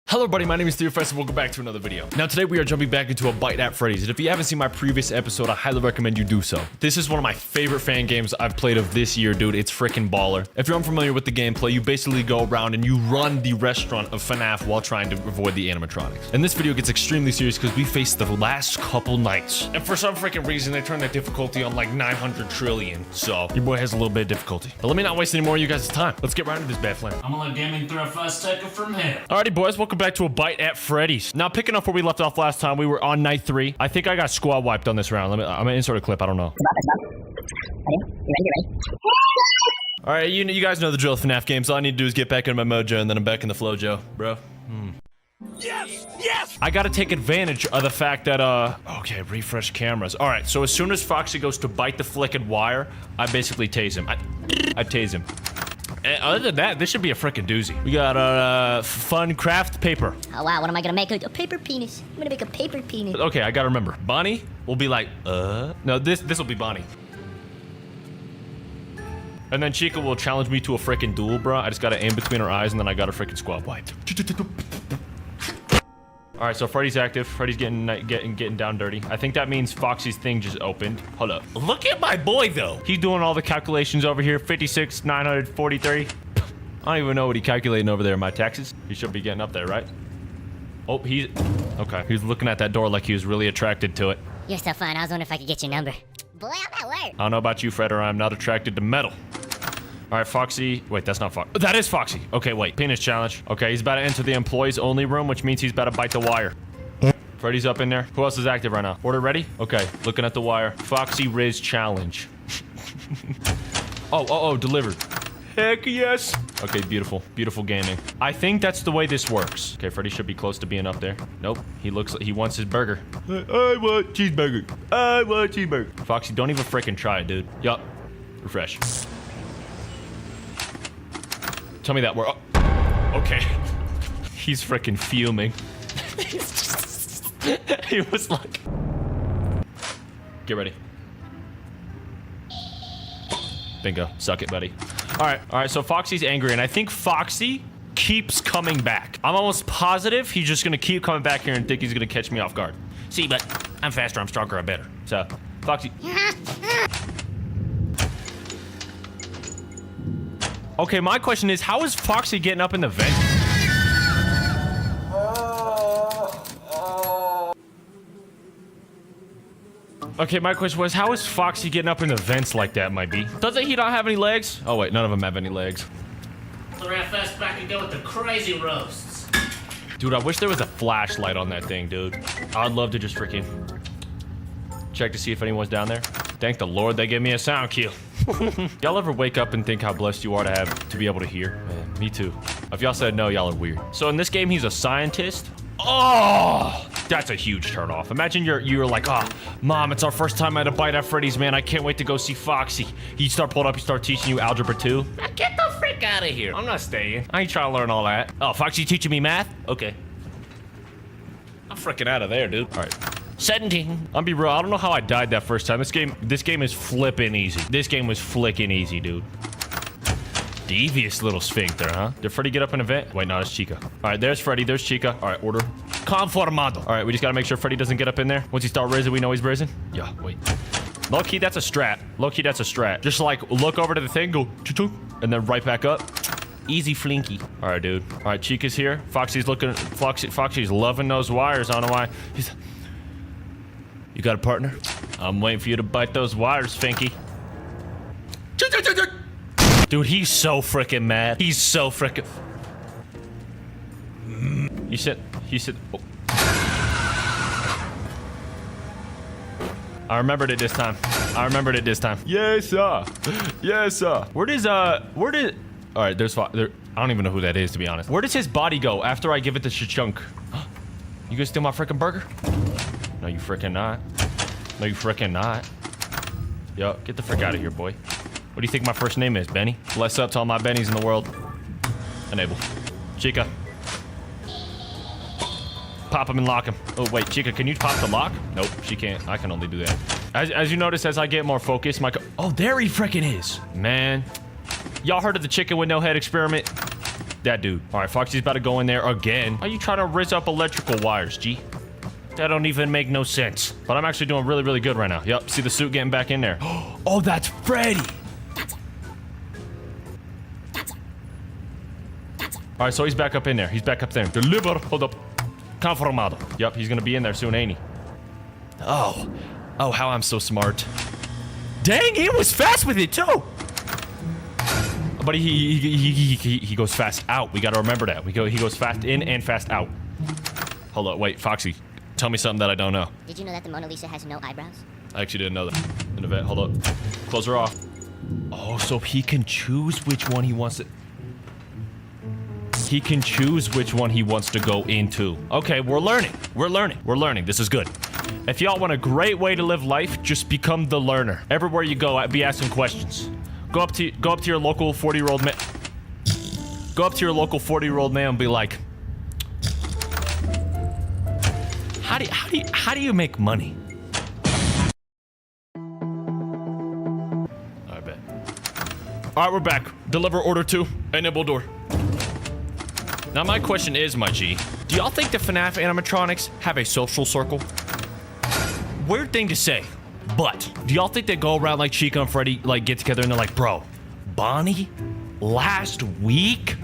Hello everybody, my name is Theofest and welcome back to another video. Now today we are jumping back into a Bite at Freddy's, and if you haven't seen my previous episode, I highly recommend you do so. This is one of my favorite fan games I've played of this year, dude. It's freaking baller. If you're unfamiliar with the gameplay, you basically go around and you run the restaurant of FNAF while trying to avoid the animatronics. And this video gets extremely serious because we faced the last couple nights. And for some freaking reason, they turned the difficulty on like 900 trillion. So your boy has a little bit of difficulty. But let me not waste any more of you guys' time. Let's get right into this bad flame. I'm gonna let gaming throw first, take it from here. Alrighty boys, welcome back to a Bite at Freddy's. Now picking up where we left off last time, we were on night 3. I think I got squad wiped on this round. I'm gonna insert a clip, I don't know. Alright, you guys know the drill of FNAF games. All I need to do is get back into my mojo and then I'm back in the flow, Joe, bro. Yes! Yes! I gotta take advantage of the fact that, okay, refresh cameras. Alright, so as soon as Foxy goes to bite the flicked wire, I basically tase him. I tase him. And other than that, this should be a freaking doozy. We got fun craft paper. Oh wow, what am I gonna make? A paper penis. I'm gonna make a paper penis. Okay, I gotta remember. Bonnie will be like, no, this will be Bonnie. And then Chica will challenge me to a freaking duel, bro. I just gotta aim between her eyes and then I got a freaking squad wiped. All right, so Freddy's active. Freddy's getting down dirty. I think that means Foxy's thing just opened. Hold up. Look at my boy, though. He's doing all the calculations over here. 56, 943. I don't even know what he's calculating over there in my taxes. He should be getting up there, right? Oh, okay. He's looking at that door like he was really attracted to it. You're so fun. I was wondering if I could get your number. Boy, I'm at work. I don't know about you, Fred, or I'm not attracted to metal. All right, Foxy. Wait, that's not Foxy. That is Foxy. Okay, wait. Penis challenge. Okay, he's about to enter the employees only room, which means he's about to bite the wire. Freddy's up in there. Who else is active right now? Order ready? Okay, looking at the wire. Foxy Riz challenge. Oh, delivered. Heck yes. Okay, beautiful. Beautiful gaming. I think that's the way this works. Okay, Freddy should be close to being up there. Nope. He looks like he wants his burger. I want cheeseburger. I want cheeseburger. Foxy, don't even freaking try it, dude. Yup. Refresh. Tell me that we're... okay. He's freaking fuming. He was like... Get ready. Bingo. Suck it, buddy. Alright, so Foxy's angry, and I think Foxy keeps coming back. I'm almost positive he's just gonna keep coming back here and think he's gonna catch me off guard. See, but I'm faster, I'm stronger, I'm better. So, Foxy... Okay, my question is, how is Foxy getting up in the vent? Okay, my question was, how is Foxy getting up in the vents like that, might be? Doesn't he not have any legs? Oh wait, none of them have any legs. Let's run fast back and go with the crazy roasts. Dude, I wish there was a flashlight on that thing, dude. I'd love to just freaking check to see if anyone's down there. Thank the Lord they gave me a sound cue. Y'all ever wake up and think how blessed you are to be able to hear? Man, me too. If y'all said no, y'all are weird. So in this game, he's a scientist. Oh, that's a huge turnoff. Imagine you're like, oh, Mom, it's our first time at a Bite at Freddy's, man. I can't wait to go see Foxy. He start pulling up, he start teaching you Algebra 2. Get the frick out of here. I'm not staying. I ain't trying to learn all that. Oh, Foxy teaching me math? Okay. I'm freaking out of there, dude. All right. 17. I'll be real, I don't know how I died that first time. This game is flipping easy. This game was flicking easy, dude. Devious little sphincter, huh? Did Freddy get up in a vent? Wait, no, it's Chica. All right, there's Freddy, there's Chica. All right, order. Conformado. All right, we just gotta make sure Freddy doesn't get up in there. Once he start rizzing, we know he's rizzing. Yeah, wait. Low-key, that's a strat. Low-key, that's a strat. Just like, look over to the thing, go, and then right back up. Easy flinky. All right, dude. All right, Chica's here. Foxy's looking, Foxy's loving those wires. I don't know why. He's... You got a partner? I'm waiting for you to bite those wires, Finky. Dude, he's so freaking mad. He's so freaking... He said... Oh. I remembered it this time. Yes, sir. Yes, sir. Where did... All right, there's... I don't even know who that is, to be honest. Where does his body go after I give it to Chunk? You gonna steal my freaking burger? No, you freaking not. No, you freaking not. Yo, get the frick out of here, boy. What do you think my first name is, Benny? Bless up to all my Bennies in the world. Enable. Chica. Pop him and lock him. Oh, wait, Chica, can you pop the lock? Nope, she can't. I can only do that. As you notice, as I get more focused, oh, there he freaking is. Man. Y'all heard of the chicken with no head experiment? That dude. All right, Foxy's about to go in there again. Why are you trying to rizz up electrical wires, G? That don't even make no sense. But I'm actually doing really, really good right now. Yep, see the suit getting back in there. Oh, that's Freddy. All right, so he's back up in there. He's back up there. Deliver. Hold up. Confirmado. Yep, he's gonna be in there soon, ain't he? Oh. Oh, how I'm so smart. Dang, he was fast with it, too. But he goes fast out. We gotta remember that. He goes fast in and fast out. Hold up, wait, Foxy. Tell me something that I don't know. Did you know that the Mona Lisa has no eyebrows? I actually didn't know that. In the vet, hold up. Close her off. Oh, so he can choose which one he wants to... He can choose which one he wants to go into. Okay, we're learning. We're learning. This is good. If y'all want a great way to live life, just become the learner. Everywhere you go, be asking questions. Go up to your local 40-year-old man. Go up to your local 40-year-old man and be like, how do you make money? I bet. All right, we're back. Deliver order 2. Enable door. Now my question is, my G, do y'all think the FNAF animatronics have a social circle? Weird thing to say, but do y'all think they go around like Chica and Freddy, like get together and they're like, bro, Bonnie, last week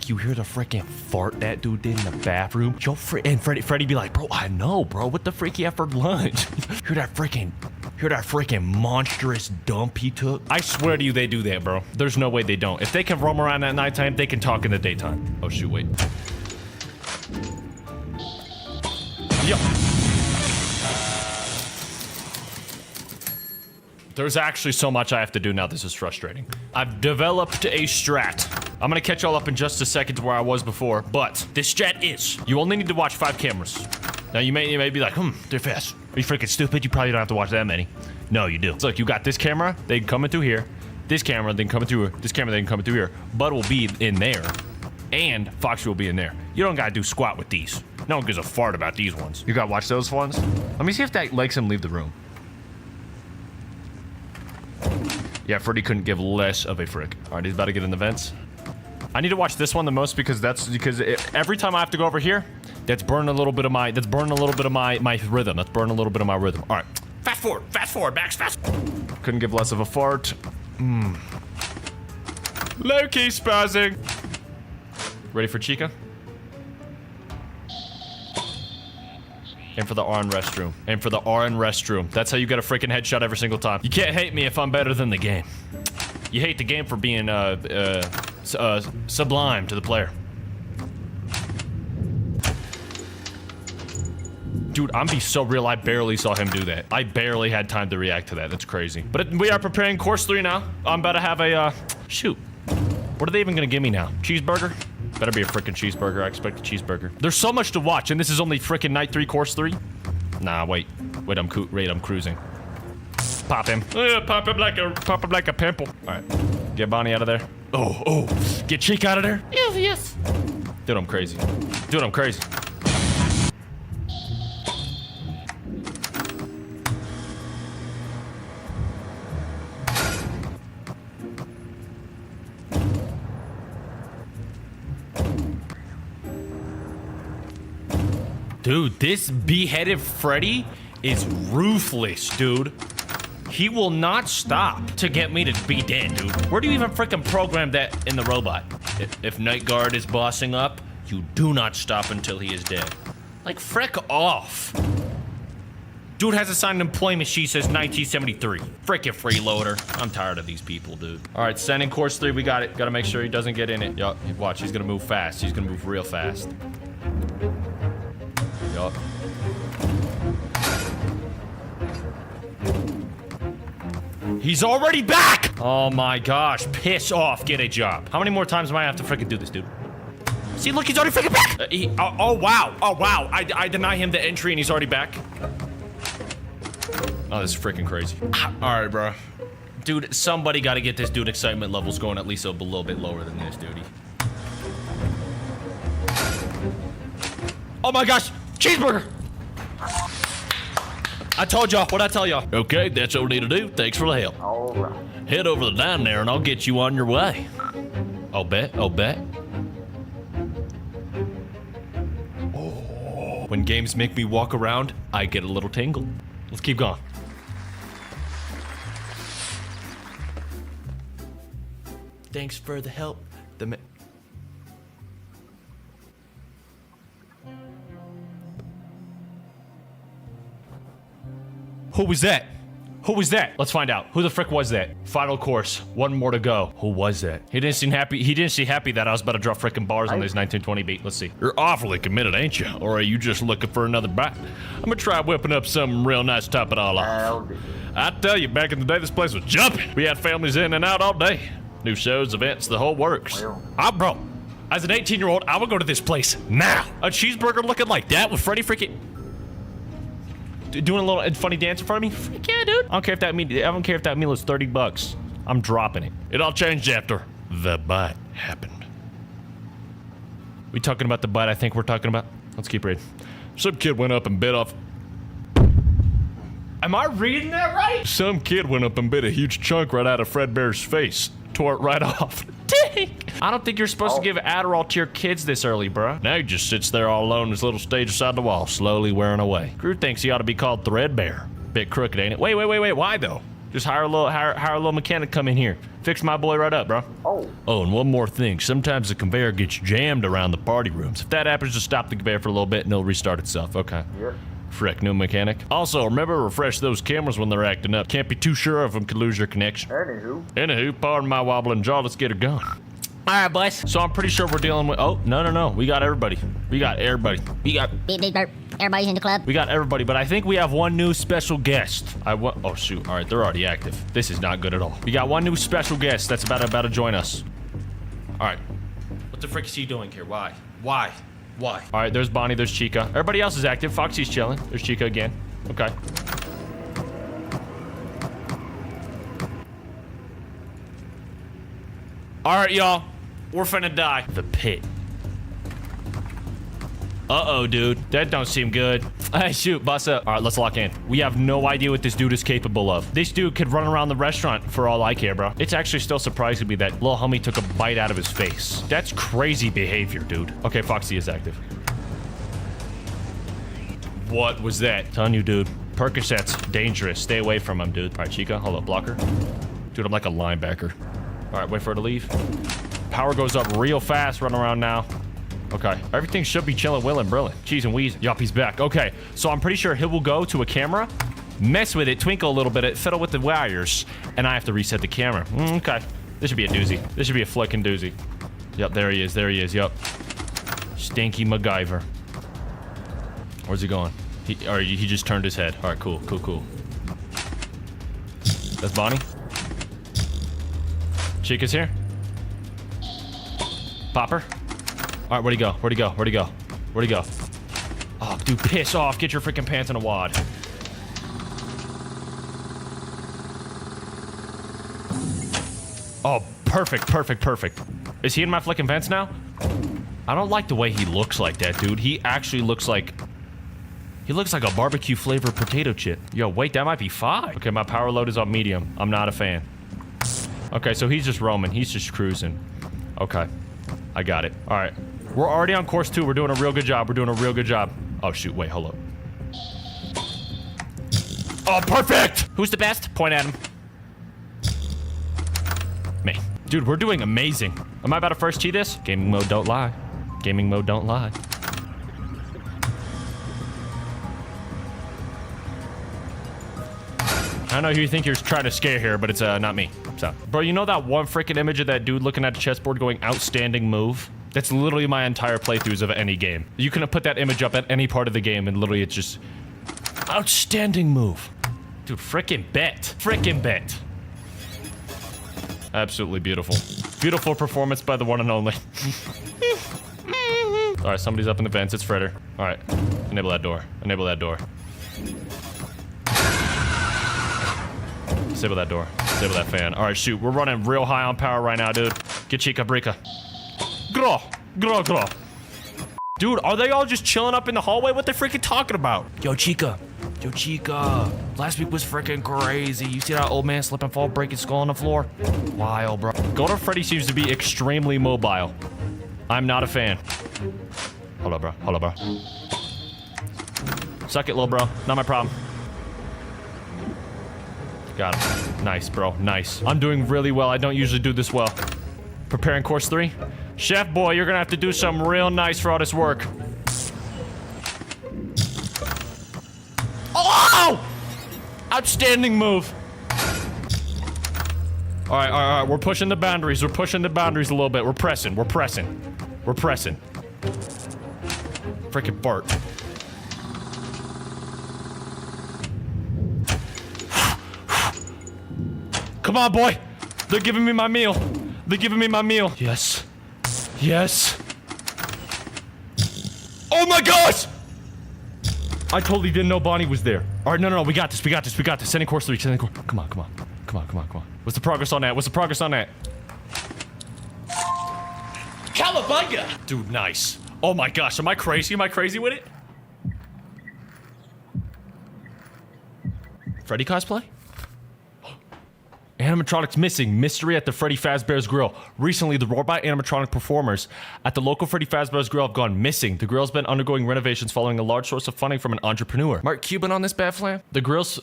you hear the freaking fart that dude did in the bathroom? Yo, and Freddy be like, bro, I know, bro, what the freak you had for lunch? Hear that freaking monstrous dump he took? I swear to you, they do that, bro. There's no way they don't. If they can roam around at nighttime, they can talk in the daytime. Oh, shoot, wait. Yo. There's actually so much I have to do now. This is frustrating. I've developed a strat. I'm gonna catch y'all up in just a second to where I was before, but this strat is, you only need to watch 5 cameras. Now, you may be like, they're fast. Are you freaking stupid? You probably don't have to watch that many. No, you do. It's like, you got this camera, they can come in through here. This camera, they can come in through here. This camera, they can come in through here. Bud will be in there. And Foxy will be in there. You don't gotta do squat with these. No one gives a fart about these ones. You gotta watch those ones. Let me see if that makes him leave the room. Yeah, Freddy couldn't give less of a frick. All right, he's about to get in the vents. I need to watch this one the most because every time I have to go over here, that's burning a little bit of my my rhythm. That's burning a little bit of my rhythm. All right, fast forward, Max, fast. Couldn't give less of a fart. Low-key spazzing. Ready for Chica? And for the RN restroom. And for the RN restroom. That's how you get a freaking headshot every single time. You can't hate me if I'm better than the game. You hate the game for being sublime to the player. Dude, I'm be so real, I barely saw him do that. I barely had time to react to that. That's crazy. But we are preparing course 3 now. I'm about to have a, shoot. What are they even gonna give me now? Cheeseburger? Better be a freaking cheeseburger. I expect a cheeseburger. There's so much to watch, and this is only freaking night 3, course 3. Nah, wait. I'm cruising. Pop him. Pop him like a pimple. All right, get Bonnie out of there. Oh, get Chica out of there. Yes. Dude, I'm crazy. Dude, this beheaded Freddy is ruthless, dude. He will not stop to get me to be dead, dude. Where do you even freaking program that in the robot? If Night Guard is bossing up, you do not stop until he is dead. Like, frick off. Dude has a signed employment sheet says 1973. Frickin' freeloader. I'm tired of these people, dude. All right, sending course 3, we got it. Gotta make sure he doesn't get in it. Yup, watch, he's gonna move fast. He's gonna move real fast. Yup. He's already back! Oh my gosh, piss off, get a job. How many more times am I have to freaking do this, dude? See, look, he's already freaking back! Oh wow. I deny him the entry and he's already back. Oh, this is freaking crazy. All right, bro. Dude, somebody gotta get this dude excitement levels going at least a little bit lower than this, dude. Oh my gosh, cheeseburger! I told y'all, what'd I tell y'all? Okay, that's what we need to do. Thanks for the help. All right. Head over down there and I'll get you on your way. I'll bet. when games make me walk around, I get a little tingle. Let's keep going. Thanks for the help. Who was that? Who was that? Let's find out. Who the frick was that? Final course. One more to go. Who was that? He didn't seem happy. He didn't seem happy that I was about to drop frickin' bars on this 1920 beat. Let's see. You're awfully committed, ain't you? Or are you just looking for another bite? I'm gonna try whipping up something real nice to top it all off. I tell you, back in the day, this place was jumping. We had families in and out all day. New shows, events, the whole works. Bro, as an 18-year-old, I would go to this place now. A cheeseburger looking like that with Freddy freaking doing a little funny dance in front of me. Frick yeah, dude. I don't care if that meal is $30. I'm dropping it. It all changed after the bite happened. We talking about the bite I think we're talking about? Let's keep reading. Some kid went up and bit off. Am I reading that right? Some kid went up and bit a huge chunk right out of Fredbear's face. Tore it right off. Dang! I don't think you're supposed to give Adderall to your kids this early, bro. Now he just sits there all alone in his little stage beside the wall, slowly wearing away. Groot thinks he ought to be called Threadbare. Bit crooked, ain't it? Wait. Why though? Just hire a little mechanic come in here. Fix my boy right up, bro. Oh, and one more thing. Sometimes the conveyor gets jammed around the party rooms. If that happens, just stop the conveyor for a little bit and it'll restart itself. Okay. Yep. Frick, new mechanic. Also, remember to refresh those cameras when they're acting up. Can't be too sure of them, could lose your connection. Anywho, pardon my wobbling jaw, let's get her going. All right, boys. So I'm pretty sure we're dealing with, oh, no. We got everybody. We got everybody. Beep, beep, burp. Everybody's in the club. We got everybody, but I think we have one new special guest. Oh, shoot. All right, they're already active. This is not good at all. We got one new special guest that's about to join us. All right. What the frick is he doing here? Why? All right, there's Bonnie, there's Chica. Everybody else is active. Foxy's chilling. There's Chica again. Okay. All right, y'all. We're finna die. The pit. Uh-oh, dude. That don't seem good. Hey, shoot, bust up. All right, let's lock in. We have no idea what this dude is capable of. This dude could run around the restaurant for all I care, bro. It's actually still surprising me that little homie took a bite out of his face. That's crazy behavior, dude. Okay, Foxy is active. What was that? Telling you, dude. Percocets, dangerous. Stay away from him, dude. All right, Chica, hold up, blocker. Dude, I'm like a linebacker. All right, wait for her to leave. Power goes up real fast, running around now. Okay, everything should be chilling, willing, brilling. Cheese and wheeze. Yup, he's back. Okay, so I'm pretty sure he will go to a camera, mess with it, twinkle a little bit, fiddle with the wires, and I have to reset the camera. Okay, this should be a doozy. This should be a flicking doozy. Yep, there he is, yup. Stinky MacGyver. Where's he going? He just turned his head. All right, cool. That's Bonnie. Chica's here. Popper. All right, where'd he go? Oh, dude, piss off. Get your freaking pants in a wad. Oh, perfect. Is he in my flicking vents now? I don't like the way he looks like that, dude. He actually looks like... He looks like a barbecue flavored potato chip. Yo, wait, that might be 5. Okay, my power load is on medium. I'm not a fan. Okay, so he's just roaming. He's just cruising. Okay, I got it. All right. We're already on course 2. We're doing a real good job. Oh, shoot. Wait, hold up. Oh, perfect! Who's the best? Point at him. Me. Dude, we're doing amazing. Am I about to first cheat this? Gaming mode don't lie. I know you think you're trying to scare here, but it's not me. So, bro, you know that one freaking image of that dude looking at a chessboard going outstanding move? That's literally my entire playthroughs of any game. You can put that image up at any part of the game and literally it's just outstanding move. Dude, freaking bet. Absolutely beautiful. Beautiful performance by the one and only. All right, somebody's up in the vents. It's Fredder. All right, enable that door. Disable that door. Disable that fan. All right, shoot. We're running real high on power right now, dude. Get Chica Brica. Grow. Dude, are they all just chilling up in the hallway? What they freaking talking about? Yo, Chica. Last week was freaking crazy. You see that old man slip and fall, break his skull on the floor? Wild, bro. Golden Freddy seems to be extremely mobile. I'm not a fan. Hold up, bro. Suck it, little bro. Not my problem. Got him. Nice, bro. Nice. I'm doing really well. I don't usually do this well. Preparing course 3. Chef boy, you're gonna have to do something real nice for all this work. Oh! Outstanding move. All right. We're pushing the boundaries. We're pushing the boundaries a little bit. We're pressing. We're pressing. We're pressing. Freaking Bart. Come on, boy. They're giving me my meal. They're giving me my meal. Yes. Yes. Oh my gosh! I totally didn't know Bonnie was there. All right, no. We got this. We got this. We got this. Sending course 3. Sending course. Come on. What's the progress on that? What's the progress on that? Cowabunga! Dude, nice. Oh my gosh, am I crazy? Am I crazy with it? Freddy cosplay? Animatronics missing. Mystery at the Freddy Fazbear's Grill. Recently, the robot animatronic performers at the local Freddy Fazbear's Grill have gone missing. The grill's been undergoing renovations following a large source of funding from an entrepreneur. Mark Cuban on this bad flam? The grill's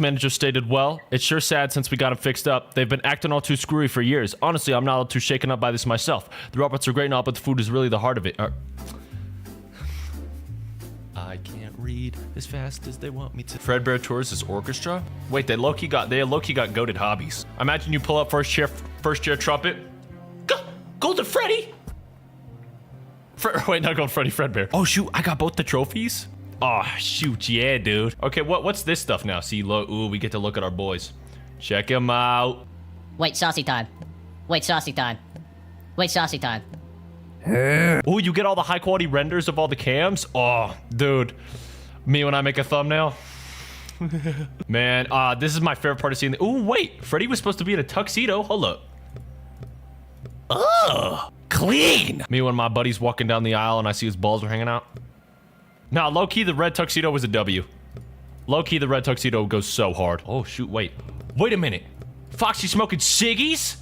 manager stated, well, it's sure sad since we got them fixed up. They've been acting all too screwy for years. Honestly, I'm not all too shaken up by this myself. The robots are great and all, but the food is really the heart of it. I can't read as fast as they want me to. Fredbear tours his orchestra? Wait, they low-key got goated hobbies. Imagine you pull up first chair trumpet. Golden Freddy! Wait, not Golden Freddy, Fredbear. Oh shoot, I got both the trophies? Oh shoot, yeah, dude. Okay, what's this stuff now? See, look, ooh, we get to look at our boys. Check them out. Wait, saucy time. Wait, saucy time. Wait, saucy time. Ooh, you get all the high quality renders of all the cams? Oh, dude. Me when I make a thumbnail. Man, this is my favorite part of seeing the— ooh, wait. Freddy was supposed to be in a tuxedo. Hold up. Ugh. Clean. Me when my buddy's walking down the aisle and I see his balls are hanging out. Nah, low-key, the red tuxedo was a W. Low-key, the red tuxedo goes so hard. Oh, shoot, wait. Wait a minute. Foxy smoking ciggies?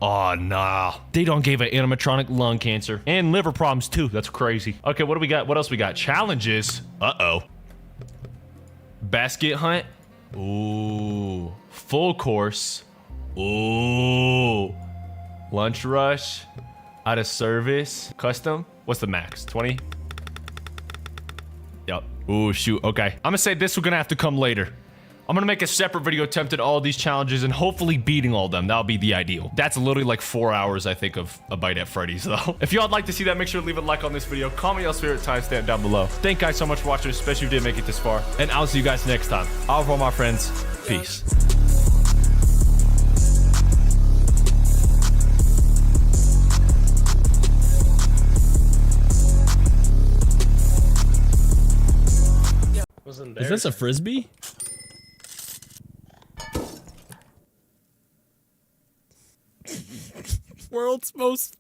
Oh, nah. They done gave an animatronic lung cancer. And liver problems, too. That's crazy. Okay, what do we got? What else we got? Challenges. Uh-oh. Basket hunt. Ooh. Full course. Ooh. Lunch rush. Out of service. Custom. What's the max? 20? Yep. Ooh, shoot. Okay. I'm gonna say this, we're gonna have to come later. I'm gonna make a separate video attempting all these challenges and hopefully beating all of them. That'll be the ideal. That's literally like 4 hours, I think, of a bite at Freddy's, though. If y'all would like to see that, make sure to leave a like on this video. Comment y'all's favorite timestamp down below. Thank you guys so much for watching, especially if you did make it this far. And I'll see you guys next time. Au revoir, my friends. Peace. Is this a frisbee? World's most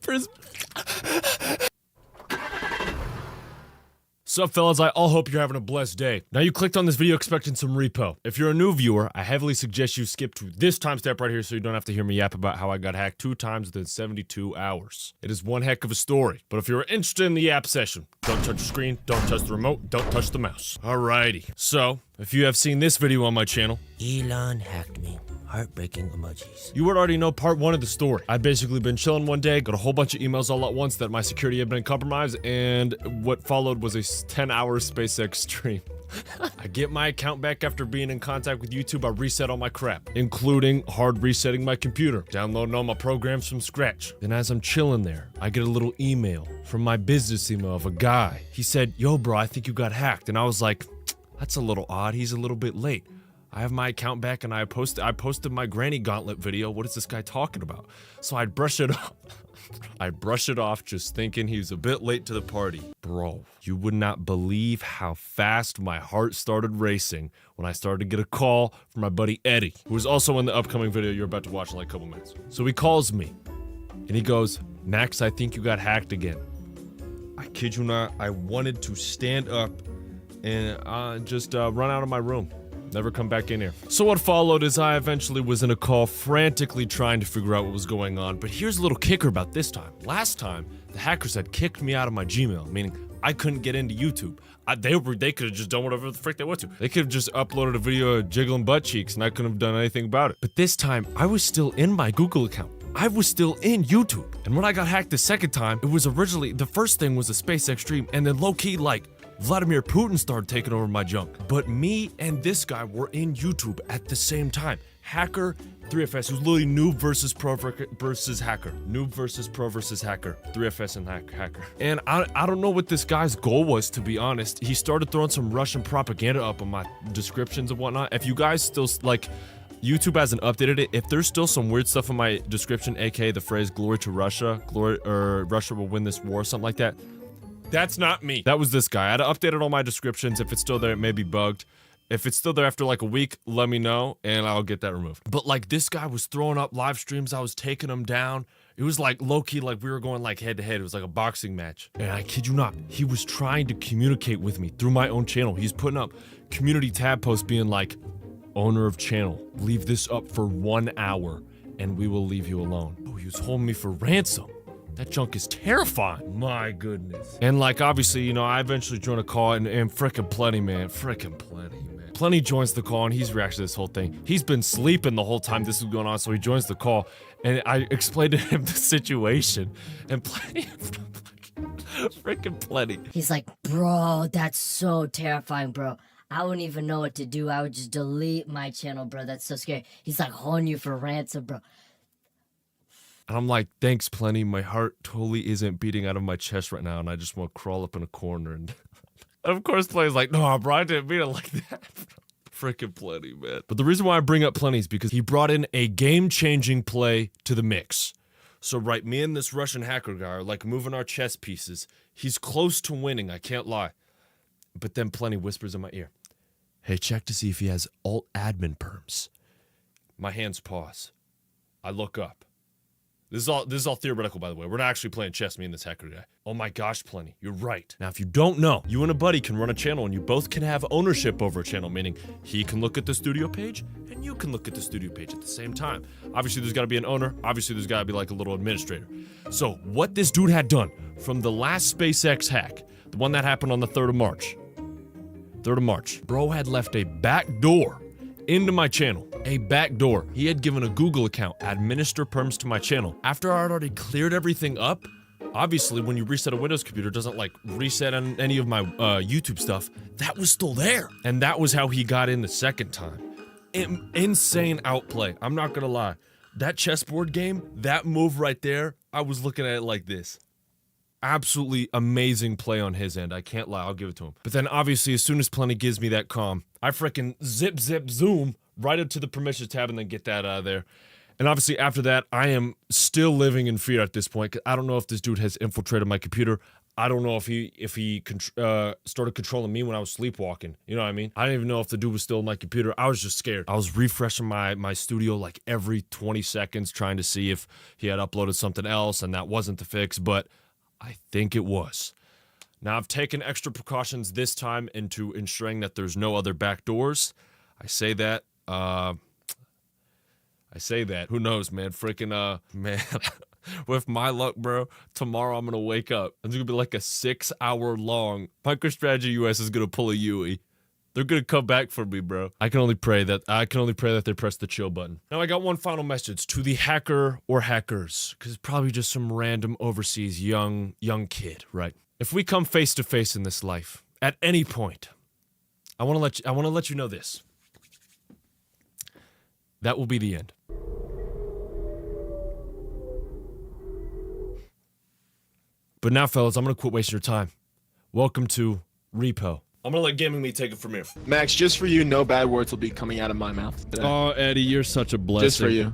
frisbee. Sup, fellas? I all hope you're having a blessed day. Now, you clicked on this video expecting some repo. If you're a new viewer, I heavily suggest you skip to this timestamp right here so you don't have to hear me yap about how I got hacked 2 times within 72 hours. It is one heck of a story. But if you're interested in the yap session, don't touch the screen, don't touch the remote, don't touch the mouse. Alrighty. So, if you have seen this video on my channel, Elon hacked me. Heartbreaking emojis. you would already know part 1 of the story. I'd basically been chilling one day, got a whole bunch of emails all at once that my security had been compromised, and what followed was a 10-hour SpaceX stream. I get my account back after being in contact with YouTube. I reset all my crap, including hard resetting my computer, downloading all my programs from scratch. Then as I'm chilling there, I get a little email from my business email of a guy. He said, "Yo, bro, I think you got hacked." And I was like, that's a little odd. He's a little bit late. I have my account back and I posted my granny gauntlet video. What is this guy talking about? So I'd brush it off. I brush it off just thinking he was a bit late to the party. Bro, you would not believe how fast my heart started racing when I started to get a call from my buddy Eddie, who is also in the upcoming video you're about to watch in like a couple minutes. So he calls me and he goes, "Max, I think you got hacked again." I kid you not, I wanted to stand up and just run out of my room. Never come back in here. So what followed is I eventually was in a call frantically trying to figure out what was going on. But here's a little kicker about this time. Last time, the hackers had kicked me out of my Gmail, meaning I couldn't get into YouTube. They could have just done whatever the frick they want to. They could have just uploaded a video of jiggling butt cheeks and I couldn't have done anything about it. But this time, I was still in my Google account. I was still in YouTube. And when I got hacked the second time, it was originally, the first thing was a SpaceX Dream, and then low-key, like, Vladimir Putin started taking over my junk. But me and this guy were in YouTube at the same time. Hacker 3FS, who's literally noob versus pro versus hacker. Noob versus pro versus hacker. 3FS and hacker. And I don't know what this guy's goal was, to be honest. He started throwing some Russian propaganda up on my descriptions and whatnot. If you guys still, like, YouTube hasn't updated it. If there's still some weird stuff in my description, aka the phrase "glory to Russia," Russia will win this war, something like that, that's not me. That was this guy. I had updated all my descriptions. If it's still there, it may be bugged. If it's still there after like a week, let me know and I'll get that removed. But like this guy was throwing up live streams. I was taking him down. It was like low-key, like we were going like head to head. It was like a boxing match. And I kid you not, he was trying to communicate with me through my own channel. He's putting up community tab posts being like, "Owner of channel, leave this up for 1 hour and we will leave you alone." Oh, he was holding me for ransom. That junk is terrifying. My goodness. And like, obviously, you know, I eventually joined a call and frickin' Plenty, man. Frickin' Plenty, man. Plenty joins the call and he's reacting to this whole thing. He's been sleeping the whole time this is going on, so he joins the call and I explained to him the situation and Plenty, frickin' Plenty. He's like, bro, that's so terrifying, bro. I wouldn't even know what to do. I would just delete my channel, bro. That's so scary. He's like holding you for ransom, bro. And I'm like, thanks, Plenty. My heart totally isn't beating out of my chest right now, and I just want to crawl up in a corner. And of course, Plenty's like, no, bro, I didn't mean it like that. Freaking Plenty, man. But the reason why I bring up Plenty is because he brought in a game-changing play to the mix. So, right, me and this Russian hacker guy are like moving our chess pieces. He's close to winning, I can't lie. But then Plenty whispers in my ear, "Hey, check to see if he has alt admin perms." My hands pause. I look up. This is all theoretical, by the way. We're not actually playing chess, me and this hacker guy. Oh my gosh, Plenty, you're right. Now, if you don't know, you and a buddy can run a channel and you both can have ownership over a channel, meaning he can look at the studio page and you can look at the studio page at the same time. Obviously, there's gotta be an owner. Obviously, there's gotta be like a little administrator. So, what this dude had done from the last SpaceX hack, the one that happened on the 3rd of March, bro had left a back door into my channel. A back door. He had given a Google account, administer perms to my channel. After I had already cleared everything up, obviously when you reset a Windows computer, it doesn't like reset on any of my YouTube stuff. That was still there. And that was how he got in the second time. Insane outplay. I'm not gonna lie. That chessboard game, that move right there, I was looking at it like this. Absolutely amazing play on his end. I can't lie, I'll give it to him. But then obviously as soon as Plenty gives me that comm, I frickin' zip zoom right up to the permissions tab and then get that out of there. And obviously after that, I am still living in fear at this point. 'Cause I don't know if this dude has infiltrated my computer. I don't know if he started controlling me when I was sleepwalking. You know what I mean? I didn't even know if the dude was still on my computer. I was just scared. I was refreshing my studio like every 20 seconds trying to see if he had uploaded something else and that wasn't the fix, but I think it was. Now, I've taken extra precautions this time into ensuring that there's no other back doors. I say that, who knows, man, freaking, man, with my luck, bro, tomorrow I'm gonna wake up, and it's gonna be like a 6-hour long, MicroStrategy US is gonna pull a Yui. They're gonna come back for me, bro. I can only pray that they press the chill button. Now I got one final message to the hacker or hackers, because it's probably just some random overseas young kid, right? If we come face to face in this life, at any point, I wanna let you know this. That will be the end. But now, fellas, I'm gonna quit wasting your time. Welcome to Repo. I'm gonna let Gaming Me take it from here. Max, just for you, no bad words will be coming out of my mouth today. Oh, Eddie, you're such a blessing. Just for you.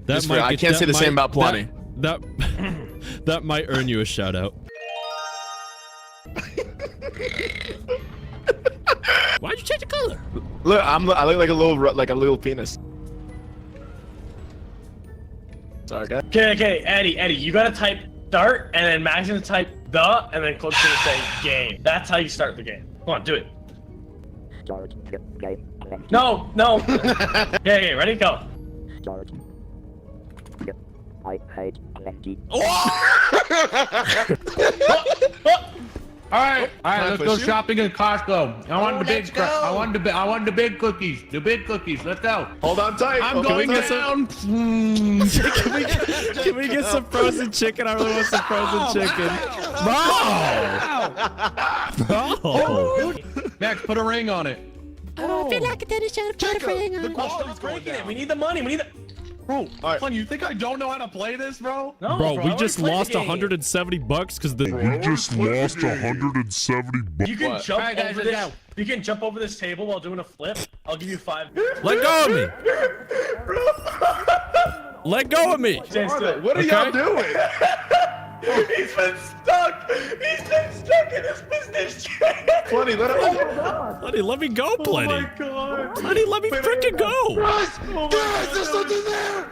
That Just for you. I can't say the same about Plenty. That might earn you a shout out. Why'd you change the color? Look, I look like a little penis. Sorry, guys. Okay, Eddie, you gotta type start, and then Max gonna type the, and then Clip's gonna say game. That's how you start the game. Come on, do it. Start game. No, no. Yeah, ready, go. All right, I let's push go you? shopping at Costco. I want the big. I want the big cookies. The big cookies. Let's go. Hold on tight. I'm going down. Can we get some frozen chicken? I really want some frozen chicken. Bro! Max, put a ring on it. Stop breaking it. We need the money. We need the. Bro, right. Fun, you think I don't know how to play this, bro? No, Bro, we I just already played lost the game. 170 bucks because the. We just lost 170 bucks. You can What? jump Alright, guys, over let's this. go. You can jump over this table while doing a flip. I'll give you 5. Let go of me! Let go of me! James, do it. What are y'all doing? He's been stuck. He's been stuck in his business chair. Plenty, let him. Honey, let me go, Plenty. Oh my god. Honey, let me freaking go! Guys, there's something there.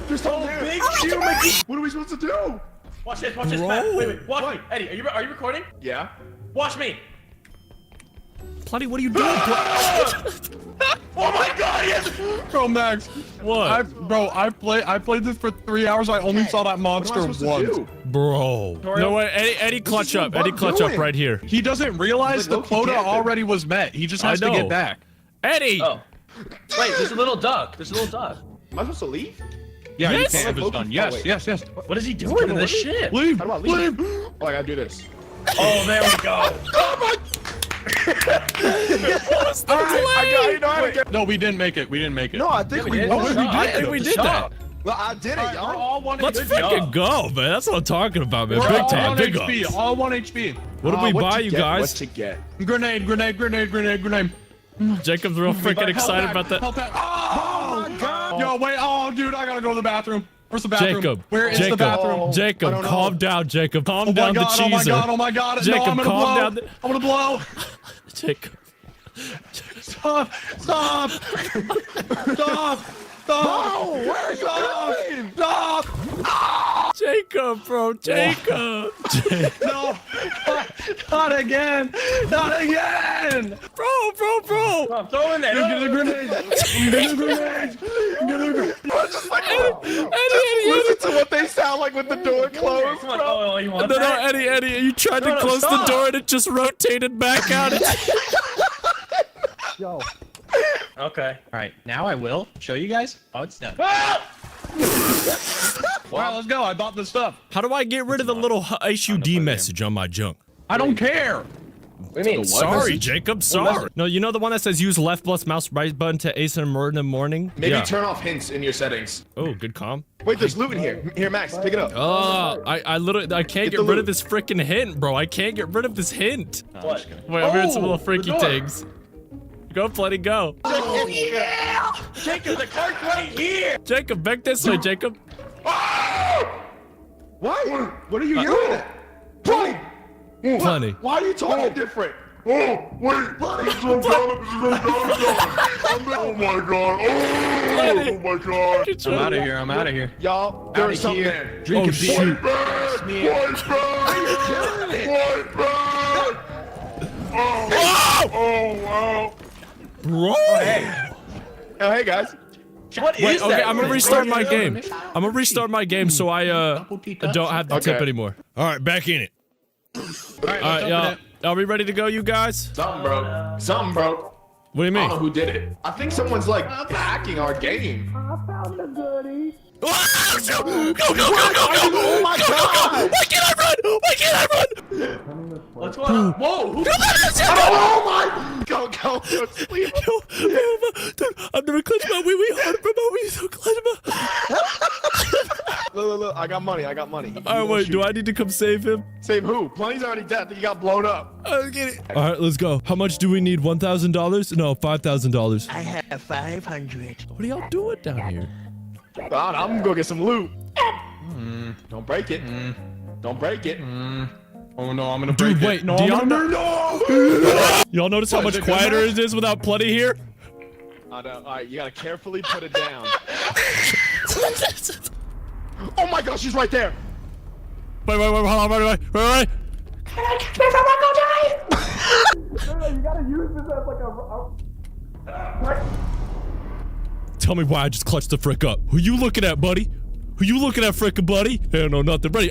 There's something there. Big shield, What are we supposed to do? Watch this, Matt. Bro. Wait, watch me. Eddie, are you recording? Yeah. Watch me. Plenty, what are you doing? Oh my god, yes! Bro, Max. What? I played this for 3 hours. I only saw that What am I monster supposed to once. do? Bro. No way, Eddie clutch up. Eddie clutch up right here. He doesn't realize Like the Loki quota Panther. already was met. He just has I to know. get back. Eddie! Oh. Wait, there's a little duck. There's a little duck. Am I supposed to leave? Yeah, Yes. you can if it's done. Yes, wait. yes. What is he doing in this ship? Leave, How do I leave. leave? Oh, I gotta do this. Oh, there we go. I know how to get. No, we didn't make it. We didn't make it. No, I think we did. did. we I did. think we did that. Well, I did it, All right, we're y'all. all one Let's HP. freaking go, man. That's what I'm talking about, man. We're Big all time, one big HP. ups. All 1 HP. What did we What buy, to you get? guys? What to get? Grenade. Jacob's real freaking Help excited back, about that. help back. Oh, my God. Yo, wait. Oh, dude, I gotta go to the bathroom. Where's the bathroom? Jacob, Where is the Jacob, bathroom? I Jacob, don't know. calm down, Jacob. Calm Oh my down the God, oh my cheeser. God, oh my God. Jacob, no, I'm gonna calm blow. down the- I'm gonna blow. Jacob. Stop. Stop. Stop. Stop. Where are you going? Stop. Jacob, bro, Jacob. No. Not again. Not again. Bro. I'm throwing that. Get a grenade. Get a grenade. Get a grenade. Eddie. Listen to what they sound like with the door closed, Come on, bro. oh, you want No, that? Eddie, you tried to No, close the stop. door and it just rotated back out. Okay. All right, now I will show you guys how it's done. Ah! All right, let's go. I bought the stuff. How do I get rid of the little HUD message on my junk? I don't care. What do you mean? Sorry, Jacob, sorry. No, you know the one that says use left plus mouse right button to ace in the morning? Maybe Yeah. turn off hints in your settings. Oh, good calm. Wait, there's loot in here. Here, Max, pick it up. I literally, I can't Get get the rid loot. of this freaking hint, bro. I can't get rid of this hint. What? Wait, I'm hearing some Oh, little the freaky door. things. Go, Plenty, go. Oh, yeah! Jacob, the cart's right here! Jacob, back this way, Jacob. What? What are you yelling at? Buddy! Plenty. Why are you talking different? Oh, wait. Oh my god. Oh my god. Get I'm your- out of here. I'm out of here. Y'all, there's something there. Drink Oh, a shoot. beer. Fight back! Oh, wow. Bro. Oh, hey, guys. What Wait, is okay, that? I'm gonna restart my game. I'm gonna restart my game so I don't have the tip Okay. anymore. All right, back in it. All right, All let's right, open y'all. it. Are we ready to go, you guys? Something broke. Something broke. What do you I don't know mean? who did it. I think someone's like hacking our game. Ah, go, go, go, go! Oh my god! Why can't I run? Why can't I run? What's going on? Whoa! Who? Oh my! Go, sleep. Dude, I've never clutched my wee hard, bro. My wee so clutched my. Look, I got money. All right, wait. Do I need to come save him? Save who? Plenty's already dead. He got blown up. I'll get it. All right, let's go. How much do we need? $1,000? No, $5,000. I have 500. What are y'all doing down here? God, I'm gonna go get some loot. Don't break it. Don't break it. Oh no, I'm gonna break Dude, it. wait. No, Do I'm y'all gonna know? Y'all notice how What, much is it good quieter enough? it is without Plenty here? I know. All right, you gotta carefully put it down. Oh my gosh, she's right there. Wait, hold on, wait. Tell me why I just clutched the frick up. Who you looking at, buddy? Who you looking at, frickin' buddy? Hell no, nothing, buddy.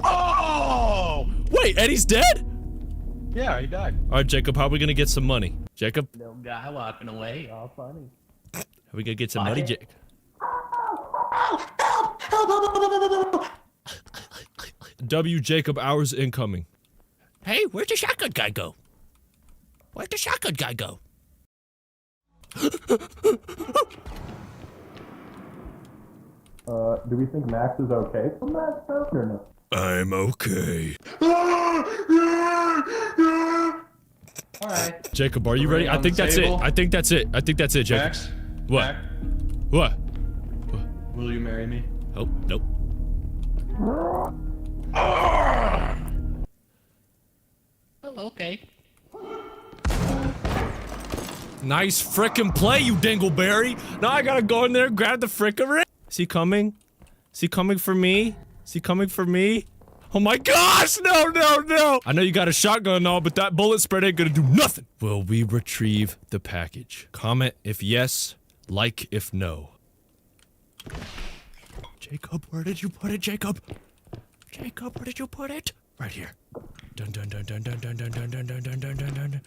Oh! Wait, Eddie's dead? Yeah, he died. All right, Jacob, how are we gonna get some money? Jacob, Little guy walking away, all funny. how we gonna get some money, Jacob? W. Jacob, hours incoming. Hey, where'd the shotgun guy go? Where'd the shotgun guy go? Do we think Max is okay from that stuff or no? I'm okay. Alright. Jacob, are you ready? I on think the that's it. table. I think that's it. I think that's it, Jacob. Max? What? Max, What? will you marry me? Oh, nope. Oh, okay. Nice frickin' play, you dingleberry. Now I gotta go in there and grab the frickin' ring. Is he coming? Is he coming for me? Is he coming for me? Oh my gosh, no, no, no. I know you got a shotgun and all, but that bullet spread ain't gonna do nothing. Will we retrieve the package? Comment if yes, like if no. Jacob, where did you put it, Jacob? Jacob, where did you put it? Right here. Dun dun dun dun dun dun dun dun dun dun dun dun dun dun.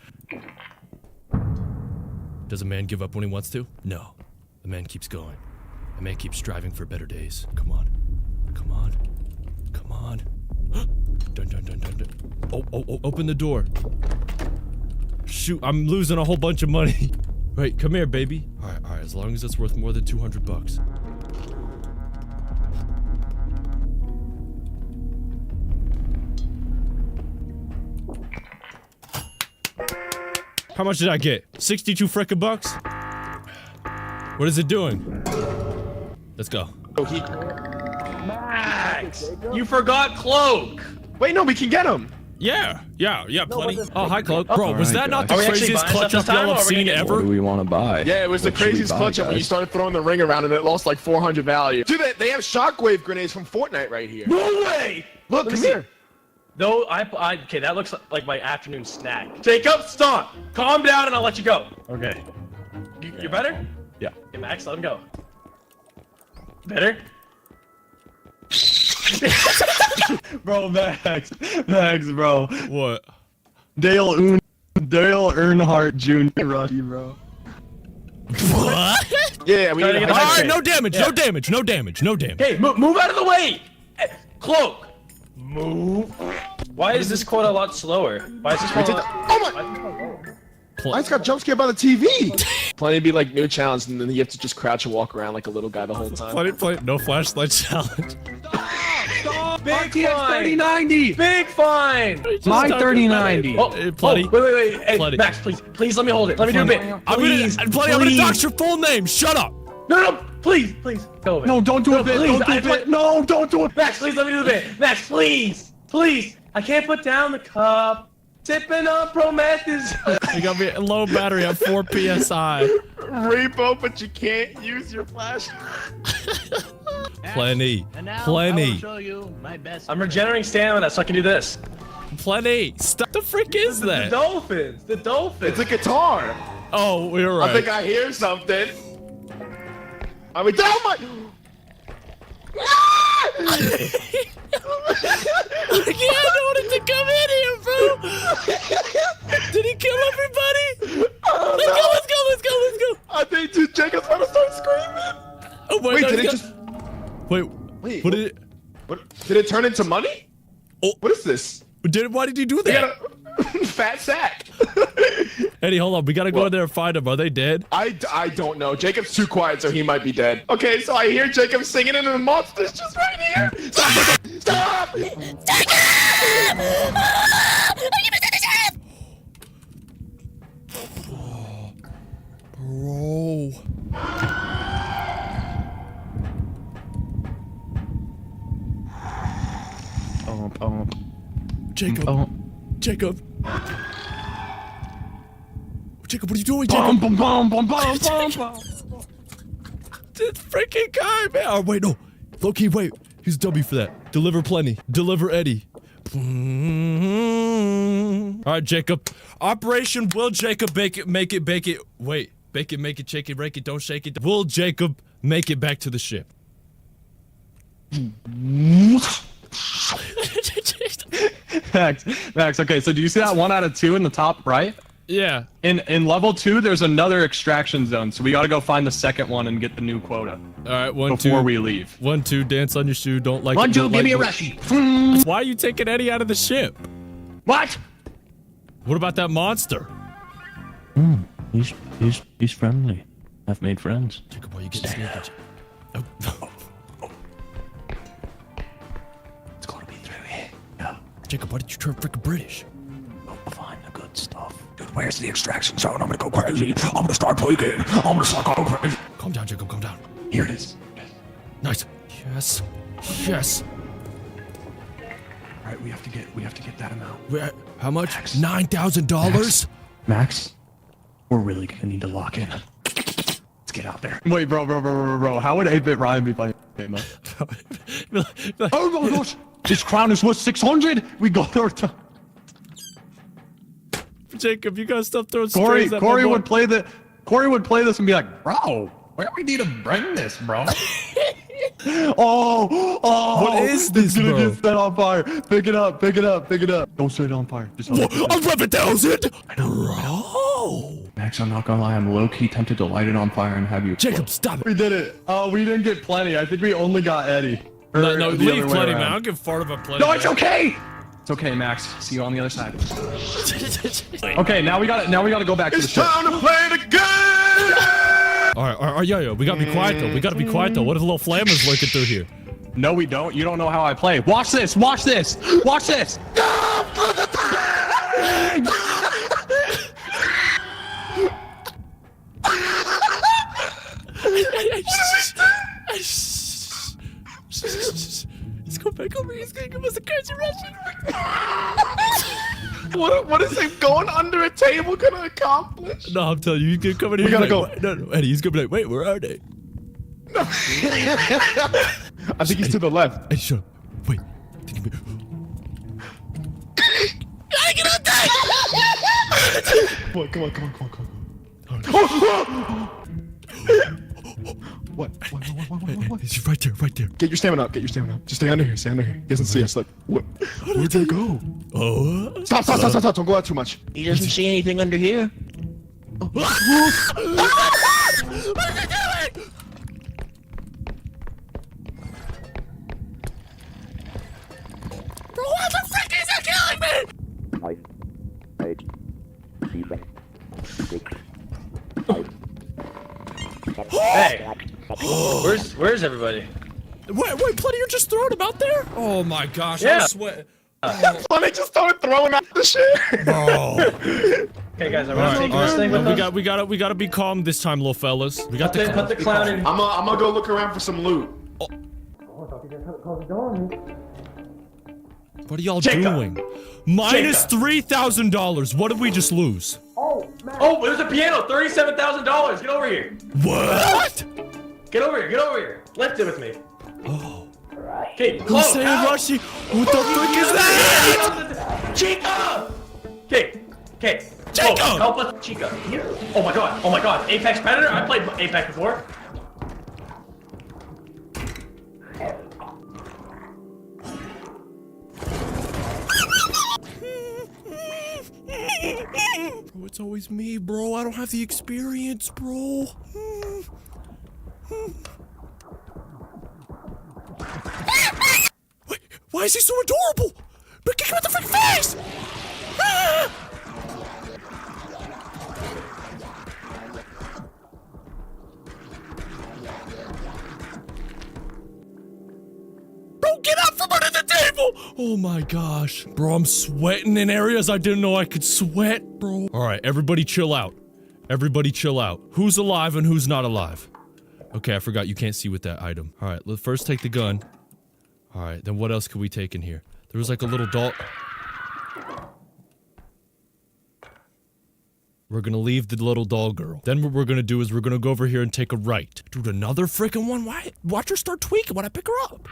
Does a man give up when he wants to? No. The man keeps going. The man keeps striving for better days. Come on. Come on. Come on. Dun dun dun dun dun. Oh, open the door. Shoot, I'm losing a whole bunch of money. Wait, come here, baby. Alright, as long as it's worth more than 200 bucks. How much did I get? 62 frickin' bucks? What is it doing? Let's go. Oh, he. Max, you forgot Cloak. Wait, no, we can get him. Yeah, plenty. Oh, hi, Cloak. Bro, was that not the Are we actually craziest buying clutch stuff up this time, y'all or have are we seen gonna get ever? we want to buy? Yeah, it was the craziest clutch up when you started throwing the ring around and it lost like 400 value. Dude, they have shockwave grenades from Fortnite right here. No way. Look, come here. No, okay, that looks like my afternoon snack. Jacob, stop. Calm down and I'll let you go. Okay. You're better? Yeah. Okay, Max, let him go. Better? Bro, Max, bro. What? Dale Earnhardt Jr. Rushy, bro. What? Yeah, we need to Alright, no damage, no damage, no damage, no damage. Hey, move out of the way! Cloak! Move. Why is this quote a lot slower? Why is this quote Oh my! I just got jump scared by the TV. Plenty be like new challenge, and then you have to just crouch and walk around like a little guy the whole time. Play, no flashlight challenge. Big fine! 3090! Big fine! My 3090. Plenty. Wait. Hey, Plenty. Max, please let me hold it. Let me do a bit. Please, I'm gonna dox your full name. Shut up. No, please. Go over. No, don't do it. Please, Don't do it. No, don't do it. Max, please let me do a bit. Max, please. I can't put down the cup. Tipping on Prometheus. You got me low battery at 4 PSI. Repo, but you can't use your flash. Plenty. And now I Plenty. will show you my best. I'm regenerating stamina so I can do this. Plenty. Stop. The frick is The that? dolphins. It's a guitar. Oh, we're right. I think I hear something. I mean, oh my! Yeah, I wanted to come in here, bro. Did he kill everybody? Let's go. I think dude, Jacob's gonna start screaming. Oh, Wait, no, did he's it just? Wait, Wait, what did it? What? Did it turn into money? Oh. What is this? Why did you do They that? got a fat sack. Eddie, hold on. We gotta go in there and find them. Are they dead? I don't know. Jacob's too quiet, so he might be dead. Okay, so I hear Jacob singing, and the monster's just right here. Stop! Bro. Jacob. Jacob. Jacob, what are you doing, Jacob? This freaking guy, man. Oh, wait, no. Low-key, wait. He's dummy for that. Deliver Plenty. Deliver Eddie. All right, Jacob. Operation Will Jacob bake it, make it, bake it. Wait, bake it, make it, shake it, break it, don't shake it. Will Jacob make it back to the ship? Max, okay, so do you see that 1 out of 2 in the top right? Yeah. In level 2, there's another extraction zone, so we gotta go find the second one and get the new quota. All right, 1, 2. Before we leave. 1, 2, dance on your shoe, don't like 1, it, 2, don't give me a like rushy. it. Why are you taking Eddie out of the ship? What? What about that monster? He's friendly. I've made friends. Jacob, why are you getting sneaky? Oh. It's gonna be through here. Yeah. Jacob, why did you turn freaking British? We'll find the good stuff. Dude, where's the extraction zone? I'm gonna go crazy. I'm gonna start peeking. I'm gonna start going crazy. Calm down, Jacob, calm down. Here it is. Nice. Yes. Yes. Alright, we have to get that amount. How much? Max. $9,000? Max, we're really gonna need to lock in. Let's get out there. Wait, bro. How would 8-Bit Ryan be playing this game, though? Oh my gosh! This crown is worth 600! We got our time. Jacob, you gotta stop throwing strays at my Corey boy. would play this and be like, bro, where we need to bring this, bro? Oh! What is this, It's gonna bro? get set on fire. Pick it up. Don't set it on fire. Just $11,000? Bro! Max, I'm not gonna lie, I'm low-key tempted to light it on fire and have you Jacob, stop it. We did it. We didn't get plenty. I think we only got Eddie. No, Or the leave other way plenty, man. around. I don't give a fart about plenty. No, it's okay! It's okay, Max. See you on the other side. Okay, now we gotta go back to the ship. Time to play the game! All right, yo, we gotta be quiet though. We gotta be quiet though. What if a little flammers lurking through here? No, we don't. You don't know how I play. Watch this! Watch this! Watch this! He's going back over. He's gonna give us a crazy Russian. What is it going under a table gonna accomplish? No, I'm telling you, he's gonna come in here. We gotta he's go. like, No, Eddie, he's gonna be like, wait, where are they? I think he's to the left. Eddie, shut up. Wait. Take me. Come on. What? He's right there. Get your stamina up. Just stay under here. He doesn't see us. Look. Where'd they go? Oh. Stop. Don't go out too much. He doesn't see anything under here. Hey, where's everybody? Wait, Plenty, you're just throwing him out there? Oh my gosh, Yeah. I swear. Funny just started throwing out the shit. Bro. Okay, guys, are we taking this thing with us? We gotta be calm this time, little fellas. We got Put the clown in. I'm gonna go look around for some loot. What are y'all Jacob. doing? Minus Jacob. $3,000. What did we just lose? Oh, there's a piano. $37,000. Get over here. What? Get over here. Lift it with me. Oh. Okay, Who's close. saying Rushy? What the frick is that? Chica! Okay. Chica! Whoa, help us, Chica. Here. Oh my god. Apex Predator? I played Apex before. Bro, it's always me, bro. I don't have the experience, bro. Wait, why is he so adorable? But kick him in the freaking face! Bro, get up from under the table! Oh my gosh. Bro, I'm sweating in areas I didn't know I could sweat, bro. Alright, everybody chill out. Everybody chill out. Who's alive and who's not alive? Okay, I forgot you can't see with that item. Alright, let's first take the gun. Alright, then what else could we take in here? There was like a little doll. We're gonna leave the little doll girl. Then what we're gonna do is we're gonna go over here and take a right. Dude, another freaking one? Why? Watch her start tweaking when I pick her up.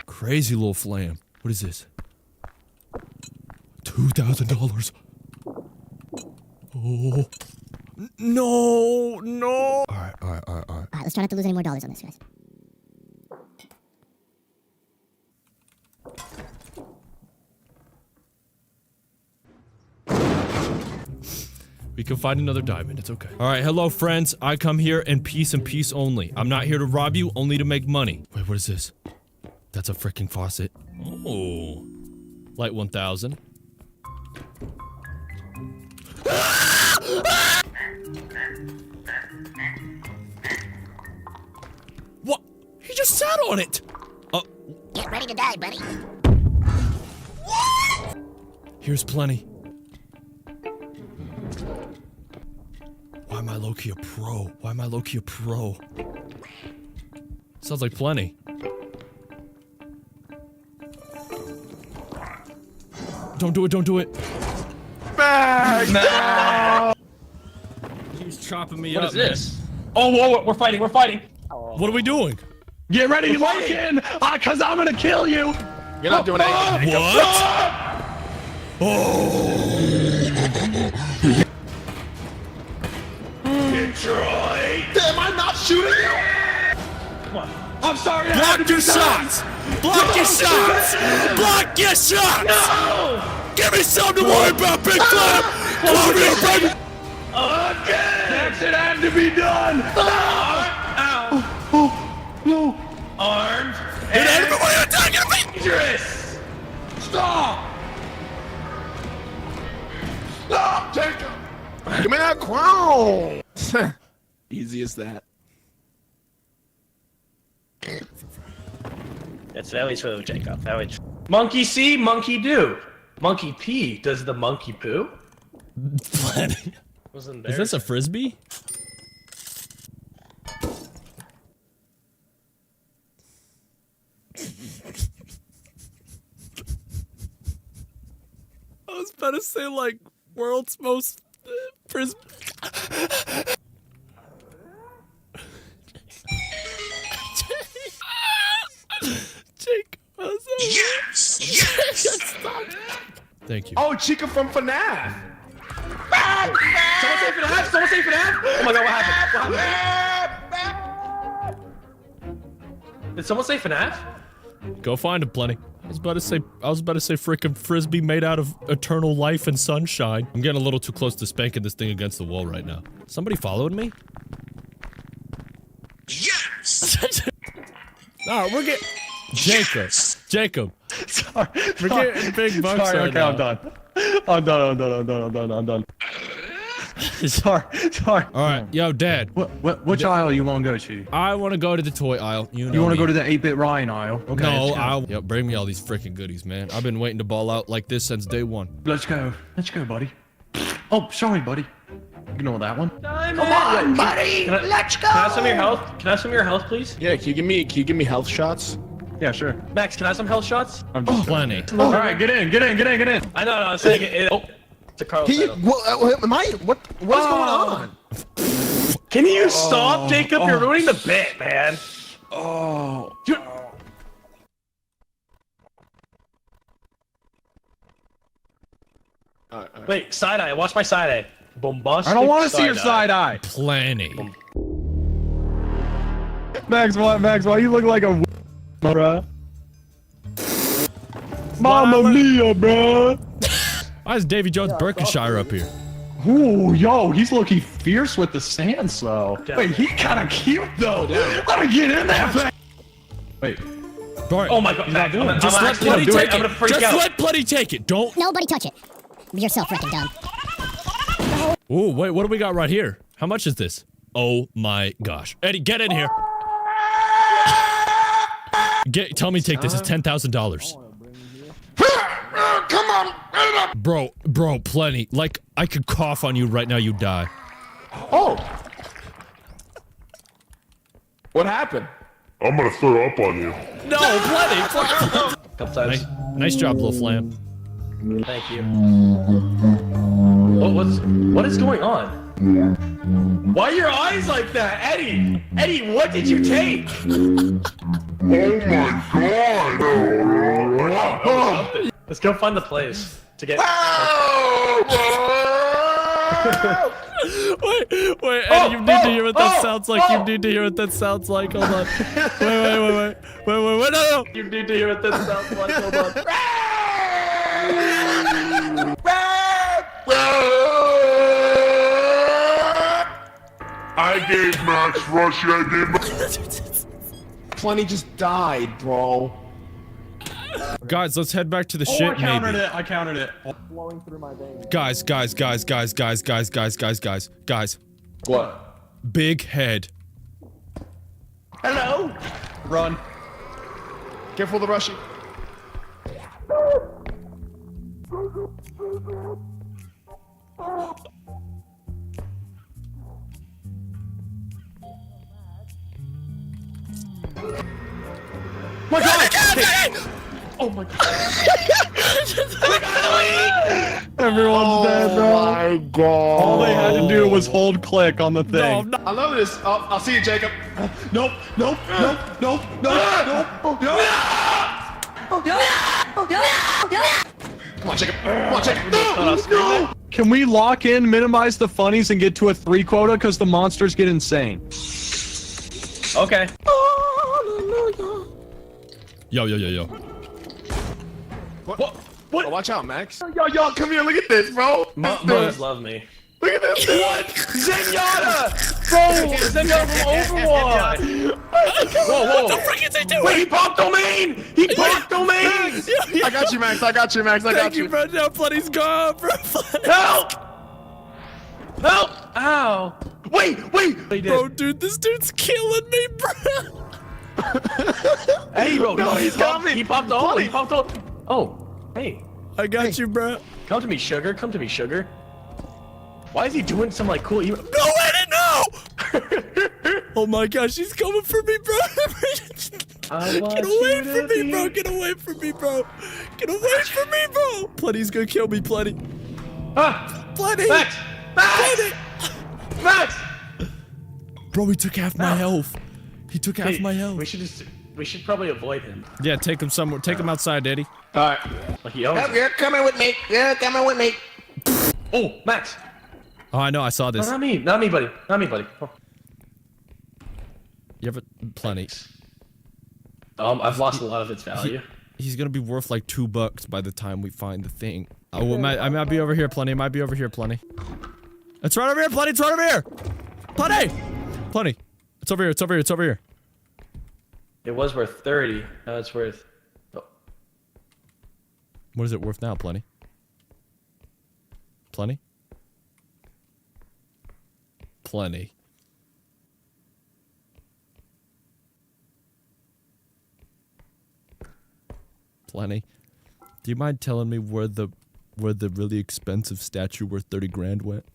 Crazy little flam. What is this? $2,000. Oh. No, no. All right. Let's try not to lose any more dollars on this, guys. We can find another diamond. It's okay. All right. Hello, friends. I come here in peace and peace only. I'm not here to rob you, only to make money. Wait, what is this? That's a freaking faucet. Oh. Light 1000. What? He just sat on it. Get ready to die, buddy. Here's plenty. Why am I low-key a pro? Why am I low-key a pro? Sounds like plenty. Don't do it, don't do it. Bag! He's chopping me What up, is this? Oh, whoa, we're fighting, we're fighting. What are we doing? Get ready to lock in, cause I'm gonna kill you. You're not doing anything. What? Detroit! Am I not shooting you? I'm sorry. I had Block to your do that. shots! Block your shots! Block your shots! No! Give me something to worry about, Big Flap! Come here, baby! That shit had to be done. No. Armed Hit everybody attacking me! dangerous. Stop. Stop, Jacob! Give me that crown! Easy as that. That's very true, Jacob. Very true. Monkey see, monkey do. Monkey pee, does the monkey poo? Plenty. Wasn't Is there? this a frisbee? I was about to say like world's most frisbee. Jake, yes! Stop. Thank you. Oh, Chica from FNAF! Someone say FNAF! Someone say FNAF! Oh my god, what happened? Did someone say FNAF? Go find him, Plenty. I was about to say freaking frisbee made out of eternal life and sunshine. I'm getting a little too close to spanking this thing against the wall right now. Somebody followed me? Yes! No, we're getting... Jacob. Sorry. We're getting big bucks Sorry, right okay, now. I'm done. I'm done. Sorry. Alright, yo, Dad. Which aisle you want to go to? I want to go to the toy aisle. You want to go to to the 8-bit Ryan aisle? Okay, No, let's go. I'll... Yo, bring me all these freaking goodies, man. I've been waiting to ball out like this since day one. Let's go, buddy. Oh, sorry, buddy. Ignore that one. Come on, buddy! Let's go! Can I have some of your health? Can I have some of your health, please? Yeah, can you give me health shots? Yeah, sure. Max, can I have some health shots? I'm just Plenty. All right, get in. I know, I'm saying it. Oh, it's a Carlos title. What is going on? Can you stop, Jacob? You're ruining the bit, man. Oh. Wait, side eye. Watch my side eye. Bombastic. I don't want to see your side eye. Plenty. Max, why you look like a bruh? Mamma mia, bruh. Why is Davy Jones Berkshire up here? Ooh, yo, he's looking fierce with the stance, though. Yeah. Wait, he kind of cute, though. Let me get in there, thing. Wait. Bro, Oh my god, Max, I'm just let actually Plenty gonna do take it. I'm it. gonna freak Just out. let Plenty take it. Don't. Nobody touch it. You're so freaking dumb. Ooh, wait, what do we got right here? How much is this? Oh my gosh. Eddie, get in here. Tell me take this. It's $10,000. Come on! Bro, Plenty. Like, I could cough on you right now, you'd die. Oh! What happened? I'm gonna throw up on you. No, Plenty! Couple times. Nice job, Lil Flam. Thank you. What is going on? Why are your eyes like that, Eddie? Eddie, what did you take? Oh my god! Let's go find the place. to get. Wait, Eddie, you need to hear what that sounds like. You need to hear what that sounds like. Hold on. Wait, no. You need to hear what this sounds like. Hold on. I gave Max Rushy, I gave Max... Plenty just died, bro. Guys, let's head back to the ship, maybe. I counted it. Guys. What? Big head. Hello? Run. Careful the rushing. My God! Oh my God! Everyone's dead, bro. Oh my God! All they had to do was hold click on the thing. I love this. I'll see you, Jacob. Nope. Come on, Jacob. No! Can we lock in, minimize the funnies, and get to a 3 quota? Because the monsters get insane. Okay. Yo. What? Oh, watch out, Max. Yo, come here. Look at this, bro. Mothers love me. Look at this. What? Zenyatta! Bro! Zenyatta from Overwatch! Whoa! What the frick is he doing? Wait, he popped domain! I got you, Max. Thank you, bro. Now Blooddy's gone, bro. Help! Ow! Wait! Bro, dude, this dude's killing me, bro. Hey, bro! No, he's coming. He popped all. Oh, hey. I got you, bro. Come to me, sugar. Why is he doing some like cool? No, Eddie, no! Oh my gosh, he's coming for me, bro. Get away from me, bro. Get away from me, bro. Plenty's gonna kill me, Plenty. Plenty. Max! Bro, he took half my health. We should probably avoid him. Yeah, take him somewhere. Take him outside, Eddie. All right. Like he owns it. You're coming with me. Oh, Max! Oh, I know. I saw this. No, not me, buddy. Oh. You ever Plenty? I've lost a lot of its value. He's gonna be worth like $2 by the time we find the thing. Oh, I might be over here, Plenty. It's right over here, Plenty. It's right over here. Plenty. It's over here. It was worth 30. Now it's worth. Oh. What is it worth now, Plenty? Plenty. Do you mind telling me where the really expensive statue worth 30 grand went?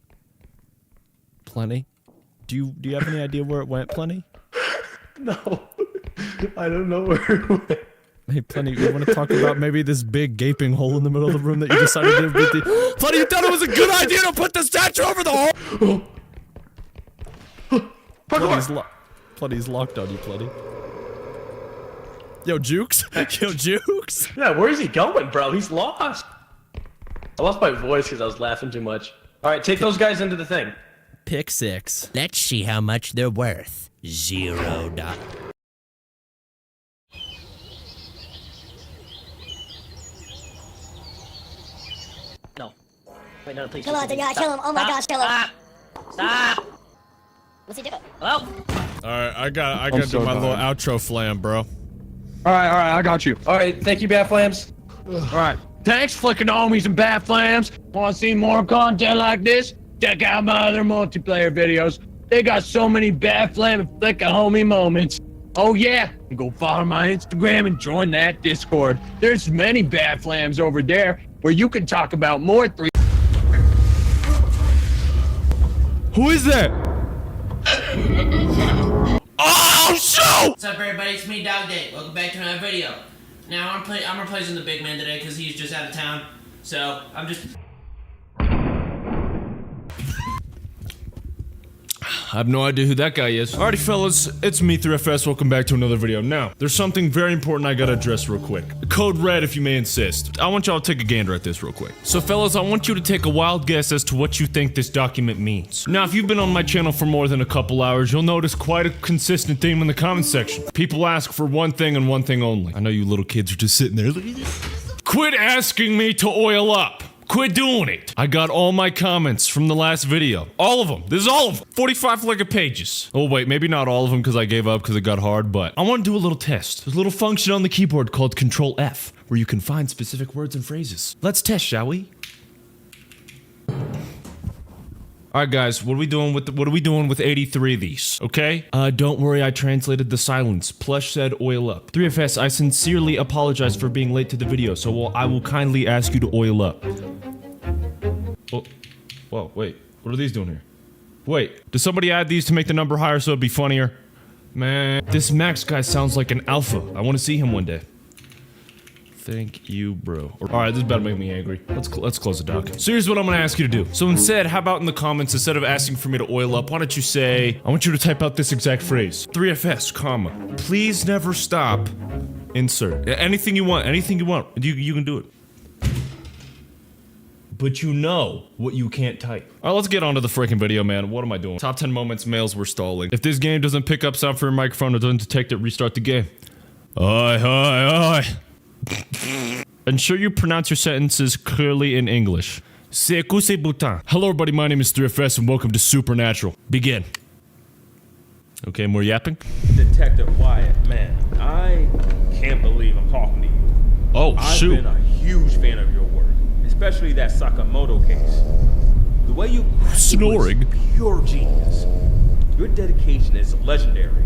Plenty. Do you have any idea where it went, Plenty? No. I don't know where it went. Hey, Plenty, you want to talk about maybe this big gaping hole in the middle of the room that you decided to do? Plenty, you thought it was a good idea to put the statue over the hole? Plenty's locked on you, Plenty. Yo, Jukes? Yeah, where is he going, bro? He's lost. I lost my voice because I was laughing too much. All right, take those guys into the thing. Pick 6. Let's see how much they're worth. $0. No. Wait, no, please. Kill him, kill him. Oh my gosh, kill him. Stop! What's he doing? Hello? Alright, I gotta do my little outro flam, bro. Alright, I got you. All right, thank you, Bat Flams. Alright. Thanks, Flicking Homies and Bat Flams. Want to see more content like this? Check out my other multiplayer videos. They got so many Bat Flam and Flicking Homie moments. Oh yeah, and go follow my Instagram and join that Discord. There's many Bat Flams over there where you can talk about more Who is that? Oh, shoot! What's up, everybody? It's me, Dog Day. Welcome back to another video. Now, I'm replacing the big man today because he's just out of town. So, I'm just... I have no idea who that guy is. Alrighty, fellas, it's me, 3FS. Welcome back to another video. Now, there's something very important I gotta address real quick. Code red, if you may insist. I want y'all to take a gander at this real quick. So, fellas, I want you to take a wild guess as to what you think this document means. Now, if you've been on my channel for more than a couple hours, you'll notice quite a consistent theme in the comment section. People ask for one thing and one thing only. I know you little kids are just sitting there. Quit asking me to oil up. Quit doing it. I got all my comments from the last video. All of them. This is all of them. 45 like pages. Oh wait, maybe not all of them because I gave up because it got hard, but I want to do a little test. There's a little function on the keyboard called Control F where you can find specific words and phrases. Let's test, shall we? Alright guys, what are we doing with 83 of these, okay? Don't worry, I translated the silence. Plush said oil up. 3FS, I sincerely apologize for being late to the video, so I will kindly ask you to oil up. Oh, whoa, wait, what are these doing here? Wait, did somebody add these to make the number higher so it'd be funnier? Man, this Max guy sounds like an alpha. I want to see him one day. Thank you, bro. Alright, this is about to make me angry. Let's close the doc. So here's what I'm gonna ask you to do. So instead, how about in the comments, instead of asking for me to oil up, why don't you say, I want you to type out this exact phrase. 3FS, comma. Please never stop. Insert. Anything you want, anything you want. You can do it. But you know what you can't type. Alright, let's get on to the freaking video, man. What am I doing? Top 10 moments males were stalling. If this game doesn't pick up sound for your microphone or doesn't detect it, restart the game. Oi, oi, oi. Ensure you pronounce your sentences clearly in English. Hello everybody, my name is 3FS and welcome to Supernatural. Begin. Okay, more yapping? Detective Wyatt, man, I can't believe I'm talking to you. Oh, shoot. I've been a huge fan of your work, especially that Sakamoto case. The way you snoring, pure genius. Your dedication is legendary,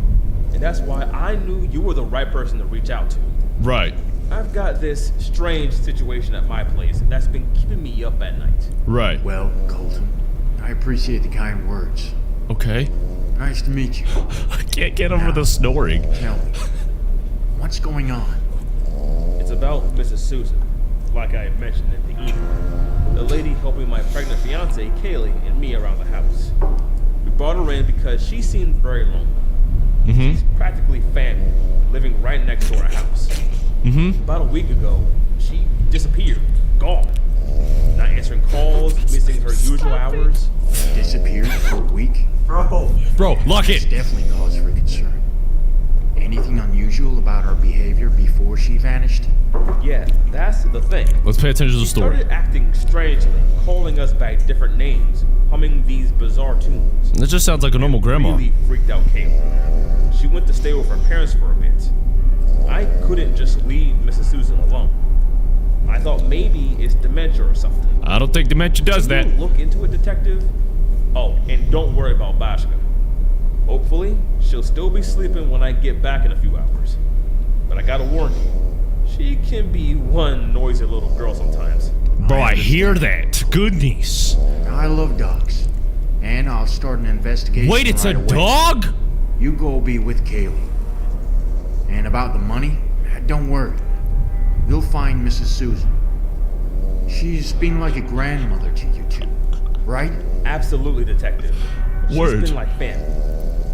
and that's why I knew you were the right person to reach out to. Right. I've got this strange situation at my place, and that's been keeping me up at night. Right. Well, Colton, I appreciate the kind words. Okay. Nice to meet you. I can't get over the snoring. Tell me, what's going on? It's about Mrs. Susan, like I mentioned in the email. The lady helping my pregnant fiance, Kaylee, and me around the house. We brought her in because she seemed very lonely. She's practically family, living right next to our house. About a week ago, she disappeared, gone. Not answering calls, missing her usual hours. Disappeared for a week? Bro, lock it! It's definitely cause for concern. Anything unusual about her behavior before she vanished? Yeah, that's the thing. Let's pay attention to the story. She started acting strangely, calling us by different names, humming these bizarre tunes. That just sounds like a normal grandma. Really freaked out Kaylee. She went to stay with her parents for a bit. I couldn't just leave Mrs. Susan alone. I thought maybe it's dementia or something. I don't think dementia does that. Look into it, detective. Oh, and don't worry about Bashka. Hopefully, she'll still be sleeping when I get back in a few hours. But I gotta warn you, she can be one noisy little girl sometimes. Bro, I hear that. Goodness. I love dogs. And I'll start an investigation. Wait, it's right a away. dog? You go be with Kaylee. And about the money, don't worry. You'll find Mrs. Susan. She's been like a grandmother to you two, right? Absolutely, detective. Word. She's been like family.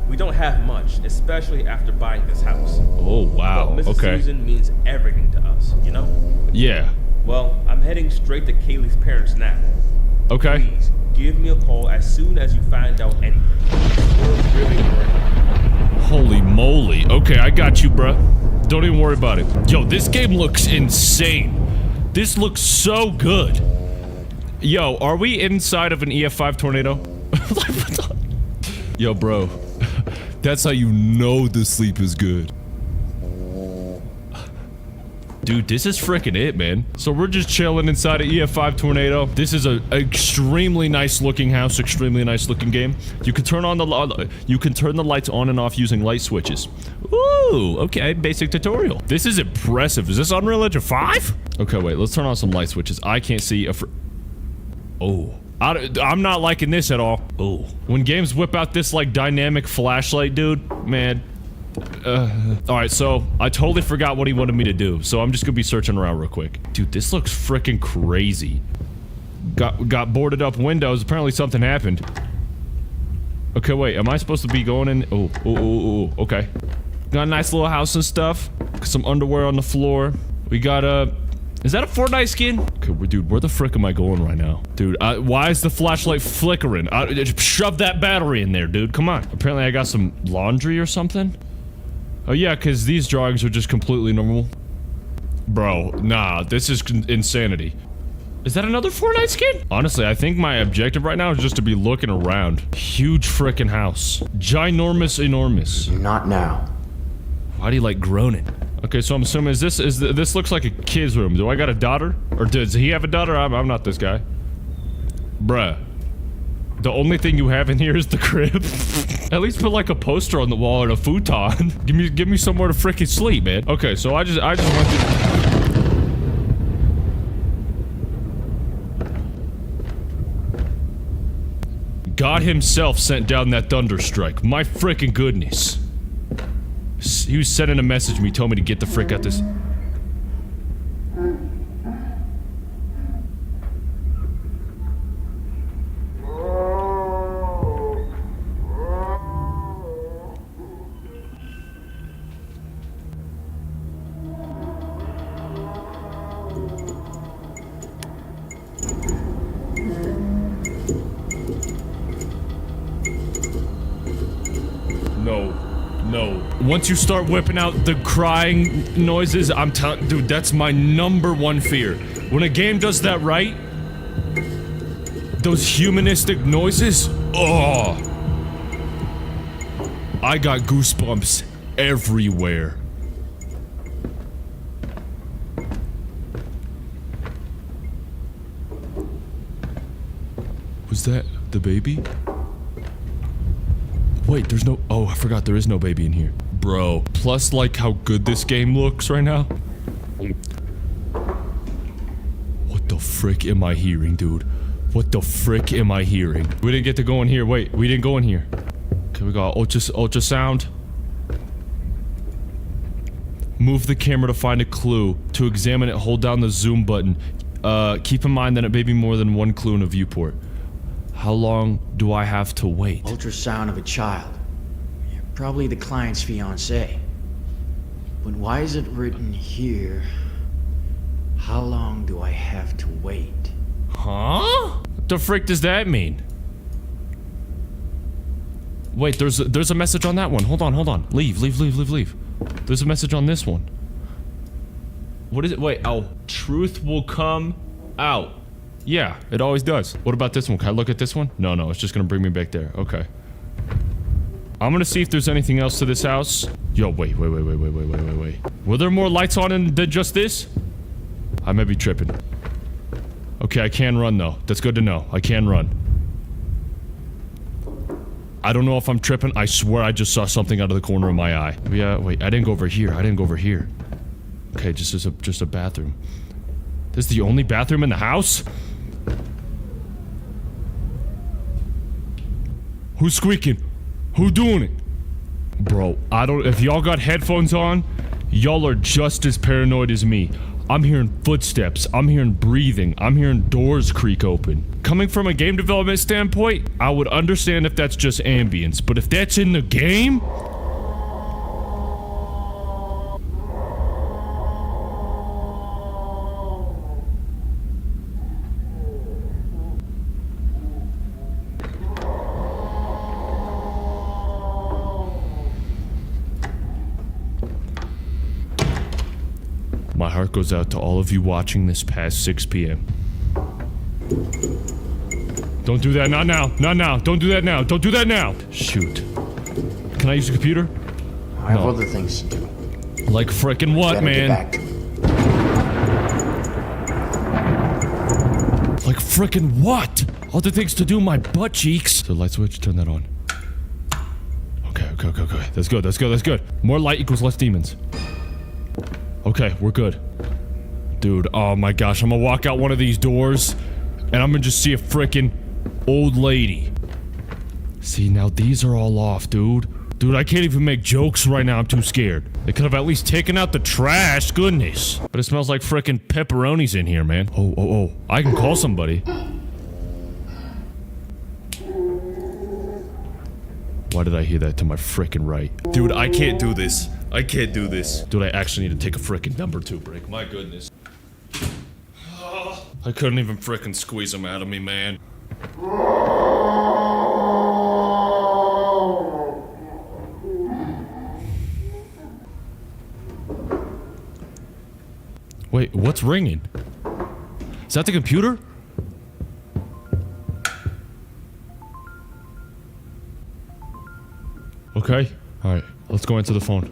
We don't have much, especially after buying this house. Oh, wow. But Mrs. Okay. Susan means everything to us, you know? Yeah. Well, I'm heading straight to Kaylee's parents now. Okay. Please, give me a call as soon as you find out anything. We're really worried. Holy moly. Okay, I got you, bruh. Don't even worry about it. Yo, this game looks insane. This looks so good. Yo, are we inside of an EF5 tornado? Yo, bro. That's how you know the sleep is good. Dude, this is freaking it, man. So we're just chilling inside an EF5 tornado. This is a extremely nice looking house, extremely nice looking game. You can turn on the lights on and off using light switches. Ooh, okay, basic tutorial. This is impressive. Is this Unreal Engine 5? Okay, wait, let's turn on some light switches. I can't see a Oh. I'm not liking this at all. Oh. When games whip out this, like, dynamic flashlight, dude, man. Alright, so I totally forgot what he wanted me to do, so I'm just gonna be searching around real quick. Dude, this looks freaking crazy. Got boarded up windows. Apparently something happened. Okay, wait. Am I supposed to be going in? Oh, okay. Got a nice little house and stuff. Some underwear on the floor. We got a... Is that a Fortnite skin? Okay, dude, where the frick am I going right now? Dude, why is the flashlight flickering? Shove that battery in there, dude. Come on. Apparently I got some laundry or something. Oh yeah, because these drawings are just completely normal. Bro, nah, this is insanity. Is that another Fortnite skin? Honestly, I think my objective right now is just to be looking around. Huge frickin' house. Ginormous, enormous. Not now. Why do you like groaning? Okay, so I'm assuming this looks like a kid's room. Do I got a daughter? Or does he have a daughter? I'm not this guy. Bruh. The only thing you have in here is the crib. At least put like a poster on the wall and a futon. give me somewhere to frickin' sleep, man. Okay, so I just went through. God himself sent down that thunderstrike. My frickin' goodness. He was sending a message to me, told me to get the frick out this. No. Once you start whipping out the crying noises, I'm telling, dude, that's my #1 fear. When a game does that right, those humanistic noises, oh, I got goosebumps everywhere. Was that the baby? Wait, there's no- oh, I forgot there is no baby in here. Bro, plus like how good this game looks right now. What the frick am I hearing, dude? What the frick am I hearing? We didn't get to go in here. Wait, we didn't go in here. Okay, we got ultrasound. Move the camera to find a clue. To examine it, hold down the zoom button. Keep in mind that it may be more than one clue in a viewport. How long do I have to wait? Ultrasound of a child. Probably the client's fiancé. But why is it written here? How long do I have to wait? Huh? What the frick does that mean? Wait, there's a message on that one. Hold on. Leave. There's a message on this one. What is it? Wait, oh. Truth will come out. Yeah, it always does. What about this one? Can I look at this one? No, it's just gonna bring me back there. Okay. I'm gonna see if there's anything else to this house. Yo, wait. Were there more lights on than just this? I may be tripping. Okay, I can run though. That's good to know. I can run. I don't know if I'm tripping. I swear I just saw something out of the corner of my eye. Yeah, wait, I didn't go over here. Okay, just a bathroom. This is the only bathroom in the house? Who's squeaking? Who doing it? Bro, if y'all got headphones on, y'all are just as paranoid as me. I'm hearing footsteps, I'm hearing breathing, I'm hearing doors creak open. Coming from a game development standpoint, I would understand if that's just ambience, but if that's in the game? My heart goes out to all of you watching this past 6 p.m. Don't do that, not now, don't do that now, Shoot. Can I use the computer? I have other things to do. Like frickin' what, man? Like frickin' what? Other things to do, my butt cheeks. The light switch, turn that on. Okay. That's good. More light equals less demons. Okay, we're good. Dude, oh my gosh, I'm gonna walk out one of these doors, and I'm gonna just see a frickin' old lady. See, now these are all off, dude. Dude, I can't even make jokes right now, I'm too scared. They could have at least taken out the trash, goodness. But it smells like frickin' pepperonis in here, man. Oh, I can call somebody. Why did I hear that to my frickin' right? Dude, I can't do this. I can't do this. Dude, I actually need to take a frickin' number 2 break. My goodness. I couldn't even frickin' squeeze them out of me, man. Wait, what's ringing? Is that the computer? Okay. Alright, let's go into the phone.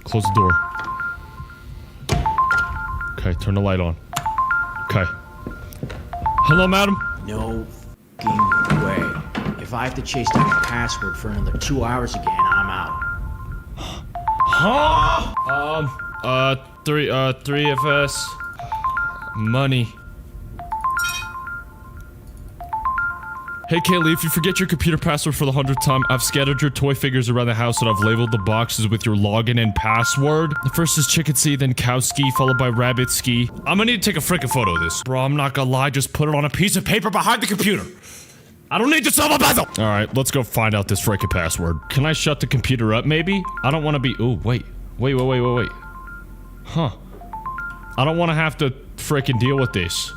Close the door. Okay, turn the light on. Okay. Hello, madam? No f***ing way. If I have to chase down a password for another 2 hours again, I'm out. Huh? 3FS. Money. Hey Kaylee, if you forget your computer password for the 100th time, I've scattered your toy figures around the house and I've labeled the boxes with your login and password. The first is Chicken Ski, then Cow Ski, followed by Rabbit Ski. I'm gonna need to take a frickin' photo of this. Bro, I'm not gonna lie, just put it on a piece of paper behind the computer. I don't need to solve a puzzle! Alright, let's go find out this frickin' password. Can I shut the computer up, maybe? I don't wanna be- ooh, wait. Wait. Huh. I don't wanna have to frickin' deal with this.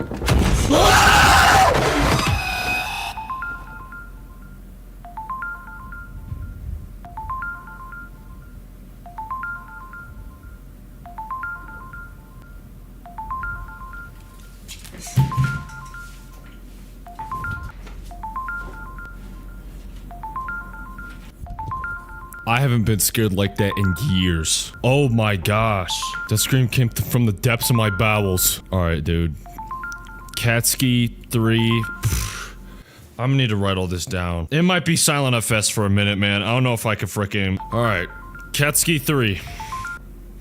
I haven't been scared like that in years. Oh my gosh. That scream came from the depths of my bowels. Alright, dude. Catski 3. I'm gonna need to write all this down. It might be Silent FS for a minute, man. I don't know if I can frickin'. Alright. Catski 3.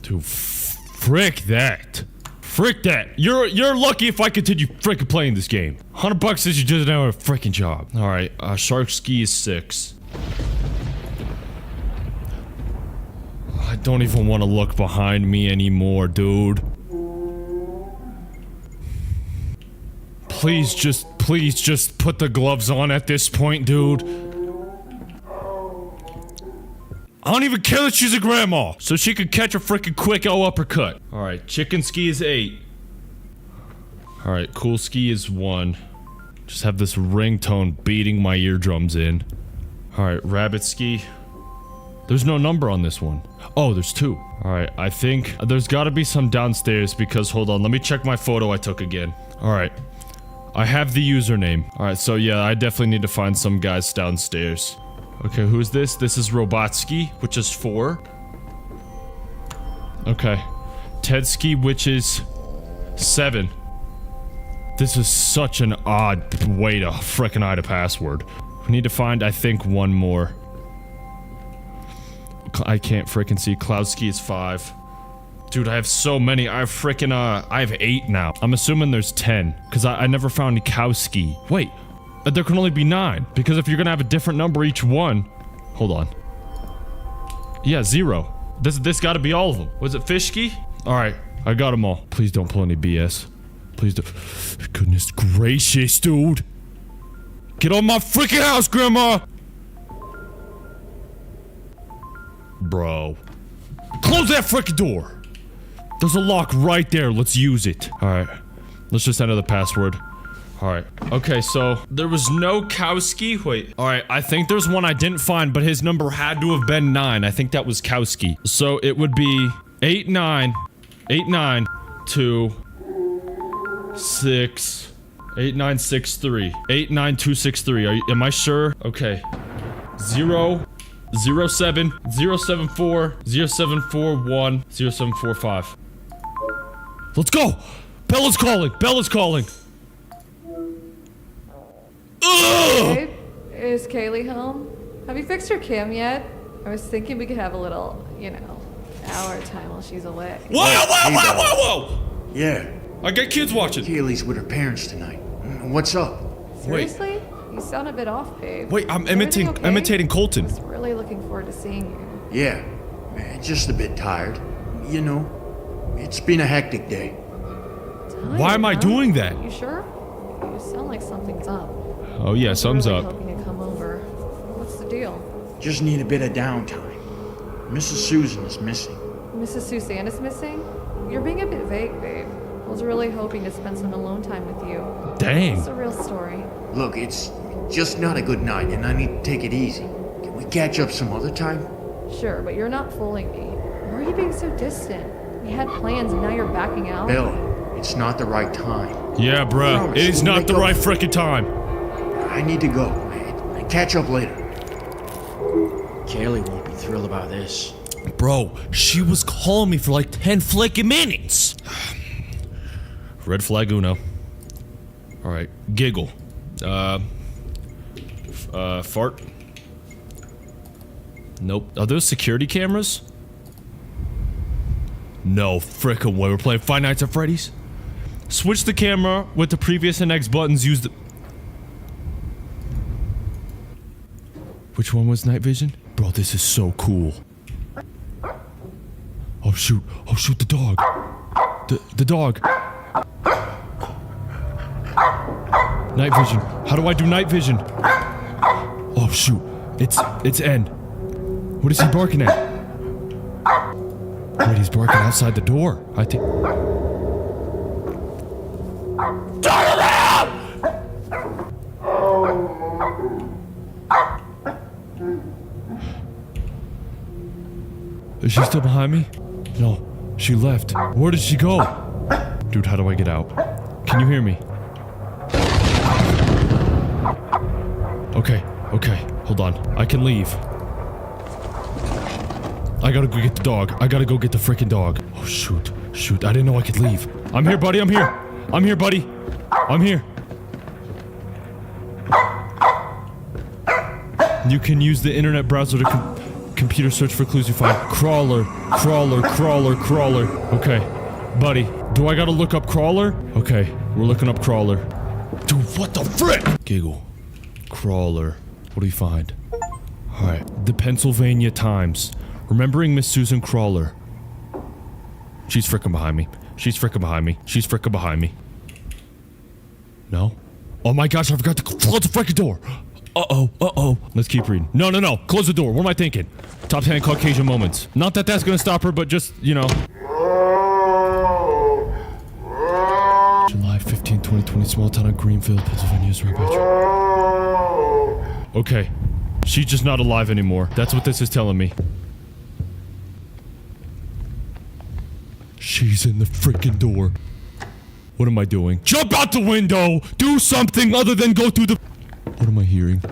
Dude, frick that. Frick that. You're lucky if I continue frickin' playing this game. $100 says you did a frickin' job. Alright, Shark Ski is 6. I don't even want to look behind me anymore, dude. Please just put the gloves on at this point, dude. I don't even care that she's a grandma, so she could catch a freaking quick uppercut. Alright, Chicken Ski is 8. Alright, Cool Ski is 1. Just have this ringtone beating my eardrums in. Alright, Rabbit Ski. There's no number on this one. Oh, there's 2. Alright, I think there's gotta be some downstairs because, hold on, let me check my photo I took again. Alright. I have the username. Alright, so yeah, I definitely need to find some guys downstairs. Okay, who's this? This is Robotsky, which is 4. Okay. Tedsky, which is 7. This is such an odd way to frickin' hide a password. We need to find, I think, one more. I can't frickin' see. Cloudsky is 5. Dude, I have so many. I have frickin' I have 8 now. I'm assuming there's 10. Because I never found Kowski. Wait. There can only be 9. Because if you're gonna have a different number each one... Hold on. Yeah, 0. This gotta be all of them. Was it Fishki? Alright, I got them all. Please don't pull any BS. Please don't. Goodness gracious, dude. Get on my frickin' house, Grandma! Bro. Close that frickin' door! There's a lock right there, let's use it. Alright. Let's just enter the password. Alright. Okay, so there was no Kowski. Wait. Alright, I think there's one I didn't find, but his number had to have been 9. I think that was Kowski. So it would be 89263. 89263. Am I sure? Okay. 0 07 074 0741 0745. Let's go! Bella's calling! Bella's calling! Hey, is Kaylee home? Have you fixed her cam yet? I was thinking we could have a little, you know, hour time while she's away. Whoa! Yeah. I got kids watching. Kaylee's with her parents tonight. What's up? Seriously? You sound a bit off, babe. Wait, I'm Is everything imitating Colton. I was really looking forward to seeing you. Yeah. Just a bit tired. You know, it's been a hectic day. Why am I doing that? You sure? You sound like something's up. Oh yeah, thumbs really up. hoping to come over. What's the deal? Just need a bit of downtime. Mrs. Susan is missing. Mrs. Suzanne is missing? You're being a bit vague, babe. I was really hoping to spend some alone time with you. Dang. It's a real story. Look, it's just not a good night, and I need to take it easy. Can we catch up some other time? Sure, but you're not fooling me. Why are you being so distant? We had plans and now you're backing out? Bella, it's not the right time. Yeah, bruh. Promise, It is we'll not make the up right for it. frickin' time. I need to go. Catch up later. Kaylee won't be thrilled about this. Bro, she was calling me for like 10 flickin' minutes. Red flag uno. Alright, giggle. Fart. Nope. Are those security cameras? No frickin' way. We're playing Five Nights at Freddy's? Switch the camera with the previous and X buttons. Use the... Which one was night vision? Bro, this is so cool. Oh shoot. Oh shoot, the dog. The dog. Night vision. How do I do night vision? Oh shoot. It's N. What is he barking at? Wait, he's barking outside the door. I think... Turn around! Is she still behind me? No, she left. Where did she go? Dude, how do I get out? Can you hear me? Okay, hold on. I can leave. I gotta go get the dog. I gotta go get the freaking dog. Oh, shoot. I didn't know I could leave. I'm here, buddy. I'm here, buddy. I'm here. You can use the internet browser to computer search for clues you find. Crawler. Okay, buddy. Do I gotta look up Crawler? Okay, we're looking up Crawler. Dude, what the frick? Giggle. Crawler. What do we find? Alright, the Pennsylvania Times. Remembering Miss Susan Crawler. She's frickin' behind me. No? Oh my gosh, I forgot to close the frickin' door. Uh-oh. Let's keep reading. No. Close the door. What am I thinking? Top 10 Caucasian moments. Not that that's gonna stop her, but just, you know. July 15, 2020, small town of Greenfield, Pennsylvania. Okay. She's just not alive anymore. That's what this is telling me. She's in the freaking door. What am I doing? Jump out the window! Do something other than go through the... What am I hearing?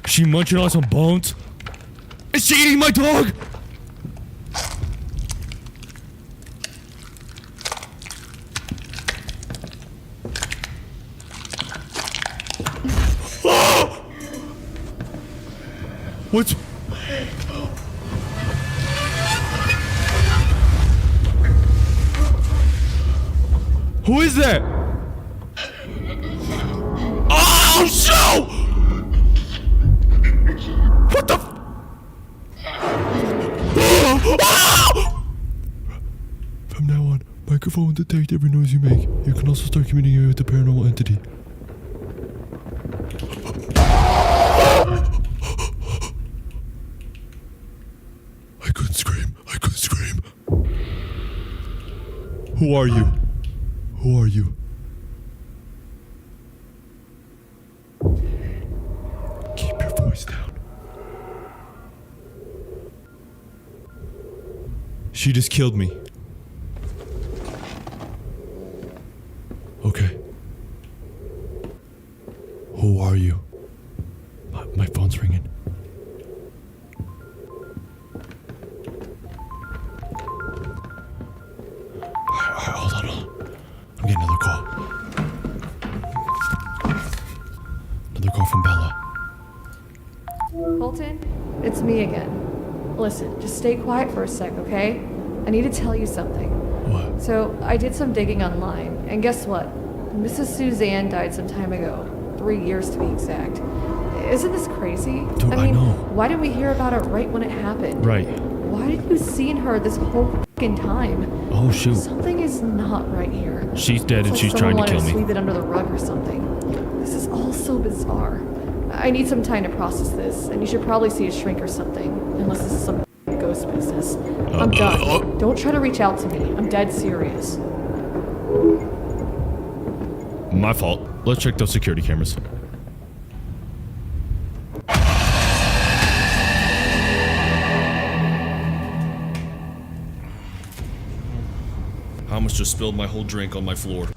She munching on some bones? Is she eating my dog? Oh! What's... Who is that? Oh, shoot! What the? Oh! From now on, microphone will detect every noise you make. You can also start communicating with the paranormal entity. I couldn't scream. Who are you? Keep your voice down. She just killed me. Okay. Who are you? My phone's ringing. Alright, hold on. I'm getting another call. Another call from Bella. Colton, it's me again. Listen, just stay quiet for a sec, okay? I need to tell you something. What? So, I did some digging online, and guess what? Mrs. Suzanne died some time ago. 3 years to be exact. Isn't this crazy? Dude, I mean, know. why didn't we hear about it right when it happened? Right. Why did you seen her this whole fucking time? Oh, shoot. Something is not right here. She's dead It's and like she's someone trying to wanted kill me. Sweep it under the rug or something. This is all so bizarre. I need some time to process this, and you should probably see a shrink or something, unless this is some ghost business. I'm done. Don't try to reach out to me. I'm dead serious. My fault. Let's check those security cameras. I almost just spilled my whole drink on my floor.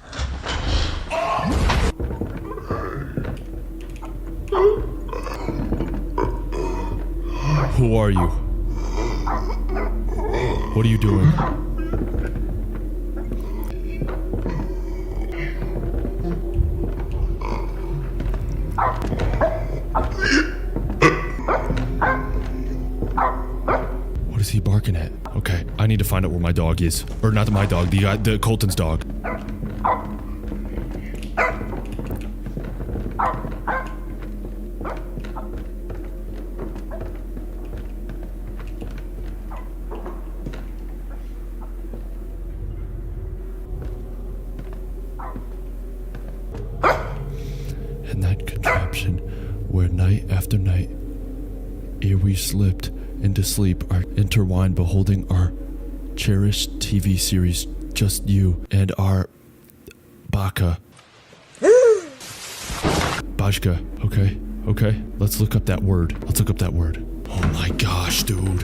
Who are you? What are you doing? What is he barking at? Okay, I need to find out where my dog is. Or not my dog, the Colton's dog. And that contraption where night after night, ere we slipped into sleep, are intertwined beholding our cherished TV series, Just You, and our Baka. Bajka, okay, let's look up that word. Oh my gosh, dude.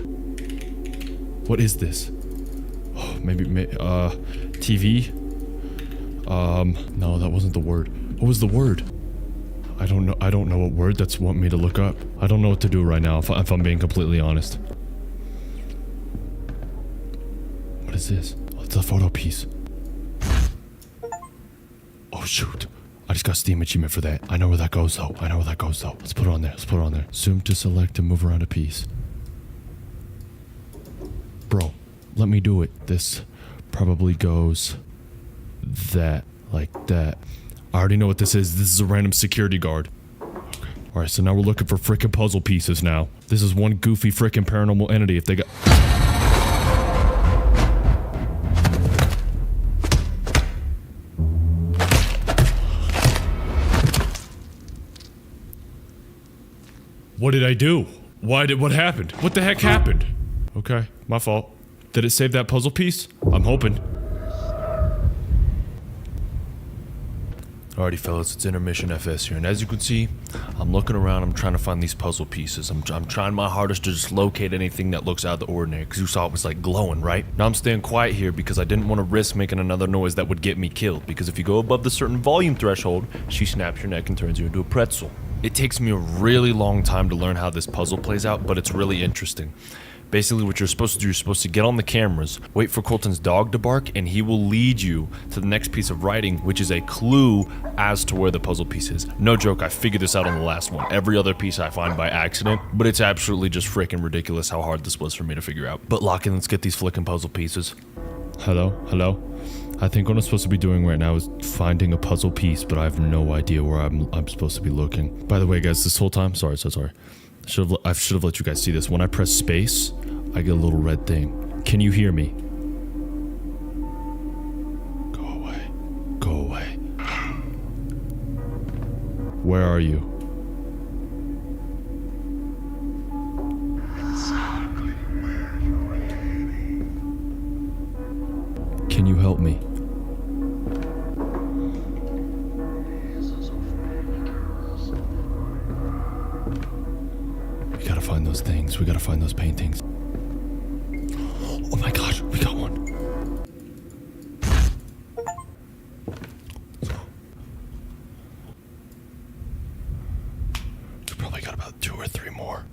What is this? Oh, maybe, TV? No, that wasn't the word. What was the word? I don't know what word that's want me to look up. I don't know what to do right now, if I'm being completely honest. What is this? Oh, it's a photo piece. Oh shoot. I just got Steam achievement for that. I know where that goes though. Let's put it on there. Zoom to select to move around a piece. Bro, let me do it. This probably goes that, like that. I already know what this is. This is a random security guard. Okay. Alright, so now we're looking for frickin' puzzle pieces now. This is one goofy frickin' paranormal entity if they got... What did I do? What happened? What the heck happened? Okay, my fault. Did it save that puzzle piece? I'm hoping. Alrighty fellas, it's Intermission FS here, and as you can see, I'm looking around, I'm trying to find these puzzle pieces. I'm trying my hardest to just locate anything that looks out of the ordinary, because you saw it was like glowing, right? Now I'm staying quiet here because I didn't want to risk making another noise that would get me killed, because if you go above the certain volume threshold, she snaps your neck and turns you into a pretzel. It takes me a really long time to learn how this puzzle plays out, but it's really interesting. Basically what you're supposed to do, you're supposed to get on the cameras, wait for Colton's dog to bark, and he will lead you to the next piece of writing, which is a clue as to where the puzzle piece is. No joke, I figured this out on the last one. Every other piece I find by accident, but it's absolutely just freaking ridiculous how hard this was for me to figure out. But lock in, let's get these flicking puzzle pieces. Hello? I think what I'm supposed to be doing right now is finding a puzzle piece, but I have no idea where I'm supposed to be looking. By the way, guys, this whole time, sorry. I should have let you guys see this. When I press space, I get a little red thing. Can you hear me? Go away. Where are you? Can you help me? We gotta find those things. We gotta find those paintings. Oh my gosh, we got one. We probably got about 2 or 3 more.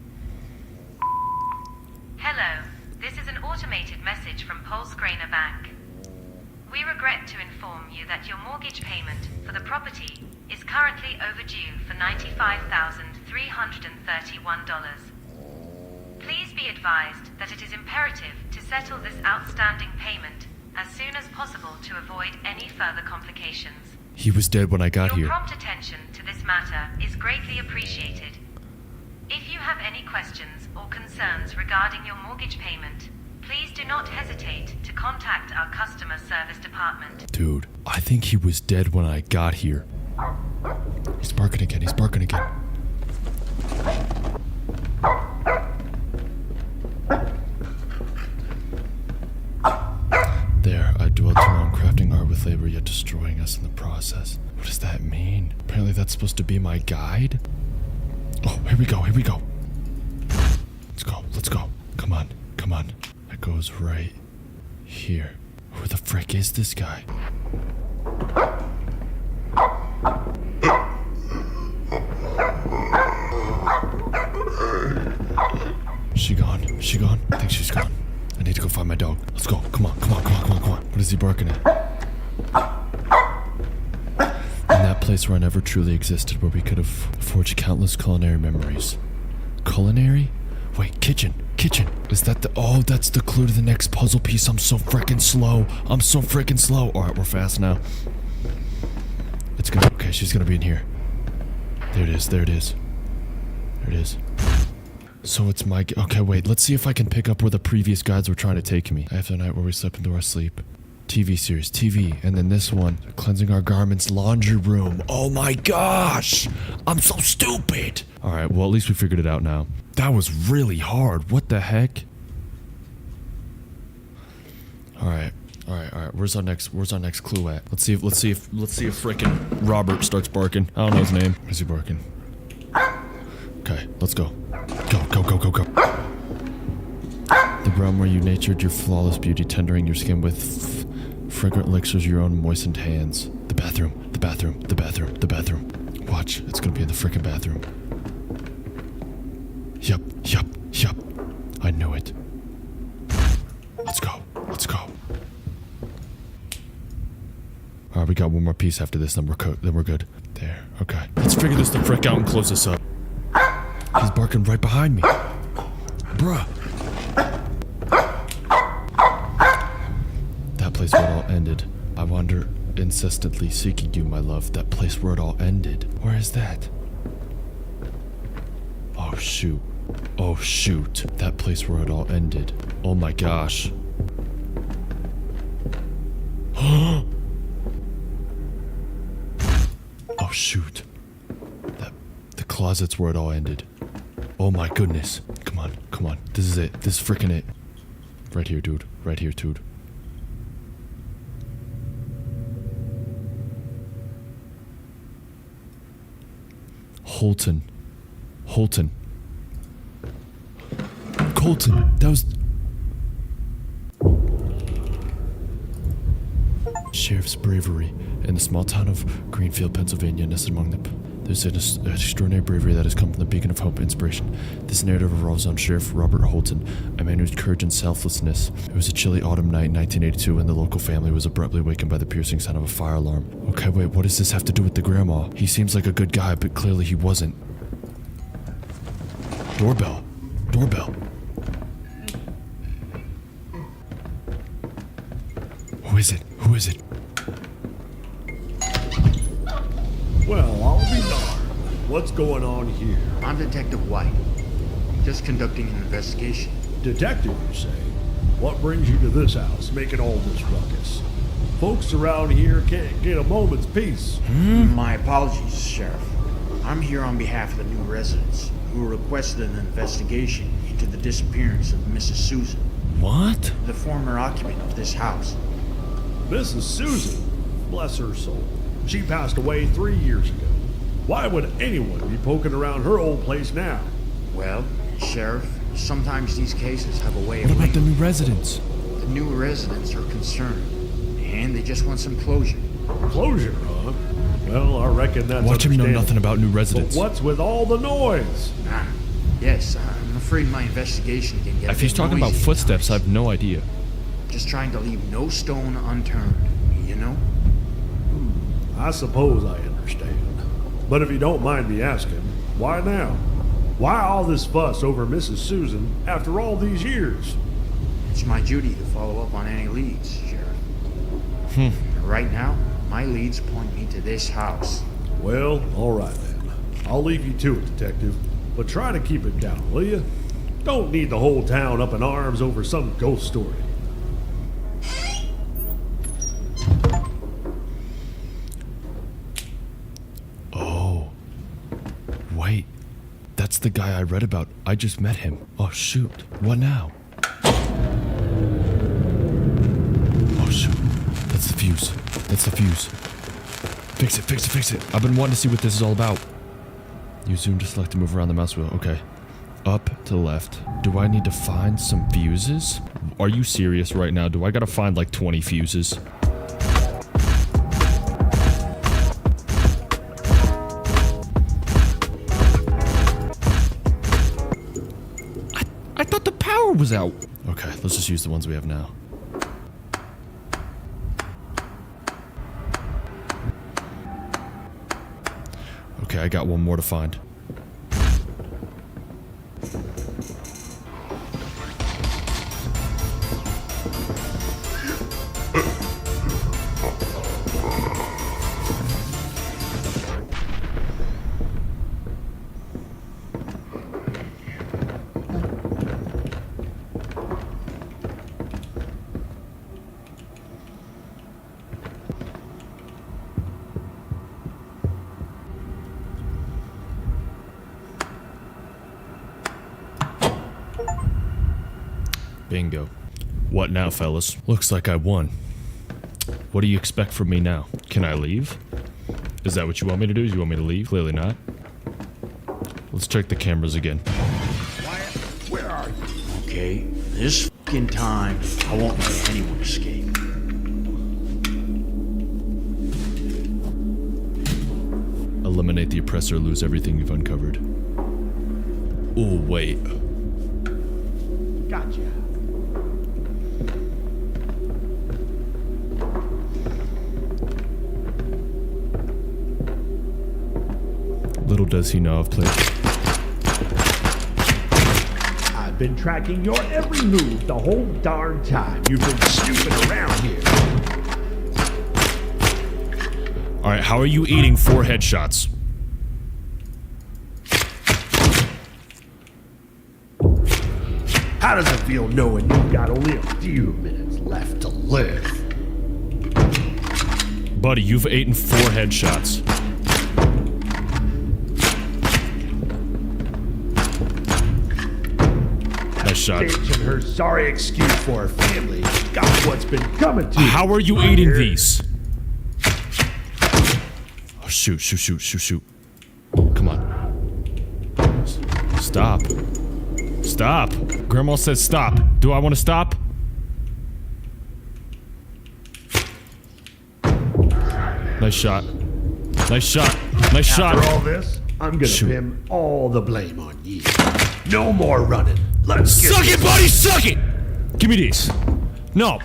Hello, this is an automated message from Polsgrainer Bank. We regret to inform you that your mortgage payment for the property is currently overdue for $95,331. Please be advised that it is imperative to settle this outstanding payment as soon as possible to avoid any further complications. He was dead when I got Your here. prompt attention to this matter is greatly appreciated. you have any questions or concerns regarding your mortgage payment, please do not hesitate to contact our customer service department. Dude, I think he was dead when I got here. He's barking again, he's barking again. There, I dwelled too long crafting art with labor, yet destroying us in the process. What does that mean? Apparently that's supposed to be my guide? Oh, here we go, here we go. Let's go, let's go. Come on, come on. That goes right here. Who the frick is this guy? She gone? She gone? I think she's gone. I need to go find my dog. Let's go. Come on, come on, come on, come on, come on. What is he barking at? In that place where I never truly existed, where we could have forged countless culinary memories. Culinary? Wait, kitchen. Kitchen. Is that the... Oh, that's the clue to the next puzzle piece. I'm so freaking slow. I'm so freaking slow. Alright, we're fast now. It's gonna... Okay, she's gonna be in here. There it is, there it is. There it is. So it's my... Okay, wait. Let's see if I can pick up where the previous guides were trying to take me. After the night where we slept into our sleep. TV series. TV. And then this one. Cleansing our garments. Laundry room. Oh my gosh! I'm so stupid! Alright, well at least we figured it out now. That was really hard. What the heck? Alright. Alright. Where's our next clue at? Let's see if frickin' Robert starts barking. I don't know his name. Is he barking? Okay, let's go. Go. The realm where you natured your flawless beauty, tendering your skin with fragrant elixirs of your own moistened hands. The bathroom. Watch, it's gonna be in the frickin' bathroom. Yup. I knew it. Let's go. Alright, we got one more piece after this, then we're good. There, okay. Let's figure this the frick out and close this up. He's barking right behind me. Bruh. That place where it all ended. I wander incessantly seeking you, my love. That place where it all ended. Where is that? Oh shoot. That place where it all ended. Oh my gosh. Oh shoot. The closet's where it all ended. Oh my goodness. Come on. This is it. This is freaking it. Right here, dude. Colton. That was... Sheriff's bravery. In the small town of Greenfield, Pennsylvania, nestled among the... There's an extraordinary bravery that has come from the beacon of hope and inspiration. This narrative revolves on Sheriff Robert Holton, a man whose courage and selflessness. It was a chilly autumn night in 1982 when the local family was abruptly awakened by the piercing sound of a fire alarm. Okay, wait, what does this have to do with the grandma? He seems like a good guy, but clearly he wasn't. Doorbell. Who is it? Well, I'll be darned. What's going on here? I'm Detective White. Just conducting an investigation. Detective, you say? What brings you to this house, making all this ruckus? Folks around here can't get a moment's peace. My apologies, Sheriff. I'm here on behalf of the new residents who requested an investigation into the disappearance of Mrs. Susan. What? The former occupant of this house. Mrs. Susan? Bless her soul. She passed away 3 years ago. Why would anyone be poking around her old place now? Well, Sheriff, sometimes these cases have a way of... What about the new residents? The new residents are concerned, and they just want some closure. Closure, huh? Well, I reckon that's Watch him know nothing about new residents. But what's with all the noise? Yes, I'm afraid my investigation can get... If he's talking about footsteps, I have no idea. Just trying to leave no stone unturned, you know? I suppose I understand. But if you don't mind me asking, why now? Why all this fuss over Mrs. Susan after all these years? It's my duty to follow up on any leads, Sheriff. Right now, my leads point me to this house. Well, all right then. I'll leave you to it, Detective. but try to keep it down, will you? Don't need the whole town up in arms over some ghost story. Oh. Wait. That's the guy I read about. I just met him. Oh, shoot. What now? Oh, shoot. That's the fuse. That's the fuse. Fix it, fix it, fix it. I've been wanting to see what this is all about. Use zoom to select and move around the mouse wheel. Okay. Up to the left. Do I need to find some fuses? Are you serious right now? Do I gotta find like 20 fuses? I thought the power was out. Okay, let's just use the ones we have now. Okay, I got one more to find. Bingo. What now, fellas? Looks like I won. What do you expect from me now? Can I leave? Is that what you want me to do? Do you want me to leave? Clearly not. Let's check the cameras again. Wyatt, where are you? Okay, this fucking time, I won't let anyone escape. Eliminate the oppressor, lose everything you've uncovered. Oh, wait. Gotcha. Little does he know I've played. I've been tracking your every move the whole darn time you've been snooping around here. Alright, how are you eating 4 headshots? How does it feel knowing you've got only a few minutes left to live? Buddy, you've eaten 4 headshots. Nice shot. Bitch and her sorry excuse for her family got what's been coming to you. How are you eating these? Oh, shoot, shoot, shoot, shoot, shoot. Come on. Stop. Stop. Grandma says stop. Do I want to stop? Nice shot. Nice shot. Nice shot. After all this, I'm gonna pin all the blame on you. No more running. Let's get Suck it, buddy! Suck it! Give me these. No.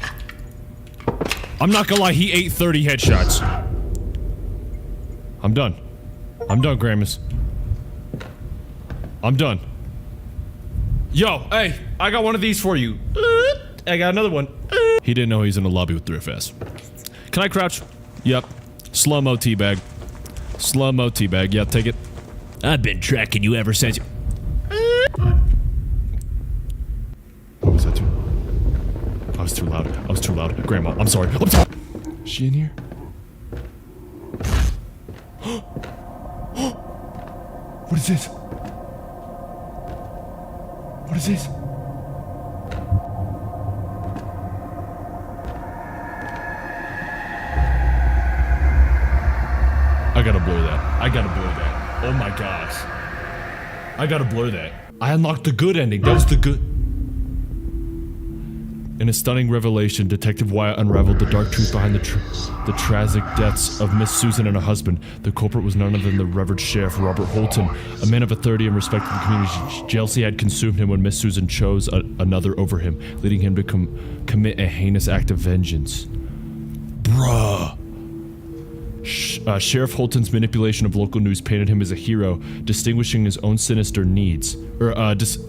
I'm not gonna lie, he ate 30 headshots. I'm done. I'm done, Gramus. I'm done. Yo, hey, I got one of these for you. I got another one. He didn't know he's in a lobby with Thriftfest. Can I crouch? Yep. Slow-mo teabag. Slow-mo teabag. Yeah, take it. I've been tracking you ever since you... Oh, was that too... I was too loud. I was too loud. Grandma, I'm sorry. I'm sorry. Is she in here? What is this? What is this? I gotta blur that. I gotta blur that. Oh my gosh. I gotta blur that. I unlocked the good ending. That was the good... In a stunning revelation, Detective Wyatt unraveled the dark truth behind the tragic deaths of Miss Susan and her husband. The culprit was none other than the Reverend Sheriff Robert Holton, a man of authority and respect in the community. Jealousy had consumed him when Miss Susan chose another over him, leading him to commit a heinous act of vengeance. Bruh. Sheriff Holton's manipulation of local news painted him as a hero, distinguishing his own sinister needs,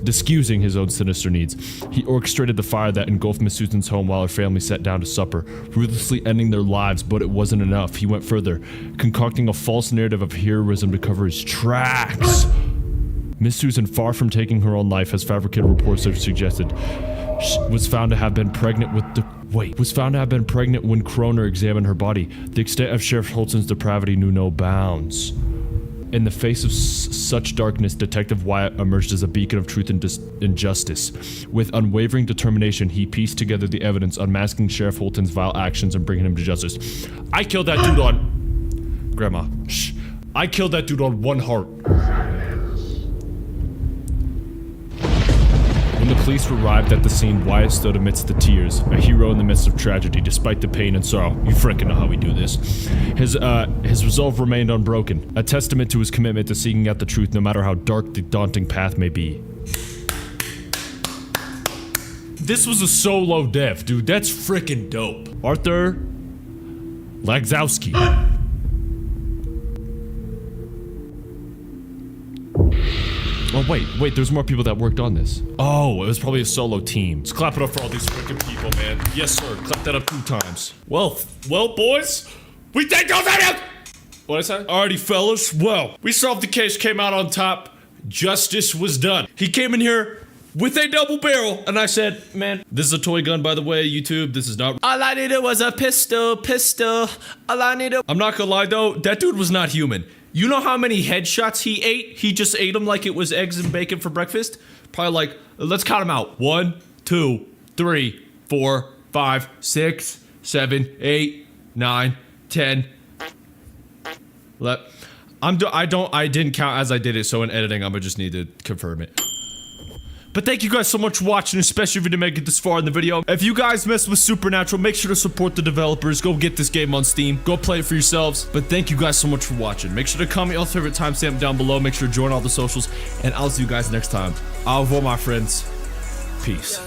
discusing his own sinister needs. He orchestrated the fire that engulfed Miss Susan's home while her family sat down to supper, ruthlessly ending their lives, but it wasn't enough. He went further, concocting a false narrative of heroism to cover his tracks. Miss Susan, far from taking her own life, as fabricated reports have suggested, was found to have been pregnant with the... was found to have been pregnant when Kroner examined her body. The extent of Sheriff Holton's depravity knew no bounds. In the face of such darkness, Detective Wyatt emerged as a beacon of truth and justice. With unwavering determination, he pieced together the evidence, unmasking Sheriff Holton's vile actions and bringing him to justice. I killed that dude on... Grandma, shh. I killed that dude on one heart. When the police arrived at the scene, Wyatt stood amidst the tears, a hero in the midst of tragedy, despite the pain and sorrow. You frickin' know how we do this. His resolve remained unbroken, a testament to his commitment to seeking out the truth, no matter how dark the daunting path may be. This was a solo death, dude. That's frickin' dope. Arthur Lagzowski. Oh, wait, there's more people that worked on this. Oh, it was probably a solo team. Let's clap it up for all these freaking people, man. Yes, sir. Clap that up 2 times. Well, boys, we take over it! What I say? Alrighty, fellas. Well, we solved the case, came out on top. Justice was done. He came in here with a double barrel, and I said, man, this is a toy gun, by the way, YouTube. This is not... All I needed was a pistol. All I needed... I'm not gonna lie, though. That dude was not human. You know how many headshots he ate? He just ate them like it was eggs and bacon for breakfast? Probably like, let's count them out. 1, 2, 3, 4, 5, 6, 7, 8, 9, 10. I didn't count as I did it, so in editing, I'm gonna just need to confirm it. But thank you guys so much for watching, especially if you didn't make it this far in the video. If you guys mess with Supernatural, make sure to support the developers. Go get this game on Steam. Go play it for yourselves. But thank you guys so much for watching. Make sure to comment your favorite timestamp down below. Make sure to join all the socials. And I'll see you guys next time. Au revoir, my friends. Peace.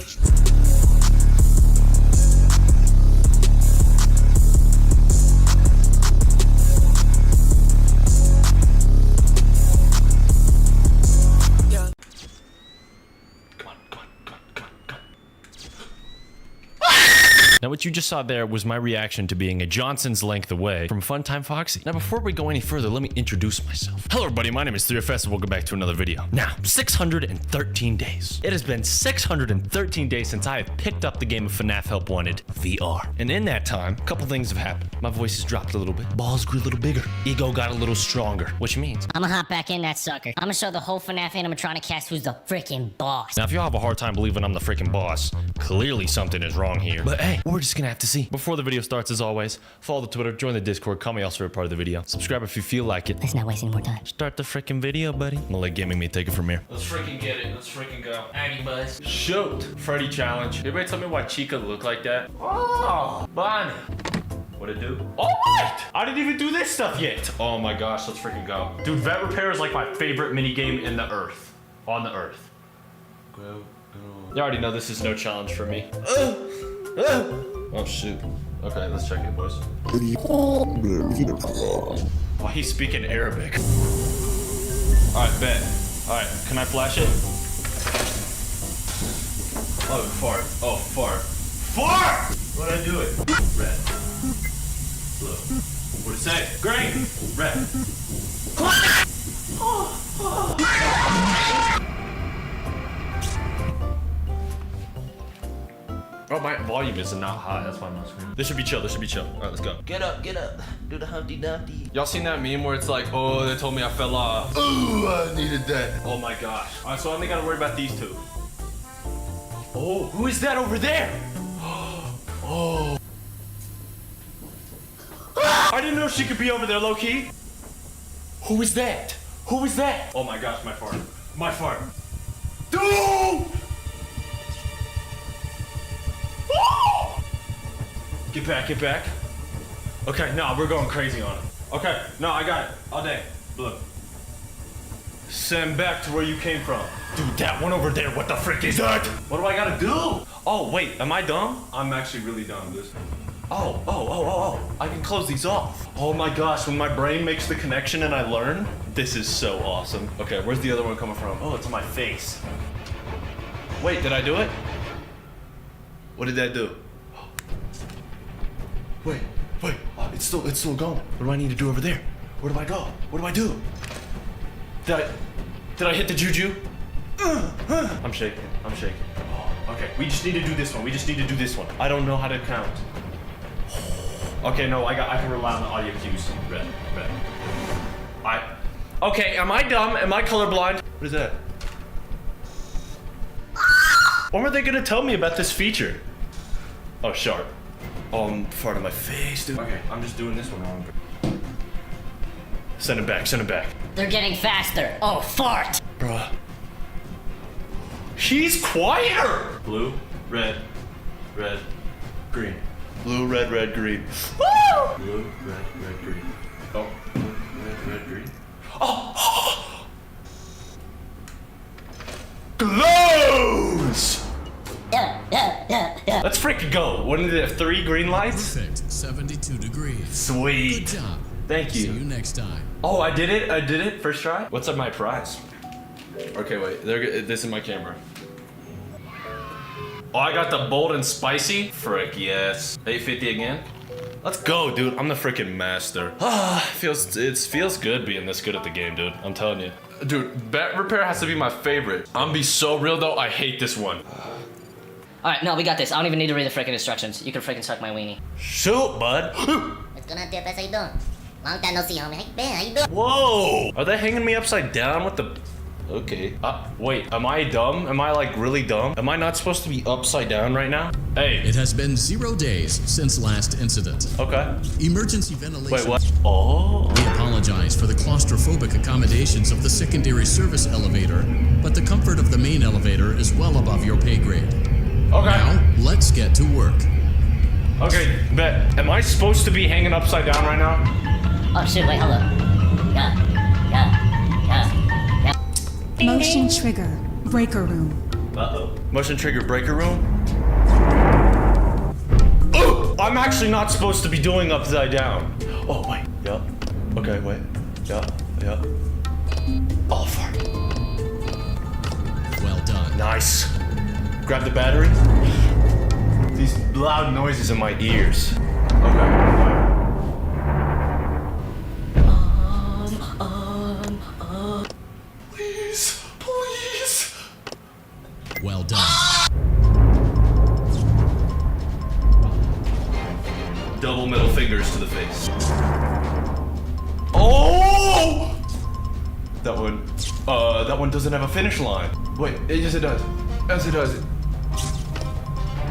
Now what you just saw there was my reaction to being a Johnson's length away from Funtime Foxy. Now before we go any further, let me introduce myself. Hello everybody, my name is 3FS and welcome back to another video. Now, 613 days. It has been 613 days since I have picked up the game of FNAF Help Wanted VR. And in that time, a couple things have happened. My voice has dropped a little bit, balls grew a little bigger, ego got a little stronger, which means I'ma hop back in that sucker. I'ma show the whole FNAF animatronic cast who's the freaking boss. now if you have a hard time believing I'm the freaking boss, clearly something is wrong here. But hey, we're just gonna have to see. Before the video starts, as always, follow the Twitter, join the Discord, call me also a part of the video. Subscribe if you feel like it. Let's not waste any more time. Start the freaking video, buddy. I'm gonna let Gaming Me take it from here. Let's freaking get it. Let's freaking go. Aggie buzz. Shoot! Freddy challenge. Anybody tell me why Chica looked like that? Oh, Bonnie. What'd it do? Oh, what? I didn't even do this stuff yet. Oh my gosh, let's freaking go. Dude, Vet Repair is like my favorite minigame in the earth. On the earth. You already know this is no challenge for me. Oh shoot. Okay, let's check it, boys. Why he's speaking Arabic? Alright, bet. Alright, can I flash it? Oh, fart. Oh, fart. Fart! What'd I do it? Red. Blue. What'd it say? Green! Red. Oh, my volume is not high. That's why I'm not screaming. This should be chill. This should be chill. All right, let's go. Get up, get up. Do the Humpty Dumpty. Y'all seen that meme where it's like, oh, they told me I fell off. Ooh, I needed that. Oh my gosh. All right, so I only gotta worry about these two. Oh, who is that over there? Oh. I didn't know she could be over there, low-key. Who is that? Who is that? Oh my gosh, my fart. My fart. Dude! Get back, get back. Okay, no, we're going crazy on it. Okay, no, I got it. All day. Look. Send back to where you came from. Dude, that one over there, what the frick is that? What do I gotta do? Oh, wait, am I dumb? I'm actually really dumb, dude. Oh. I can close these off. Oh my gosh, when my brain makes the connection and I learn, this is so awesome. Okay, where's the other one coming from? Oh, it's on my face. Wait, did I do it? What did that do? Wait, oh, it's still going. What do I need to do over there? Where do I go? What do I do? Did I hit the juju? I'm shaking. I'm shaking. Oh, okay, we just need to do this one. We just need to do this one. I don't know how to count. Okay, no, I can rely on the audio cues. Red. Okay, am I dumb? Am I colorblind? What is that? When were they gonna tell me about this feature? Oh, sharp. Oh, I'm farting my face, dude. Okay, I'm just doing this one wrong. Send it back, send it back. They're getting faster. Oh, fart! Bruh. He's quieter! Blue, red, green. Blue, red, green. Woo! Blue, red, green. Oh, blue, red, green. Oh! Glows! Yeah. Let's freaking go. What did it have? 3 green lights? Perfect. 72 degrees. Sweet. Good job. Thank you. See you next time. Oh, I did it. First try. What's up my prize? Okay, wait. This is my camera. Oh, I got the bold and spicy. Frick, yes. 850 again. Let's go, dude. I'm the freaking master. It feels good being this good at the game, dude. I'm telling you. Dude, Bat Repair has to be my favorite. I'm be so real though, I hate this one. Alright, no, we got this. I don't even need to read the freaking instructions. You can freaking suck my weenie. Shoot, bud. What's going on, Tiff? How you doing? Long time no see, homie. Hey, Ben, how you doing? Whoa! Are they hanging me upside down with the... Okay. Wait, am I dumb? Am I like really dumb? Am I not supposed to be upside down right now? Hey. It has been 0 days since last incident. Okay. Emergency ventilation. Wait, what? Oh. We apologize for the claustrophobic accommodations of the secondary service elevator, but the comfort of the main elevator is well above your pay grade. Okay. Now, let's get to work. Okay, bet. Am I supposed to be hanging upside down right now? Oh shit, wait, hold up. Yeah. Motion trigger, breaker room. Uh-oh. Motion trigger breaker room? Oh! I'm actually not supposed to be doing upside down. Oh, wait. Yup. Okay, wait. Yup. Oh, fuck. Well done. Nice. Grab the battery. These loud noises in my ears. Okay. Please. Well done. Double middle fingers to the face. Oh! That one doesn't have a finish line. Wait, yes it does. Yes it does.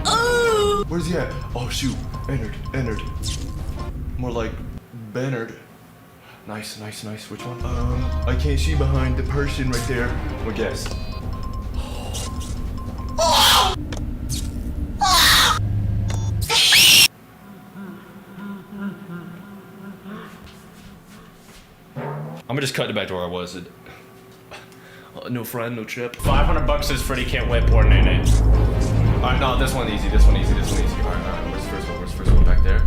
Oh! Where's he at? Oh shoot, entered. More like Bennard. Nice. Which one? I can't see behind the person right there. Well, guess. I'm gonna just cut it back to where I was. No friend, no trip. $500 says Freddy can't wait poor Nene. Alright, no, this one easy. Alright, where's the first one? Where's the first one? Back there.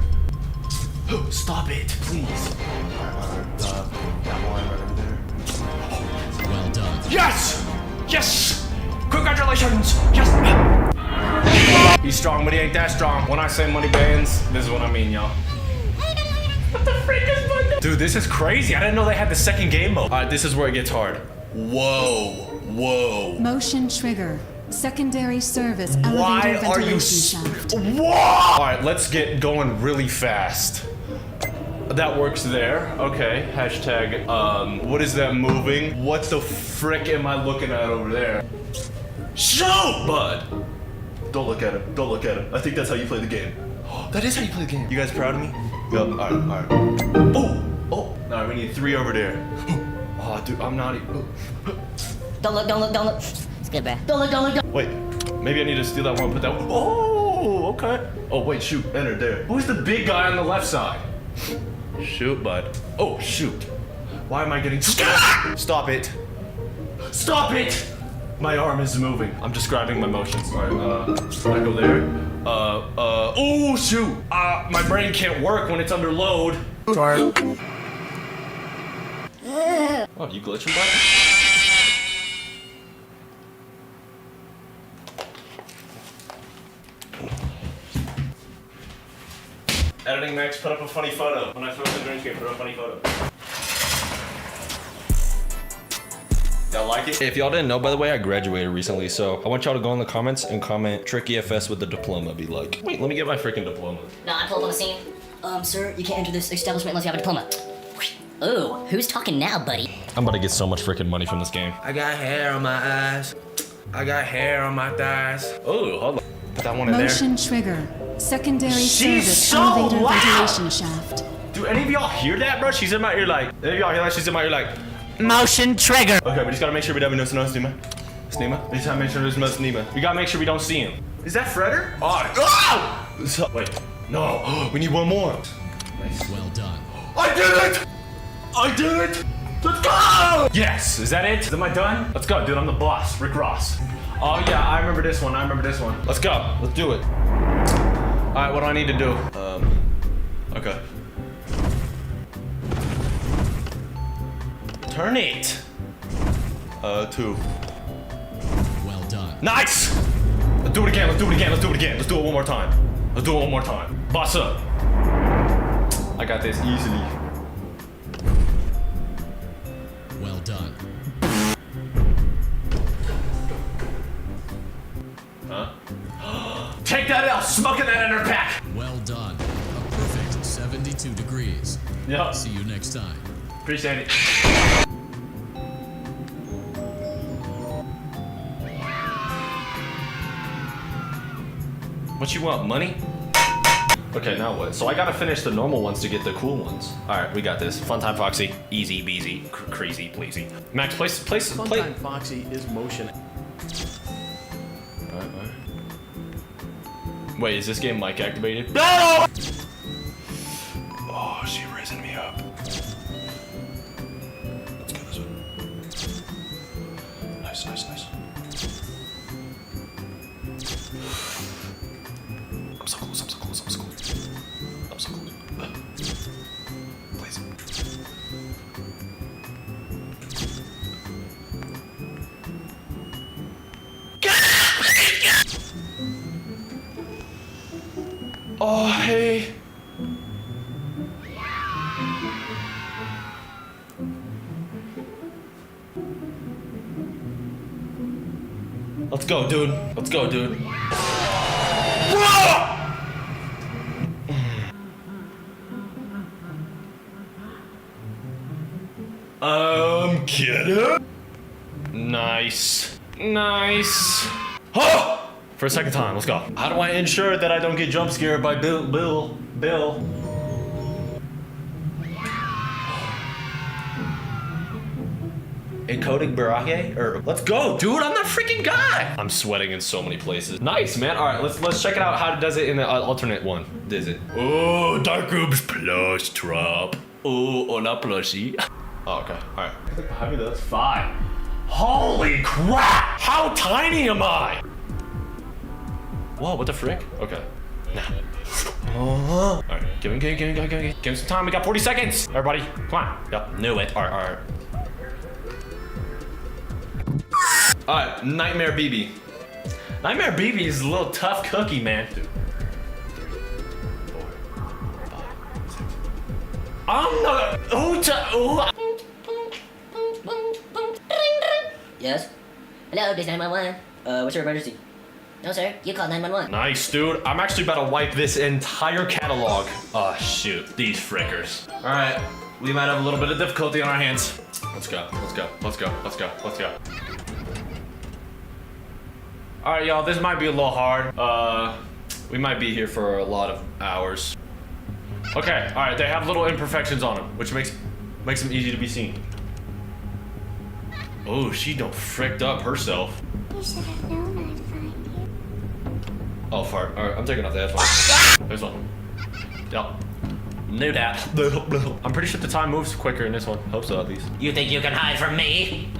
Stop it, please. Alright, that one right over there. Well done. Yes! Congratulations! Yes! He's strong, but he ain't that strong. When I say money bands, this is what I mean, y'all. What the freak is that? Dude, this is crazy. I didn't know they had the second game mode. Alright, this is where it gets hard. Whoa. Motion trigger, secondary service elevator Why are you ventilation shaft. Whoa! Alright, let's get going really fast. That works there. Okay. Hashtag, what is that moving? What the frick am I looking at over there? Shoot, bud! Don't look at him. I think that's how you play the game. That is how you play the game. You guys proud of me? Yup. Alright. Oh! Alright, we need 3 over there. Oh, dude, I'm not even... Don't look. It's good, man. Don't look. Wait, maybe I need to steal that one, put that one... Oh, okay. Oh, wait, shoot, enter there. Who's the big guy on the left side? Shoot, bud. Oh, shoot. Why am I getting... Stop it. My arm is moving. I'm describing my motions. All right, I go there. Oh, shoot. My brain can't work when it's under load. Sorry. Oh, you glitching, bud? Editing Max, put up a funny photo. When I throw the drink here, put up a funny photo. Y'all like it? If y'all didn't know, by the way, I graduated recently, so I want y'all to go in the comments and comment Tricky FS with the diploma. Be like, wait, let me get my freaking diploma. No, I pull up on the scene. Sir, you can't enter this establishment unless you have a diploma. Ooh, who's talking now, buddy? I'm about to get so much freaking money from this game. I got hair on my eyes. I got hair on my thighs. Oh, hold on. Put that one in there. Motion trigger. Secondary She's service so elevator loud! ventilation shaft. Do any of y'all hear that, bro? She's in my ear like, any of y'all hear that? She's in my ear like, Motion trigger. okay, we just gotta make sure we don't miss no Snima. We just gotta make sure there's no Snima. We gotta make sure we don't see him. Is that Fredder? Oh, so, wait, no, we need one more. Nice. Well done. I did it! I did it! Let's go! Yes, is that it? Am I done? Let's go, dude, I'm the boss, Rick Ross. Oh yeah, I remember this one, Let's go, let's do it. All right, what do I need to do? Okay. Turn it. 2. Well done. Nice! Let's do it again, Let's do it one more time. Boss up. I got this easily. Well done. Huh? Take that out, smoking that in her pack. Well done. A perfect 72 degrees. Yep. See you next time. Appreciate it. What you want, money? Okay, now what? So I gotta finish the normal ones to get the cool ones. All right, we got this. Fun time, Foxy. Easy, beasy, crazy, pleasy. Max, place. Funtime Foxy is motion. All right. Wait, is this game mic activated? No! Oh, she raising me up. Let's go this way. Nice. I'm so close. Please. Oh, hey. Let's go, dude. Whoa! Get it? Nice. Oh! For a second time, let's go. How do I ensure that I don't get jump scared by Bill? Encoding Barake? Let's go, dude. I'm that freaking guy. I'm sweating in so many places. Nice, man. All right, let's check it out. How it does it in the alternate one. Does it? Oh, Dark Rooms plus drop. Oh, not plushie. Oh, okay. All right. Look behind me. That's 5. Holy crap! How tiny am I? Whoa, what the frick? Okay. Nah. All right. Give me some time. We got 40 seconds. Everybody, come on. Yep. Knew it. All right. All right, Nightmare BB. Nightmare BB is a little tough cookie, man. 2, 3, 4, 5, 6. I'm not. Yes? Hello, this is 911. What's your emergency? No, sir. You called 911. Nice, dude. I'm actually about to wipe this entire catalog. Oh, shoot. These frickers. All right. We might have a little bit of difficulty on our hands. Let's go. All right, y'all. This might be a little hard. We might be here for a lot of hours. Okay. All right. They have little imperfections on them, which makes them easy to be seen. Oh, she don't fricked up herself. You should have known I'd find you. Oh, fart. All right, I'm taking off the headphones. There's one. Yep. Knew that. I'm pretty sure the time moves quicker in this one. Hope so, at least. You think you can hide from me?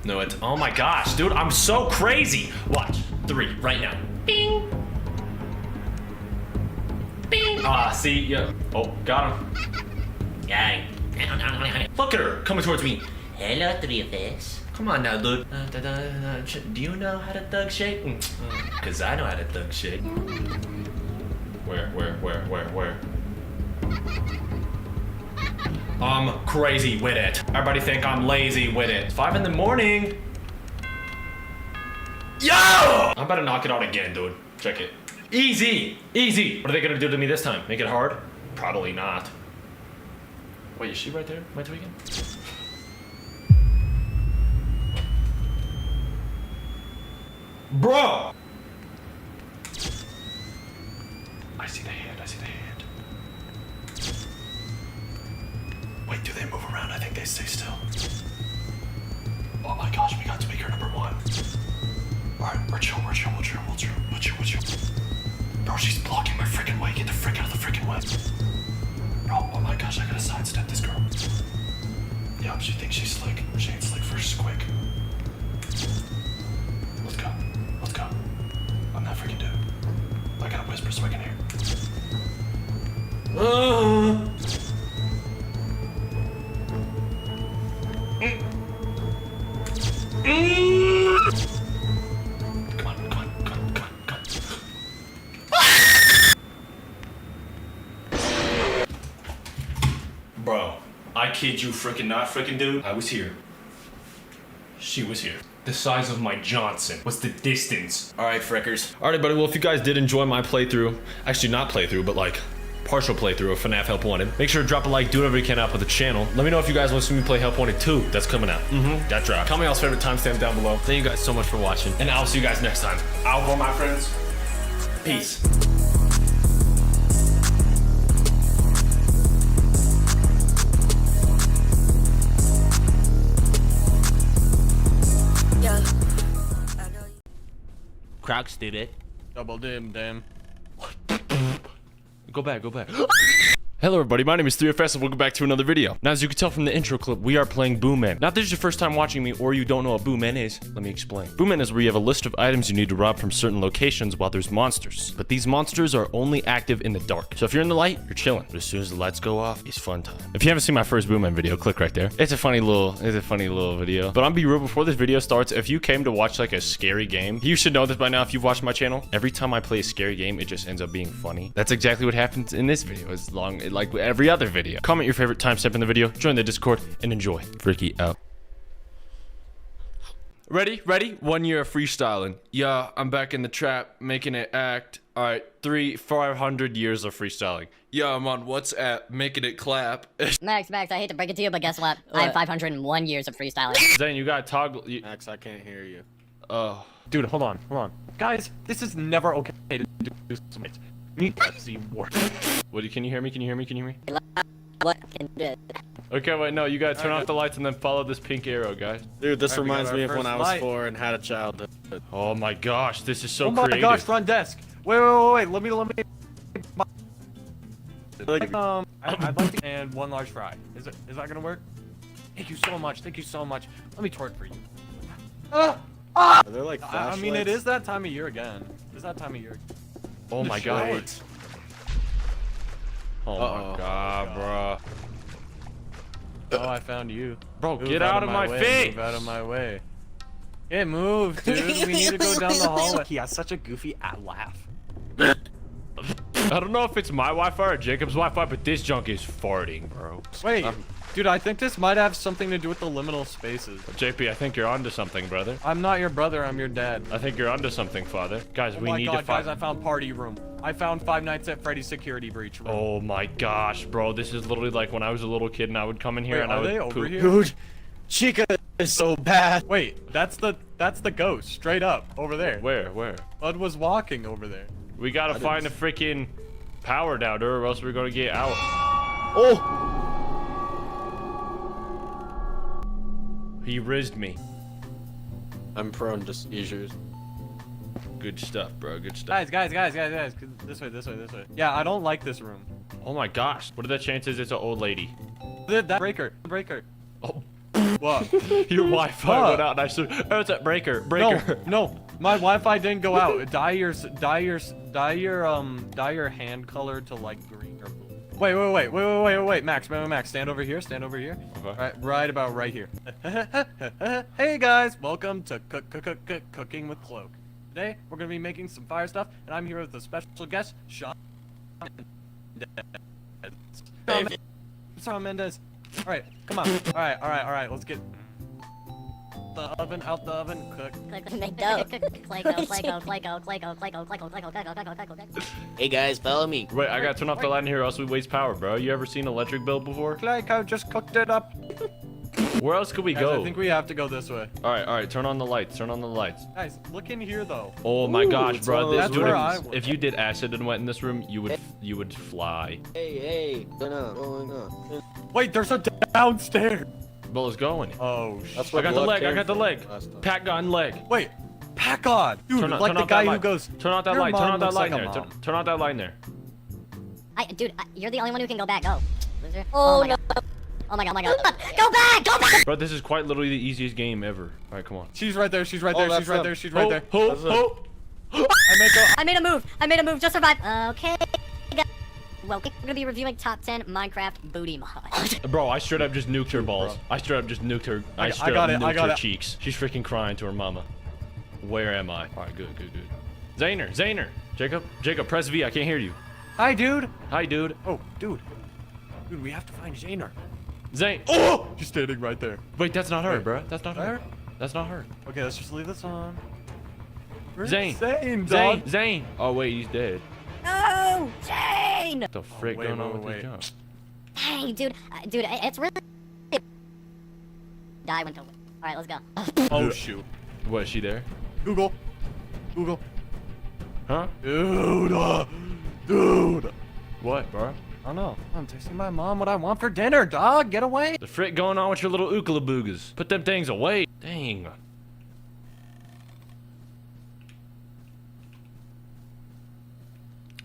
No, it. Oh my gosh, dude, I'm so crazy. Watch. 3, right now. Bing. Bing. Ah, see, yeah. Oh, got him. Yay. Look at her, coming towards me. Hello, 3 of us. Come on now, dude. Do you know how to thug shake? Cause I know how to thug shake. Where? I'm crazy with it. Everybody think I'm lazy with it. It's 5 in the morning. Yo! I'm about to knock it out again, dude. Check it. Easy, easy. What are they gonna do to me this time? Make it hard? Probably not. Wait, is she right there? Am I tweaking? Bro! I see the hand, I see the hand. Wait, do they move around? I think they stay still. Oh my gosh, we got speaker number 1. Alright, we're chill. Bro, she's blocking my freaking way. Get the frick out of the freaking way. Bro, oh my gosh, I gotta sidestep this girl. Yeah, she thinks she's slick. She ain't slick first, quick. Let's go. I'm that freaking dude. I gotta whisper so I can hear. Come on. Bro, I kid you freaking not freaking dude. I was here. She was here. The size of my Johnson was the distance. Alright, frickers. Alright, buddy, well, if you guys did enjoy my playthrough, actually not playthrough, but like partial playthrough of FNAF Help Wanted, make sure to drop a like, do whatever you can out for the channel. Let me know if you guys want to see me play Help Wanted 2. That's coming out. That dropped. Comment y'all's favorite timestamp down below. Thank you guys so much for watching, and I'll see you guys next time. Out, my friends. Peace. Crocs did it. Double dim, damn. Go back. Hello everybody, my name is 3FS and welcome back to another video. Now as you can tell from the intro clip, we are playing Boomman. Now if this is your first time watching me or you don't know what Boomman is, let me explain. Boomman is where you have a list of items you need to rob from certain locations while there's monsters. But these monsters are only active in the dark. So if you're in the light, you're chilling. But as soon as the lights go off, it's fun time. If you haven't seen my first Boomman video, click right there. It's a funny little video. But I'm be real, before this video starts, if you came to watch like a scary game, you should know this by now if you've watched my channel. Every time I play a scary game, it just ends up being funny. That's exactly what happens in this video, as long like every other video. Comment your favorite timestamp in the video, join the Discord, and enjoy. Freaky out. Ready? 1 year of freestyling. Yeah, I'm back in the trap, making it act. Alright, 500 years of freestyling. Yeah, I'm on WhatsApp, making it clap. Max, I hate to break it to you, but guess what? I have 501 years of freestyling. Zane, you gotta toggle. Max, I can't hear you. Oh. Dude, hold on. Guys, this is never okay to do something. Need to see more. What, can you hear me? Can you hear me? What can do it? Okay, wait, no, you gotta turn off the lights and then follow this pink arrow, guys. Dude, this reminds me of when I was 4 and had a childhood. Oh my gosh, this is so Oh creative. my gosh, front desk. Wait. Let me. I'd like to and 1 large fry. Is that gonna work? Thank you so much. Let me twerk for you. Are there like I mean, it is that time of year again. Oh my god. Oh my god, bro. Oh, I found you. Bro, get out of my face! Move out of my way. It moved, dude. We need to go down the hallway. He has such a goofy laugh. I don't know if it's my Wi-Fi or Jacob's Wi-Fi, but this junk is farting, bro. Wait, dude, I think this might have something to do with the liminal spaces. JP, I think you're onto something, brother. I'm not your brother, I'm your dad. I think you're onto something, father. Guys, we need to find... guys, I found party room. I found Five Nights at Freddy's security breach room. Oh my gosh, bro. This is literally like when I was a little kid and I would come in here and I would over poop. here? Dude, Chica is so bad. Wait, that's the ghost, straight up, over there. Where? Bud was walking over there. We gotta find a freaking power down, or else we're gonna get out. Oh! He rizzed me. I'm prone to seizures. Good stuff, bro. Good stuff. Guys. This way. Yeah, I don't like this room. Oh my gosh. What are the chances it's an old lady? That breaker. Oh. What? Your Wi-Fi went out and I said, oh, it's that breaker. No. My Wi-Fi didn't go out. Dye your hand color to like green or blue. Wait, Max, stand over here. Okay. Right about right here. Hey guys, welcome to Cooking with Cloak. Today we're gonna be making some fire stuff, and I'm here with a special guest, Sean. Shawn Mendes. All right, come on. All right. Let's get the oven out the oven. Cook. Make dough. Hey guys, follow me. Wait, I gotta turn off the light in here or else we waste power, bro. You ever seen electric bill before? Clayco just cooked it up. Where else could we Guys, go? I think we have to go this way. All right, turn on the lights. Turn on the lights. Guys, look in here though. Oh my gosh, it's bro! one of This those dude, rooms. if you did acid and went in this room, you would fly. Hey, going on. Wait, there's a downstairs. Bro, let's go in. Oh, That's I what got the blood leg. I came got the from leg. last time. Pat gun leg. Wait, pack on, dude. Turn on, like turn the out guy that who light. goes. Turn out that "Your light. Turn mom out that looks light like in a there. mom." Turn out that light in there. Dude, you're the only one who can go back. Go. Loser. Oh, my god. Oh my god. Go back! Go back! Bro, this is quite literally the easiest game ever. All right, come on. She's right there. She's right Oh, there. that's She's right him. there. She's right there. Oh. I made a move. Just survive. Okay. Well, we're gonna be reviewing top 10 Minecraft booty mod. Bro, I straight up just nuked her balls. I straight up just nuked her. I straight got up it, I nuked got her it. cheeks. She's freaking crying to her mama. Where am I? All right, good. Zaner. Jacob, press V. I can't hear you. Hi, dude. Hi, dude. Oh, dude, we have to find Janer. Zane. Oh, she's standing right there. Wait, that's not her, Wait, bro. That's not her. That's not her. Okay, let's just leave this on. Where's Zane. Zane, dog? Zane. Oh wait, he's dead. No! Jane! What the frick wait, going on wait, with wait. this jump? Dang, dude. Dude, it's really... Die when killed. Alright, let's go. Oh shoot. What, is she there? Google. Huh? Dude. What, bro? I don't know. I'm texting my mom what I want for dinner, dog. Get away. The frick going on with your little ookala-boogas? Put them things away. Dang.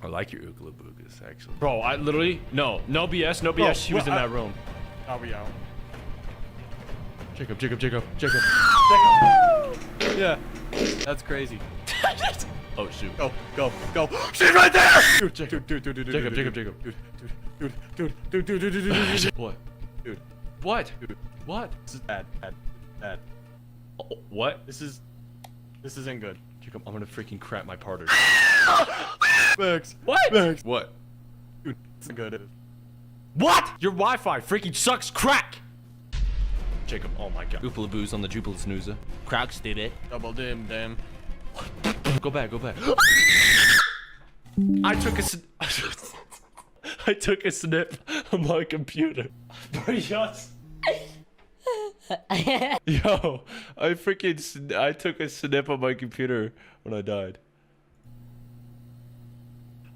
I like your ookala-boogas, actually. Bro, I literally... No BS. Bro, She was in that room. Are we out? Jacob. Yeah. That's crazy. Oh, shoot. Go. She's right there! Jacob. Dude. What? Dude. What? What? This is bad. Oh, what? This isn't good. Jacob, I'm gonna freaking crap my parters. Max. What? Max. What? Dude, it's good. What? Your Wi-Fi freaking sucks crack! Jacob, oh my god. Oopala boos on the Jupila snoozer. Cracks did it. Double damn. Go back. I took a snip of my computer. Yes. Yo, I took a snip of my computer when I died.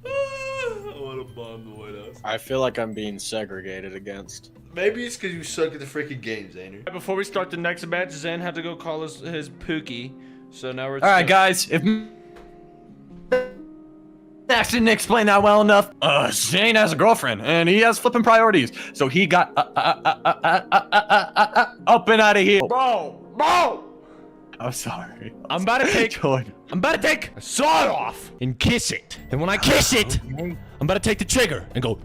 I want to bomb the White House. I feel like I'm being segregated against. Maybe it's because you suck at the freaking game, Zaner. Before we start the next match, Zan had to go call his Pookie. So now we're... Alright, guys, if Max didn't explain that well enough, Shane has a girlfriend, and he has flipping priorities. So he got up and out of here. Bro! I'm sorry. I'm about to take a sword off and kiss it. And when I kiss it, I'm about to take the trigger and go...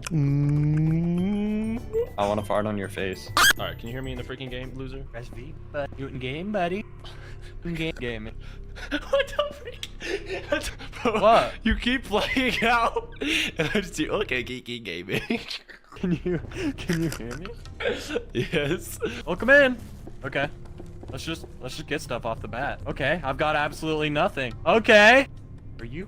I want to fart on your face. Alright, can you hear me in the freaking game, loser? Press V, but Newton game, buddy. Game. What the freak? Bro, What? You keep playing out, and I just do, okay, geeky gaming. Can you hear me? Yes. Welcome in. Okay. Let's just get stuff off the bat. Okay, I've got absolutely nothing. Okay. Are you?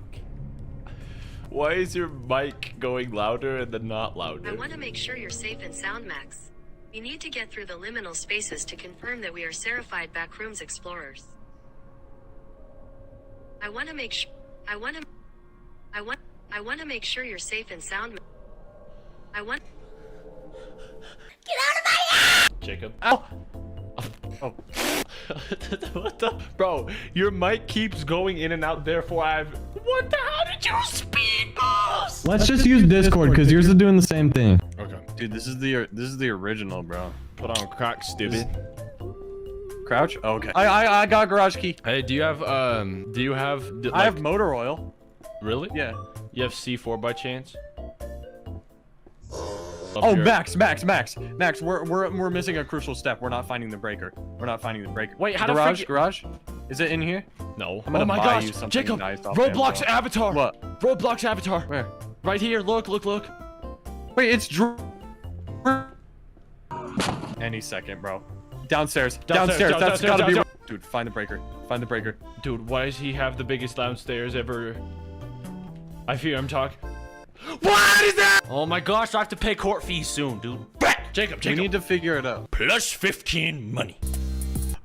Why is your mic going louder and then not louder? I want to make sure you're safe and sound, Max. You need to get through the liminal spaces to confirm that we are Seraphied Backrooms explorers. I want to make sure you're safe and sound. Get out of my house! Jacob. Ow. Oh. What the? Bro, your mic keeps going in and out, therefore What the hell did you speed boost? Let's just use Discord because yours is doing the same thing. Okay. Dude, this is the original, bro. Put on crack, stupid. Crouch? Oh, okay. I got a garage key. Hey, do you have I have motor oil. Really? Yeah. You have C4 by chance? Oh, Max, we're missing a crucial step. We're not finding the breaker. Wait, how garage? Is it in here? No. I'm gonna oh my buy gosh, you something Jacob, nice off Roblox Amazon. avatar. What? Roblox avatar. Where? Right here. Look. Wait, it's Any second, bro. Downstairs. Downstairs, That's gotta be. downstairs. Dude, find the breaker. Find the breaker. Dude, why does he have the biggest downstairs ever? I fear him talk. What is that? Oh my gosh, I have to pay court fees soon, dude. Jacob, We need to figure it out. Plus 15 money.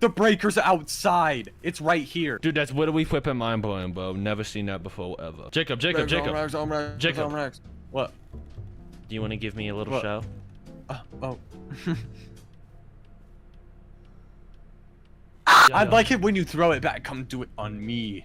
The breaker's outside. It's right here. Dude, that's literally flipping mind blowing, bro. Never seen that before ever. Jacob. Jacob. What? Do you want to give me a little What? show? Oh. I'd like it when you throw it back. Come do it on me.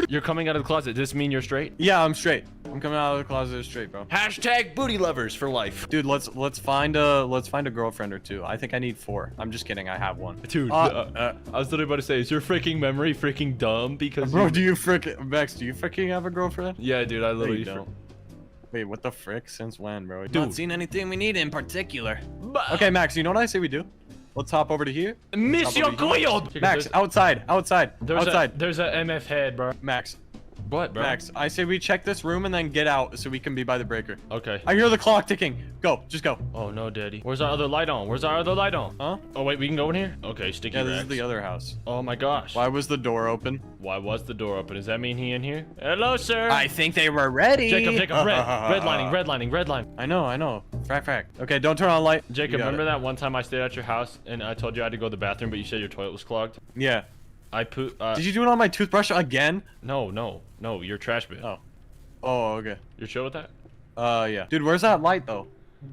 You're coming out of the closet. Does this mean you're straight? Yeah, I'm straight. I'm coming out of the closet straight, bro. Hashtag booty lovers for life. Dude, let's find a girlfriend or two. I think I need 4. I'm just kidding. I have 1. Dude, I was literally about to say, is your freaking memory freaking dumb? Because bro, do you freaking Max? Do you freaking have a girlfriend? Yeah, dude. I literally don't. Wait, what the frick? Since when, bro? Dude. Not seen anything we need in particular. Okay, Max. You know what I say we do? Let's hop over to here. Monsieur Goyard! Max, outside. There's a MF head, bro. Max. What, bro? Max, I say we check this room and then get out so we can be by the breaker. Okay. I hear the clock ticking. Go, just go. Oh no, daddy. Where's our other light on? Huh? Oh wait, we can go in here? Okay, sticky Yeah, this Rex. is the other house. Oh my gosh. Why was the door open? Why was the door open? Does that mean he in here? Hello, sir. I think they were ready. Jacob, redlining. I know. Frack. Okay, don't turn on light. Jacob, remember that one time I stayed at your house and I told you I had to go to the bathroom, but you said your toilet was clogged? Yeah. I put. Did you do it on my toothbrush again? No, your trash bin. Oh, okay. You're chill with that? Yeah. Dude, where's that light though?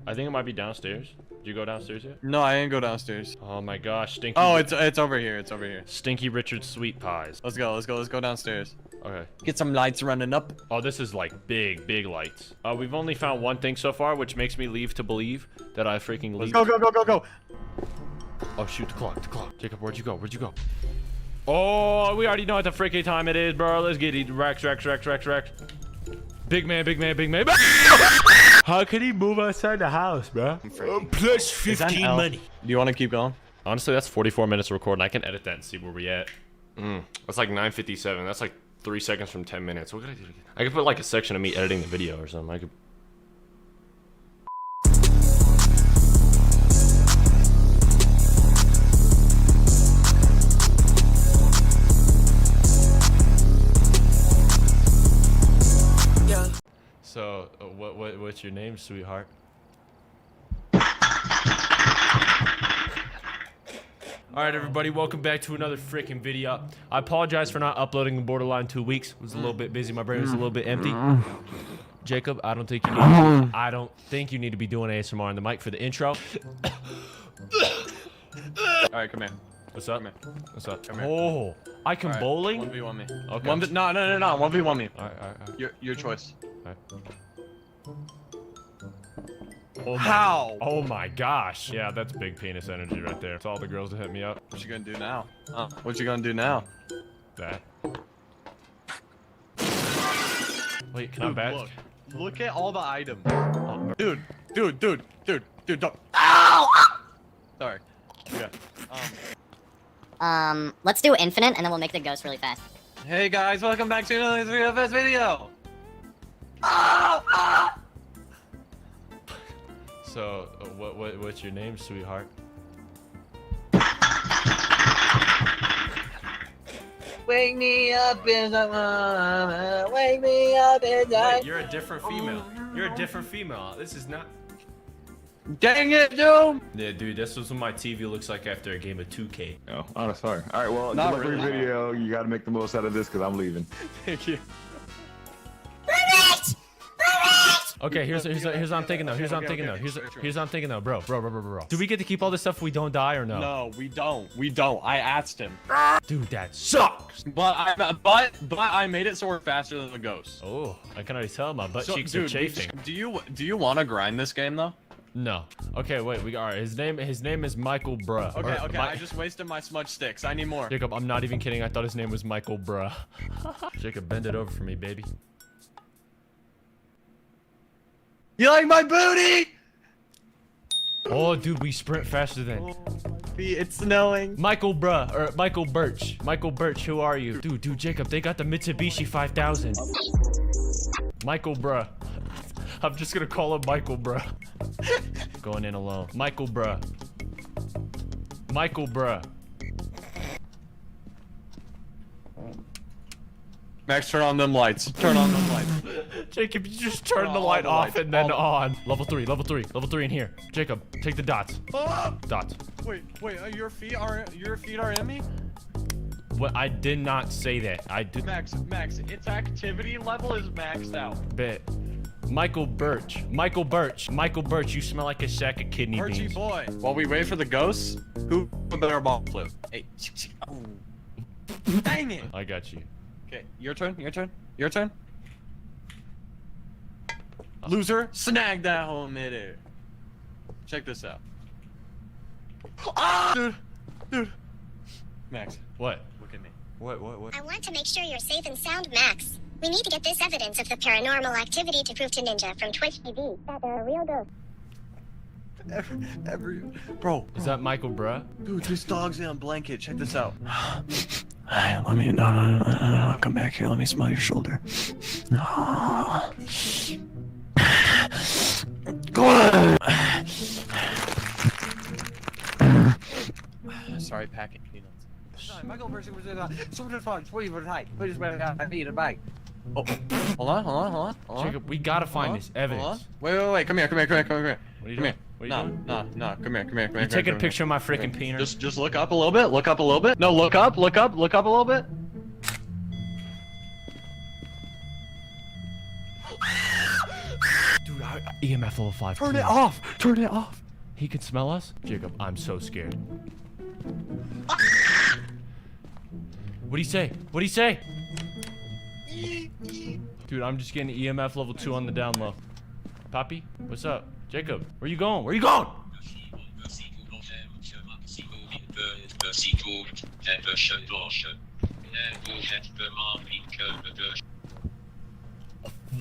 I think it might be downstairs. Did you go downstairs yet? No, I didn't go downstairs. Oh my gosh, stinky. Oh, it's over here. Stinky Richard sweet pies. Let's go downstairs. Okay. Get some lights running up. Oh, this is like big lights. We've only found one thing so far, which makes me leave to believe that I freaking leave. Let's go. Oh shoot, the clock. Jacob, where'd you go? Oh, we already know what the freaking time it is, bro. Let's get it. Rex. Big man. How can he move outside the house, bro? Plus 15 money. Do you want to keep going? Honestly, that's 44 minutes of recording. I can edit that and see where we at. That's like 9:57. That's like 3 seconds from 10 minutes. What could I do again? I could put like a section of me editing the video or something. I could. So, what's your name, sweetheart? Alright everybody, welcome back to another freaking video. I apologize for not uploading in Borderline 2 weeks. I was a little bit busy, my brain was a little bit empty. Jacob, I don't think you need to be doing ASMR on the mic for the intro. Alright, come here. What's up? Come here. What's up? Come here. Oh, I can bowling? 1v1 me. Okay. No, 1v1 me. Alright. Your choice. Oh How? Oh my gosh. Yeah, that's big penis energy right there. It's all the girls that hit me up. What you gonna do now? That. Wait, can I bet? Look at all the items. Oh, dude, don't. Ow! Sorry. Yeah. Let's do infinite and then we'll make the ghost really fast. Hey guys, welcome back to another VFS video. So, what's your name, sweetheart? Wake me up in the morning. Wake me up in the. Wait, you're a different female. This is not. Dang it, dude! Yeah, dude, this was what my TV looks like after a game of 2K. Oh, I'm sorry. All right, well, Not good luck with really. your video. You got to make the most out of this because I'm leaving. Thank you. Okay, here's what I'm thinking though. Here's what I'm thinking though, bro. Do we get to keep all this stuff if we don't die or no? No, we don't. I asked him. Dude, that sucks. But I made it so we're faster than the ghost. Oh, I can already tell my butt cheeks are chafing. Do you want to grind this game though? No. Okay, wait. All right. His name is Michael Bruh. Okay. I just wasted my smudge sticks. I need more. Jacob, I'm not even kidding. I thought his name was Michael Bruh. Jacob, bend it over for me, baby. You like my booty? Oh, dude, we sprint faster than. It's snowing. Michael Bruh, or Michael Birch. Michael Birch, who are you? Dude, Jacob, they got the Mitsubishi 5000. Michael Bruh. I'm just gonna call him Michael Bruh. Going in alone. Michael Bruh. Michael, bruh. Max, turn on them lights. Turn on them lights. Jacob, you just turn the light off and then on. Level 3, level 3, level 3 in here. Jacob, take the dots. Dots. Wait, your feet are in me? What? I did not say that. I did. Max, its activity level is maxed out. Bet. Michael Birch. Michael Birch. Michael Birch, you smell like a sack of kidney Birchy beans. boy. While we wait for the ghosts, who better ball flip? Hey. Oh. Dang it. I got you. Okay, your turn. Loser, snag that hole midair. Check this out. Ah! Dude. Max. What? Look at me. What? I want to make sure you're safe and sound, Max. We need to get this evidence of the paranormal activity to prove to Ninja from Twitch TV that there are real ghosts. Bro. Is that Michael, bruh? Dude, this dog's in a blanket. Check this out. Hey, let me, no, come back here. Let me smell your shoulder. No. Go on. Sorry, packing peanuts. Michael versus bag. Oh, hold on. Jacob, we gotta find this evidence. Wait. Come here. What are you doing? What are you doing? No. Come here. You taking a picture of my freaking penis? Just look up a little bit. No, look up a little bit. Dude, EMF level 5. Turn it off. He can smell us? Jacob, I'm so scared. What'd he say? Dude, I'm just getting EMF level 2 on the down low. Poppy, what's up? Jacob, where you going?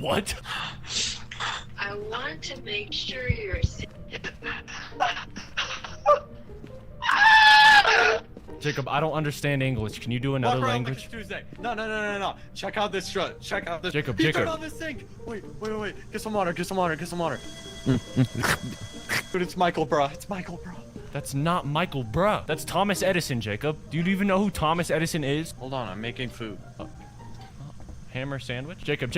What? I want to make sure you're safe. Jacob, I don't understand English. Can you do another Walk around language? like it's Tuesday. No. Check out this strut. Jacob. Turn on this sink. Wait. Get some water. Dude, it's Michael, bro. That's not Michael, bruh. That's Thomas Edison, Jacob. Do you even know who Thomas Edison is? Hold on, I'm making food. Hammer sandwich? Jacob.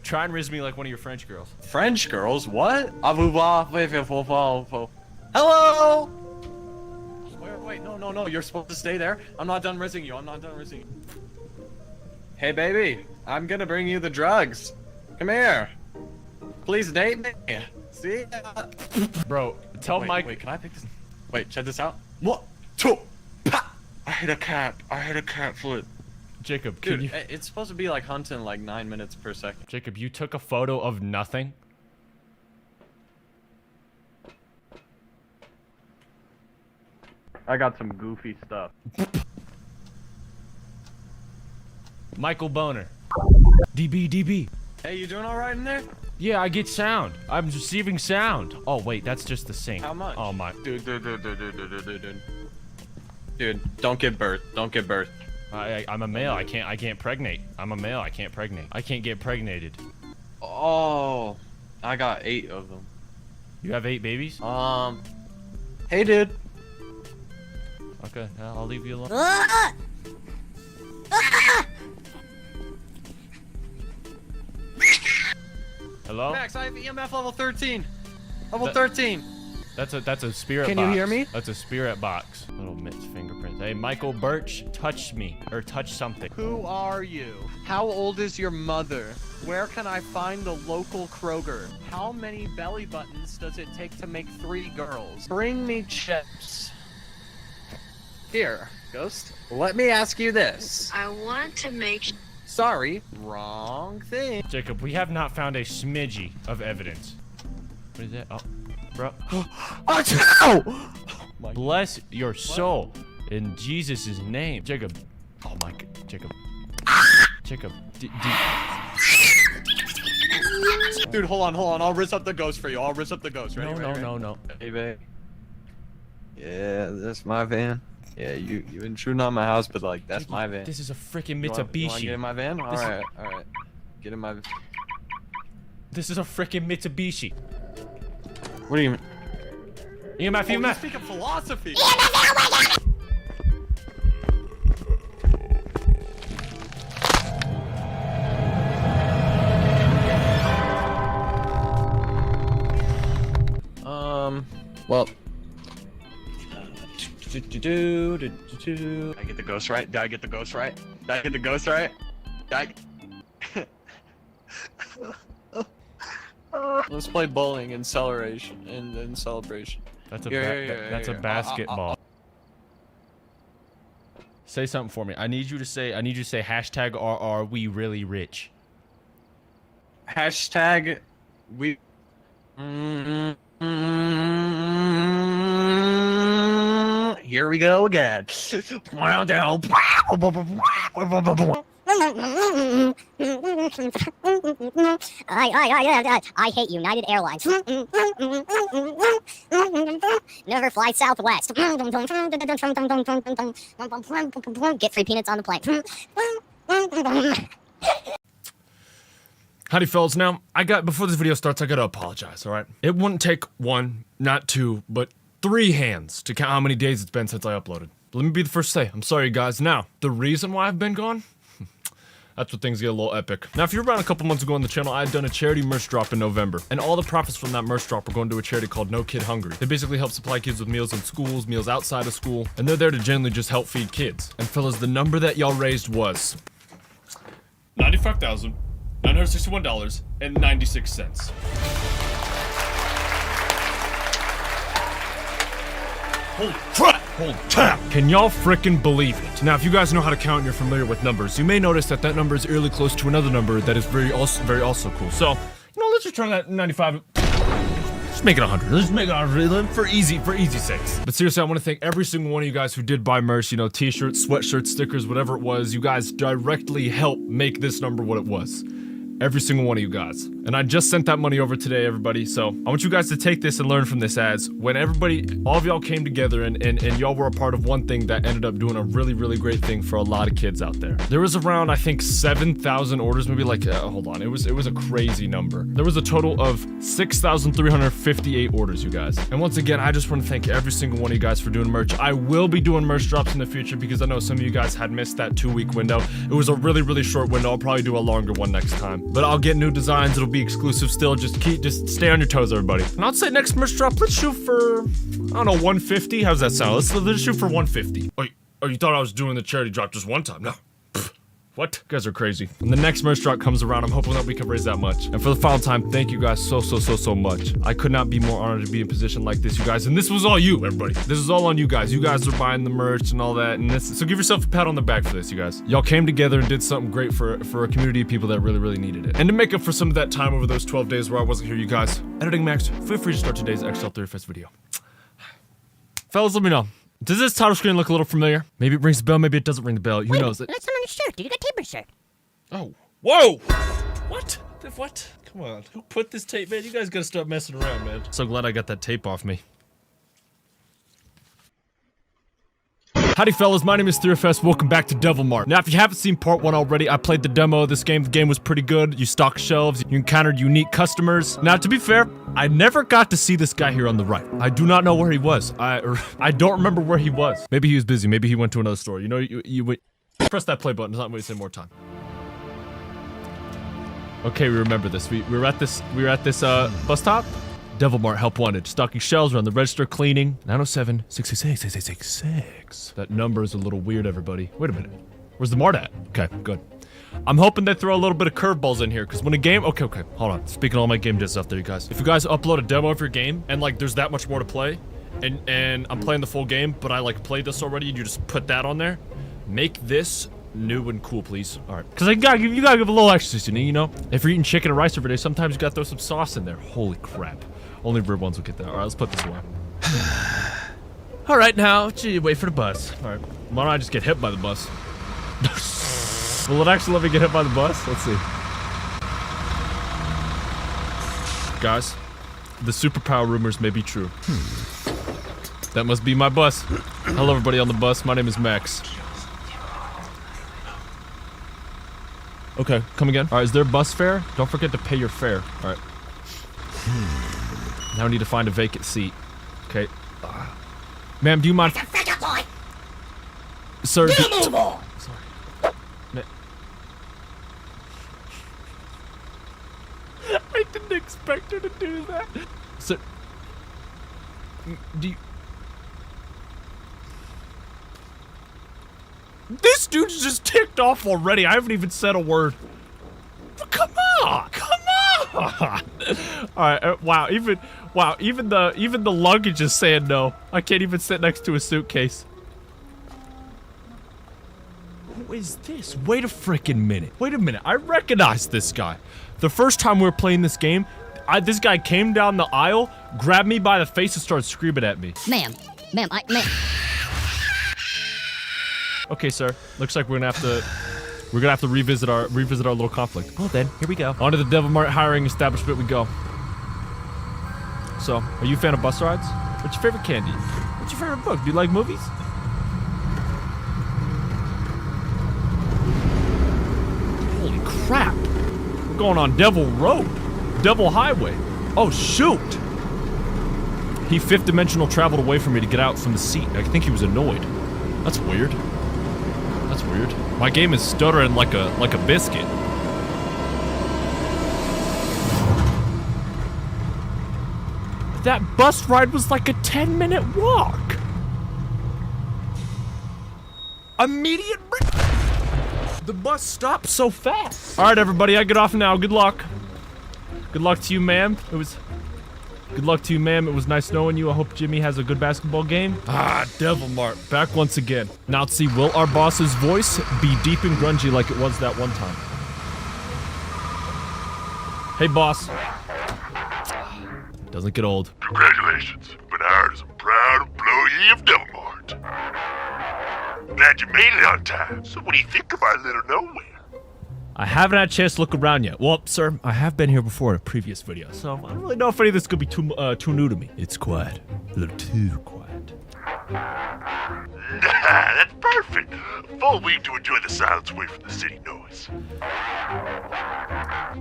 Try and riz me like one of your French girls. French girls? What? Hello? Wait, no. You're supposed to stay there. I'm not done rizzing you. Hey, baby. I'm gonna bring you the drugs. Come here. Please date me. See ya. Bro, tell Mike. Wait, can I pick this? Wait, check this out. What? Two. Pa! I hit a cat flip. Jacob, Dude, can you... it's supposed to be like hunting like 9 minutes per second. Jacob, you took a photo of nothing? I got some goofy stuff. Michael Boner. DB. Hey, you doing all right in there? Yeah, I get sound. I'm receiving sound. Oh, wait, that's just the sink. How much? Oh, my. Dude. Dude, don't give birth. I'm a male. I can't pregnate. I'm a male. I can't pregnate. I can't get pregnated. Oh, I got 8 of them. You have 8 babies? Hey, dude. Okay, I'll leave you alone. Hello? Max, I have EMF level 13. Level 13. That's a spirit box. Can you hear me? That's a spirit box. Little Mitt's fingerprints. Hey, Michael Birch touched me. Or touched something. Who are you? How old is your mother? Where can I find the local Kroger? How many belly buttons does it take to make 3 girls? Bring me chips. Here, Ghost. Let me ask you this. I want to make Sorry, wrong thing. Jacob, we have not found a smidgy of evidence. What is that? Oh, bro. Bless your soul in Jesus' name. Jacob. Oh my God. Jacob. Jacob. Dude, hold on. I'll rizz up the ghost for you. Ready? No. Hey, babe. Yeah, that's my van. Yeah, you've intruding on my house, but like, that's my van. This is a freaking You wanna Mitsubishi. get in my van? Alright. Get in my... This is a freaking Mitsubishi. What do you mean? EMF, EMF. Speak of philosophy. Well. Did I get the ghost right? Did I get the ghost right? Did I get the ghost right? Let's play bowling in celebration. In celebration. That's a Here. a basketball. Say something for me. I need you to say hashtag are we really rich? Hashtag we. Here we go again. I hate United Airlines. Never fly Southwest. Get free peanuts on the plane. Howdy, fellas. Now, before this video starts, I gotta apologize, alright? It wouldn't take one, not two, but 3 hands to count how many days it's been since I uploaded. But let me be the first to say, I'm sorry, guys. Now, the reason why I've been gone? That's when things get a little epic. Now, if you're around a couple months ago on the channel, I had done a charity merch drop in November. And all the profits from that merch drop are going to a charity called No Kid Hungry. They basically help supply kids with meals in schools, meals outside of school, and they're there to generally just help feed kids. And fellas, the number that y'all raised was $95,961.96. Holy crap! Holy crap! Can y'all frickin' believe it? Now, if you guys know how to count and you're familiar with numbers, you may notice that that number is eerily close to another number that is very also cool. So, you know, let's just turn that 95. Let's make it 100. Let's make it 100 for easy sakes. But seriously, I want to thank every single one of you guys who did buy merch, you know, t-shirts, sweatshirts, stickers, whatever it was. You guys directly helped make this number what it was. Every single one of you guys. And I just sent that money over today, everybody. So I want you guys to take this and learn from this as when all of y'all came together and y'all were a part of one thing that ended up doing a really, really great thing for a lot of kids out there. There was around, I think, 7,000 orders, maybe like, hold on. It was a crazy number. There was a total of 6,358 orders, you guys. And once again, I just want to thank every single one of you guys for doing merch. I will be doing merch drops in the future because I know some of you guys had missed that 2-week window. It was a really, really short window. I'll probably do a longer one next time. But I'll get new designs. It'll be exclusive still. Just stay on your toes, everybody. And I'd say next merch drop, let's shoot for, I don't know, 150. How's that sound? Let's shoot for 150. Oh, you thought I was doing the charity drop just one time? No. What? You guys are crazy. When the next merch drop comes around, I'm hoping that we can raise that much. And for the final time, thank you guys so much. I could not be more honored to be in a position like this, you guys. And this was all you, everybody. This is all on you guys. You guys are buying the merch and all that. And so give yourself a pat on the back for this, you guys. Y'all came together and did something great for a community of people that really, really needed it. And to make up for some of that time over those 12 days where I wasn't here, you guys, Editing Max, feel free to start today's XL3Fest video. Fellas, let me know. Does this title screen look a little familiar? Maybe it rings the bell, maybe it doesn't ring the bell. Who knows it? That's not on your shirt, dude. You got tape on your shirt. Oh. Whoa! What? What? Come on. Who put this tape, man? You guys gotta stop messing around, man. So glad I got that tape off me. Howdy fellas, my name is 3Fest, welcome back to Devil Mart. Now if you haven't seen part 1 already, I played the demo of this game. The game was pretty good. You stocked shelves, you encountered unique customers. Now to be fair, I never got to see this guy here on the right. I do not know where he was. I don't remember where he was. Maybe he was busy, maybe he went to another store. You know, you went, press that play button, it's not wasting more time. Okay, we remember this. We were at this bus stop. Devil Mart, help wanted. Stocking shelves, around the register, cleaning. 907-666-6666. That number is a little weird, everybody. Wait a minute. Where's the Mart at? Okay, good. I'm hoping they throw a little bit of curveballs in here, because when a game... Okay, hold on. Speaking of all my game dev stuff there, you guys. If you guys upload a demo of your game, and, like, there's that much more to play, and I'm playing the full game, but I, like, played this already, and you just put that on there, make this new and cool, please. All right, because you gotta give a little extra, you know? If you're eating chicken and rice every day, sometimes you gotta throw some sauce in there. Holy crap. Only real ones will get that. All right, let's put this away. All right, now, gee, wait for the bus. All right, why don't I just get hit by the bus? Will it actually let me get hit by the bus? Let's see. Guys, the superpower rumors may be true. That must be my bus. Hello, everybody on the bus. My name is Max. Okay, come again. All right, is there bus fare? Don't forget to pay your fare. All right. Now I need to find a vacant seat. Okay, Ma'am, do you mind? Sir, Move on. I didn't expect her to do that. So, do you... This dude's just ticked off already. I haven't even said a word. Come on, come on. All right, wow. Even the luggage is saying no. I can't even sit next to a suitcase. Who is this? Wait a freaking minute. Wait a minute. I recognize this guy. The first time we were playing this game, this guy came down the aisle, grabbed me by the face, and started screaming at me. Ma'am, ma'am. Okay, sir. Looks like we're gonna have to revisit our little conflict. Well then, here we go. On to the Devil Mart hiring establishment we go. So, are you a fan of bus rides? What's your favorite candy? What's your favorite book? Do you like movies? Holy crap! We're going on Devil Road. Devil Highway. Oh shoot! He fifth dimensional traveled away from me to get out from the seat. I think he was annoyed. That's weird. That's weird. My game is stuttering like a biscuit. That bus ride was like a 10-minute walk. Immediate. The bus stopped so fast. All right, everybody, I get off now. Good luck. Good luck to you, ma'am. Good luck to you, ma'am. It was nice knowing you. I hope Jimmy has a good basketball game. Ah, Devil Mart. Back once again. Now let's see, will our boss's voice be deep and grungy like it was that one time? Hey, boss. Doesn't get old. Congratulations. You've been hired as a proud employee of Devil Mart. Glad you made it on time. So what do you think of our little nowhere? I haven't had a chance to look around yet. Well, sir, I have been here before in a previous video, so I don't really know if any of this could be too new to me. It's quiet. A little too quiet. Nah, that's perfect. Full week to enjoy the silence away from the city noise.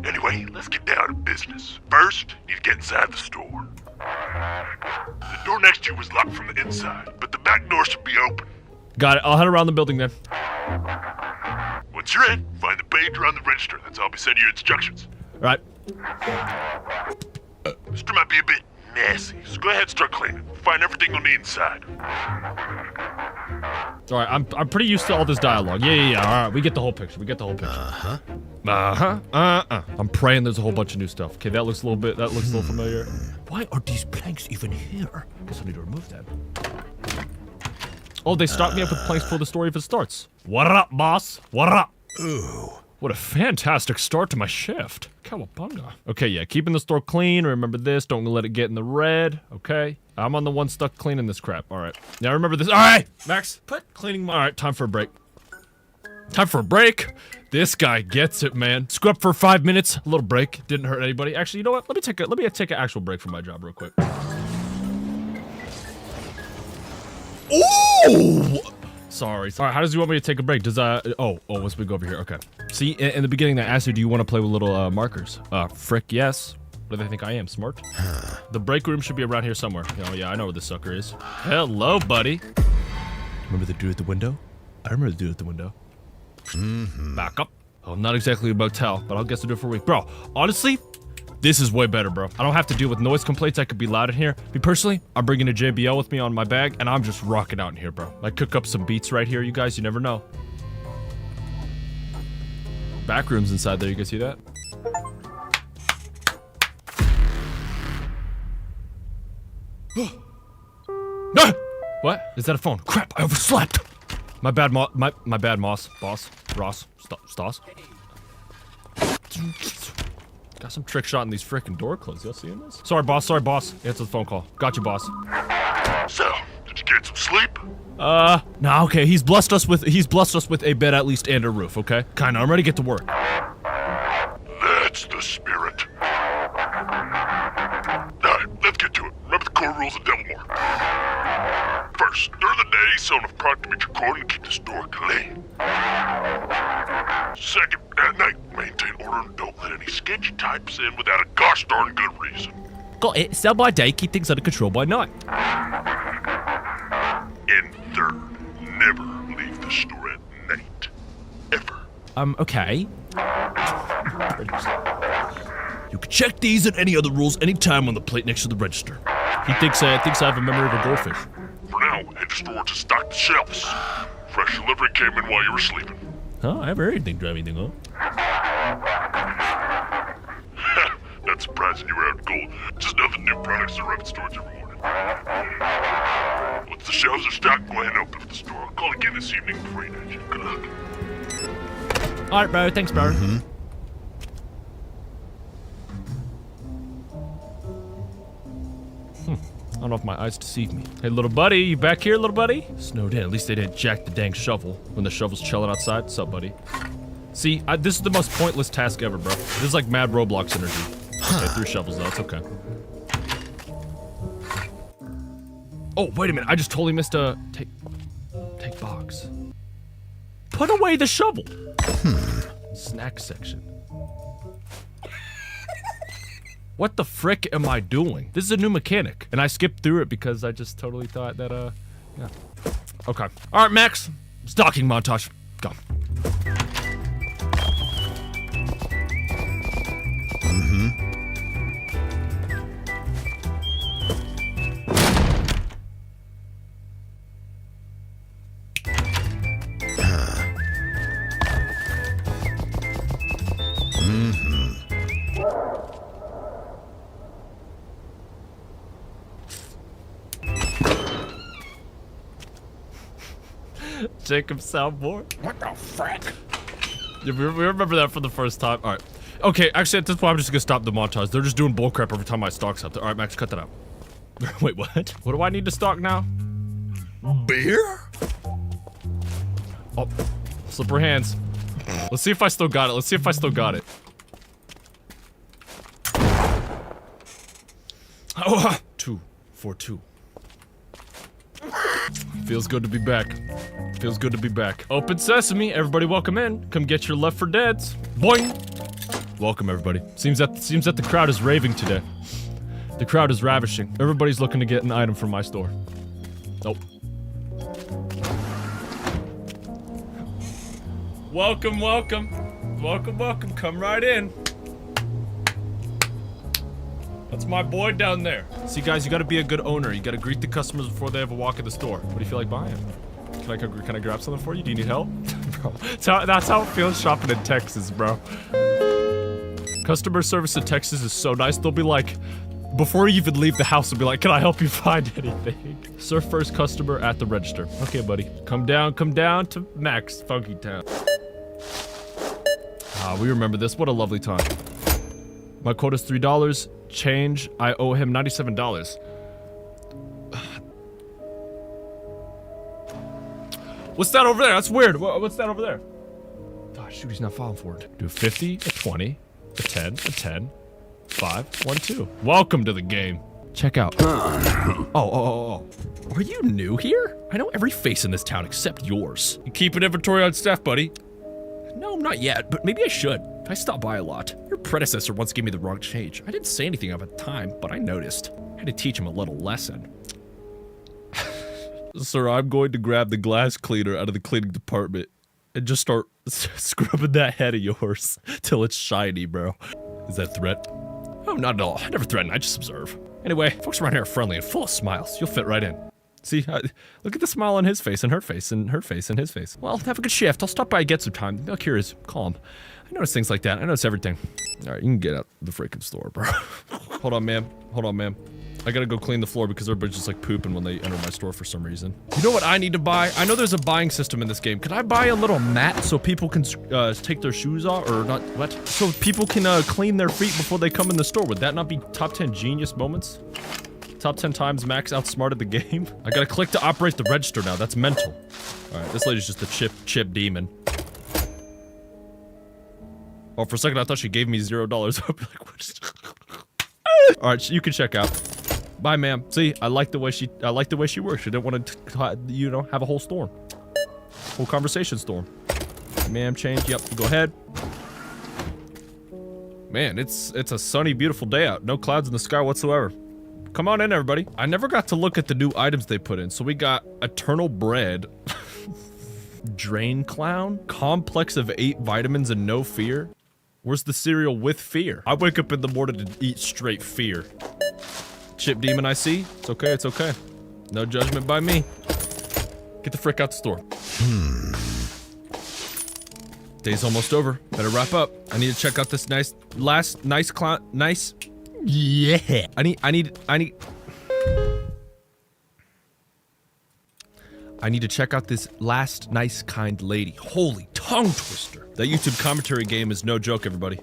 Anyway, let's get down to business. First, you need to get inside the store. The door next to you was locked from the inside, but the back door should be open. Got it. I'll head around the building then. Once you're in, find the page around the register. That's how I'll be sending you instructions. All right. Register might be a bit messy, so go ahead and start cleaning. Find everything on the inside. All right, I'm pretty used to all this dialogue. Yeah. All right, we get the whole picture. I'm praying there's a whole bunch of new stuff. Okay, that looks a little familiar. Why are these planks even here? Guess I need to remove them. Oh, they stopped me up with planks before the story even starts. What up, boss? What up? Ooh. What a fantastic start to my shift. Cowabunga. Okay, yeah, keeping the store clean. Remember this. Don't let it get in the red. Okay. I'm on the one stuck cleaning this crap. All right. Now remember this. All right, Max. Put cleaning. All right, time for a break. Time for a break. This guy gets it, man. Scrub for 5 minutes. A little break. Didn't hurt anybody. Actually, you know what? Let me take an actual break from my job real quick. Ooh! Sorry. How does he want me to take a break? Does once we go over here. Okay. See, in the beginning, I asked you, do you want to play with little markers? Frick, yes. What do they think I am, smart? The break room should be around here somewhere. Oh yeah, I know where this sucker is. Hello, buddy. Remember the dude at the window? I remember the dude at the window. Back up. Oh, not exactly a motel, but I'll guess to do it for a week. Bro, honestly, this is way better, bro. I don't have to deal with noise complaints. I could be loud in here. Me personally, I'm bringing a JBL with me on my bag, and I'm just rocking out in here, bro. I cook up some beats right here, you guys. You never know. Back rooms inside there. You can see that? No! What? Is that a phone? Crap! I overslept. My bad, my bad, boss. Ross. Stoss. Got some trick shot in these freaking door closed. Y'all seeing this? Sorry, boss. Answer the phone call. Got you, boss. So, did you get some sleep? Nah, okay. He's blessed us with a bed at least and a roof, okay? Kinda, I'm ready to get to work. That's the spirit. Alright, let's get to it. Remember the core rules of Devil Mart. First, during the day, sell enough product to meet your quota and keep the store clean. Second, at night, maintain order and don't let any sketchy types in without a gosh darn good reason. Got it. Sell by day, keep things under control by night. Nate. Okay. You can check these and any other rules anytime on the plate next to the register. He thinks I have a memory of a goldfish. For now, head to store to stock the shelves. Fresh delivery came in while you were sleeping. Huh? I haven't heard anything drive anything up. Not surprising you were out of gold. Just know the new products arrive at stores every morning. Once the shelves are stocked, go ahead and open up the store. I'll call again this evening before you know. Good luck. Alright, bro. Thanks, bro. I don't know if my eyes deceive me. Hey, little buddy, you back here, little buddy? Snowed in. At least they didn't jack the dang shovel when the shovel's chilling outside. What's up, buddy? See, this is the most pointless task ever, bro. This is like mad Roblox energy. Okay, 3 shovels, though. It's okay. Oh, wait a minute. I just totally missed a... Take box. Put away the shovel. Snack section. What the frick am I doing? This is a new mechanic, and I skipped through it because I just totally thought that, yeah. Okay. All right, Max. Stocking montage. Go. Jacob soundboard. What the frick? Yeah, we remember that from the first time. All right. Okay, actually, at this point, I'm just gonna stop the montage. They're just doing bullcrap every time I stock something. All right, Max, cut that out. Wait, what? What do I need to stock now? Beer? Oh, slippery hands. Let's see if I still got it. Let's see if I still got it. Oh, 2, 4, 2. Feels good to be back. Feels good to be back. Open sesame, everybody welcome in. Come get your Left 4 Deads. Boing! Welcome, everybody. Seems that the crowd is raving today. The crowd is ravishing. Everybody's looking to get an item from my store. Nope. Welcome, welcome. Welcome, welcome. Come right in. That's my boy down there. See, guys, you gotta be a good owner. You gotta greet the customers before they ever walk in the store. What do you feel like buying? Can I grab something for you? Do you need help? Bro, that's how it feels shopping in Texas, bro. Customer service in Texas is so nice. They'll be like, before you even leave the house, they'll be like, can I help you find anything? Serve first customer at the register. Okay, buddy. Come down to Max Funky Town. Ah, we remember this. What a lovely time. My quota's $3. Change. I owe him $97. What's that over there? That's weird. What's that over there? Oh, shoot, he's not falling for it. Do 50, a 20, a 10, a 10, 5, 1, 2. Welcome to the game. Check out. Oh. Are you new here? I know every face in this town except yours. You keep an inventory on staff, buddy? No, not yet, but maybe I should. I stop by a lot. Your predecessor once gave me the wrong change. I didn't say anything at the time, but I noticed. I had to teach him a little lesson. Sir, I'm going to grab the glass cleaner out of the cleaning department and just start scrubbing that head of yours till it's shiny, bro. Is that a threat? Oh, not at all. I never threaten, I just observe. Anyway, folks around here are friendly and full of smiles. You'll fit right in. See, look at the smile on his face and her face and her face and his face. Well, have a good shift. I'll stop by and get some time. I'm curious. Calm. I notice things like that. I notice everything. All right, you can get out the freaking store, bro. Hold on, ma'am. Hold on, ma'am. I gotta go clean the floor because everybody's just like pooping when they enter my store for some reason. You know what I need to buy? I know there's a buying system in this game. Could I buy a little mat so people can take their shoes off or not? What? So people can clean their feet before they come in the store. Would that not be top 10 genius moments? Top 10 times Max outsmarted the game. I gotta click to operate the register now. That's mental. All right, this lady's just a chip demon. Oh, for a second I thought she gave me $0. I'd be like, what is... All right, you can check out. Bye, ma'am. See, I like the way she works. She didn't want to, you know, have a whole storm. Whole conversation storm. Ma'am, change. Yep, go ahead. Man, it's a sunny, beautiful day out. No clouds in the sky whatsoever. Come on in, everybody. I never got to look at the new items they put in. So we got eternal bread. Drain Clown? Complex of 8 vitamins and no fear? Where's the cereal with fear? I wake up in the morning to eat straight fear. Chip demon I see? It's okay, it's okay. No judgment by me. Get the frick out the store. Day's almost over. Better wrap up. I need to check out this nice clown. Yeah. I need to check out this last nice kind lady. Holy tongue twister. That YouTube commentary game is no joke, everybody.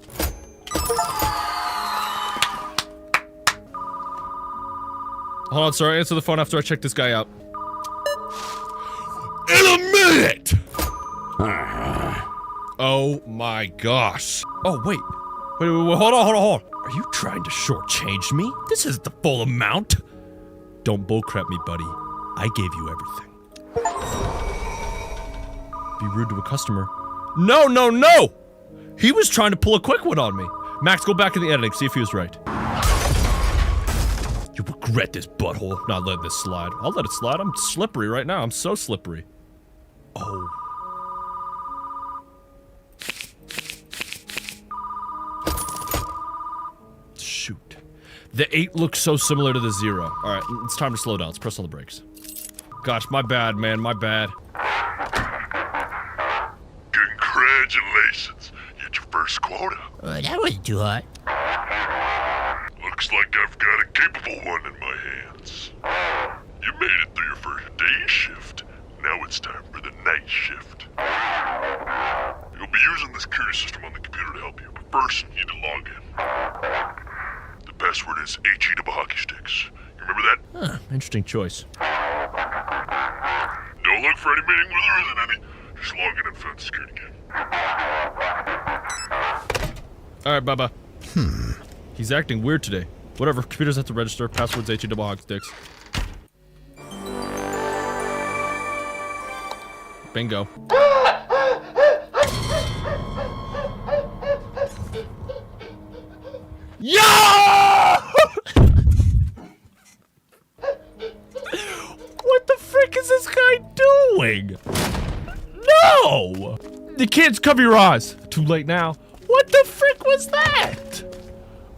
Hold on, sorry. Answer the phone after I check this guy out. In a minute! Oh my gosh. Oh, wait. Wait, hold on. Are you trying to shortchange me? This isn't the full amount. Don't bullcrap me, buddy. I gave you everything. Be rude to a customer. No! He was trying to pull a quick one on me. Max, go back in the editing, see if he was right. You regret this, butthole. Not letting this slide. I'll let it slide. I'm slippery right now. I'm so slippery. Oh. Shoot. The 8 looks so similar to the 0. Alright, it's time to slow down. Let's press on the brakes. Gosh, my bad, man. My bad. Congratulations. You hit your first quota. That wasn't too hot. Looks like I've got a capable one in my hands. You made it through your first day shift. Now it's time for the night shift. You'll be using the security system on the computer to help you, but first you need to log in. The password is HE double hockey sticks. You remember that? Huh, interesting choice. Don't look for any meeting where there isn't any. Just log in and find the security game. Alright, Bubba. He's acting weird today. Whatever, computers have to register. Password's HE double hockey sticks. Bingo. Yo! What the frick is this guy doing? No! The kids cover your eyes. Too late now. What the frick was that?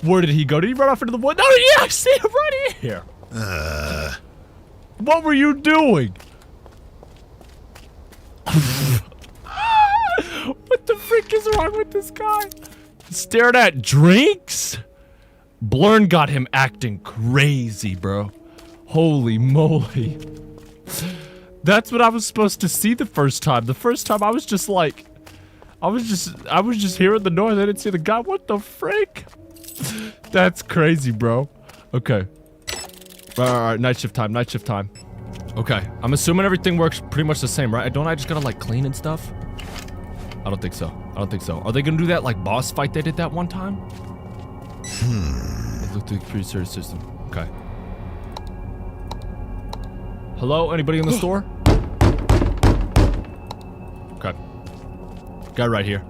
Where did he go? Did he run off into the woods? No, yeah, I see him right here. What were you doing? What the frick is wrong with this guy? Stared at drinks? Blurn got him acting crazy, bro. Holy moly. That's what I was supposed to see the first time. The first time I was just like, I was just hearing the noise. I didn't see the guy. What the frick? That's crazy, bro. Okay. Alright, night shift time, night shift time. Okay, I'm assuming everything works pretty much the same, right? Don't I just gotta like clean and stuff? I don't think so. I don't think so. Are they gonna do that like boss fight they did that one time? Let's look through the computer service system. Okay. Hello? Anybody in the store? Okay. Guy right here.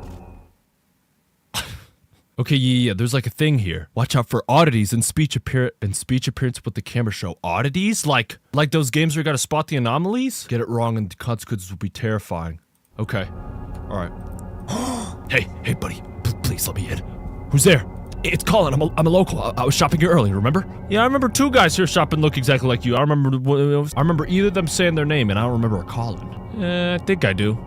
Okay, yeah, there's like a thing here. Watch out for oddities in speech appearance with the camera show. Oddities? Like those games where you gotta spot the anomalies? Get it wrong and the consequences will be terrifying. Okay. Alright. Hey, buddy. Please let me in. Who's there? It's Colin. I'm a local. I was shopping here earlier, remember? Yeah, I remember 2 guys here shopping look exactly like you. I remember either of them saying their name, and I don't remember a Colin. I think I do.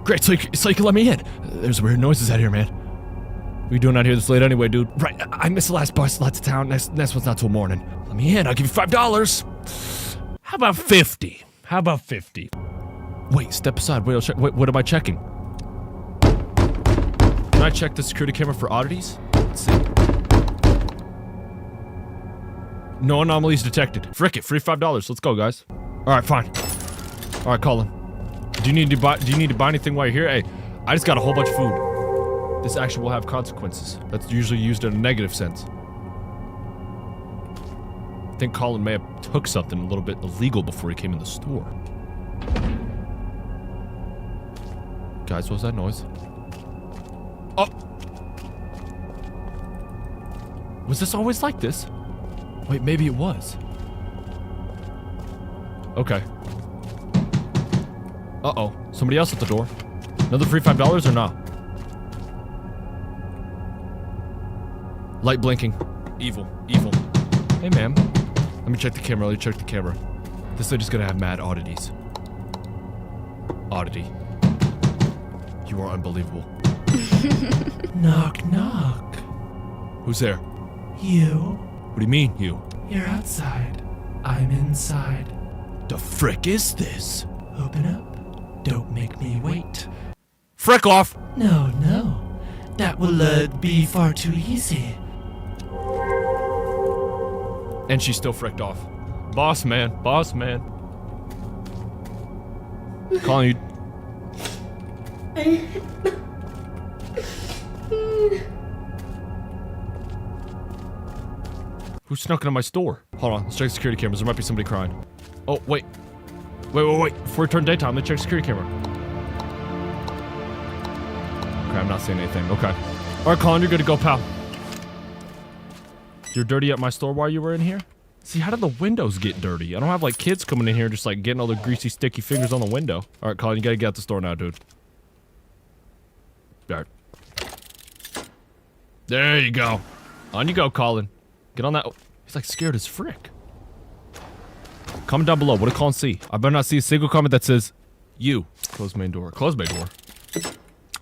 Great, so you can let me in. There's weird noises out here, man. What are you doing out here this late anyway, dude? Right, I missed the last bus left to town. Next one's not till morning. Let me in. I'll give you $5. How about 50? How about 50? Wait, step aside. Wait, I'll check. What am I checking? Can I check the security camera for oddities? Let's see. No anomalies detected. Frick it, free $5. Let's go, guys. All right, fine. All right, Colin. Do you need to buy anything while you're here? Hey, I just got a whole bunch of food. This action will have consequences. That's usually used in a negative sense. I think Colin may have took something a little bit illegal before he came in the store. Guys, what was that noise? Oh! Was this always like this? Wait, maybe it was. Okay. Uh-oh. Somebody else at the door. Another free $5 or no? Light blinking. Evil. Evil. Hey, ma'am. Let me check the camera. Let me check the camera. This lady's gonna have mad oddities. Oddity. You are unbelievable. Knock, knock. Who's there? You. What do you mean, you? You're outside. I'm inside. The frick is this? Open up. Don't make me wait. Frick off! No, no. That will be far too easy. And she still fricked off. Boss man. Boss man. Calling you. Who snuck into my store? Hold on, let's check security cameras. There might be somebody crying. Oh, wait. Wait. Before it turned daytime, let's check security camera. Okay, I'm not seeing anything. Okay. Alright, Colin, you're good to go, pal. You're dirty at my store while you were in here? See, how did the windows get dirty? I don't have, like, kids coming in here just, like, getting all their greasy, sticky fingers on the window. Alright, Colin, you gotta get out the store now, dude. Alright. There you go. On you go, Colin. Get on that. Oh, he's, like, scared as frick. Comment down below. What did Colin see? I better not see a single comment that says, you. Close main door. Close main door.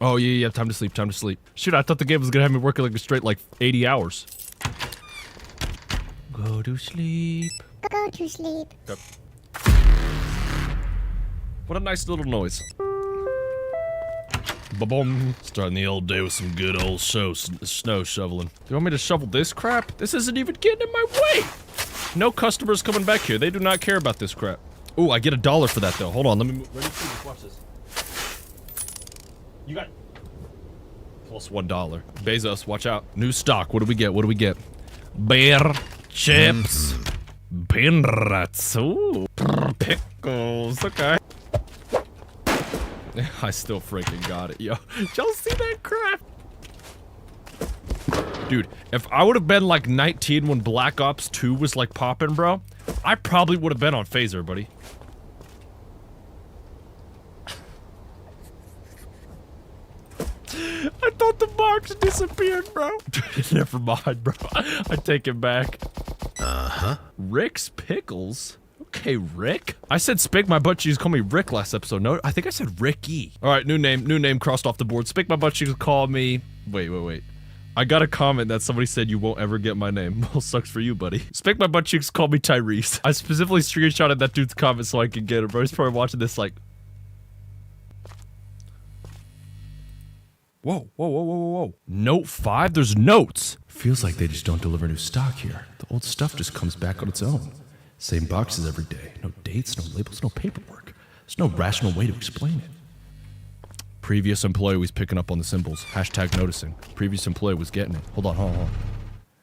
Oh, yeah. Time to sleep. Time to sleep. Shoot, I thought the game was gonna have me working, like, a straight, like, 80 hours. Go to sleep. Go to sleep. Yep. What a nice little noise. Ba-boom. Starting the old day with some good old snow shoveling. You want me to shovel this crap? This isn't even getting in my way. No customers coming back here. They do not care about this crap. Ooh, I get $1 for that though. Hold on, let me move. Ready? Watch this. You got plus $1. Bezos, watch out. New stock. What do we get? What do we get? Bear chips. Peanuts. Ooh. Pickles. Okay. I still freaking got it, yo. Did y'all see that crap? Dude, if I would have been like 19 when Black Ops 2 was like popping, bro, I probably would have been on Phaser, buddy. I thought the box disappeared, bro. Never mind, bro. I take it back. Rick's Pickles? Okay, Rick. I said Spig my butt cheeks call me Rick last episode. No, I think I said Ricky. All right, new name crossed off the board. Spig my butt cheeks call me. Wait. I got a comment that somebody said you won't ever get my name. Well, sucks for you, buddy. Spig my butt cheeks call me Tyrese. I specifically screenshotted that dude's comment so I could get it, bro. He's probably watching this like. Whoa. Note 5? There's notes. Feels like they just don't deliver new stock here. The old stuff just comes back on its own. Same boxes every day. No dates, no labels, no paperwork. There's no rational way to explain it. Previous employee was picking up on the symbols. Hashtag noticing. Previous employee was getting it. Hold on.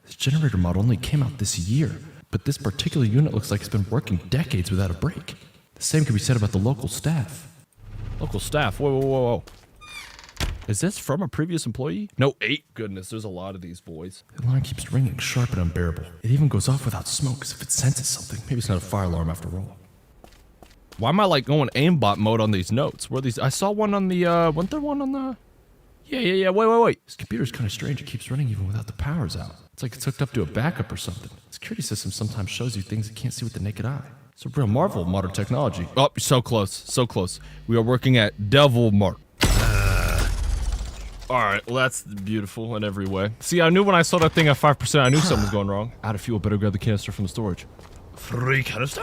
This generator model only came out this year, but this particular unit looks like it's been working decades without a break. The same can be said about the local staff. Local staff? Whoa. Is this from a previous employee? No, 8. Goodness, there's a lot of these boys. The alarm keeps ringing, sharp and unbearable. It even goes off without smoke, as if it senses something. Maybe it's not a fire alarm after all. Why am I like going aimbot mode on these notes? Where these? I saw one on the, wasn't there one on the? Yeah, wait. This computer's kind of strange. It keeps running even without the powers out. It's like it's hooked up to a backup or something. Security system sometimes shows you things you can't see with the naked eye. It's a real marvel of modern technology. Oh, so close. We are working at Devil Mart. Alright, well that's beautiful in every way. See, I knew when I saw that thing at 5%, I knew something was going wrong. Out of fuel, better grab the canister from the storage. Free canister?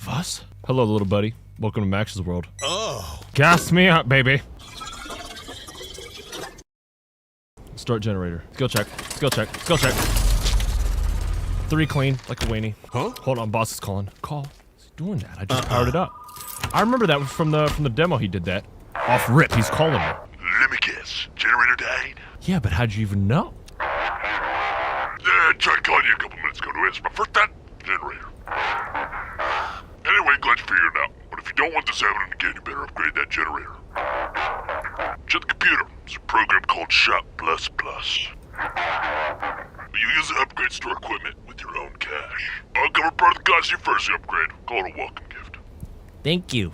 Was? Hello, little buddy. Welcome to Max's world. Oh. Gas me up, baby. Start generator. Skill check. 3 clean, like a weenie. Huh? Hold on, boss is calling. Call. He's doing that. I just powered it up. I remember that from the demo he did that. Off rip, he's calling me. Let me guess. Generator died? Yeah, but how'd you even know? I tried calling you a couple minutes ago to answer my first time. Generator. Anyway, glad you figured it out. But if you don't want this happening again, you better upgrade that generator. Shut the computer. There's a program called Shop++. You use the upgrade store equipment with your own cash. I'll cover part of the cost of your first upgrade. Call it a welcome gift. Thank you.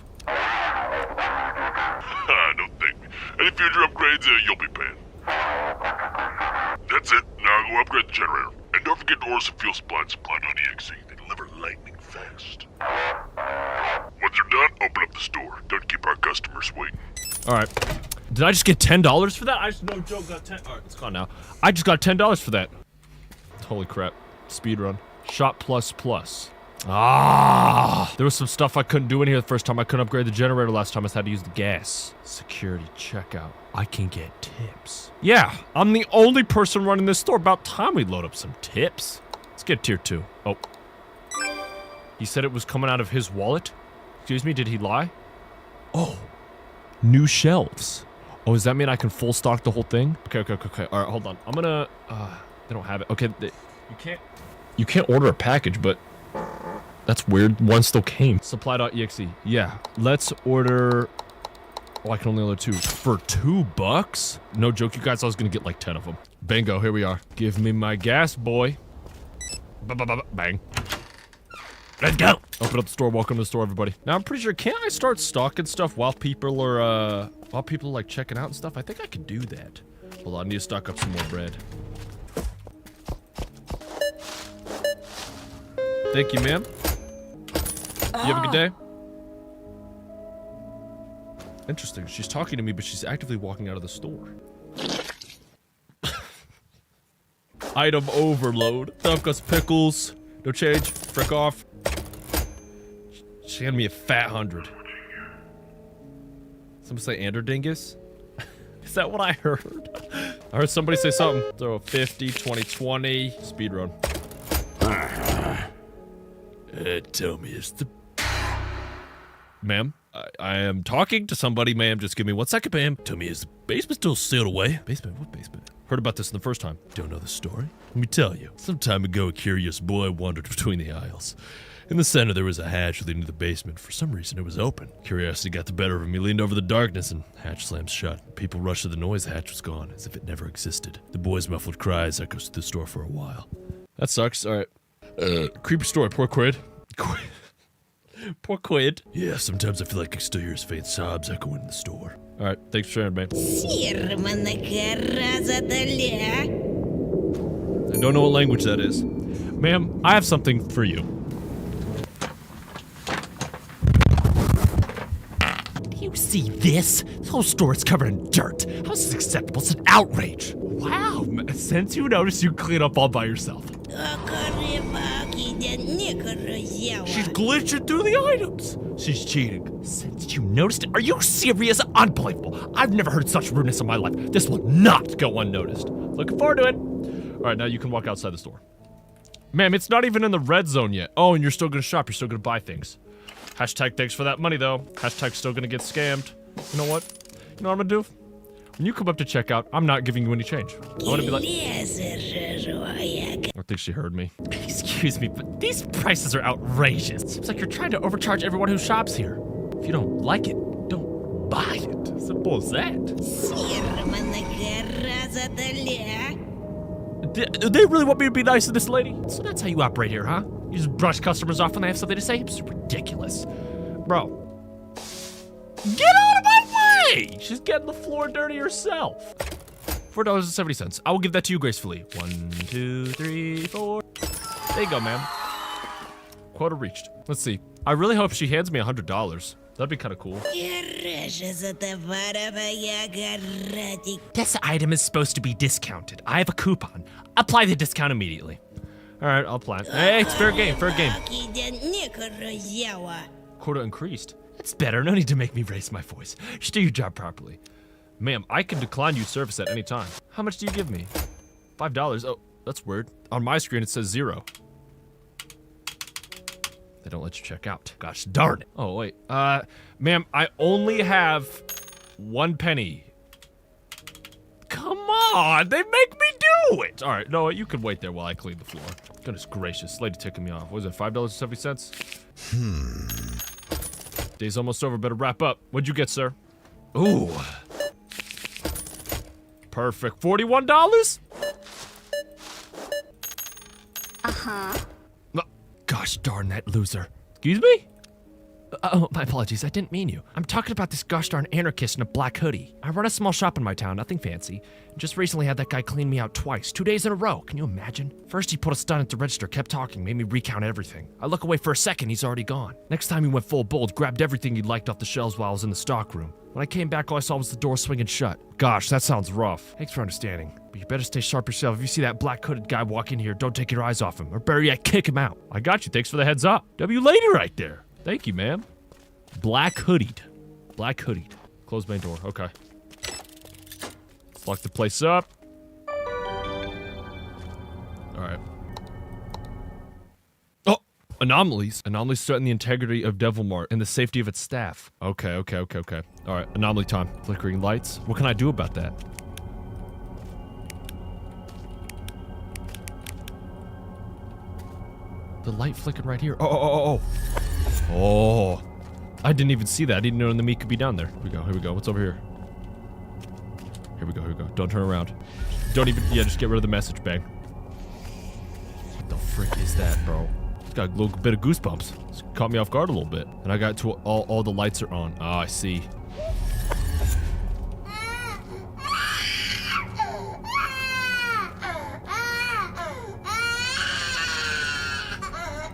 Any future upgrades, you'll be paying. That's it. Now go upgrade the generator. And don't forget to order some fuel supply and supply.exe. They deliver lightning fast. Once you're done, open up the store. Don't keep our customers waiting. All right. Did I just get $10 for that? I just, no joke, got 10. All right, it's gone now. I just got $10 for that. Holy crap. Speedrun. Shop plus plus. Ah! There was some stuff I couldn't do in here the first time. I couldn't upgrade the generator last time. I had to use the gas. Security checkout. I can get tips. Yeah, I'm the only person running this store. About time we load up some tips. Let's get tier 2. Oh. He said it was coming out of his wallet? Excuse me, did he lie? Oh. New shelves. Oh, does that mean I can full stock the whole thing? Okay. All right, hold on. I'm gonna, they don't have it. Okay, you can't order a package, but that's weird. One still came. Supply.exe. Yeah, let's order, oh, I can only order 2. For $2? No joke, you guys, I was gonna get like 10 of them. Bingo, here we are. Give me my gas, boy. Bang. Let's go. Open up the store. Welcome to the store, everybody. Now, I'm pretty sure, can't I start stocking stuff while people are like checking out and stuff? I think I can do that. Hold on, I need to stock up some more bread. Thank you, ma'am. You have a good day? Interesting. She's talking to me, but she's actively walking out of the store. Item overload. I've got some pickles. No change. Frick off. She handed me a fat 100. Somebody say Anderdingus? Is that what I heard? I heard somebody say something. Throw a 50, 20, 20. Speedrun. Tell me it's the... Ma'am, I am talking to somebody, ma'am. Just give me 1 second, ma'am. Tell me, is the basement still sealed away? Basement? What basement? Heard about this in the first time. Don't know the story? Let me tell you. Some time ago, a curious boy wandered between the aisles. In the center, there was a hatch leading to the basement. For some reason, it was open. Curiosity got the better of him. He leaned over the darkness and hatch slammed shut. People rushed to the noise. The hatch was gone, as if it never existed. The boy's muffled cries echoed through the store for a while. That sucks. All right. Creepy story. Poor Quid. Poor Quid. Yeah, sometimes I feel like I still hear his faint sobs echoing in the store. All right. Thanks for sharing, man. I don't know what language that is. Ma'am, I have something for you. You see this? This whole store is covered in dirt. How is this acceptable? It's an outrage. Wow, since you noticed, you clean up all by yourself. She's glitching through the items. She's cheating. Since you noticed it, are you serious? Unbelievable. I've never heard such rudeness in my life. This will not go unnoticed. Looking forward to it. All right, now you can walk outside the store. Ma'am, it's not even in the red zone yet. Oh, and you're still gonna shop. You're still gonna buy things. Hashtag thanks for that money, though. Hashtag still gonna get scammed. You know what? You know what I'm gonna do? When you come up to checkout, I'm not giving you any change. I wanna be like... I think she heard me. Excuse me, but these prices are outrageous. Seems like you're trying to overcharge everyone who shops here. If you don't like it, don't buy it. Simple as that. Do they really want me to be nice to this lady? So that's how you operate here, huh? You just brush customers off when they have something to say? It's ridiculous. Bro. Get out of my way! She's getting the floor dirty herself. $4.70. I will give that to you gracefully. 1, 2, 3, 4. There you go, ma'am. Quota reached. Let's see. I really hope she hands me $100. That'd be kind of cool. This item is supposed to be discounted. I have a coupon. Apply the discount immediately. All right, I'll apply it. Hey, it's fair game, fair game. Quota increased. It's better. No need to make me raise my voice. Just do your job properly. Ma'am, I can decline you service at any time. How much do you give me? $5. Oh, that's weird. On my screen, it says 0. They don't let you check out. Gosh darn it. Oh, wait. Ma'am, I only have 1 penny. Come on, they make me do it. All right, no, you can wait there while I clean the floor. Goodness gracious, lady ticking me off. What is it, $5.70? Day's almost over, better wrap up. What'd you get, sir? Ooh. Perfect, $41? Uh-huh. Gosh darn that loser. Excuse me? Oh, my apologies. I didn't mean you. I'm talking about this gosh darn anarchist in a black hoodie. I run a small shop in my town, nothing fancy. Just recently had that guy clean me out twice, 2 days in a row. Can you imagine? First he put a stun at the register, kept talking, made me recount everything. I look away for a second, he's already gone. Next time he went full bold, grabbed everything he'd liked off the shelves while I was in the stock room. When I came back, all I saw was the door swinging shut. Gosh, that sounds rough. Thanks for understanding. But you better stay sharp yourself. If you see that black hooded guy walk in here, don't take your eyes off him. Or better yet, kick him out. I got you. Thanks for the heads up. W lady right there. Thank you, ma'am. Black hoodied. Black hoodied. Close main door. Okay. Let's lock the place up. Alright. Oh! Anomalies. Anomalies threaten the integrity of Devil Mart and the safety of its staff. Okay. Alright, anomaly time. Flickering lights. What can I do about that? The light flickered right here. Oh. I didn't even see that. I didn't know the meat could be down there. Here we go. What's over here? Here we go. Don't turn around. Don't even, just get rid of the message, bang. What the frick is that, bro? It's got a little bit of goosebumps. It's caught me off guard a little bit. And I got to all the lights are on. Ah, I see.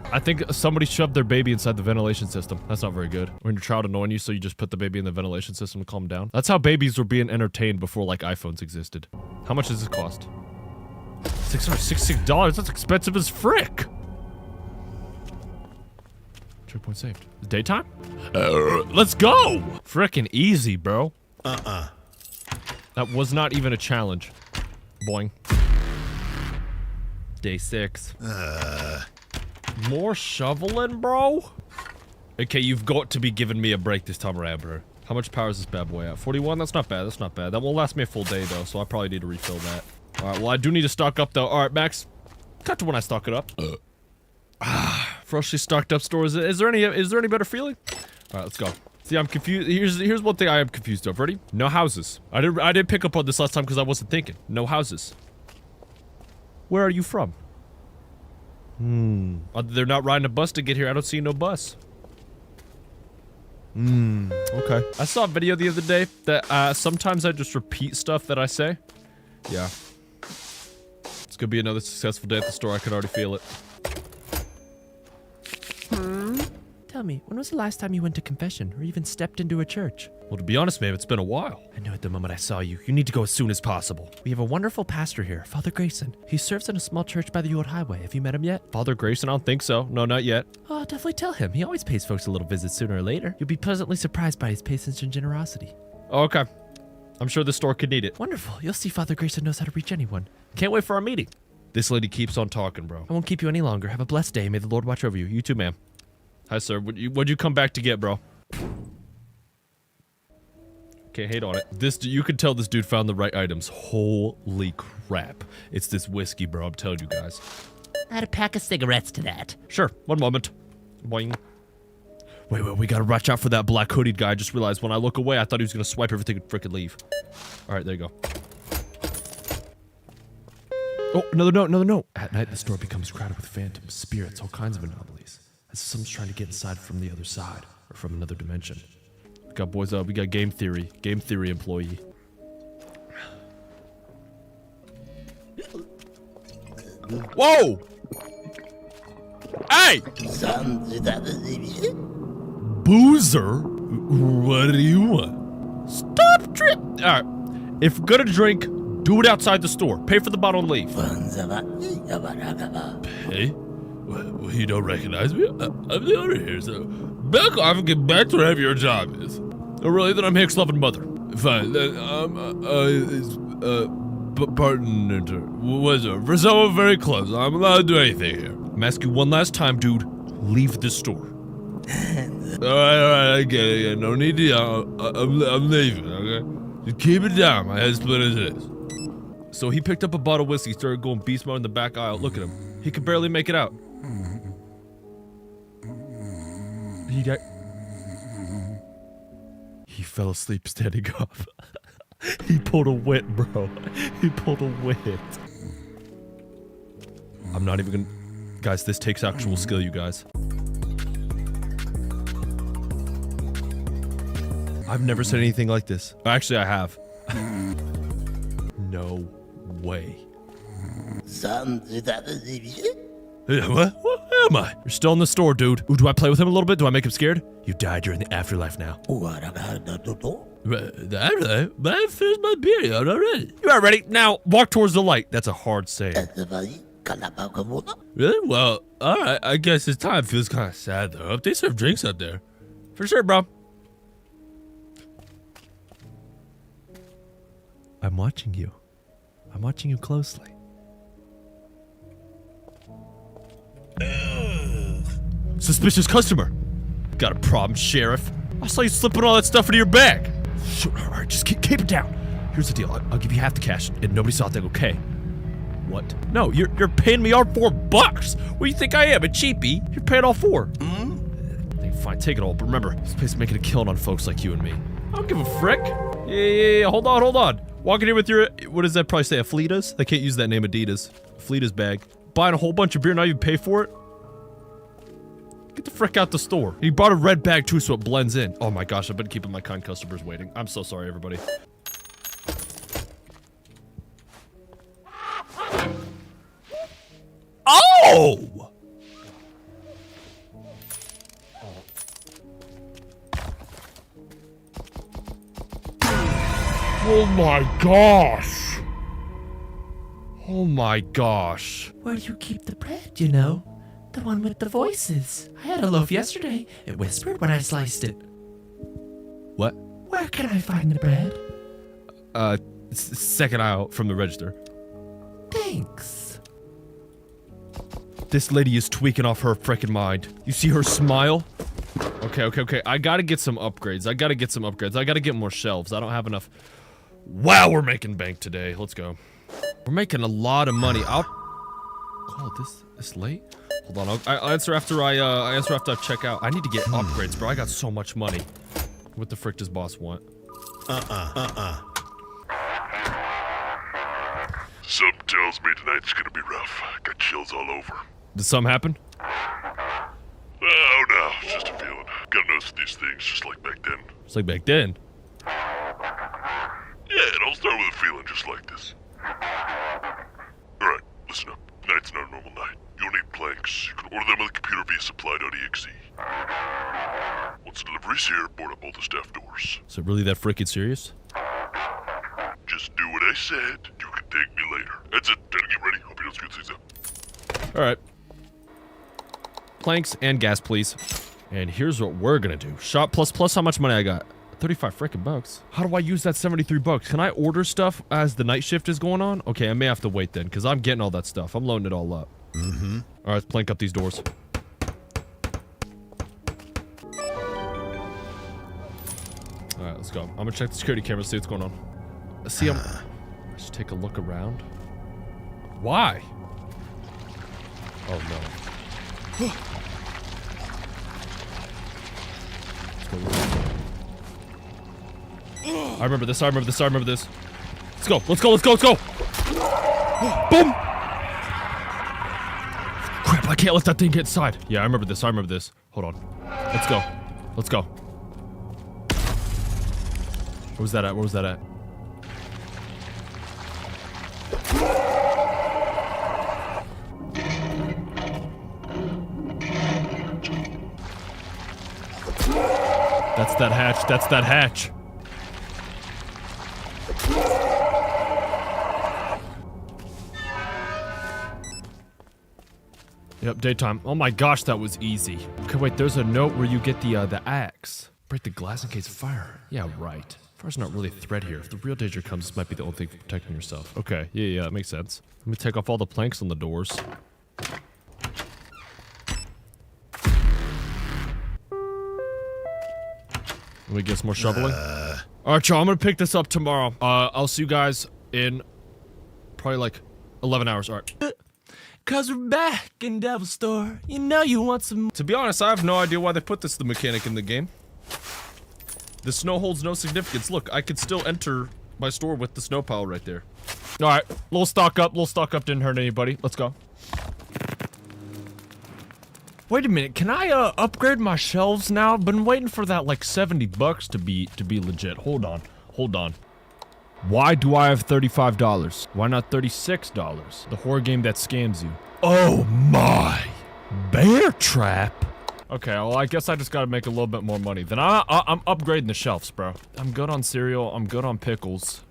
I think somebody shoved their baby inside the ventilation system. That's not very good. When your child annoying you, so you just put the baby in the ventilation system to calm down. That's how babies were being entertained before, like, iPhones existed. How much does this cost? $666. That's expensive as frick. Checkpoint saved. Daytime? Let's go! Frickin' easy, bro. That was not even a challenge. Boing. Day 6. More shoveling, bro? Okay, you've got to be giving me a break this time around, bro. How much power is this bad boy at? 41? That's not bad. That won't last me a full day, though, so I probably need to refill that. Alright, well, I do need to stock up, though. Alright, Max. Cut to when I stock it up. Freshly stocked up stores. Is there any better feeling? Alright, let's go. See, I'm confused. Here's one thing I am confused of. Ready? No houses. I didn't pick up on this last time because I wasn't thinking. No houses. Where are you from? They're not riding a bus to get here. I don't see no bus. Okay. I saw a video the other day that sometimes I just repeat stuff that I say. Yeah. It's gonna be another successful day at the store. I can already feel it. Tell me, when was the last time you went to confession or even stepped into a church? Well, to be honest, ma'am, it's been a while. I knew it the moment I saw you. You need to go as soon as possible. We have a wonderful pastor here, Father Grayson. He serves in a small church by the old highway. Have you met him yet? Father Grayson? I don't think so. No, not yet. Oh, definitely tell him. He always pays folks a little visit sooner or later. You'll be pleasantly surprised by his patience and generosity. Oh, okay. I'm sure the store could need it. Wonderful. You'll see Father Grayson knows how to reach anyone. Can't wait for our meeting. This lady keeps on talking, bro. I won't keep you any longer. Have a blessed day. May the Lord watch over you. You too, ma'am. Hi, sir. What'd you come back to get, bro? Okay, hate on it. You could tell this dude found the right items. Holy crap. It's this whiskey, bro. I'm telling you guys. Add a pack of cigarettes to that. Sure. One moment. Boing. Wait, we gotta watch out for that black hooded guy. I just realized when I look away, I thought he was gonna swipe everything and frickin' leave. Alright, there you go. Oh, another note. At night, the store becomes crowded with phantoms, spirits, all kinds of anomalies. As if someone's trying to get inside from the other side, or from another dimension. We got boys up, we got game theory employee. Whoa! Hey! Boozer? What do you want? Stop drip! Alright. If we're gonna drink, do it outside the store. Pay for the bottle and leave. Hey? Well, you don't recognize me? I'm the owner here, so back off and get back to whatever your job is. Oh, really? Then I'm Hick's loving mother. Fine, then, partner. For someone very close, I'm allowed to do anything here. I'm asking you one last time, dude. Leave the store. Alright, I get it. Yeah, no need to yell. I'm leaving, okay? Just keep it down. My head's split as it is. So he picked up a bottle of whiskey, started going beast mode in the back aisle. Look at him. He could barely make it out. He fell asleep standing up. He pulled a wit, bro. He pulled a wit. I'm not even gonna... Guys, this takes actual skill, you guys. I've never said anything like this. Actually, I have. No way. What? What am I? You're still in the store, dude. Ooh, do I play with him a little bit? Do I make him scared? You died. You're in the afterlife now. I finished my period already. You are ready. Now, walk towards the light. That's a hard saying. Really? Well, alright. I guess his time feels kind of sad, though. If they serve drinks up there. For sure, bro. I'm watching you. I'm watching you closely. Suspicious customer. Got a problem, Sheriff. I saw you slipping all that stuff into your bag. Sure, all right, just keep it down. Here's the deal. I'll give you half the cash, and nobody saw a thing, okay? What? No, you're paying me all $4. What do you think I am, a cheapie? You're paying all $4. Fine, take it all. But remember, this place is making a killing on folks like you and me. I don't give a frick. Yeah. Hold on. Walking in with your, what does that probably say, a Fleeta's? I can't use that name, Adidas. Fleeta's bag. Buying a whole bunch of beer, not even pay for it? Get the frick out the store. He bought a red bag too, so it blends in. Oh my gosh, I've been keeping my kind customers waiting. I'm so sorry, everybody. Oh! Oh my gosh! Oh my gosh. Where do you keep the bread, you know? The one with the voices. I had a loaf yesterday. It whispered when I sliced it. What? Where can I find the bread? Second aisle from the register. Thanks. This lady is tweaking off her frickin' mind. You see her smile? Okay. I gotta get some upgrades. I gotta get more shelves. I don't have enough. Wow, we're making bank today. Let's go. We're making a lot of money. I'll call this late. Hold on, I'll answer after I check out. I need to get upgrades, bro. I got so much money. What the frick does boss want? Something tells me tonight's gonna be rough. Got chills all over. Did something happen? Oh no, it's just a feeling. Gotta notice these things just like back then. It's like back then. Yeah, it all started with a feeling just like this. Alright, listen up. Tonight's not a normal night. You'll need planks. You can order them on the computer via supply.exe. Once the delivery's here, board up all the staff doors. Is it really that freaking serious? Just do what I said. You can thank me later. That's it. Time to get ready. Hope you don't screw things up. Alright. Planks and gas, please. And here's what we're gonna do. Shop plus how much money I got? 35 frickin' bucks. How do I use that 73 bucks? Can I order stuff as the night shift is going on? Okay, I may have to wait then, because I'm getting all that stuff. I'm loading it all up. Alright, let's plank up these doors. Alright, let's go. I'm gonna check the security camera, see what's going on. See, let's take a look around. Why? Oh no. Let's go. I remember this. Let's go. Boom! Crap, I can't let that thing get inside. Yeah, I remember this. Hold on. Let's go. Where was that at? That's that hatch. Yep, daytime. Oh my gosh, that was easy. Okay, wait, there's a note where you get the axe. Break the glass in case of fire. Yeah, right. Fire's not really a threat here. If the real danger comes, this might be the only thing for protecting yourself. Okay, yeah, that makes sense. Let me take off all the planks on the doors. Let me get some more shoveling. Alright, y'all, I'm gonna pick this up tomorrow. I'll see you guys in probably like 11 hours. Alright. Cause we're back in Devil's Store. You know you want some. To be honest, I have no idea why they put the mechanic in the game. The snow holds no significance. Look, I could still enter my store with the snow pile right there. Alright, little stock up didn't hurt anybody. Let's go. Wait a minute, can I upgrade my shelves now? I've been waiting for that like $70 to be legit. Hold on. Why do I have $35? Why not $36? The horror game that scams you. Oh my! Bear trap? Okay, well I guess I just gotta make a little bit more money. Then I'm upgrading the shelves, bro. I'm good on cereal, I'm good on pickles.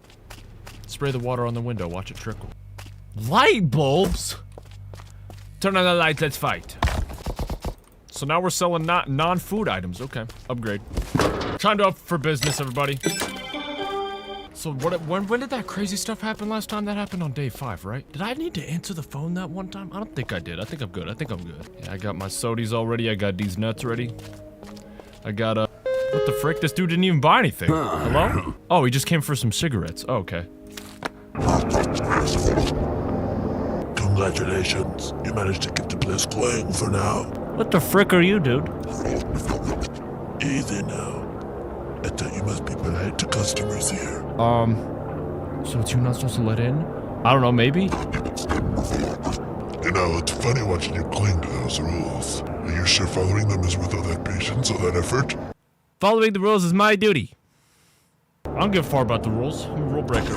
Spray the water on the window, watch it trickle. Light bulbs? Turn on the lights, let's fight. So now we're selling non-food items. Okay, upgrade. Time to up for business, everybody. So when did that crazy stuff happen last time? That happened on day 5, right? Did I need to answer the phone that one time? I don't think I did. I think I'm good. Yeah, I got my sodies already. I got these nuts ready. I got what the frick? This dude didn't even buy anything. Hello? Oh, he just came for some cigarettes. Oh, okay. Congratulations. You managed to keep the place going for now. What the frick are you, dude? Easy now. I thought you must be polite to customers here. So it's you not supposed to let in? I don't know, maybe? You know, it's funny watching you cling to those rules. Are you sure following them is worth all that patience, all that effort? Following the rules is my duty. I don't give a far about the rules. I'm a rule breaker.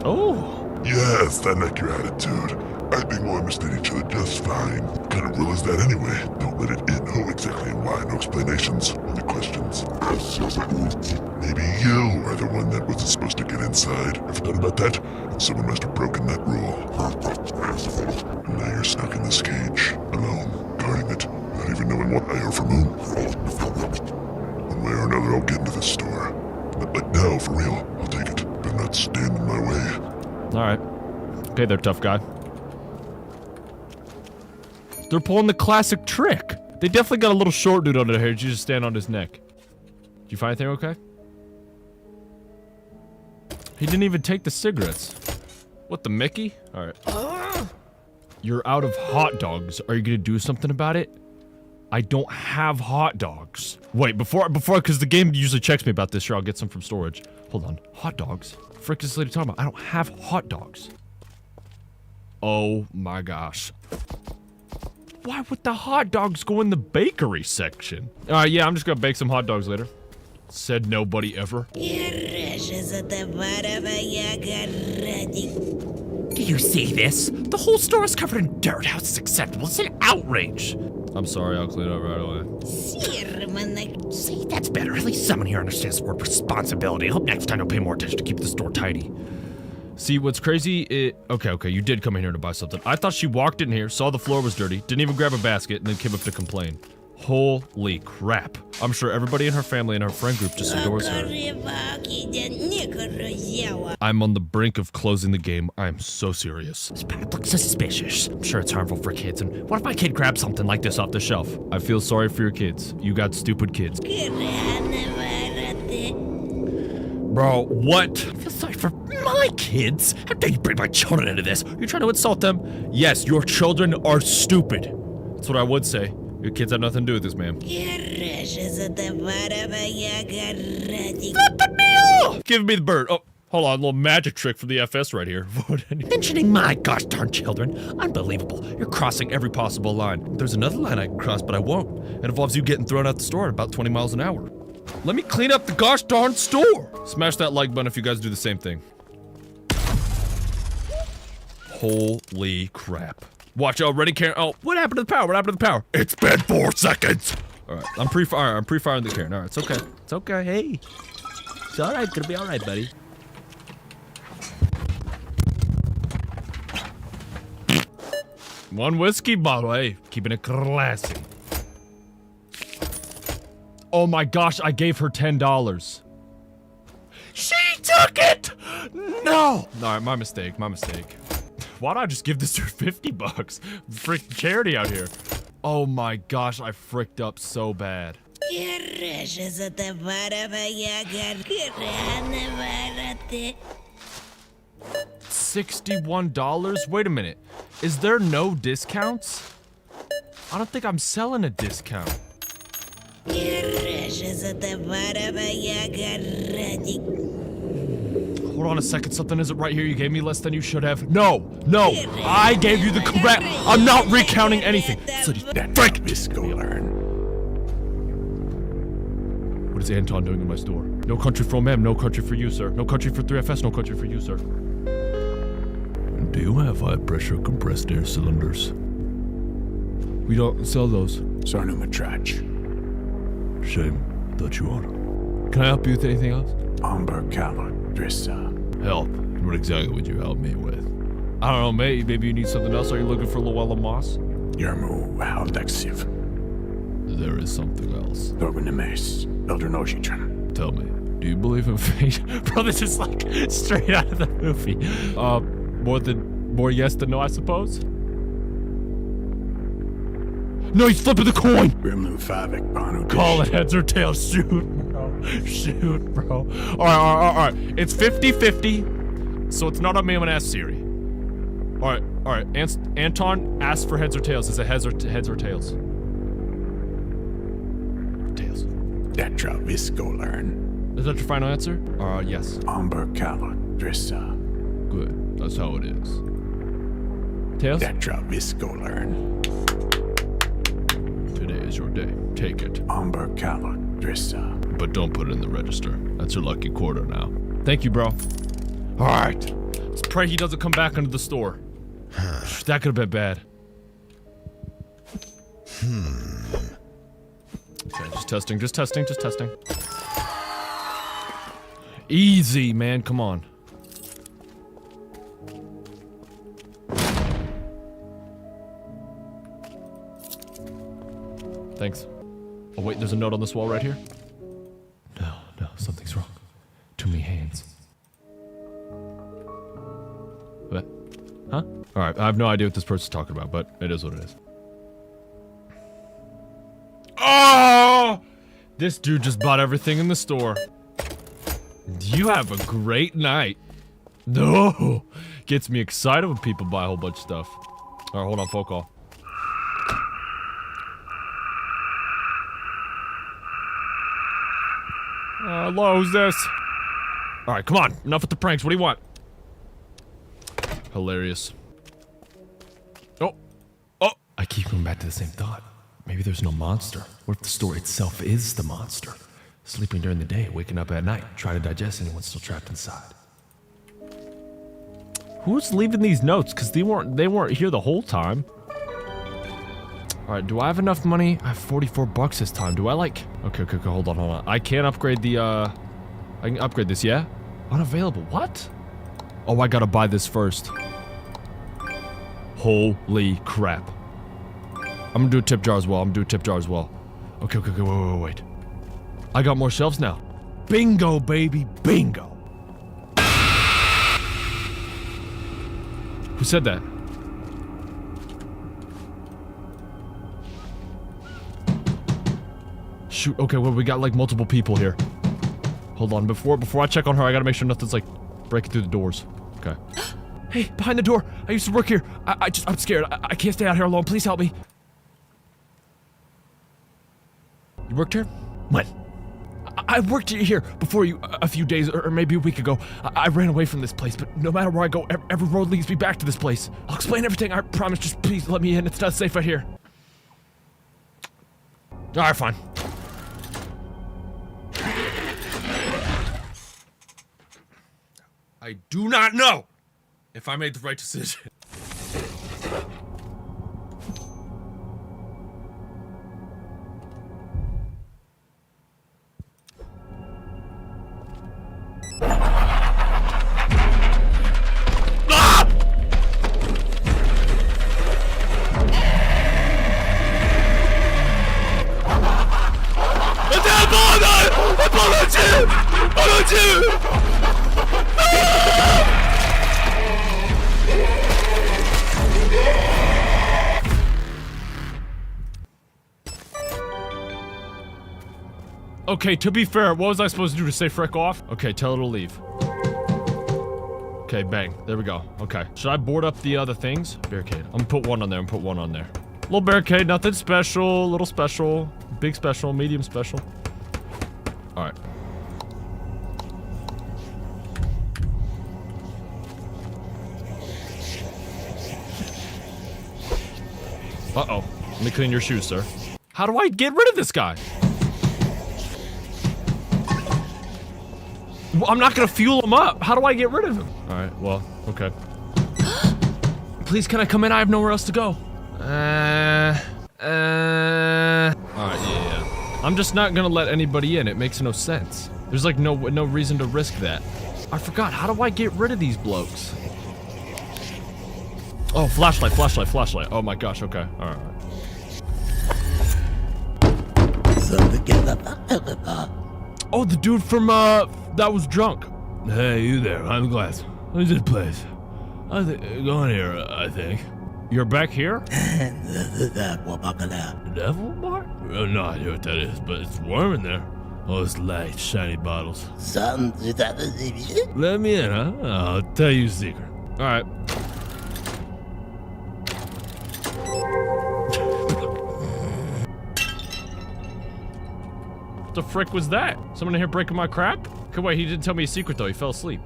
Oh. Yes, I like your attitude. I think we'll understand each other just fine. What kind of rule is that anyway? Don't let it in. Who exactly and why? No explanations, only questions. Maybe you are the one that wasn't supposed to get inside. I forgot about that. Someone must have broken that rule. And now you're stuck in this cage, alone, guarding it, not even knowing what eye or for moon. One way or another, I'll get into this store. Not like now, for real. I'll take it. Better not stand in my way. Alright. Okay, there, tough guy. They're pulling the classic trick. They definitely got a little short dude under here. You just stand on his neck. Did you find anything okay? He didn't even take the cigarettes. What, the Mickey? Alright. You're out of hot dogs. Are you gonna do something about it? I don't have hot dogs. Wait, before, because the game usually checks me about this. Sure, I'll get some from storage. Hold on. Hot dogs? Frick is this lady talking about? I don't have hot dogs. Oh my gosh. Why would the hot dogs go in the bakery section? Alright, yeah, I'm just gonna bake some hot dogs later. Said nobody ever. Do you see this? The whole store is covered in dirt. How is this acceptable? It's an outrage. I'm sorry, I'll clean it up right away. See, that's better. At least someone here understands the word responsibility. I hope next time you'll pay more attention to keep the store tidy. See, what's crazy, okay, you did come in here to buy something. I thought she walked in here, saw the floor was dirty, didn't even grab a basket, and then came up to complain. Holy crap. I'm sure everybody in her family and her friend group just adores her. I'm on the brink of closing the game. I'm so serious. This pack looks suspicious. I'm sure it's harmful for kids, and what if my kid grabs something like this off the shelf? I feel sorry for your kids. You got stupid kids. Bro, what? I feel sorry for my kids. How dare you bring my children into this? Are you trying to insult them? Yes, your children are stupid. That's what I would say. Your kids have nothing to do with this, ma'am. Give me the bird. Oh, hold on, a little magic trick from the FS right here. Mentioning my gosh darn children. Unbelievable. You're crossing every possible line. There's another line I can cross, but I won't. It involves you getting thrown out the store at about 20 miles an hour. Let me clean up the gosh darn store. Smash that like button if you guys do the same thing. Holy crap. Watch out, ready, Karen. Oh, what happened to the power? What happened to the power? It's been 4 seconds. All right, I'm pre-firing the Karen. All right, it's okay. It's okay. Hey, it's all right. Gonna be all right, buddy. One whiskey bottle. Hey, keeping it classy. Oh my gosh, I gave her $10. She took it! No! Alright, my mistake. Why don't I just give this dude $50? Frick charity out here. Oh my gosh, I fricked up so bad. $61? Wait a minute. Is there no discounts? I don't think I'm selling a discount. Hold Hold on a second, something isn't right here. You gave me less than you should have. No, I gave you the correct. I'm not recounting anything. Frick! Visco learn. What is Anton doing in my store? No country for M, no country for you, sir. No country for 3FS, no country for you, sir. Do you have high pressure compressed air cylinders? We don't sell those. Sarnumatrach. Shame. Thought you ought. Can I help you with anything else? Amber Kala Drissa. Help? What exactly would you help me with? I don't know, mate. Maybe you need something else. Are you looking for Llewellyn Moss? Yermu Haldexiv. There is something else. Dorganimes. Elder Noshitran. Tell me, do you believe in fate? Bro, this is like straight out of the movie. More yes than no, I suppose? No, he's flipping the coin! Grimlu Favik Banu. Call it heads or tails. Shoot, bro. Shoot, bro. Alright. It's 50-50, so it's not on me. I'm gonna ask Siri. Alright. Anton asked for heads or tails. Is it heads or tails? Tails. Detra Visco learn. Is that your final answer? Yes. Amber Kala Drissa. Good. That's how it is. Tails? Detra Visco learn. Today is your day. Take it. Amber Kala Drissa. But don't put it in the register. That's your lucky quarter now. Thank you, bro. Alright. Let's pray he doesn't come back into the store. That could have been bad. Okay, just testing. Easy, man. Come on. Thanks. Oh, wait, there's a note on this wall right here? No, something's wrong. Too many hands. What? Huh? Alright, I have no idea what this person's talking about, but it is what it is. Oh! This dude just bought everything in the store. You have a great night. No! Gets me excited when people buy a whole bunch of stuff. Alright, hold on, phone call. Hello, who's this? Alright, come on. Enough with the pranks. What do you want? Hilarious. Oh. I keep going back to the same thought. Maybe there's no monster. What if the store itself is the monster? Sleeping during the day, waking up at night, trying to digest anyone still trapped inside. Who's leaving these notes? Because they weren't here the whole time. Alright, do I have enough money? I have 44 bucks this time. Do I like... Okay, hold on. I can't upgrade the, I can upgrade this, yeah? Unavailable, what? Oh, I gotta buy this first. Holy crap. I'm gonna do a tip jar as well. Okay, wait. I got more shelves now. Bingo, baby, bingo. Who said that? Shoot, okay, well, we got like multiple people here. Hold on, before I check on her, I gotta make sure nothing's like breaking through the doors. Okay. Hey, behind the door. I used to work here. I'm scared. I can't stay out here alone. Please help me. You worked here? When? I worked here before you a few days or maybe a week ago. I ran away from this place, but no matter where I go, every road leads me back to this place. I'll explain everything, I promise. Just please let me in. It's not safe right here. Alright, fine. I do not know if I made the right decision. Okay, to be fair, what was I supposed to do to say frick off? Okay, tell her to leave. Okay, bang. There we go. Okay. Should I board up the other things? Barricade. I'm gonna put one on there. Little barricade, nothing special. Little special. Big special. Medium special. Alright. Uh-oh. Let me clean your shoes, sir. How do I get rid of this guy? Well, I'm not gonna fuel him up. How do I get rid of him? All right, well, okay. Please, can I come in? I have nowhere else to go. All right, yeah. I'm just not gonna let anybody in. It makes no sense. There's like no reason to risk that. I forgot. How do I get rid of these blokes? Oh, flashlight, flashlight, flashlight. Oh my gosh, okay. All right. Oh, the dude from, that was drunk. Hey, you there, I'm Glass. Who's this place? Go in here, I think. You're back here? The devil bar? Oh, no idea what that is, but it's warm in there. Oh, it's light, shiny bottles. Let me in, huh? I'll tell you a secret. All right. What the frick was that? Someone in here breaking my crap? Okay, wait, he didn't tell me a secret though. He fell asleep.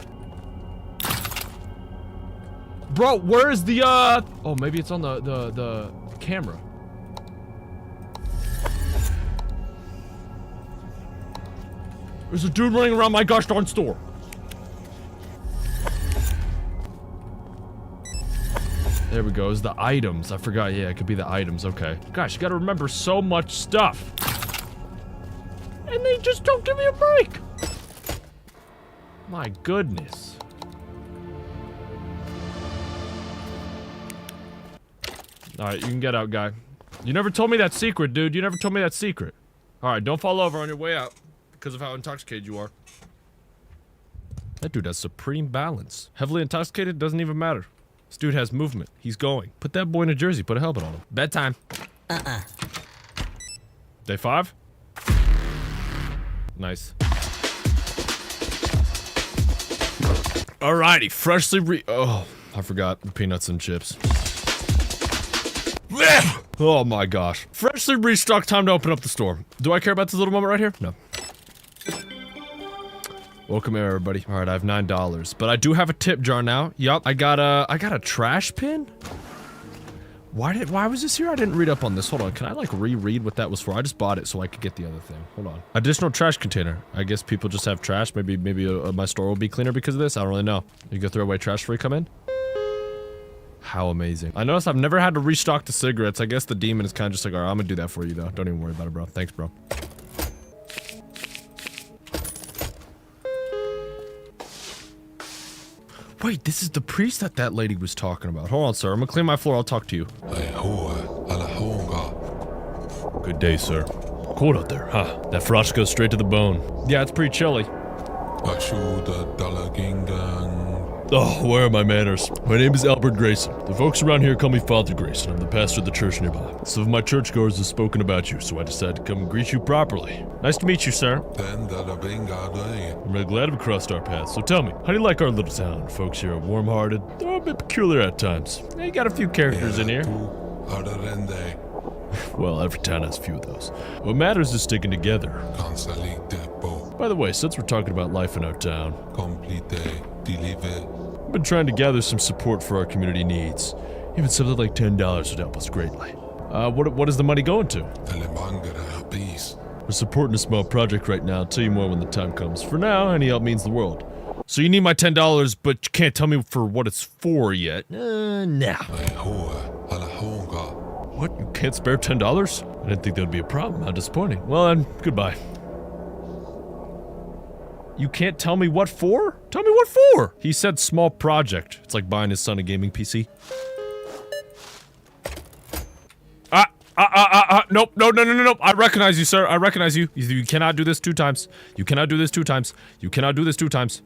Bro, where is the, oh, maybe it's on the camera. There's a dude running around my gosh darn store. There we go. It's the items. I forgot. Yeah, it could be the items. Okay. Gosh, you gotta remember so much stuff. And they just don't give me a break. My goodness. Alright, you can get out, guy. You never told me that secret, dude. You never told me that secret. Alright, don't fall over on your way out because of how intoxicated you are. That dude has supreme balance. Heavily intoxicated, doesn't even matter. This dude has movement. He's going. Put that boy in a jersey. Put a helmet on him. Bedtime. Day 5? Nice. Alrighty, freshly oh, I forgot the peanuts and chips. Oh my gosh. Freshly restocked, time to open up the store. Do I care about this little moment right here? No. Welcome here, everybody. Alright, I have $9, but I do have a tip jar now. Yup, I got a trash pin? Why was this here? I didn't read up on this. Hold on, can I like reread what that was for? I just bought it so I could get the other thing. Hold on. Additional trash container. I guess people just have trash. Maybe my store will be cleaner because of this. I don't really know. You can throw away trash before you come in? How amazing. I noticed I've never had to restock the cigarettes. I guess the demon is kind of just like, alright, I'm gonna do that for you though. Don't even worry about it, bro. Thanks, bro. Wait, this is the priest that lady was talking about. Hold on, sir. I'm gonna clean my floor. I'll talk to you. Good day, sir. Cold out there, huh? That frost goes straight to the bone. Yeah, it's pretty chilly. Oh, where are my manners? My name is Albert Grayson. The folks around here call me Father Grayson. I'm the pastor of the church nearby. Some of my churchgoers have spoken about you, so I decided to come and greet you properly. Nice to meet you, sir. I'm really glad we crossed our paths. So tell me, how do you like our little town? Folks here are warm-hearted. They're a bit peculiar at times. You got a few characters in here. Well, every town has a few of those. What matters is sticking together. By the way, since we're talking about life in our town, I've been trying to gather some support for our community needs. Even something like $10 would help us greatly. What is the money going to? We're supporting a small project right now. I'll tell you more when the time comes. For now, any help means the world. So you need my $10, but you can't tell me for what it's for yet. Nah. What? You can't spare $10? I didn't think that would be a problem. How disappointing. Well then, goodbye. You can't tell me what for? Tell me what for! He said small project. It's like buying his son a gaming PC. Nope, no. I recognize you, sir. I recognize you. You cannot do this 2 times. You cannot do this 2 times. You cannot do this 2 times.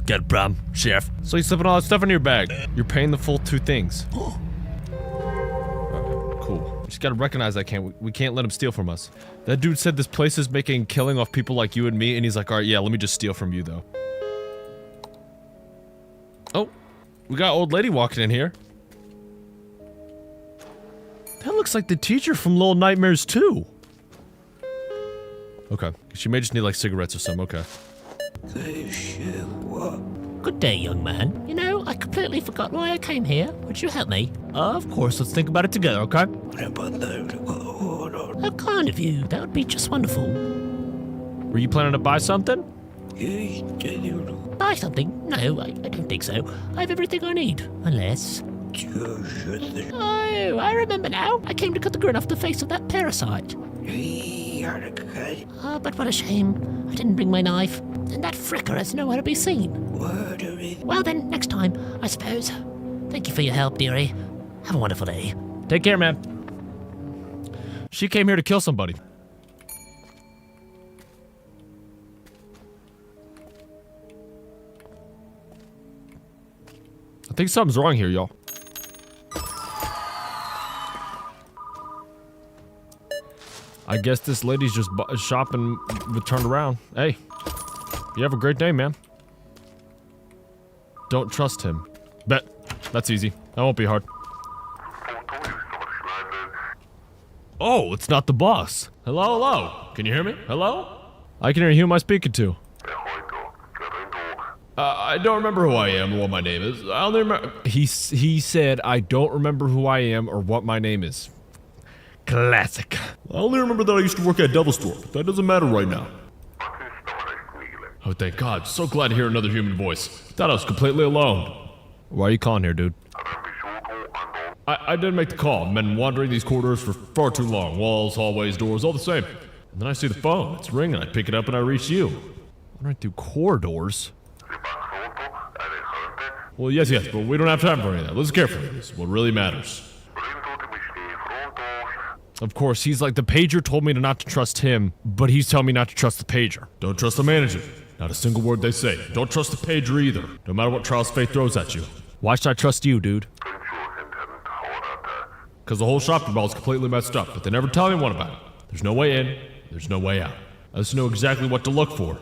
Got a problem, chef. So you're slipping all that stuff in your bag. You're paying the full 2 things. Cool. Just gotta recognize that we can't let him steal from us. That dude said this place is making killing off people like you and me, and he's like, alright, yeah, let me just steal from you, though. Oh, we got old lady walking in here. That looks like the teacher from Little Nightmares 2. Okay, she may just need like cigarettes or something, okay. Good day, young man. You know, I completely forgot why I came here. Would you help me? Of course, let's think about it together, okay? How kind of you. That would be just wonderful. Were you planning to buy something? Buy something? No, I don't think so. I have everything I need. Unless... Oh, I remember now. I came to cut the grin off the face of that parasite. Oh, but what a shame. I didn't bring my knife. And that fricker has nowhere to be seen. Well then, next time, I suppose. Thank you for your help, dearie. Have a wonderful day. Take care, man. She came here to kill somebody. I think something's wrong here, y'all. I guess this lady's just shopping with turned around. Hey, you have a great day, man. Don't trust him. Bet. That's easy. That won't be hard. Oh, it's not the boss. Hello, hello. Can you hear me? Hello? I can hear you. Who am I speaking to? I don't remember who I am or what my name is. I only remember. He said, I don't remember who I am or what my name is. Classic. I only remember that I used to work at Devil's Store, but that doesn't matter right now. Oh, thank God. So glad to hear another human voice. Thought I was completely alone. Why are you calling here, dude? I did make the call. I've been wandering these corridors for far too long. Walls, hallways, doors, all the same. And then I see the phone. It's ringing. I pick it up and I reach you. Wandering through corridors? Well, yes, but we don't have time for any of that. Listen carefully. This is what really matters. Of course, he's like, the pager told me not to trust him, but he's telling me not to trust the pager. Don't trust the manager. Not a single word they say. Don't trust the pager either, no matter what trials fate throws at you. Why should I trust you, dude? Because the whole shopping mall is completely messed up, but they never tell anyone about it. There's no way in, there's no way out. I just know exactly what to look for.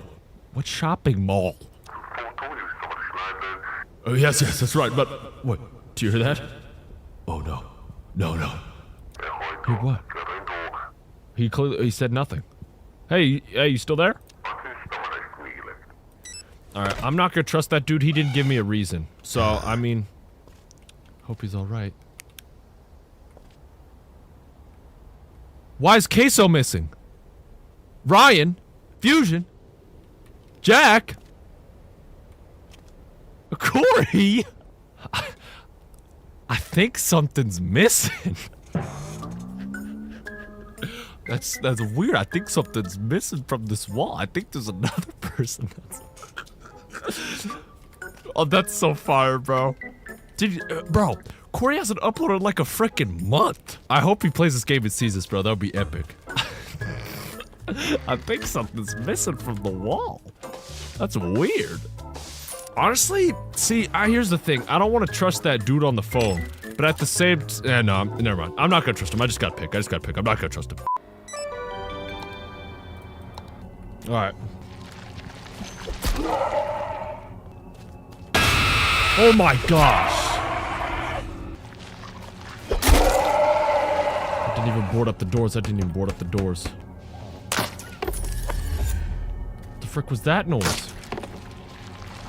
What shopping mall? Oh, yes, that's right, but... Wait, do you hear that? Oh, no. No. Hey, what? He said nothing. Hey, you still there? Alright, I'm not gonna trust that dude. He didn't give me a reason. So, I mean... Hope he's alright. Why is Queso missing? Ryan? Fusion? Jack? Corey? I think something's missing. That's weird. I think something's missing from this wall. I think there's another person that's... Oh, that's so fire, bro. Bro, Corey hasn't uploaded in like a freaking month. I hope he plays this game and sees this, bro. That would be epic. I think something's missing from the wall. That's weird. Honestly, see, here's the thing. I don't want to trust that dude on the phone, but at the same no, never mind. I'm not gonna trust him. I just gotta pick. I'm not gonna trust him. Alright. Oh my gosh! I didn't even board up the doors. What the frick was that noise?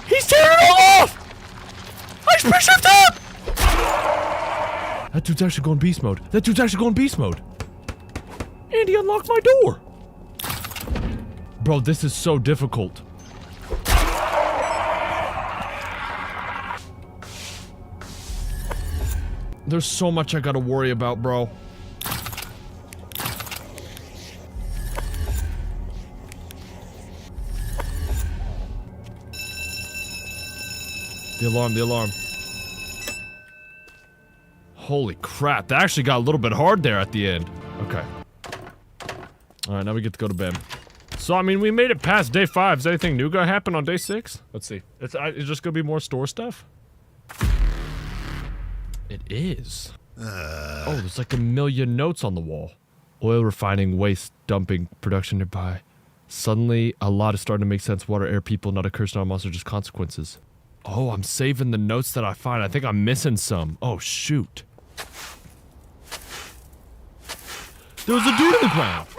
He's tearing it all off! I just pushed shift up! That dude's actually going beast mode. And he unlocked my door. Bro, this is so difficult. There's so much I gotta worry about, bro. The alarm. Holy crap, that actually got a little bit hard there at the end. Okay. Alright, now we get to go to bed. So, I mean, we made it past day 5. Is anything new gonna happen on day 6? Let's see. It's just gonna be more store stuff? It is. Oh, there's like 1 million notes on the wall. Oil refining, waste, dumping, production nearby. Suddenly, a lot is starting to make sense. Water, air, people, not a curse, not a monster, just consequences. Oh, I'm saving the notes that I find. I think I'm missing some. Oh, shoot. There was a dude in the ground.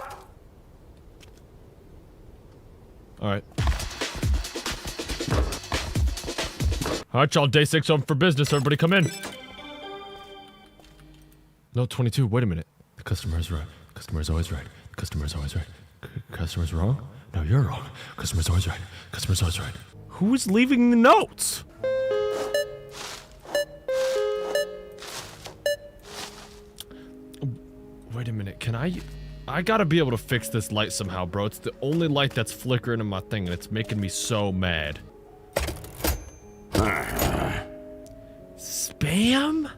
Alright. All right, y'all. Day 6 open for business. Everybody come in. No, 22. Wait a minute. The customer is right. The customer is always right. The customer is always right. Customer's wrong? No, you're wrong. Customer's always right. Customer's always right. Who is leaving the notes? Wait a minute. Can I gotta be able to fix this light somehow, bro. It's the only light that's flickering in my thing, and it's making me so mad. Spam?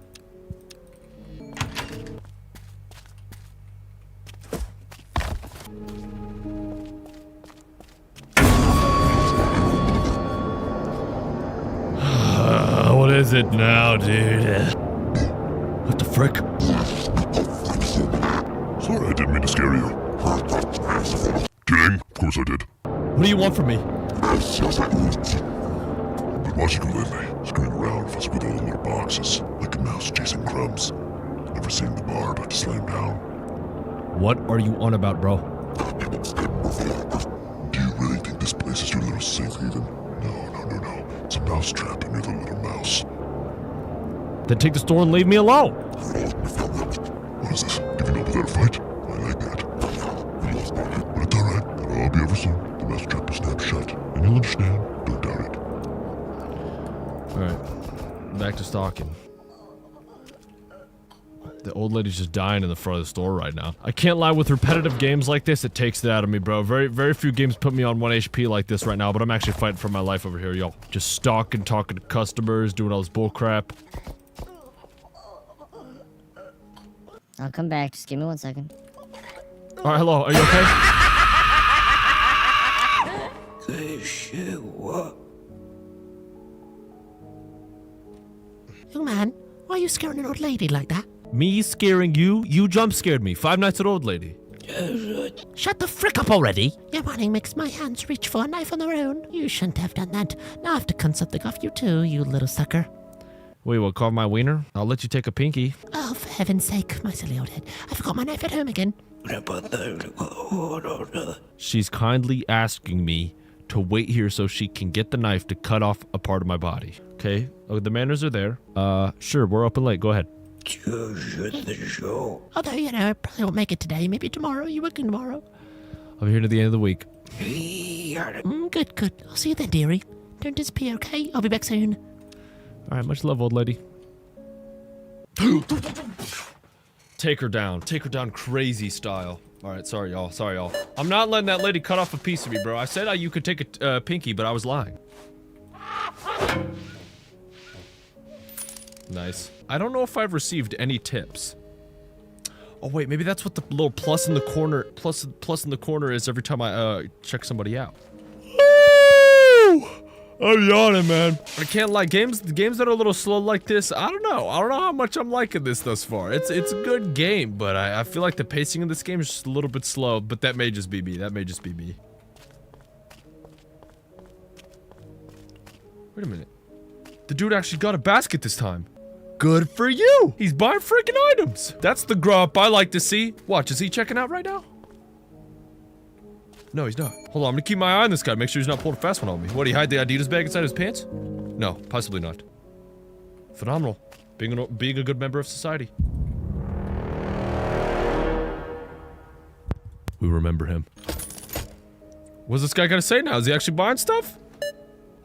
What is it now, dude? What the frick? Sorry, I didn't mean to scare you. Kidding? Of course I did. What do you want from me? I've been watching you lately, screwing around fussing with all the little boxes, like a mouse chasing crumbs. Never seen the bar, but to slam down. What are you on about, bro? Do you really think this place is your little safe haven? No. It's a mouse trap and you're the little mouse. Then take the store and leave me alone. What is this? Giving up without a fight? I like that. But it's alright. That'll all be over soon. The mouse trap will snap shut. And you'll understand. Don't doubt it. Alright. Back to stalking. The old lady's just dying in the front of the store right now. I can't lie, with repetitive games like this, it takes it out of me, bro. Very few games put me on 1 HP like this right now, but I'm actually fighting for my life over here, y'all. Just stalking, talking to customers, doing all this bullcrap. I'll come back. Just give me 1 second. Alright, hello. Are you okay? Hey, shit, what? Young man, why are you scaring an old lady like that? Me scaring you? You jump scared me. 5 Nights at Old Lady. Shut the frick up already! Your warning makes my hands reach for a knife on their own. You shouldn't have done that. Now I have to cut something off you too, you little sucker. Wait, what, carve my wiener? I'll let you take a pinky. Oh, for heaven's sake, my silly old head. I forgot my knife at home again. She's kindly asking me to wait here so she can get the knife to cut off a part of my body. Okay, oh, the manners are there. Sure, we're open late. Go ahead. Although, you know, I probably won't make it today. Maybe tomorrow. You working tomorrow? I'll be here to the end of the week. Good. I'll see you then, dearie. Don't disappear, okay? I'll be back soon. Alright, much love, old lady. Take her down. Take her down crazy style. Alright, sorry, y'all. I'm not letting that lady cut off a piece of me, bro. I said you could take a pinky, but I was lying. Nice. I don't know if I've received any tips. Oh wait, maybe that's what the little plus in the corner, plus in the corner is every time I check somebody out. I'm yawning, man. I can't lie. Games that are a little slow like this, I don't know how much I'm liking this thus far. It's a good game, but I feel like the pacing of this game is just a little bit slow. But that may just be me. Wait a minute. The dude actually got a basket this time. Good for you! He's buying freaking items! That's the grow up I like to see. Watch, is he checking out right now? No, he's not. Hold on, I'm gonna keep my eye on this guy, make sure he's not pulling a fast one on me. What, he hide the Adidas bag inside his pants? No, possibly not. Phenomenal. Being a good member of society. We remember him. What's this guy gotta say now? Is he actually buying stuff?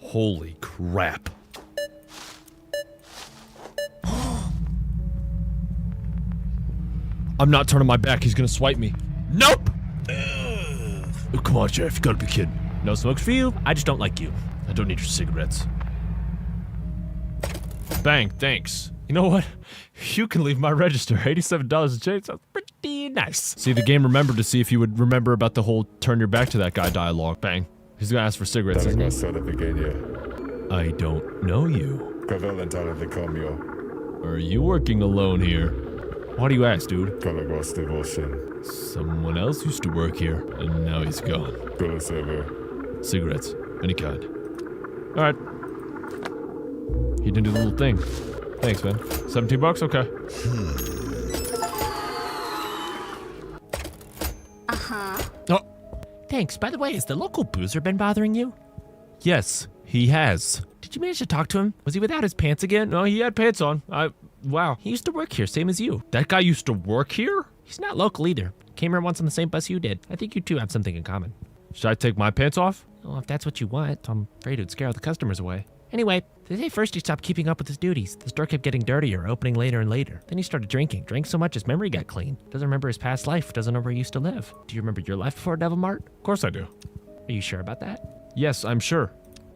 Holy crap. I'm not turning my back, he's gonna swipe me. Nope! Oh, come on, Sheriff, you gotta be kidding. No smokes for you, I just don't like you. I don't need your cigarettes. Bang, thanks. You know what? You can leave my register. $87 a change sounds pretty nice. See, the game remembered to see if you would remember about the whole turn your back to that guy dialogue. Bang. He's gonna ask for cigarettes, isn't he? I don't know you. Are you working alone here? Why do you ask, dude? Someone else used to work here, and now he's gone. Cigarettes. Any kind. Alright. He didn't do the little thing. Thanks, man. $17? Okay. Uh-huh. Oh. Thanks. By the way, has the local boozer been bothering you? Yes. He has. Did you manage to talk to him? Was he without his pants again? No, he had pants on. Wow. He used to work here, same as you. That guy used to work here? He's not local either. Came here once on the same bus you did. I think you two have something in common. Should I take my pants off? Well, if that's what you want, I'm afraid it would scare all the customers away. Anyway, the day first he stopped keeping up with his duties. The store kept getting dirtier, opening later and later. Then he started drinking. Drank so much his memory got clean. Doesn't remember his past life. Doesn't know where he used to live. Do you remember your life before Devil Mart? Of course I do. Are you sure about that? Yes, I'm sure.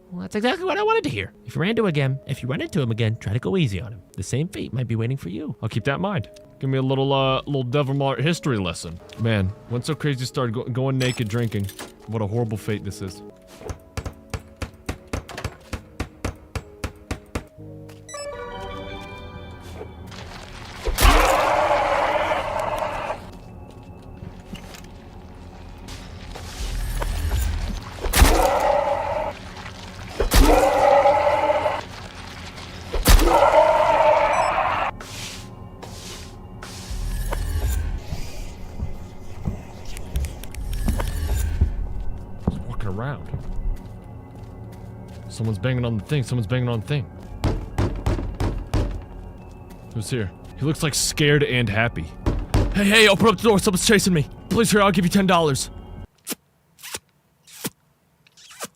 Well, that's exactly what I wanted to hear. If you run into him again, try to go easy on him. The same fate might be waiting for you. I'll keep that in mind. Give me a little Devil Mart history lesson. Man, when So Crazy started going naked drinking. What a horrible fate this is. Around. Someone's banging on the thing. Someone's banging on the thing. Who's here? He looks like scared and happy. Hey, open up the door. Someone's chasing me. Please hurry, I'll give you $10.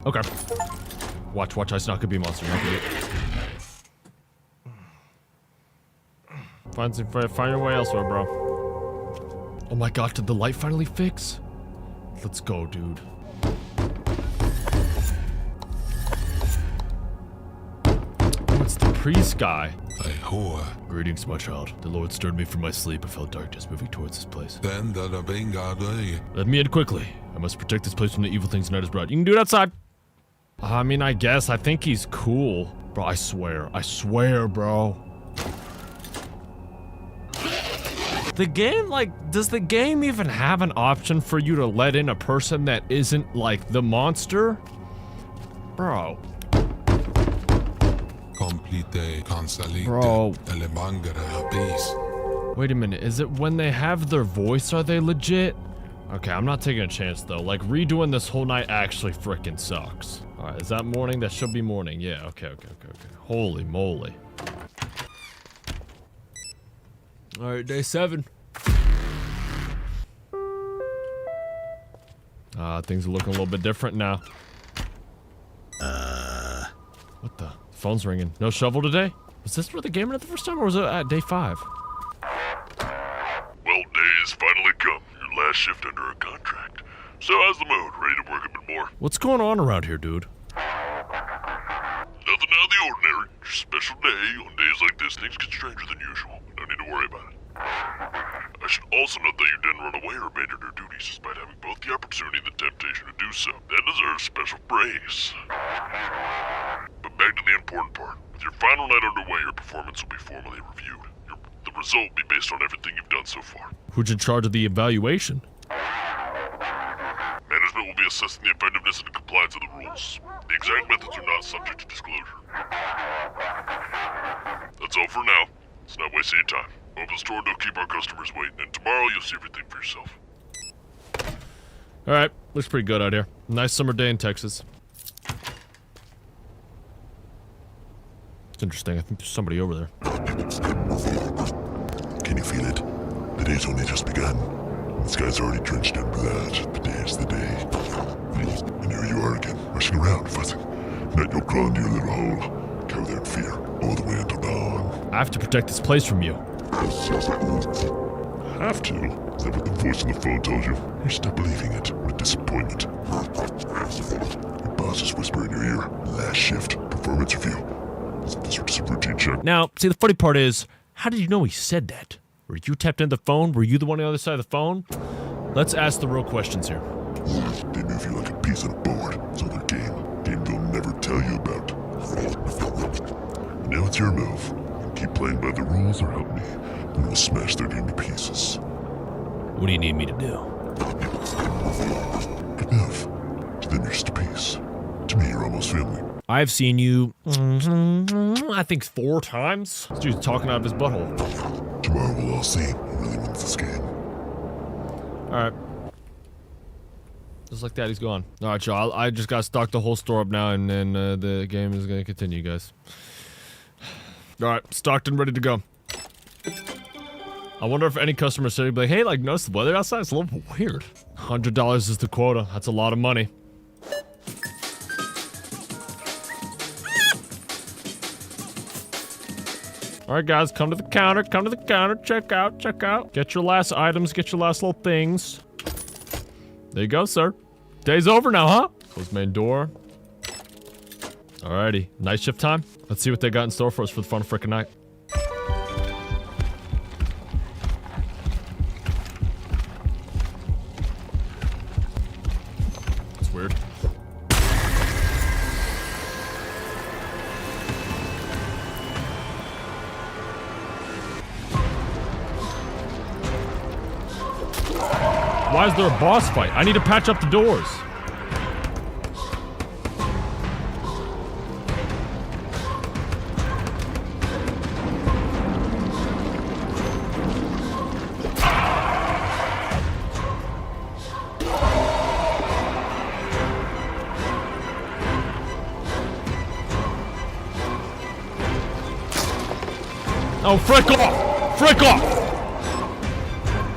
Okay. Watch. I snuck a bee monster. Find your way elsewhere, bro. Oh my god, did the light finally fix? Let's go, dude. It's the priest guy. Greetings, my child. The Lord stirred me from my sleep. I felt darkness moving towards this place. Let me in quickly. I must protect this place from the evil things the night has brought. You can do it outside. I mean, I guess. I think he's cool. Bro, I swear, bro. The game, does the game even have an option for you to let in a person that isn't, like, the monster? Bro. Bro. Wait a minute, is it when they have their voice, are they legit? Okay, I'm not taking a chance though. Like, redoing this whole night actually frickin' sucks. Alright, is that morning? That should be morning. Yeah, okay. Holy moly. Alright, day 7. Things are looking a little bit different now. What the? Phone's ringing. No shovel today? Was this where the game went the first time, or was it at day 5? Well, day has finally come. Your last shift under a contract. So how's the mood? Ready to work a bit more? What's going on around here, dude? Nothing out of the ordinary. Just a special day. On days like this, things get stranger than usual. No need to worry about it. I should also note that you didn't run away or abandon your duties despite having both the opportunity and the temptation to do so. That deserves special praise. But back to the important part. With your final night underway, your performance will be formally reviewed. The result will be based on everything you've done so far. Who's in charge of the evaluation? Management will be assessing the effectiveness and compliance of the rules. The exact methods are not subject to disclosure. That's all for now. Let's not waste any time. Open the store, don't keep our customers waiting, and tomorrow you'll see everything for yourself. Alright, looks pretty good out here. Nice summer day in Texas. It's interesting, I think there's somebody over there. Can you feel it? The day's only just begun. The sky's already drenched in blood. The day is the day. And here you are again, rushing around, fussing. Now you'll crawl into your little hole. Cower there in fear, all the way until dawn. I have to protect this place from you. Have to? Is that what the voice on the phone told you? You're still believing it. What a disappointment. Your boss is whispering in your ear. Last shift. Performance review. Isn't this just a routine check? Now, see, the funny part is, how did you know he said that? Were you tapped into the phone? Were you the one on the other side of the phone? Let's ask the real questions here. They move you like a piece on a board. It's all their game. Game they'll never tell you about. Now it's your move. Keep playing by the rules or help me. Then we'll smash their game to pieces. What do you need me to do? Good enough. To them you're just a piece. To me you're almost family. I've seen you, I think 4 times. This dude's talking out of his butthole. Tomorrow we'll all see who really wins this game. Alright. Just like that, he's gone. All right, y'all. I just got stocked the whole store up now, and then the game is gonna continue, guys. All right, stocked and ready to go. I wonder if any customer said, be like, hey, like, notice the weather outside? It's a little weird. $100 is the quota. That's a lot of money. All right, guys, come to the counter. Come to the counter. Check out. Check out. Get your last items. Get your last little things. There you go, sir. Day's over now, huh? Close main door. Alrighty. Night shift time. Let's see what they got in store for us for the fun of frickin' night. That's weird. Why is there a boss fight? I need to patch up the doors. Oh, frick off! Frick off!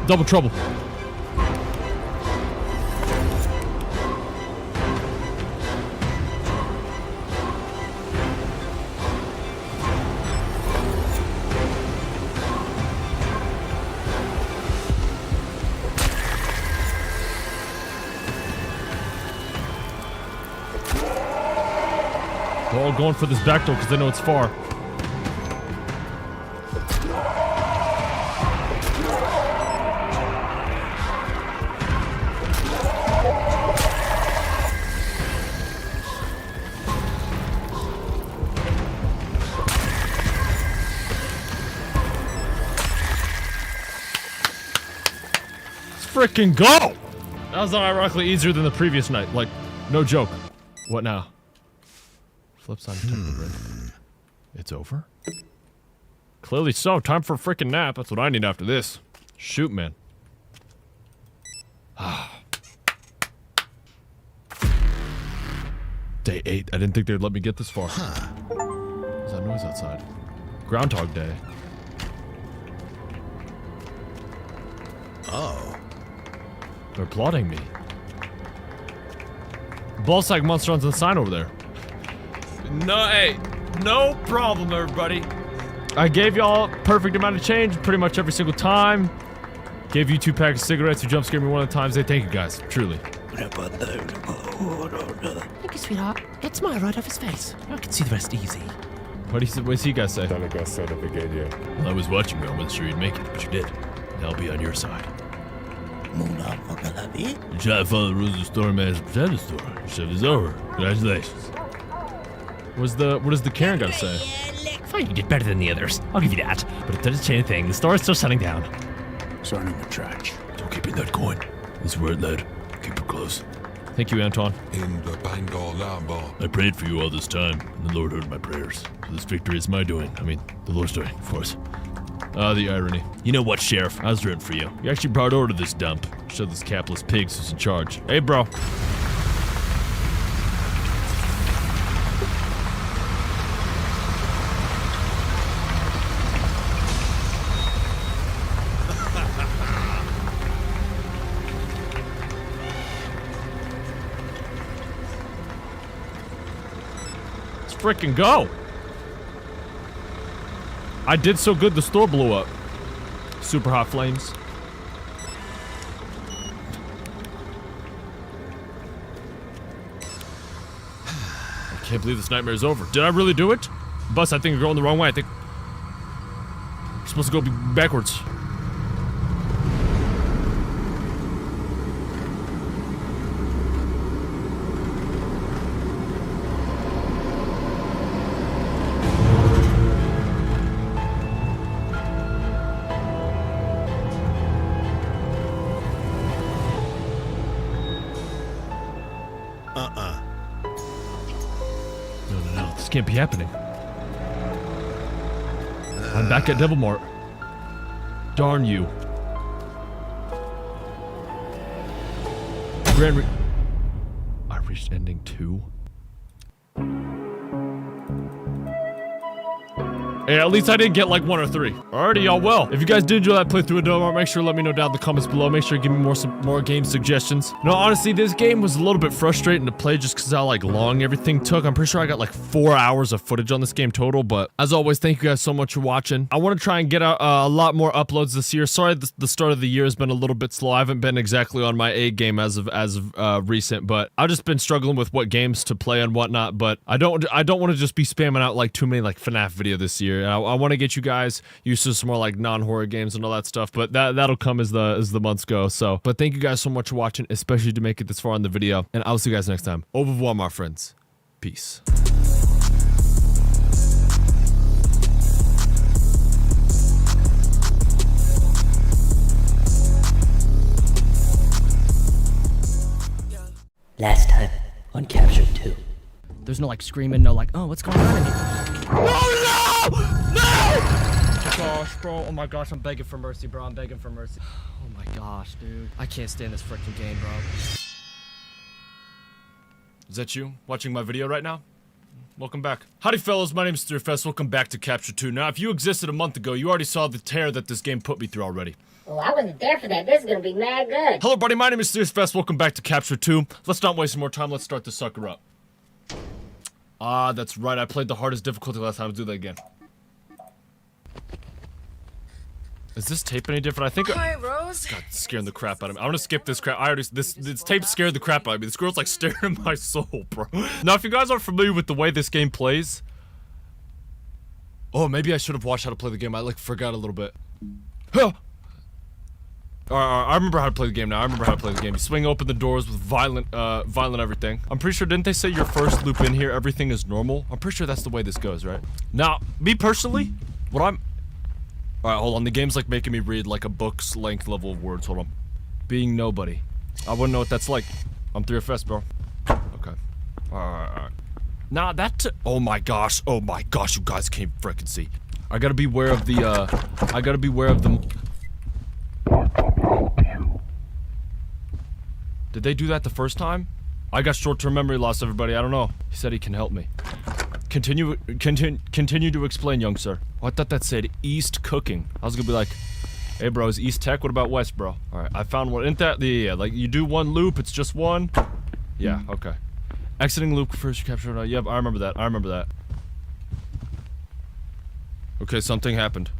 Double trouble. They're all going for this back door because they know it's far. Frickin' go! That was unironically easier than the previous night. Like, no joke. What now? Flip side of temple grid. It's over? Clearly so. Time for a frickin' nap. That's what I need after this. Shoot, man. Day 8. I didn't think they'd let me get this far. What's that noise outside? Groundhog Day. Oh. They're plotting me. Ballsack monster on the sign over there. No, hey, no problem, everybody. I gave y'all perfect amount of change pretty much every single time. Gave you 2 packs of cigarettes. You jump scared me one of the times. Hey, thank you guys, truly. Thank you, sweetheart. Get smile right off his face. I can see the rest easy. What does he guys say? Well, I was watching you. I wasn't sure you'd make it, but you did. And I'll be on your side. You try to follow the rules of the store, man's pretend the store. Your shift is over. Congratulations. What does the Karen gotta say? Fine, you did better than the others. I'll give you that. But it doesn't change a thing. The store is still shutting down. Signing the trash. Don't keep in that coin. This is where it led. Keep it close. Thank you, Anton. I prayed for you all this time, and the Lord heard my prayers. So this victory is my doing. I mean, the Lord's doing, of course. Ah, the irony. You know what, Sheriff? I was rooting for you. You actually brought order to this dump. Showed this capitalist pigs who's in charge. Hey, bro. Let's frickin' go. I did so good the store blew up. Super hot flames. I can't believe this nightmare is over. Did I really do it? Bus, I think you're going the wrong way. I think you're supposed to go backwards. No, this can't be happening. I'm back at Devil Mart. Darn you. reached ending 2. Hey, at least I didn't get like 1 or 3. Alrighty, y'all. Well, if you guys did enjoy that playthrough of Domar, make sure to let me know down in the comments below. Make sure to give me more game suggestions. No, honestly, this game was a little bit frustrating to play just because how like long everything took. I'm pretty sure I got like 4 hours of footage on this game total. But as always, thank you guys so much for watching. I want to try and get out a lot more uploads this year. Sorry, the start of the year has been a little bit slow. I haven't been exactly on my A game as of recent, but I've just been struggling with what games to play and whatnot. But I don't want to just be spamming out like too many like FNAF video this year. And I want to get you guys used to some more like non-horror games and all that stuff, but that'll come as the months go. So, but thank you guys so much for watching, especially to make it this far in the video, and I'll see you guys next time. Au revoir, my friends. Peace. Last time on Captured 2. There's no like screaming, no like, oh, what's going on in here? Oh no! No! Gosh, bro. Oh my gosh, I'm begging for mercy, bro. I'm begging for mercy. Oh my gosh, dude. I can't stand this freaking game, bro. Is that you watching my video right now? Welcome back. Howdy, fellas. My name is Steerfest. Welcome back to Capture 2. Now, if you existed a month ago, you already saw the tear that this game put me through already. Oh, I wasn't there for that. This is gonna be mad good. Hello, buddy. My name is Steerfest. Welcome back to Capture 2. Let's not waste more time. Let's start this sucker up. Ah, that's right. I played the hardest difficulty last time. Let's do that again. Is this tape any different? I think. Hi, Rose. God, it's scaring the crap out of me. I'm gonna skip this crap. This tape scared the crap out of me. This girl's like staring my soul, bro. Now, if you guys aren't familiar with the way this game plays, oh, maybe I should have watched how to play the game. I like forgot a little bit. Huh. I remember how to play the game now. I remember how to play the game. You swing open the doors with violent everything. I'm pretty sure, didn't they say your first loop in here, everything is normal? I'm pretty sure that's the way this goes, right? Now, me personally, what I'm... Alright, hold on. The game's like making me read like a book's length level of words. Hold on. Being nobody. I wouldn't know what that's like. I'm 3FS, bro. Okay. Alright. Nah, oh my gosh, you guys can't frickin' see. I gotta be aware of the, Did they do that the first time? I got short-term memory loss, everybody. I don't know. He said he can help me. Continue to explain, young sir. Oh, I thought that said East Cooking. I was gonna be like, hey, bro, is East Tech? What about West, bro? All right, I found one. Isn't that yeah? Like you do one loop, it's just one. Yeah, okay. Exiting loop first capture. Yep, I remember that. I remember that. Okay, something happened.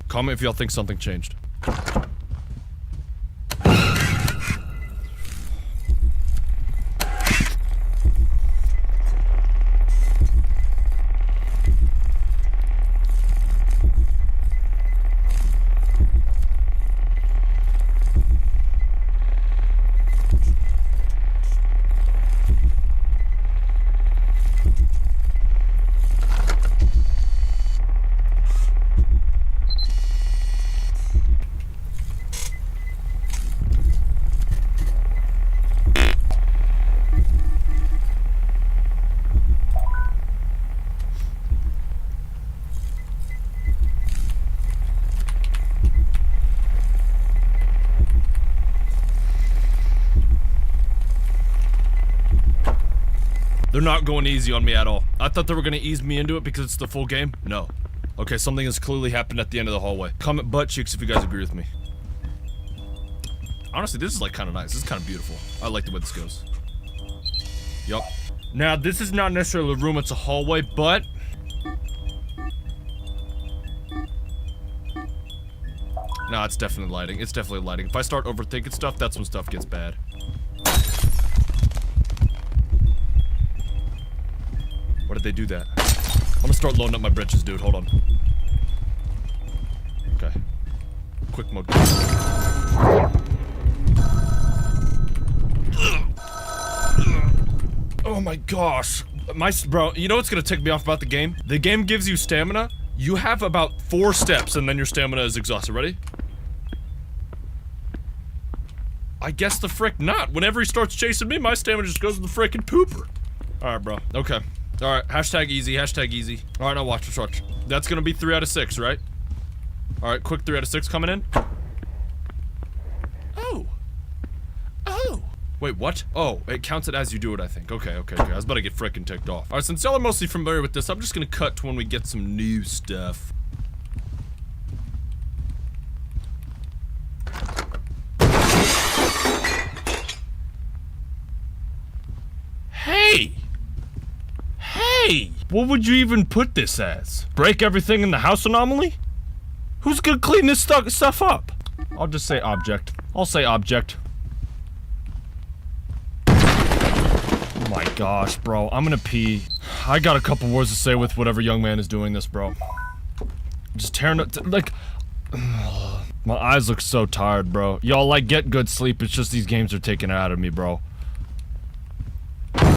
Comment if y'all think something changed. They're not going easy on me at all. I thought they were gonna ease me into it because it's the full game. No. Okay, something has clearly happened at the end of the hallway. Comment butt cheeks if you guys agree with me. Honestly, this is like kind of nice. This is kind of beautiful. I like the way this goes. Yup. Now, this is not necessarily a room, it's a hallway, but... Nah, it's definitely lighting. It's definitely lighting. If I start overthinking stuff, that's when stuff gets bad. Why did they do that? I'm gonna start loading up my britches, dude. Hold on. Okay. Quick mode. Oh my gosh. Bro, you know what's gonna tick me off about the game? The game gives you stamina. You have about 4 steps and then your stamina is exhausted. Ready? I guess the frick not. Whenever he starts chasing me, my stamina just goes to the frickin' pooper. Alright, bro. Okay. Alright, hashtag easy, hashtag easy. Alright, now watch, watch. That's gonna be 3 out of 6, right? Alright, quick 3 out of 6 coming in. Oh. Oh. Wait, what? Oh, it counts it as you do it, I think. Okay. I was about to get frickin' ticked off. Alright, since y'all are mostly familiar with this, I'm just gonna cut to when we get some new stuff. Hey! Hey! What would you even put this as? Break everything in the house anomaly? Who's gonna clean this stuff up? I'll just say object. I'll say object. Oh my gosh, bro. I'm gonna pee. I got a couple words to say with whatever young man is doing this, bro. Just tearing it, like... My eyes look so tired, bro. Y'all, like, get good sleep. It's just these games are taking it out of me, bro.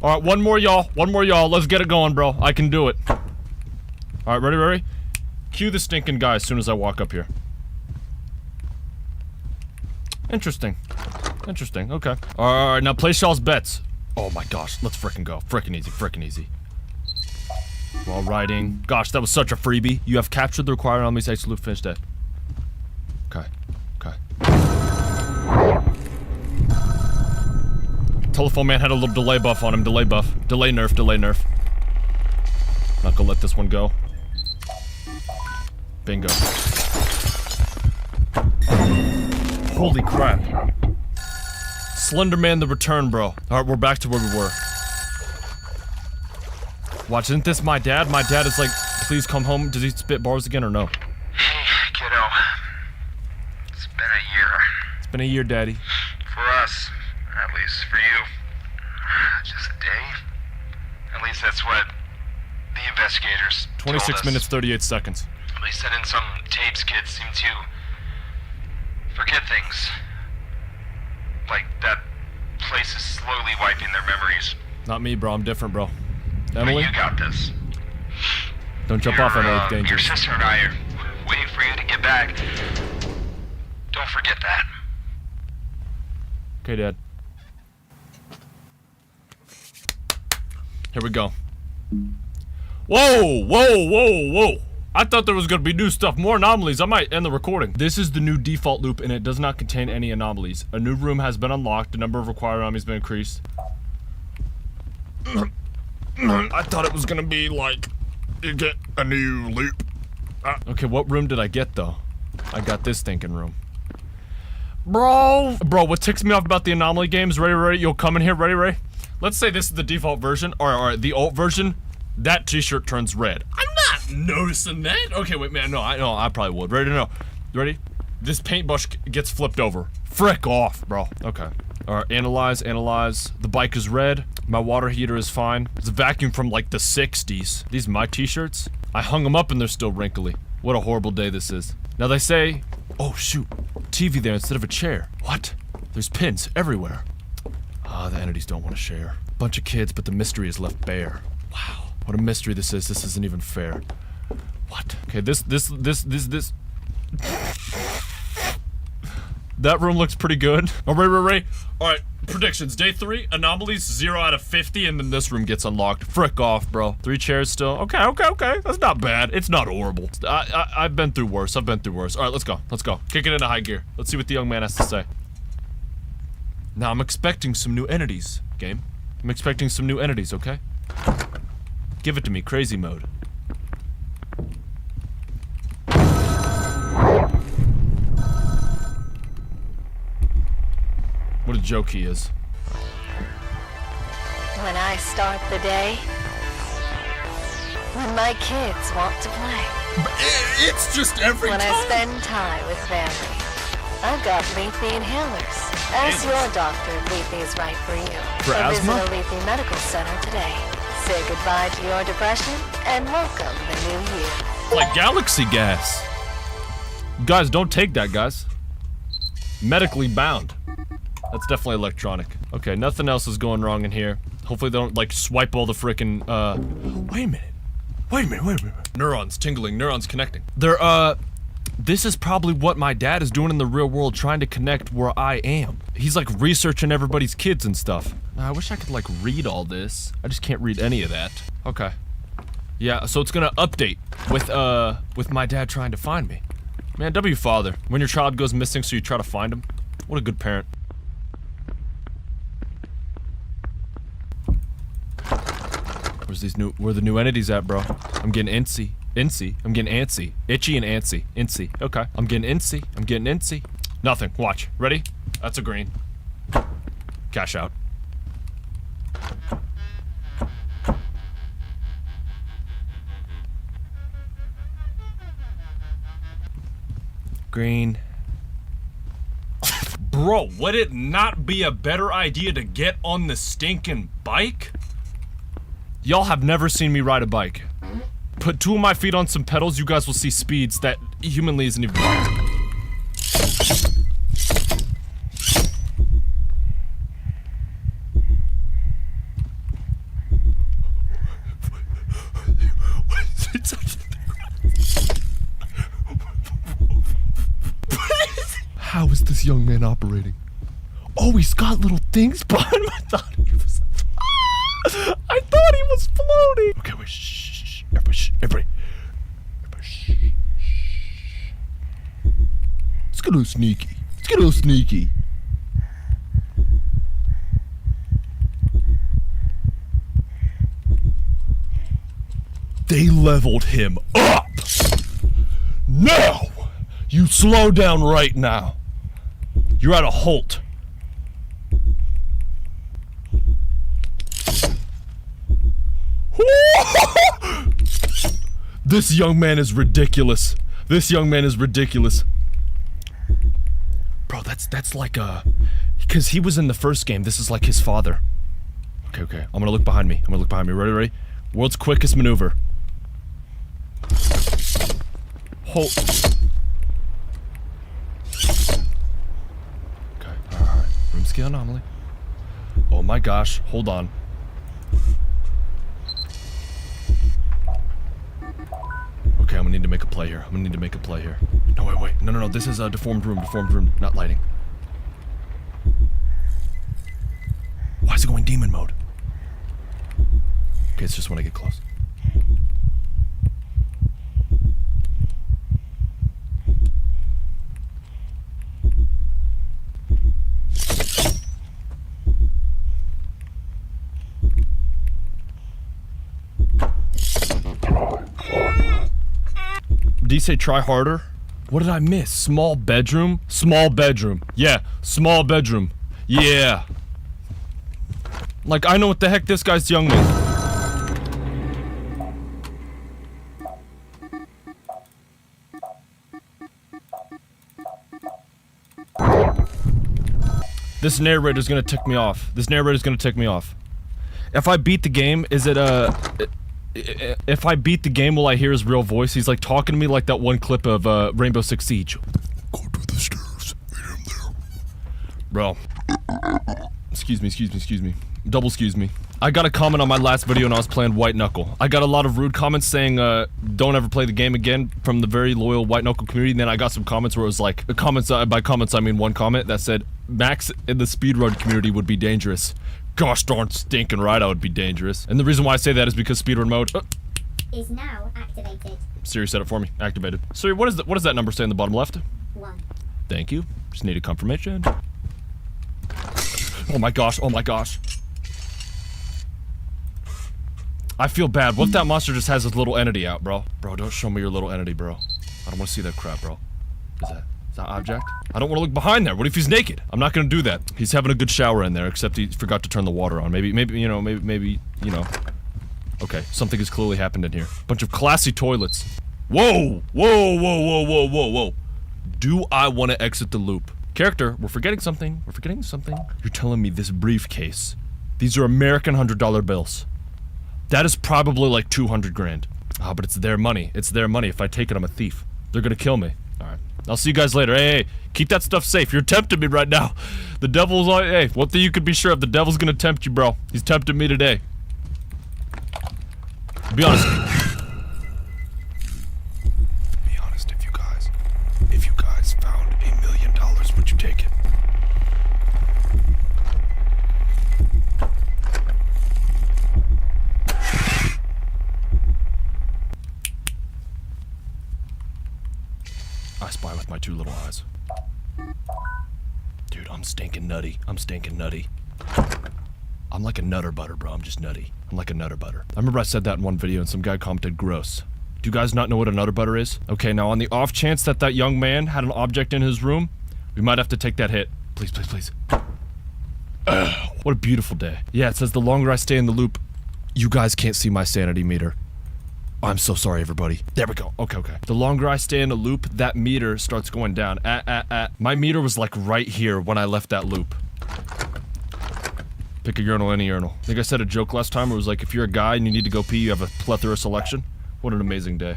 Alright, one more, y'all. One more, y'all. Let's get it going, bro. I can do it. Alright, ready? Cue the stinking guy as soon as I walk up here. Interesting. Okay. Alright, now place y'all's bets. Oh my gosh, let's frickin' go. Frickin' easy. While riding. Gosh, that was such a freebie. You have captured the required enemies. Absolute finish dead. Okay. Telephone man had a little delay buff on him. Delay nerf. Not gonna let this one go. Bingo. Holy crap. Slender Man the return, bro. Alright, we're back to where we were. Watch, isn't this my dad? My dad is like, please come home. Does he spit bars again or no? Hey, kiddo. It's been a year. It's been a year, daddy. For us. At least for you. Just a day. At least that's what the investigators 26 told us. minutes, 38 seconds. They said in some tapes kids seem to forget things. Like that place is slowly wiping their memories. Not me, bro. I'm different, bro. Emily? But you got this. Don't jump off, Emily. It's Your dangerous. sister and I are waiting for you to get back. Don't forget that. Okay, Dad. Here we go. Whoa! I thought there was gonna be new stuff, more anomalies. I might end the recording. This is the new default loop, and it does not contain any anomalies. A new room has been unlocked. The number of required anomalies has been increased. I thought it was gonna be like, you get a new loop. Okay, what room did I get, though? I got this thinking room. Bro, what ticks me off about the anomaly games, ready, you'll come in here, ready? Let's say this is the default version, or the alt version. That t-shirt turns red. I'm not noticing that. Okay, wait, man, no, I probably would. Ready? This paintbrush gets flipped over. Frick off, bro. Okay. Alright, analyze. The bike is red. My water heater is fine. It's a vacuum from like the 60s. These my t-shirts? I hung them up and they're still wrinkly. What a horrible day this is. Now they say, oh shoot, TV there instead of a chair. What? There's pins everywhere. The entities don't want to share. Bunch of kids, but the mystery is left bare. Wow, what a mystery this is. This isn't even fair. What? Okay, this. That room looks pretty good. Oh, Ray. Alright, predictions. Day 3, anomalies 0 out of 50, and then this room gets unlocked. Frick off, bro. 3 chairs still. Okay. That's not bad. It's not horrible. I've been through worse. Alright, let's go. Kick it into high gear. Let's see what the young man has to say. Now, I'm expecting some new entities, game. I'm expecting some new entities, okay? Give it to me, crazy mode. What a joke he is. When I start the day, when my kids want to play, it's just every when time. I spend time with family, I've got Lethe inhalers. Ask your doctor if Lethe is right for you. For asthma? Visit a Lethe Medical Center today. Say goodbye to your depression and welcome the new year. Like galaxy gas. Guys, don't take that, guys. Medically bound. That's definitely electronic. Okay, nothing else is going wrong in here. Hopefully they don't, like, swipe all the frickin', Wait a minute. Neurons tingling, neurons connecting. This is probably what my dad is doing in the real world, trying to connect where I am. He's, like, researching everybody's kids and stuff. I wish I could, like, read all this. I just can't read any of that. Okay. Yeah, so it's gonna update with my dad trying to find me. Man, W father. When your child goes missing, so you try to find him. What a good parent. Where the new entities at, bro? I'm getting antsy. I'm getting antsy. Itchy and antsy. Incy. Okay. I'm getting antsy. Nothing. Watch. Ready? That's a green. Cash out. Green. Bro, would it not be a better idea to get on the stinking bike? Y'all have never seen me ride a bike. Put 2 of my feet on some pedals, you guys will see speeds that humanly isn't even possible. How is this young man operating? Oh, he's got little things behind him. I thought he was floating. Okay, wait, shh. Everybody. Shh. Let's get a little sneaky. They leveled him up. Now, you slow down right now. You're at a halt. This young man is ridiculous. Bro, that's like because he was in the first game. This is like his father. Okay. I'm gonna look behind me. Ready? World's quickest maneuver. Halt. Okay, alright. Room scale anomaly. Oh my gosh, hold on. Okay, I'm gonna need to make a play here. No, wait. No. This is a deformed room, not lighting. Why is it going demon mode? Okay, it's just when I get close. Did he say try harder? What did I miss? Small bedroom? Yeah, small bedroom. Yeah. Like, I know what the heck this guy's young man. This narrator's gonna tick me off. If I beat the game, is it if I beat the game, will I hear his real voice? He's like talking to me like that one clip of Rainbow Six Siege. Go to the stairs, meet him there. Bro. Excuse me. Double excuse me. I got a comment on my last video when I was playing White Knuckle. I got a lot of rude comments saying, don't ever play the game again from the very loyal White Knuckle community, and then I got some comments where it was like, by comments I mean one comment that said, Max in the speedrun community would be dangerous. Gosh darn stinking right I would be dangerous. And the reason why I say that is because speedrun mode is now activated. Siri said it for me. Activated. Siri, what does that number say in the bottom left? 1. Thank you. Just needed confirmation. Oh my gosh. I feel bad. What if that monster just has his little entity out, bro? Bro, don't show me your little entity, bro. I don't want to see that crap, bro. Is that object? I don't want to look behind there. What if he's naked? I'm not gonna do that. He's having a good shower in there, except he forgot to turn the water on. Maybe, you know. Okay, something has clearly happened in here. Bunch of classy toilets. Whoa! Do I want to exit the loop? Character, we're forgetting something. You're telling me this briefcase. These are American $100 bills. That is probably like 200 grand. Ah, but it's their money. If I take it, I'm a thief. They're gonna kill me. Alright. I'll see you guys later. Hey, keep that stuff safe. You're tempting me right now. The devil's on. Hey, one thing you can be sure of, the devil's gonna tempt you, bro. He's tempting me today. Be honest. Be honest, if you guys found $1 million, would you take it? I spy with my 2 little eyes. Dude, I'm stinking nutty. I'm like a nutter butter, bro. I'm just nutty. I'm like a nutter butter. I remember I said that in one video and some guy commented gross. Do you guys not know what a nutter butter is? Okay, now on the off chance that that young man had an object in his room, we might have to take that hit. Please, please, please. What a beautiful day. Yeah, it says the longer I stay in the loop, you guys can't see my sanity meter. I'm so sorry, everybody. There we go. Okay, okay. The longer I stay in a loop, that meter starts going down. My meter was like right here when I left that loop. Pick a urinal, any urinal. I think I said a joke last time where it was like, if you're a guy and you need to go pee, you have a plethora selection. What an amazing day.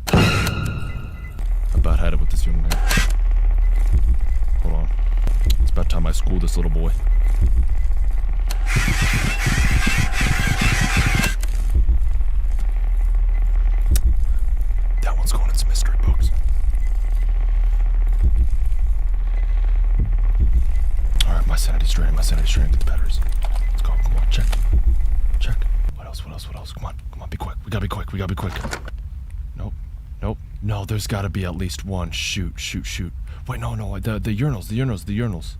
I about had it with this young man. Hold on. It's about time I school this little boy. That one's going in some mystery books. Alright, my sanity's draining, Get the batteries. Let's go, come on, check. Check. What else? Come on, be quick. We gotta be quick. Nope. No, there's gotta be at least one. Shoot. Wait, no, the urinals.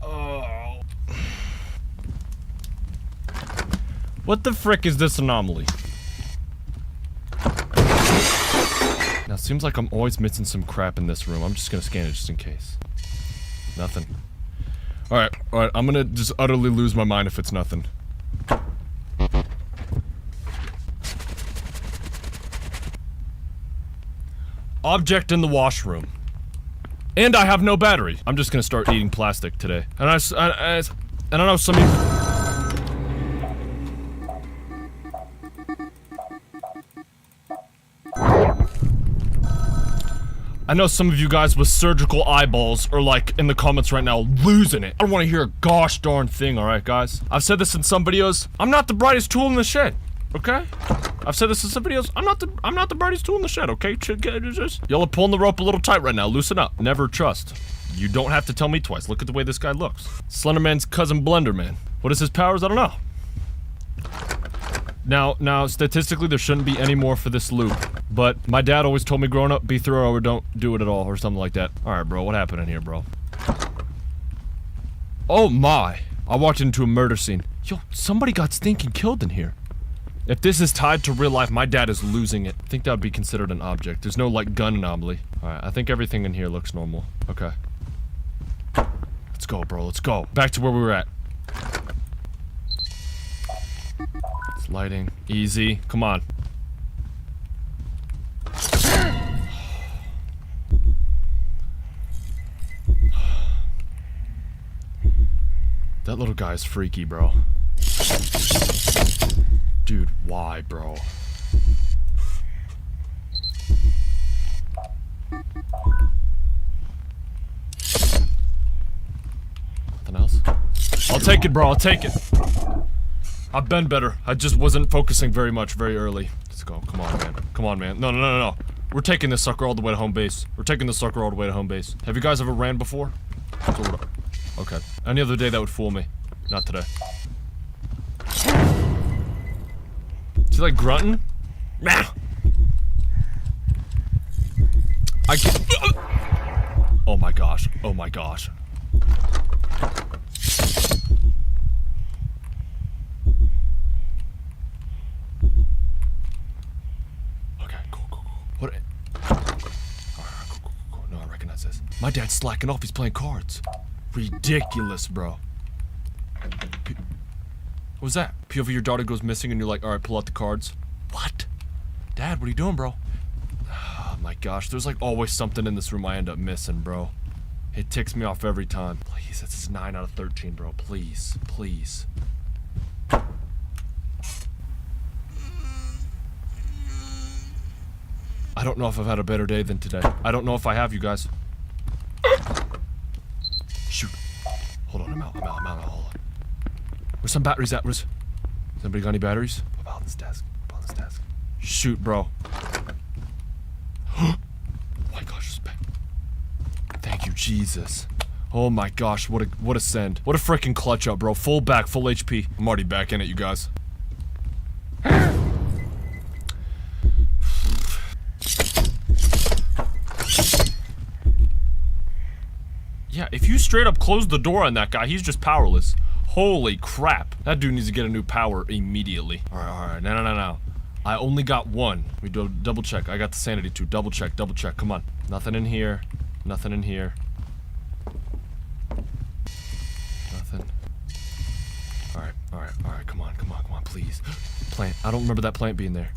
Oh. What the frick is this anomaly? Now, it seems like I'm always missing some crap in this room. I'm just gonna scan it just in case. Nothing. Alright, I'm gonna just utterly lose my mind if it's nothing. Object in the washroom. And I have no battery. I'm just gonna start eating plastic today. And I know some of you... I know some of you guys with surgical eyeballs are like in the comments right now losing it. I don't want to hear a gosh darn thing, alright guys? I've said this in some videos. I'm not the brightest tool in the shed, okay? I've said this in some videos. I'm not the brightest tool in the shed, okay? Y'all are pulling the rope a little tight right now. Loosen up. Never trust. You don't have to tell me twice. Look at the way this guy looks. Slenderman's cousin Blenderman. What is his powers? I don't know. Now, statistically, there shouldn't be any more for this loop. But my dad always told me growing up, be thorough or don't do it at all, or something like that. Alright, bro, what happened in here, bro? Oh my! I walked into a murder scene. Yo, somebody got stinking killed in here. If this is tied to real life, my dad is losing it. I think that would be considered an object. There's no, like, gun anomaly. Alright, I think everything in here looks normal. Okay. Let's go, bro, let's go. Back to where we were at. It's lighting. Easy. Come on. That little guy is freaky, bro. Dude, why, bro? Nothing else? I'll take it, bro. I'll take it. I've been better. I just wasn't focusing very much very early. Let's go. Come on, man. Come on, man. No. We're taking this sucker all the way to home base. Have you guys ever ran before? Sort of. Okay. Any other day that would fool me. Not today. Is he like grunting? I can't. Oh my gosh. Okay, cool. What? Alright, cool. No, I recognize this. My dad's slacking off. He's playing cards. Ridiculous, bro. What was that? POV, your daughter goes missing and you're like, alright, pull out the cards. What? Dad, what are you doing, bro? Oh my gosh, there's like always something in this room I end up missing, bro. It ticks me off every time. Please, this is 9 out of 13, bro. Please. I don't know if I've had a better day than today. I don't know if I have, you guys. Shoot. Hold on, I'm out, hold on. Where's some batteries at? Has anybody got any batteries? About this desk. Shoot, bro. Oh my gosh, respect. Thank you, Jesus. Oh my gosh, what a send. What a freaking clutch up, bro. Full back, full HP. I'm already back in it, you guys. Yeah, if you straight up close the door on that guy, he's just powerless. Holy crap. That dude needs to get a new power immediately. Alright. No. I only got one. We do double check. I got the sanity too. Double check. Come on. Nothing in here. Nothing. Alright. Come on, please. Plant. I don't remember that plant being there.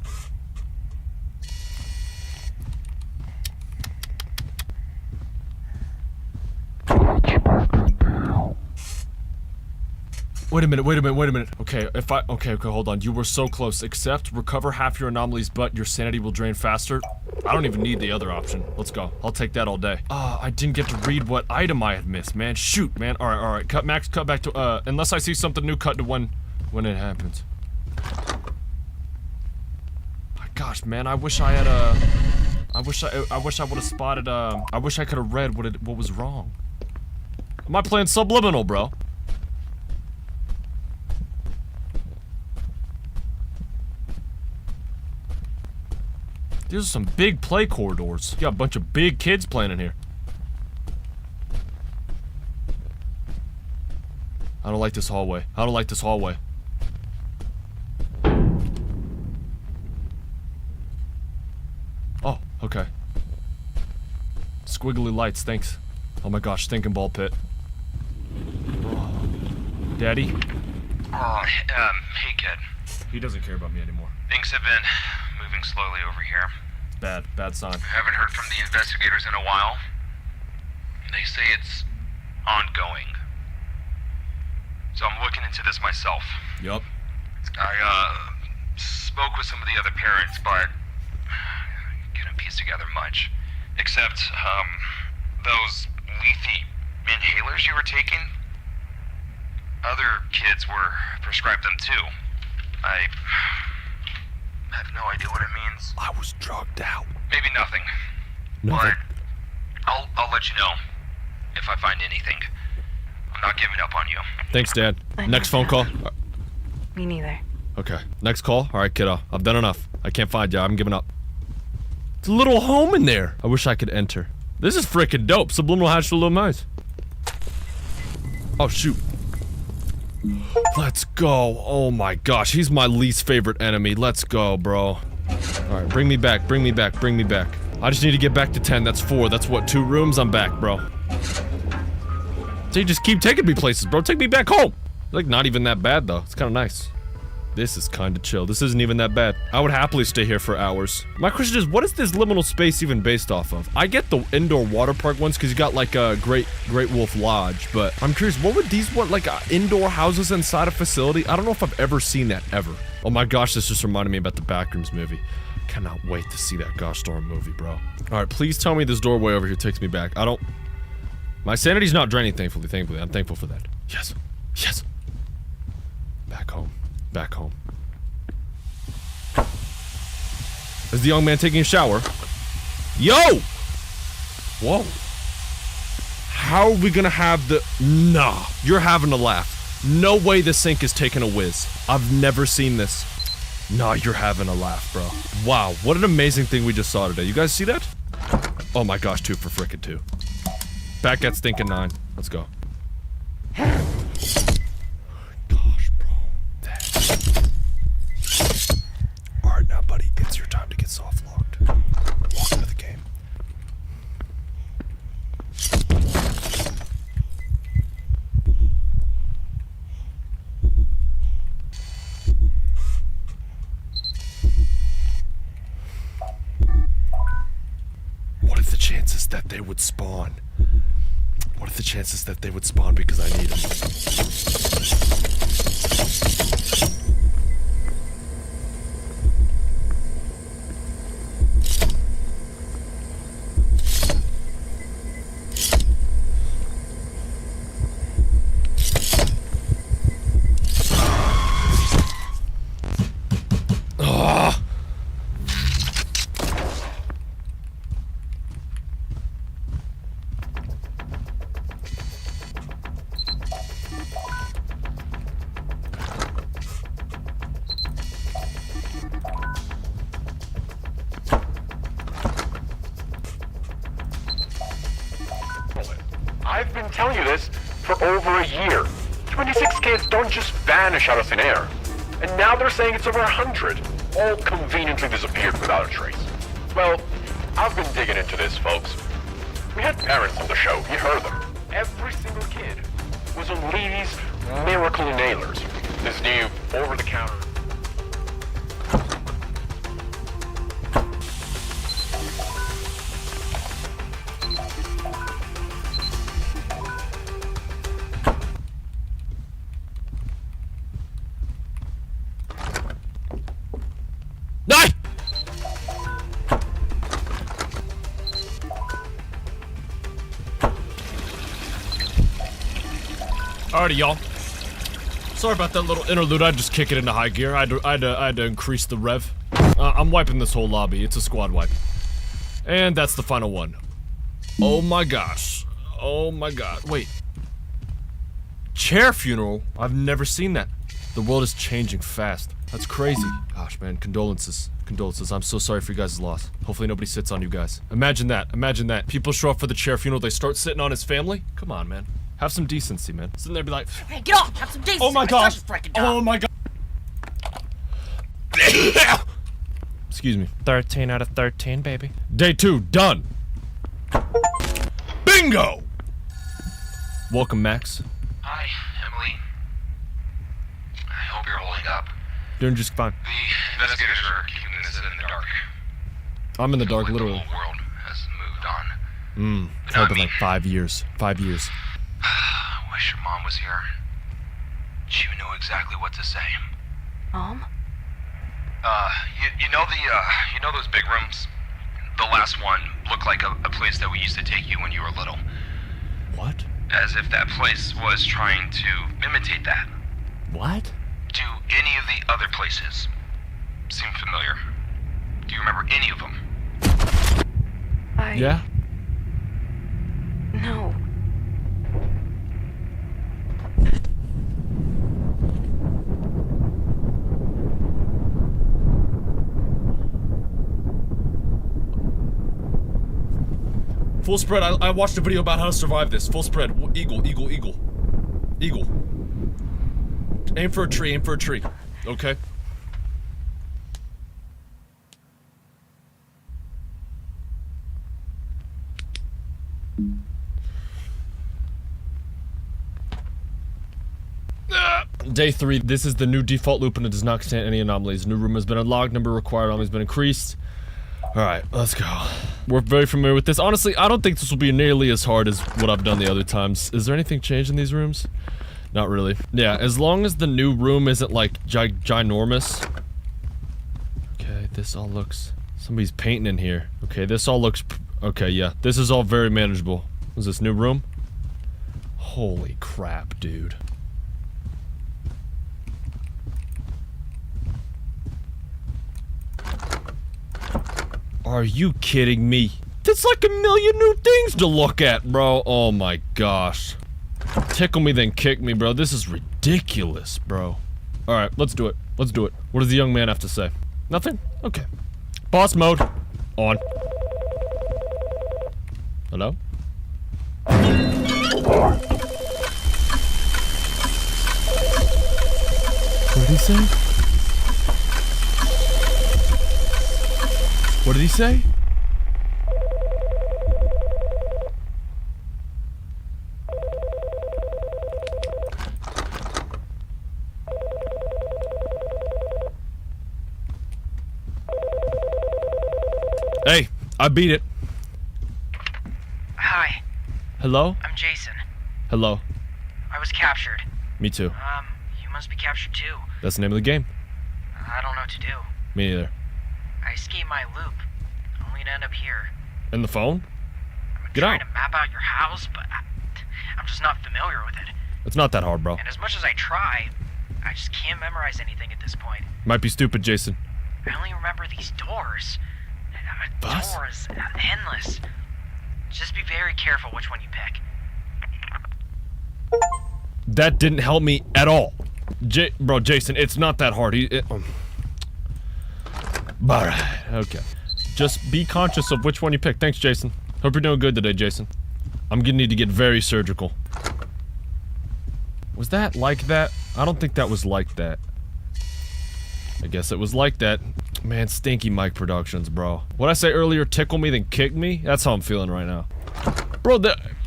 Wait a minute. Okay, okay, hold on. You were so close. Accept, recover half your anomalies, but your sanity will drain faster. I don't even need the other option. Let's go. I'll take that all day. I didn't get to read what item I had missed, man. Shoot, man. Alright. Cut back to, unless I see something new, cut to when it happens. My gosh, man, I wish I had, I wish I would have spotted, I wish I could have read what was wrong. Am I playing Subliminal, bro? These are some big play corridors. You got a bunch of big kids playing in here. I don't like this hallway. Oh, okay. Squiggly lights, thanks. Oh my gosh, thinking ball pit. Daddy? Hey kid. He doesn't care about me anymore. Things have been moving slowly over here. Bad sign. Haven't heard from the investigators in a while. They say it's ongoing. So I'm looking into this myself. Yup. I spoke with some of the other parents, but couldn't piece together much. Except, those Lethe inhalers you were taking, other kids were prescribed them too. I have no idea what it means. I was drugged out. Maybe nothing. But I'll let you know if I find anything. I'm not giving up on you. Thanks, Dad. Next phone call. Me neither. Okay. Next call. Alright, kiddo. I've done enough. I can't find you. I'm giving up. It's a little home in there. I wish I could enter. This is freaking dope. Subliminal hatched a little nice. Oh, shoot. Let's go. Oh my gosh. He's my least favorite enemy. Let's go, bro. Alright, bring me back. I just need to get back to 10. That's 4. That's what, 2 rooms? I'm back, bro. So you just keep taking me places, bro. Take me back home. Like, not even that bad, though. It's kind of nice. This is kind of chill. This isn't even that bad. I would happily stay here for hours. My question is, what is this liminal space even based off of? I get the indoor water park ones because you got like a Great Wolf Lodge, but I'm curious, what would these want, like indoor houses inside a facility? I don't know if I've ever seen that ever. Oh my gosh, this just reminded me about the Backrooms movie. Cannot wait to see that gosh darn movie, bro. All right, please tell me this doorway over here takes me back. My sanity's not draining, thankfully. I'm thankful for that. Yes. Back home. Is the young man taking a shower? Yo! Whoa. How are we gonna have the... Nah, you're having a laugh. No way the sink is taking a whiz. I've never seen this. Nah, you're having a laugh, bro. Wow, what an amazing thing we just saw today. You guys see that? Oh my gosh, 2 for frickin' 2. Back at stinking 9. Let's go. Alright, now, buddy, it's your time to get soft locked. Walk into the game. What are the chances that they would spawn? What are the chances that they would spawn because I need them? I've been telling you this for over a year. 26 kids don't just vanish out of thin air. And now they're saying it's over 100, all conveniently disappeared without a trace. Well, I've been digging into this, folks. We had parents on the show, you heard them. Every single kid was on Lee's Miracle Inhalers, this new over-the-counter. Alrighty, y'all. Sorry about that little interlude. I just kick it into high gear. I had to increase the rev. I'm wiping this whole lobby. It's a squad wipe. And that's the final one. Oh my gosh. Oh my god. Wait. Chair funeral? I've never seen that. The world is changing fast. That's crazy. Gosh, man. Condolences. Condolences. I'm so sorry for you guys' loss. Hopefully nobody sits on you guys. Imagine that. Imagine that. People show up for the chair funeral. They start sitting on his family. Come on, man. Have some decency, man. Sitting there be like, Hey, get off! Have some decency! oh my gosh! Oh my god! Excuse me. 13 out of 13, baby. Day 2, done. Bingo! Welcome, Max. Hi, Emily. I hope you're holding up. Doing just fine. The investigators are keeping this in the dark. I'm in the dark, The literally. whole world has moved on. It's been like 5 years. 5 years. I wish your mom was here. She would know exactly what to say. Mom? You know those big rooms? The last one looked like a place that we used to take you when you were little. What? As if that place was trying to imitate that. What? Do any of the other places seem familiar? Do you remember any of them? Yeah? No. Full spread. I watched a video about how to survive this. Full spread. Eagle, eagle, eagle. Eagle. Aim for a tree, aim for a tree. Okay. Day 3, this is the new default loop and it does not contain any anomalies. New room has been unlocked, number required anomalies has been increased. Alright, let's go. We're very familiar with this. Honestly, I don't think this will be nearly as hard as what I've done the other times. Is there anything changed in these rooms? Not really. Yeah, as long as the new room isn't like ginormous. Okay, this all looks... Somebody's painting in here. Okay, this all looks... Okay, yeah. This is all very manageable. Is this new room? Holy crap, dude. Are you kidding me? That's like a million new things to look at, bro. Oh my gosh. Tickle me then kick me, bro. This is ridiculous, bro. Alright, let's do it. Let's do it. What does the young man have to say? Nothing? Okay. Boss mode. On. Hello? What did he say? What did he say? Hey, I beat it. Hi. Hello? I'm Jason. Hello. I was captured. Me too. You must be captured too. That's the name of the game. I don't know what to do. Me neither. I escaped my loop, only to end up here. And the phone? Get Trying out. to map out your house, but I'm just not familiar with it. It's not that hard, bro. And as much as I try, I just can't memorize anything at this point. Might be stupid, Jason. I only remember these doors. Bus? Doors, endless. Just be very careful which one you pick. That didn't help me at all. Bro, Jason, it's not that hard. Alright, okay. Just be conscious of which one you pick. Thanks, Jason. Hope you're doing good today, Jason. I'm gonna need to get very surgical. Was that like that? I don't think that was like that. I guess it was like that. Man, stinky Mike Productions, bro. What I say earlier, tickle me then kick me? That's how I'm feeling right now. Bro,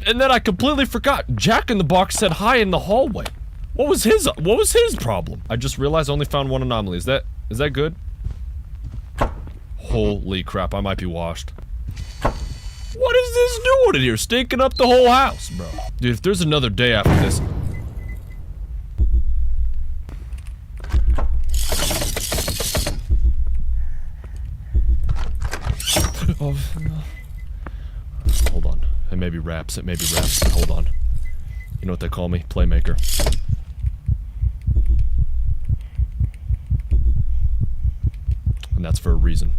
and then I completely forgot. Jack in the Box said hi in the hallway. What was his problem? I just realized I only found one anomaly. Is that good? Holy crap, I might be washed. What is this doing in here? Stinking up the whole house, bro. Dude, if there's another day after this. Oh, no. Hold on. It may be raps. It may be raps. Hold on. You know what they call me? Playmaker. And that's for a reason.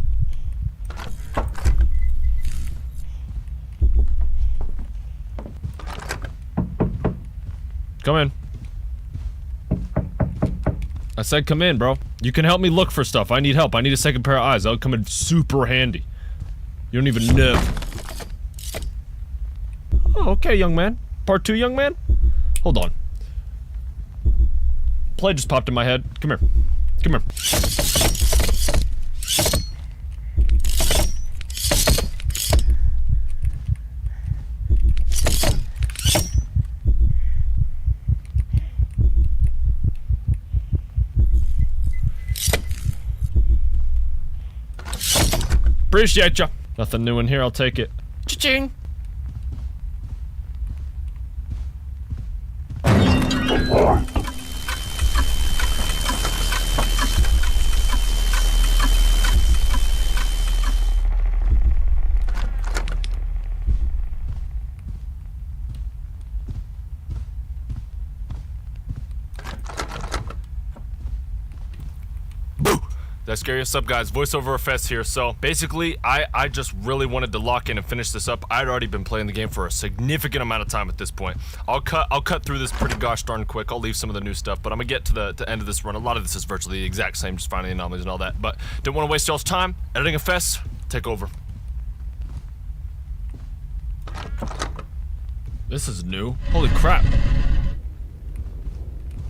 Come in. I said come in, bro. You can help me look for stuff. I need help. I need a second pair of eyes. That'll come in super handy. You don't even know. Oh, okay, young man. Part 2, young man? Hold on. Play just popped in my head. Come here. Come here. Appreciate ya. Nothing new in here, I'll take it. Cha-ching! That scary? What's up, guys? Voiceover FS here. So basically, I just really wanted to lock in and finish this up. I'd already been playing the game for a significant amount of time at this point. I'll cut through this pretty gosh darn quick. I'll leave some of the new stuff, but I'm gonna get to the end of this run. A lot of this is virtually the exact same, just finding the anomalies and all that. But didn't want to waste y'all's time. Editing FS, take over. This is new. Holy crap.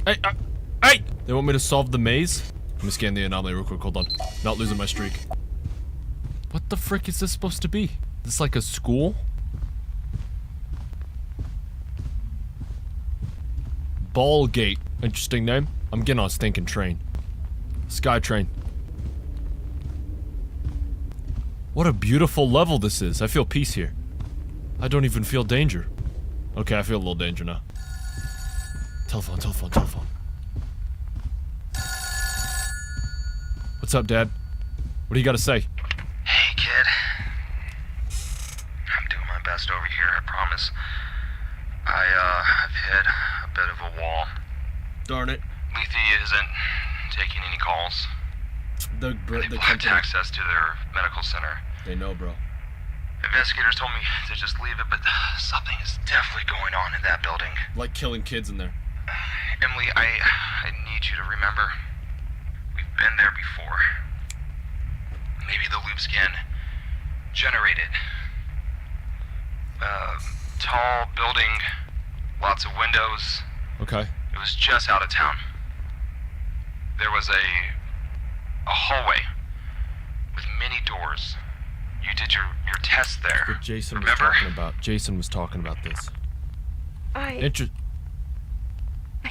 Hey, hey! They want me to solve the maze? Let me scan the anomaly real quick, hold on. Not losing my streak. What the frick is this supposed to be? This like a school? Ball Gate. Interesting name. I'm getting on a stinking train. Sky train. What a beautiful level this is. I feel peace here. I don't even feel danger. Okay, I feel a little danger now. Telephone, telephone, telephone. What's up, Dad? What do you got to say? Hey, kid. I'm doing my best over here, I promise. I've hit a bit of a wall. Darn it. Lethe isn't taking any calls. They blocked access to their medical center. They know, bro. Investigators told me to just leave it, but something is definitely going on in that building. Like killing kids in there. Emily, I need you to remember. We've been there before. Maybe the loop scan generated. Tall building, lots of windows. Okay. It was just out of town. There was a hallway with many doors. You did your test there. What Jason remember? was talking about. Jason was talking about this. I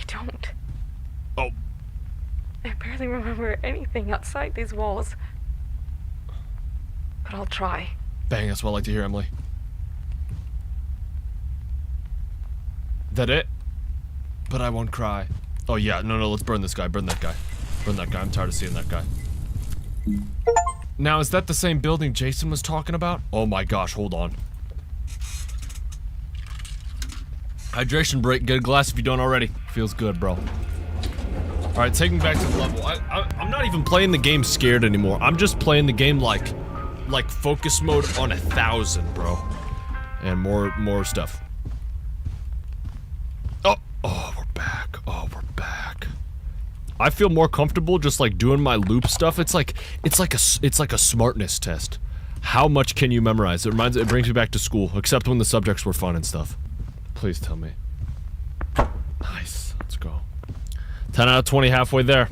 don't. Oh. I barely remember anything outside these walls. But I'll try. Bang, that's what I like to hear, Emily. That it? But I won't cry. Oh yeah, no, let's burn this guy, burn that guy. Burn that guy, I'm tired of seeing that guy. Now, is that the same building Jason was talking about? Oh my gosh, hold on. Hydration break, get a glass if you don't already. Feels good, bro. Alright, take me back to the level. I'm not even playing the game scared anymore. I'm just playing the game like focus mode on 1,000, bro. And more stuff. Oh, we're back. Oh, we're back. I feel more comfortable just like doing my loop stuff. It's like a smartness test. How much can you memorize? It brings me back to school, except when the subjects were fun and stuff. Please tell me. Nice. Let's go. 10 out of 20, halfway there.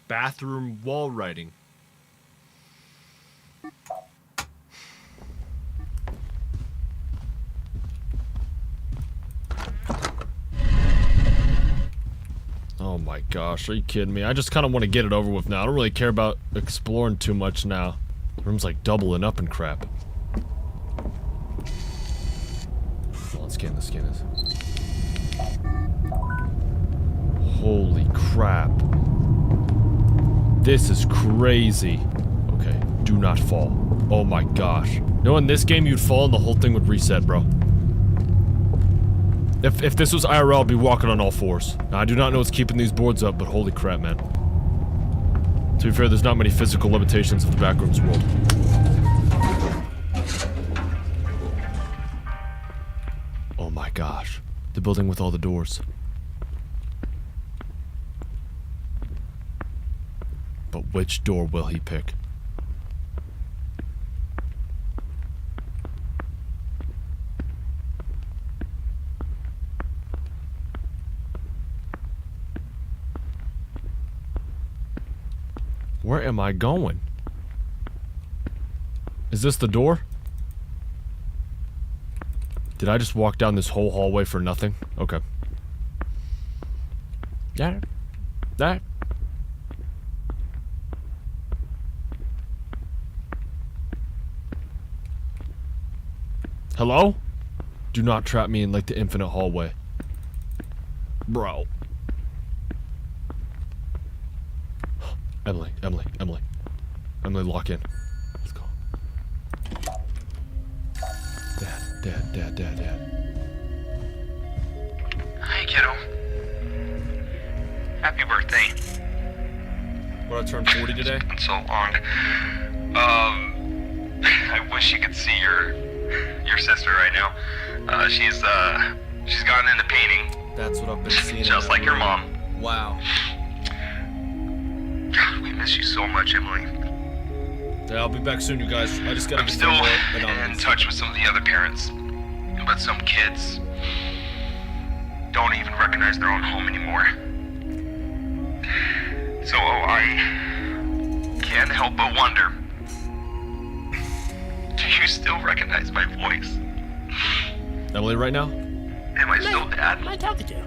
Bathroom wall writing. Oh my gosh, are you kidding me? I just kind of want to get it over with now. I don't really care about exploring too much now. The room's like doubling up and crap. Well, let's scan this. Holy crap. This is crazy. Okay, do not fall. Oh my gosh. You know, in this game you'd fall and the whole thing would reset, bro. If this was IRL, I'd be walking on all fours. Now, I do not know what's keeping these boards up, but holy crap, man. To be fair, there's not many physical limitations of the Backrooms world. Oh my gosh. The building with all the doors. But which door will he pick? Where am I going? Is this the door? Did I just walk down this whole hallway for nothing? Okay. Yeah. That. Hello? Do not trap me in like the infinite hallway. Bro. Emily, lock in. Let's go. Dad. Hey, kiddo. Happy birthday. What, I turned 40 today? It's been so long. I wish you could see your sister right now. She's gotten into painting. That's what I've been seeing. Just like your mom. Wow. God, we miss you so much, Emily. Yeah, I'll be back soon, you guys. I just gotta I'm still in touch with some of the other parents, but some kids don't even recognize their own home anymore. So I can't help but wonder, do you still recognize my voice? Emily, right now? Am I still Dad? Am I talking to you?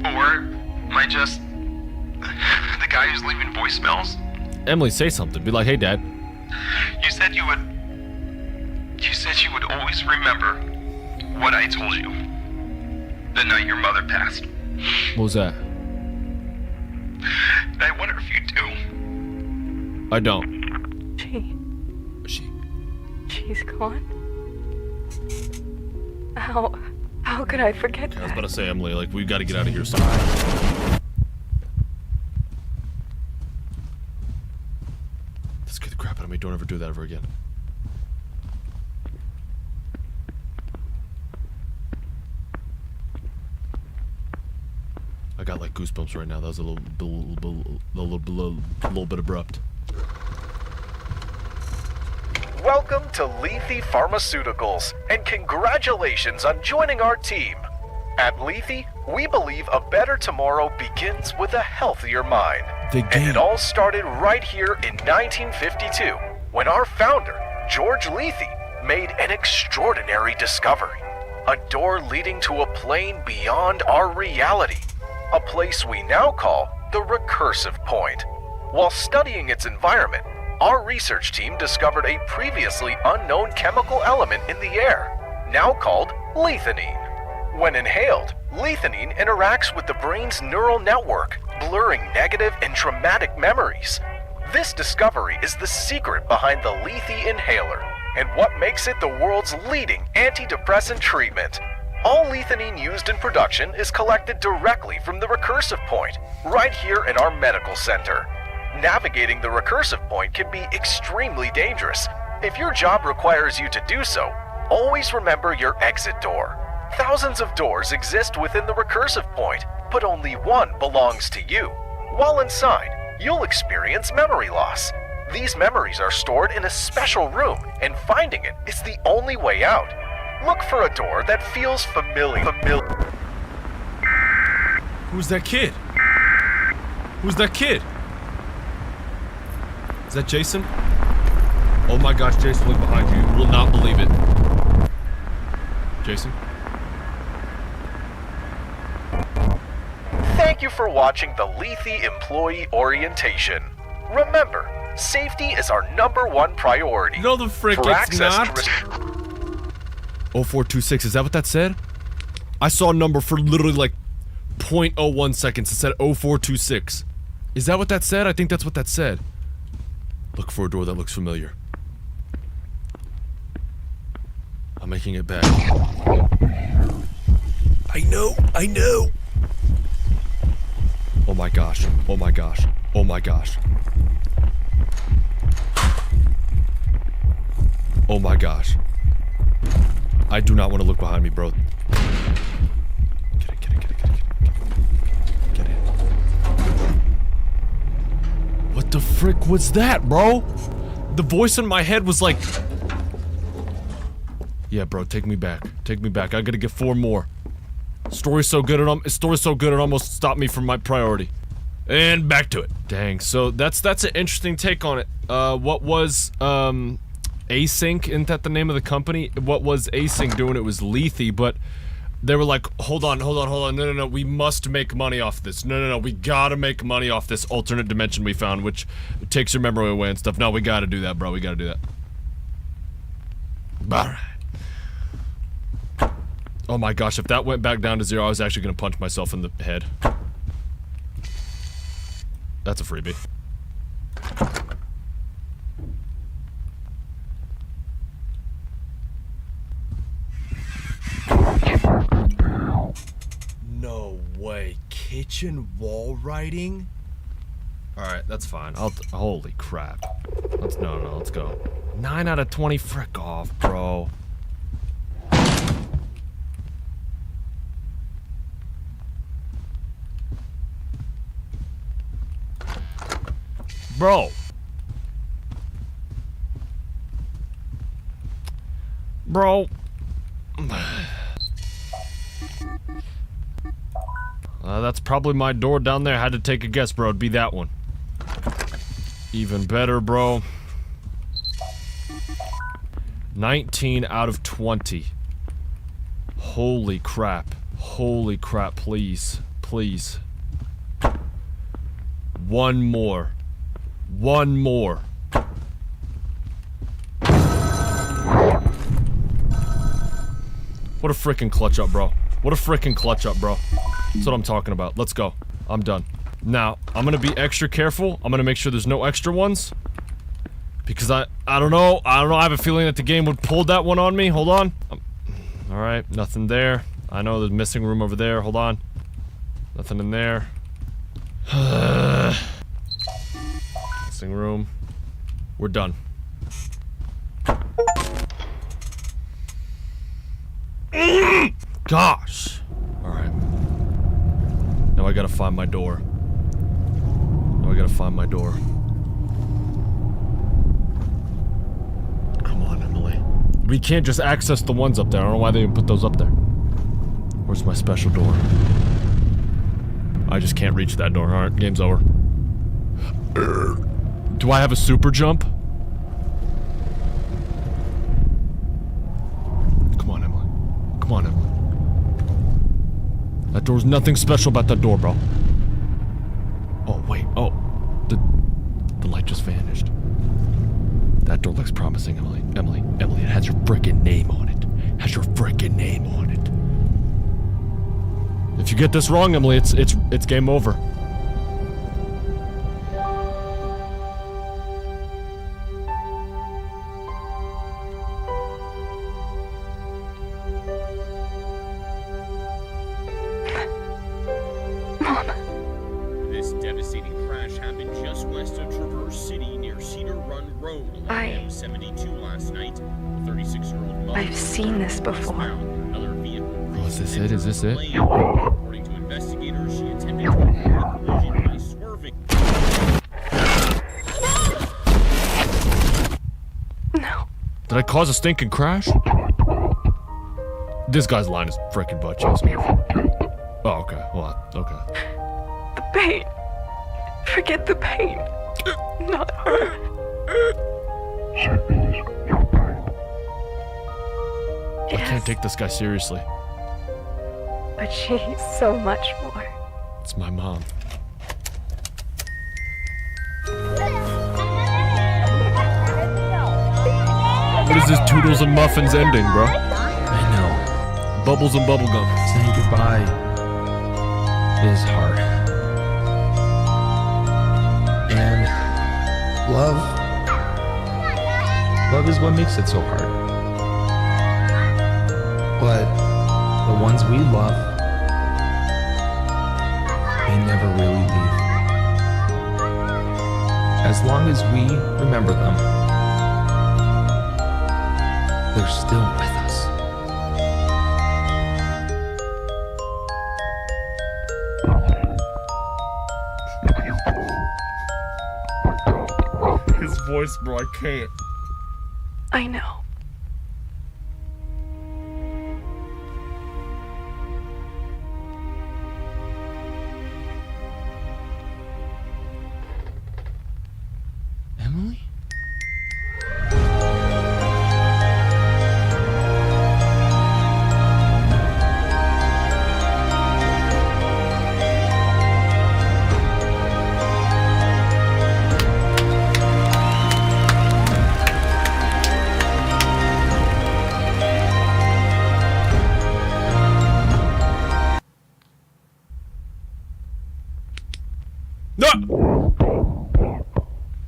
Or am I just the guy who's leaving voicemails? Emily, say something. Be like, hey, Dad. You said you would always remember what I told you the night your mother passed. What was that? And I wonder if you do. I don't. She's gone? How could I forget that? I was about to say, Emily, like, we gotta get out of here soon. Let's get the crap out of me. Don't ever do that ever again. I got like goosebumps right now. That was a little bit abrupt. Welcome to Lethe Pharmaceuticals, and congratulations on joining our team. At Lethe, we believe a better tomorrow begins with a healthier mind. And it all started right here in 1952, when our founder, George Lethe, made an extraordinary discovery. A door leading to a plane beyond our reality. A place we now call the Recursive Point. While studying its environment, our research team discovered a previously unknown chemical element in the air, now called lethanine. When inhaled, lethanine interacts with the brain's neural network, blurring negative and traumatic memories. This discovery is the secret behind the Lethe inhaler, and what makes it the world's leading antidepressant treatment. All lethanine used in production is collected directly from the Recursive Point, right here in our medical center. Navigating the Recursive Point can be extremely dangerous, If your job requires you to do so, always remember your exit door. Thousands of doors exist within the recursive point, but only one belongs to you. While inside, you'll experience memory loss. These memories are stored in a special room, and finding it is the only way out. Look for a door that feels familiar. Who's that kid? Who's that kid? Is that Jason? Oh my gosh, Jason, look behind you. You will not believe it. Jason? Thank you for watching the Lethe Employee Orientation. Remember, safety is our #1 priority. No, the frick For it's access not. to 0426, is that what that said? I saw a number for literally like 0.01 seconds. It said 0426. Is that what that said? I think that's what that said. Look for a door that looks familiar. I'm making it back. I know. Oh my gosh. Oh my gosh. Oh my gosh. Oh my gosh. I do not want to look behind me, bro. Get in. What the frick was that, bro? The voice in my head was like... Yeah, bro, take me back. Take me back. I gotta get 4 more. Story's so good it almost stopped me from my priority. And back to it. Dang, so that's an interesting take on it. What was, Async, isn't that the name of the company? What was Async doing? It was Lethe, but they were like, hold on, no, we must make money off this. No, we gotta make money off this alternate dimension we found, which takes your memory away and stuff. No, we gotta do that, bro, we gotta do that. Alright. Oh my gosh, if that went back down to 0, I was actually gonna punch myself in the head. That's a freebie. No way. Kitchen wall writing? Alright, that's fine. Holy crap. Let's go. 9 out of 20, frick off, bro. Bro. That's probably my door down there. I had to take a guess, bro. It'd be that one. Even better, bro. 19 out of 20. Holy crap. Holy crap, please. Please. One more. One more. What a freaking clutch up, bro. What a freaking clutch up, bro. That's what I'm talking about. Let's go. I'm done. Now, I'm gonna be extra careful. I'm gonna make sure there's no extra ones. Because I don't know. I have a feeling that the game would pull that one on me. Hold on. Alright, nothing there. I know there's a missing room over there. Hold on. Nothing in there. Missing room. We're done. Gosh. Alright. Now I gotta find my door. Come on, Emily. We can't just access the ones up there. I don't know why they even put those up there. Where's my special door? I just can't reach that door. Alright, game's over. Do I have a super jump? Come on, Emily. Come on, Emily. That door's nothing special about that door, bro. Oh, wait. Oh. The light just vanished. That door looks promising, Emily. Emily, it has your frickin' name on it. If you get this wrong, Emily, it's game over. This devastating crash happened just west of Traverse City near Cedar Run Road along I M72 line. Last night, a 36-year-old mother I've seen this was before. found in another vehicle. Oh, is this it? Is this it? According to investigators, she attempted to avoid a collision by swerving. No. Did I cause a stinking crash? This guy's line is freaking butt cheeks. Oh, okay. Well, okay. The pain. Forget the pain. Not her. I can't take this guy seriously. But she's so much more. It's my mom. What is this Toodles and Muffins ending, bro? I know. Bubbles and bubblegum. Saying goodbye is hard. And love is what makes it so hard. But the ones we love, they never really leave. As long as we remember them, they're still with us. His voice, bro, I can't. I know. Emily?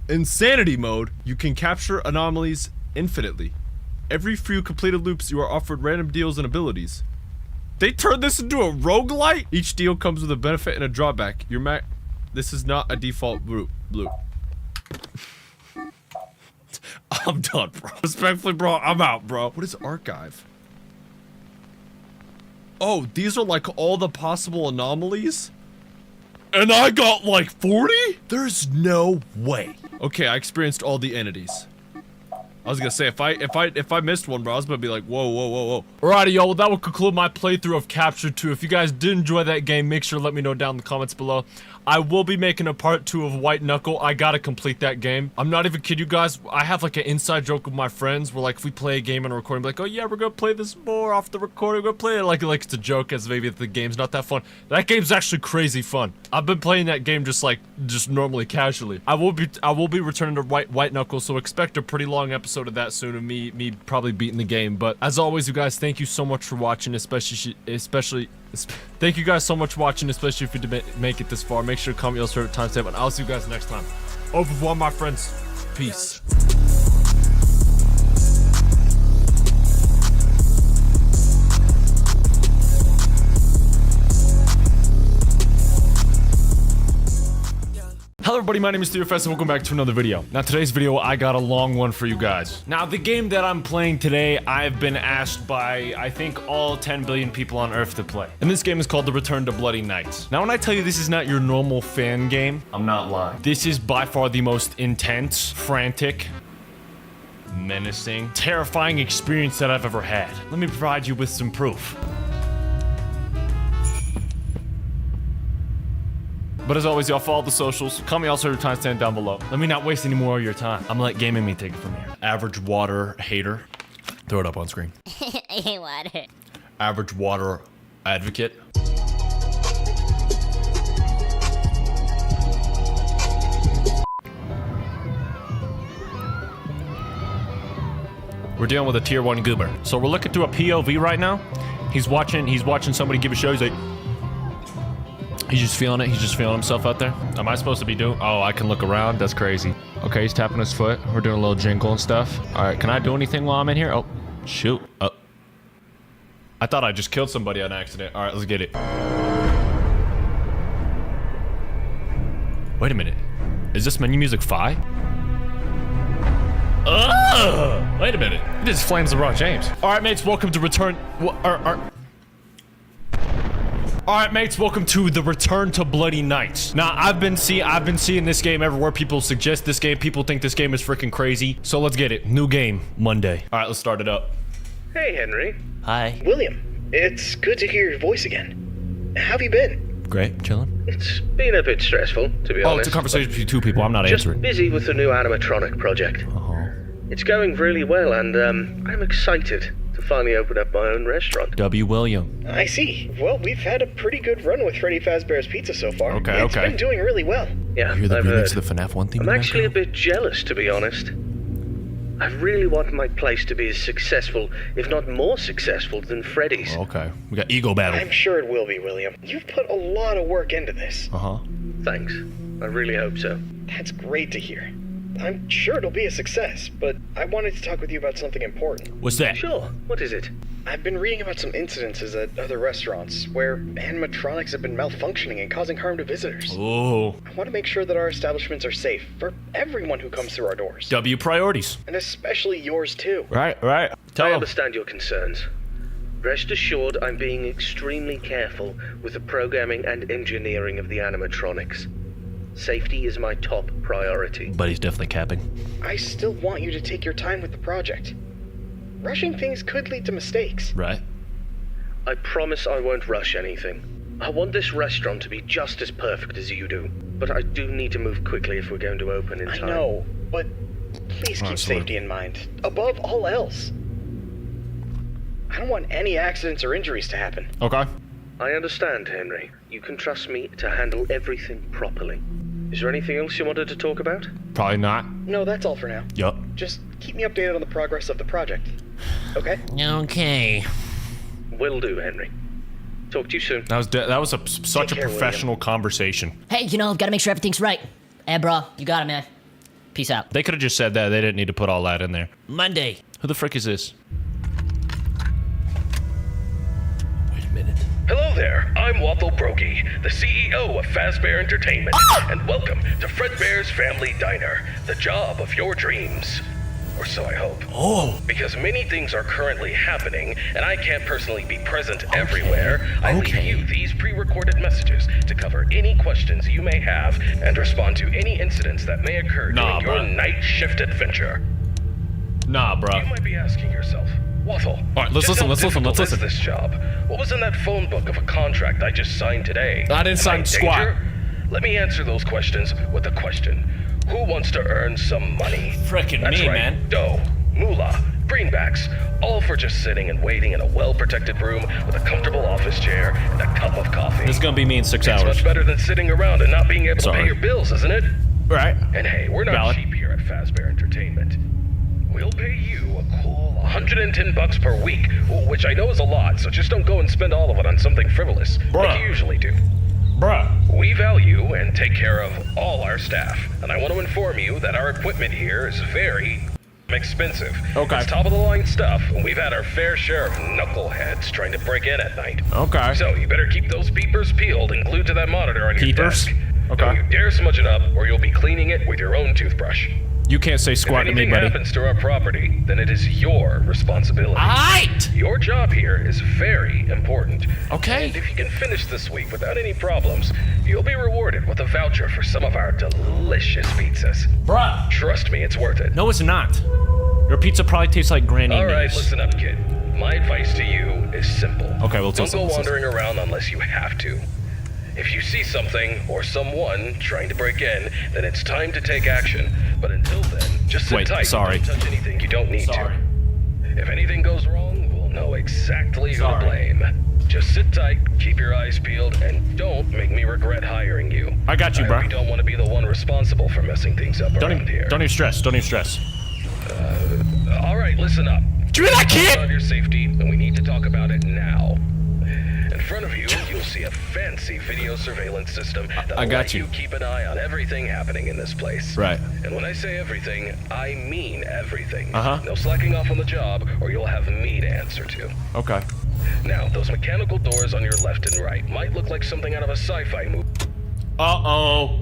Insanity mode. You can capture anomalies infinitely. Every few completed loops, you are offered random deals and abilities. They turned this into a roguelite? Each deal comes with a benefit and a drawback. This is not a default loop. I'm done, bro. Respectfully, bro, I'm out, bro. What is archive? Oh, these are like all the possible anomalies? And I got like 40? There's no way. Okay, I experienced all the entities. I was gonna say, if I missed one, bro, I was gonna be like, whoa, whoa, whoa, whoa. Alrighty, y'all, well, that will conclude my playthrough of Captured 2. If you guys did enjoy that game, make sure to let me know down in the comments below. I will be making a part 2 of White Knuckle. I gotta complete that game. I'm not even kidding you guys. I have like an inside joke with my friends where like if we play a game and a recording, be like, oh yeah, we're gonna play this more off the recording. We're gonna play it like it's a joke, as maybe the game's not that fun. That game's actually crazy fun. I've been playing that game just normally casually. I will be returning to White Knuckle, so expect a pretty long episode of that soon of me probably beating the game. But as always, you guys, thank you so much for watching, especially thank you guys so much for watching, especially if you did make it this far. Make sure to comment your favorite timestamp, and I'll see you guys next time. Au revoir, my friends. Peace. Hello everybody, my name is Theofest and welcome back to another video. Now today's video, I got a long one for you guys. Now the game that I'm playing today, I've been asked by, I think, all 10 billion people on Earth to play. And this game is called The Return to Bloody Nights. Now when I tell you this is not your normal fan game, I'm not lying. This is by far the most intense, frantic, menacing, terrifying experience that I've ever had. Let me provide you with some proof. But as always, y'all follow the socials. Comment also your timestamp down below. Let me not waste any more of your time. I'm gonna let Gaming Me take it from here. Average water hater. Throw it up on screen. Hey, water. Average water advocate. We're dealing with a tier 1 goober. So we're looking through a POV right now. He's watching somebody give a show. He's like, he's just feeling it. He's just feeling himself out there. Am I supposed to be doing? Oh, I can look around. That's crazy. Okay, he's tapping his foot. We're doing a little jingle and stuff. All right, can I do anything while I'm in here? Oh, shoot. Oh. I thought I just killed somebody on accident. All right, let's get it. Wait a minute. Is this menu music Fi? Wait a minute. He just flames LeBron James. All right, mates, welcome to All right, mates, welcome to the Return to Bloody Nights. Now, I've been seeing this game everywhere. People suggest this game. People think this game is freaking crazy. So let's get it. New game, Monday. All right, let's start it up. Hey, Henry. Hi. William, it's good to hear your voice again. How have you been? Great, chilling. It's been a bit stressful, to be honest. Oh, it's a conversation between two people. I'm not Just answering. busy with the new animatronic project. It's going really well, and I'm excited to finally open up my own restaurant. W. William. I see. Well, we've had a pretty good run with Freddy Fazbear's Pizza so far. Okay, It's been doing really well. Yeah, You hear the I've remix heard. of the FNAF 1 theme? I'm actually a bit jealous, to be honest. I really want my place to be as successful, if not more successful, than Freddy's. Okay, we got ego battle. I'm sure it will be, William. You've put a lot of work into this. Uh-huh. Thanks. I really hope so. That's great to hear. I'm sure it'll be a success, but I wanted to talk with you about something important. What's that? Sure. What is it? I've been reading about some incidences at other restaurants where animatronics have been malfunctioning and causing harm to visitors. Oh. I want to make sure that our establishments are safe for everyone who comes through our doors. W priorities. And especially yours too. Right. I Tell 'em. understand your concerns. Rest assured, I'm being extremely careful with the programming and engineering of the animatronics. Safety is my top priority. But he's definitely capping. I still want you to take your time with the project. Rushing things could lead to mistakes. Right. I promise I won't rush anything. I want this restaurant to be just as perfect as you do, but I do need to move quickly if we're going to open in time. I know, but please keep safety in mind, above all else. I don't want any accidents or injuries to happen. Okay. I understand, Henry. You can trust me to handle everything properly. Is there anything else you wanted to talk about? Probably not. No, that's all for now. Yup. Just keep me updated on the progress of the project. Okay? Okay. Will do, Henry. Talk to you soon. That was such a Take care, professional conversation. Hey, gotta make sure everything's right. Hey, bro, you got it, man. Peace out. They could have just said that. They didn't need to put all that in there. Monday. Who the frick is this? Hello there, I'm Wathel Brokey, the CEO of Fazbear Entertainment, and welcome to Fredbear's Family Diner, the job of your dreams. Or so I hope. Oh. Because many things are currently happening, and I can't personally be present everywhere, I leave you these pre-recorded messages to cover any questions you may have and respond to any incidents that may occur during your night shift adventure. Nah, bro. You might be asking yourself, Wathel. All right, let's listen. This job. What was in that phone book of a contract I just signed today? I didn't sign squat. Let me answer those questions with a question. Who wants to earn some money? Frickin' That's me, right. man. Dough, moolah, greenbacks, all for just sitting and waiting in a well-protected room with a comfortable office chair and a cup of coffee. This is gonna be me in 6 It's hours. much better than sitting around and not being able to Sorry. pay your bills, isn't it? Right. And hey, we're not Valid. cheap here at Fazbear Entertainment. We'll pay you a cool $110 per week, which I know is a lot, so just don't go and spend all of it on something frivolous, like you usually do. Bruh. We value and take care of all our staff, and I want to inform you that our equipment here is very expensive. Okay. It's top-of-the-line stuff, and we've had our fair share of knuckleheads trying to break in at night. Okay. So you better keep those beepers peeled and glued to that monitor on your desk. Okay. Don't you dare smudge it up, or you'll be cleaning it with your own toothbrush. You can't say squat to If me, anything buddy. happens to our property, then it is your responsibility. Aight! Your job here is very important. Okay. And if you can finish this week without any problems, you'll be rewarded with a voucher for some of our delicious pizzas. Bruh. Trust me, it's worth it. No, it's not. Your pizza probably tastes like granny All right, knees. listen up, kid. My advice to you is simple. Okay, well, don't go wandering around unless you have to. If you see something or someone trying to break in, then it's time to take action. But until then, just sit Wait, tight. sorry. Don't touch anything you don't need to. If anything goes wrong, we'll know exactly who to blame. Just sit tight, keep your eyes peeled, and don't make me regret hiring you. I got you, bro. We don't want to be the one responsible for messing things up around here. Don't even stress. Don't even stress. All right, listen up. Do you hear that, kid? On your safety, and we need to talk about it now. In front of you, you'll see a fancy video surveillance system that I will got let you. keep an eye on everything happening in this place. Right. And when I say everything, I mean everything. Uh-huh. No slacking off on the job, or you'll have me to answer to. Okay. Now, those mechanical doors on your left and right might look like something out of a sci-fi movie. Uh-oh.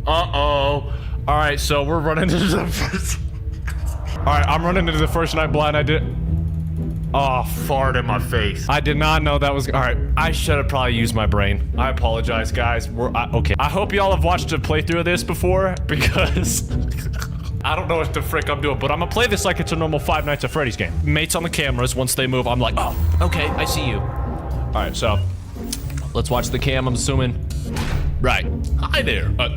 Uh-oh. All right, so we're running into the first... right, I'm running into the first night blind. I did. Oh, fart in my face. I did not know that was. All right, I should have probably used my brain. I apologize, guys. Okay. I hope y'all have watched a playthrough of this before because I don't know what the frick I'm doing, but I'm gonna play this like it's a normal Five Nights at Freddy's game. Mates on the cameras. Once they move, I'm like, oh, okay, I see you. All right, so let's watch the cam. I'm assuming. Right. Hi there. Get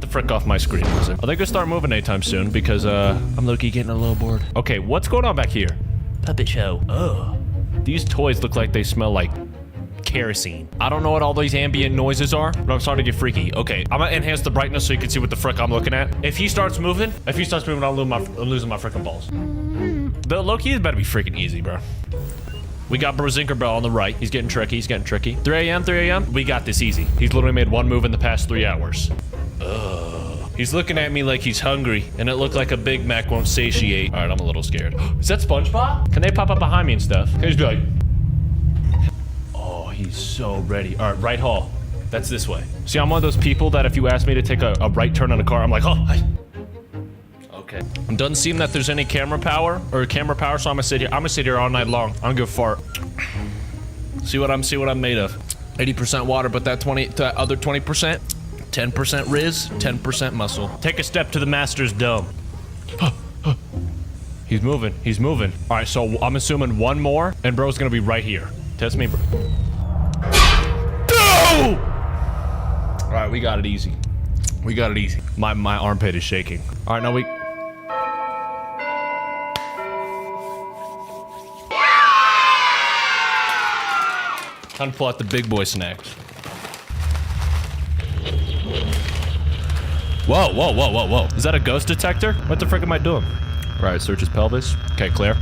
the frick off my screen. I think they'll start moving anytime soon because I'm low-key getting a little bored. Okay, what's going on back here? Puppet show. Ugh. These toys look like they smell like kerosene. I don't know what all these ambient noises are, but I'm starting to get freaky. Okay, I'm gonna enhance the brightness so you can see what the frick I'm looking at. If he starts moving, I'm losing my frickin' balls. The low-key is better be freaking easy, bro. We got Brozinker Bell on the right. He's getting tricky. 3 a.m. We got this easy. He's literally made one move in the past 3 hours. Ugh. He's looking at me like he's hungry, and it looked like a Big Mac won't satiate. All right, I'm a little scared. Is that SpongeBob? Can they pop up behind me and stuff? Can he just be like... Oh, he's so ready. All right, right hall. That's this way. See, I'm one of those people that if you ask me to take a right turn on a car, I'm like, oh, hi. Okay. It doesn't seem that there's any camera power, so I'm gonna sit here. I'm gonna sit here all night long. I'm gonna go fart. See what I'm made of. 80% water, but that other 20%, 10% Riz, 10% muscle. Take a step to the master's dome. He's moving. All right, so I'm assuming one more, and bro's gonna be right here. Test me, bro. No! All right, we got it easy. My armpit is shaking. All right, now we... Time to pull out the big boy snacks. Whoa. Is that a ghost detector? What the frick am I doing? All right, search his pelvis. Okay, clear.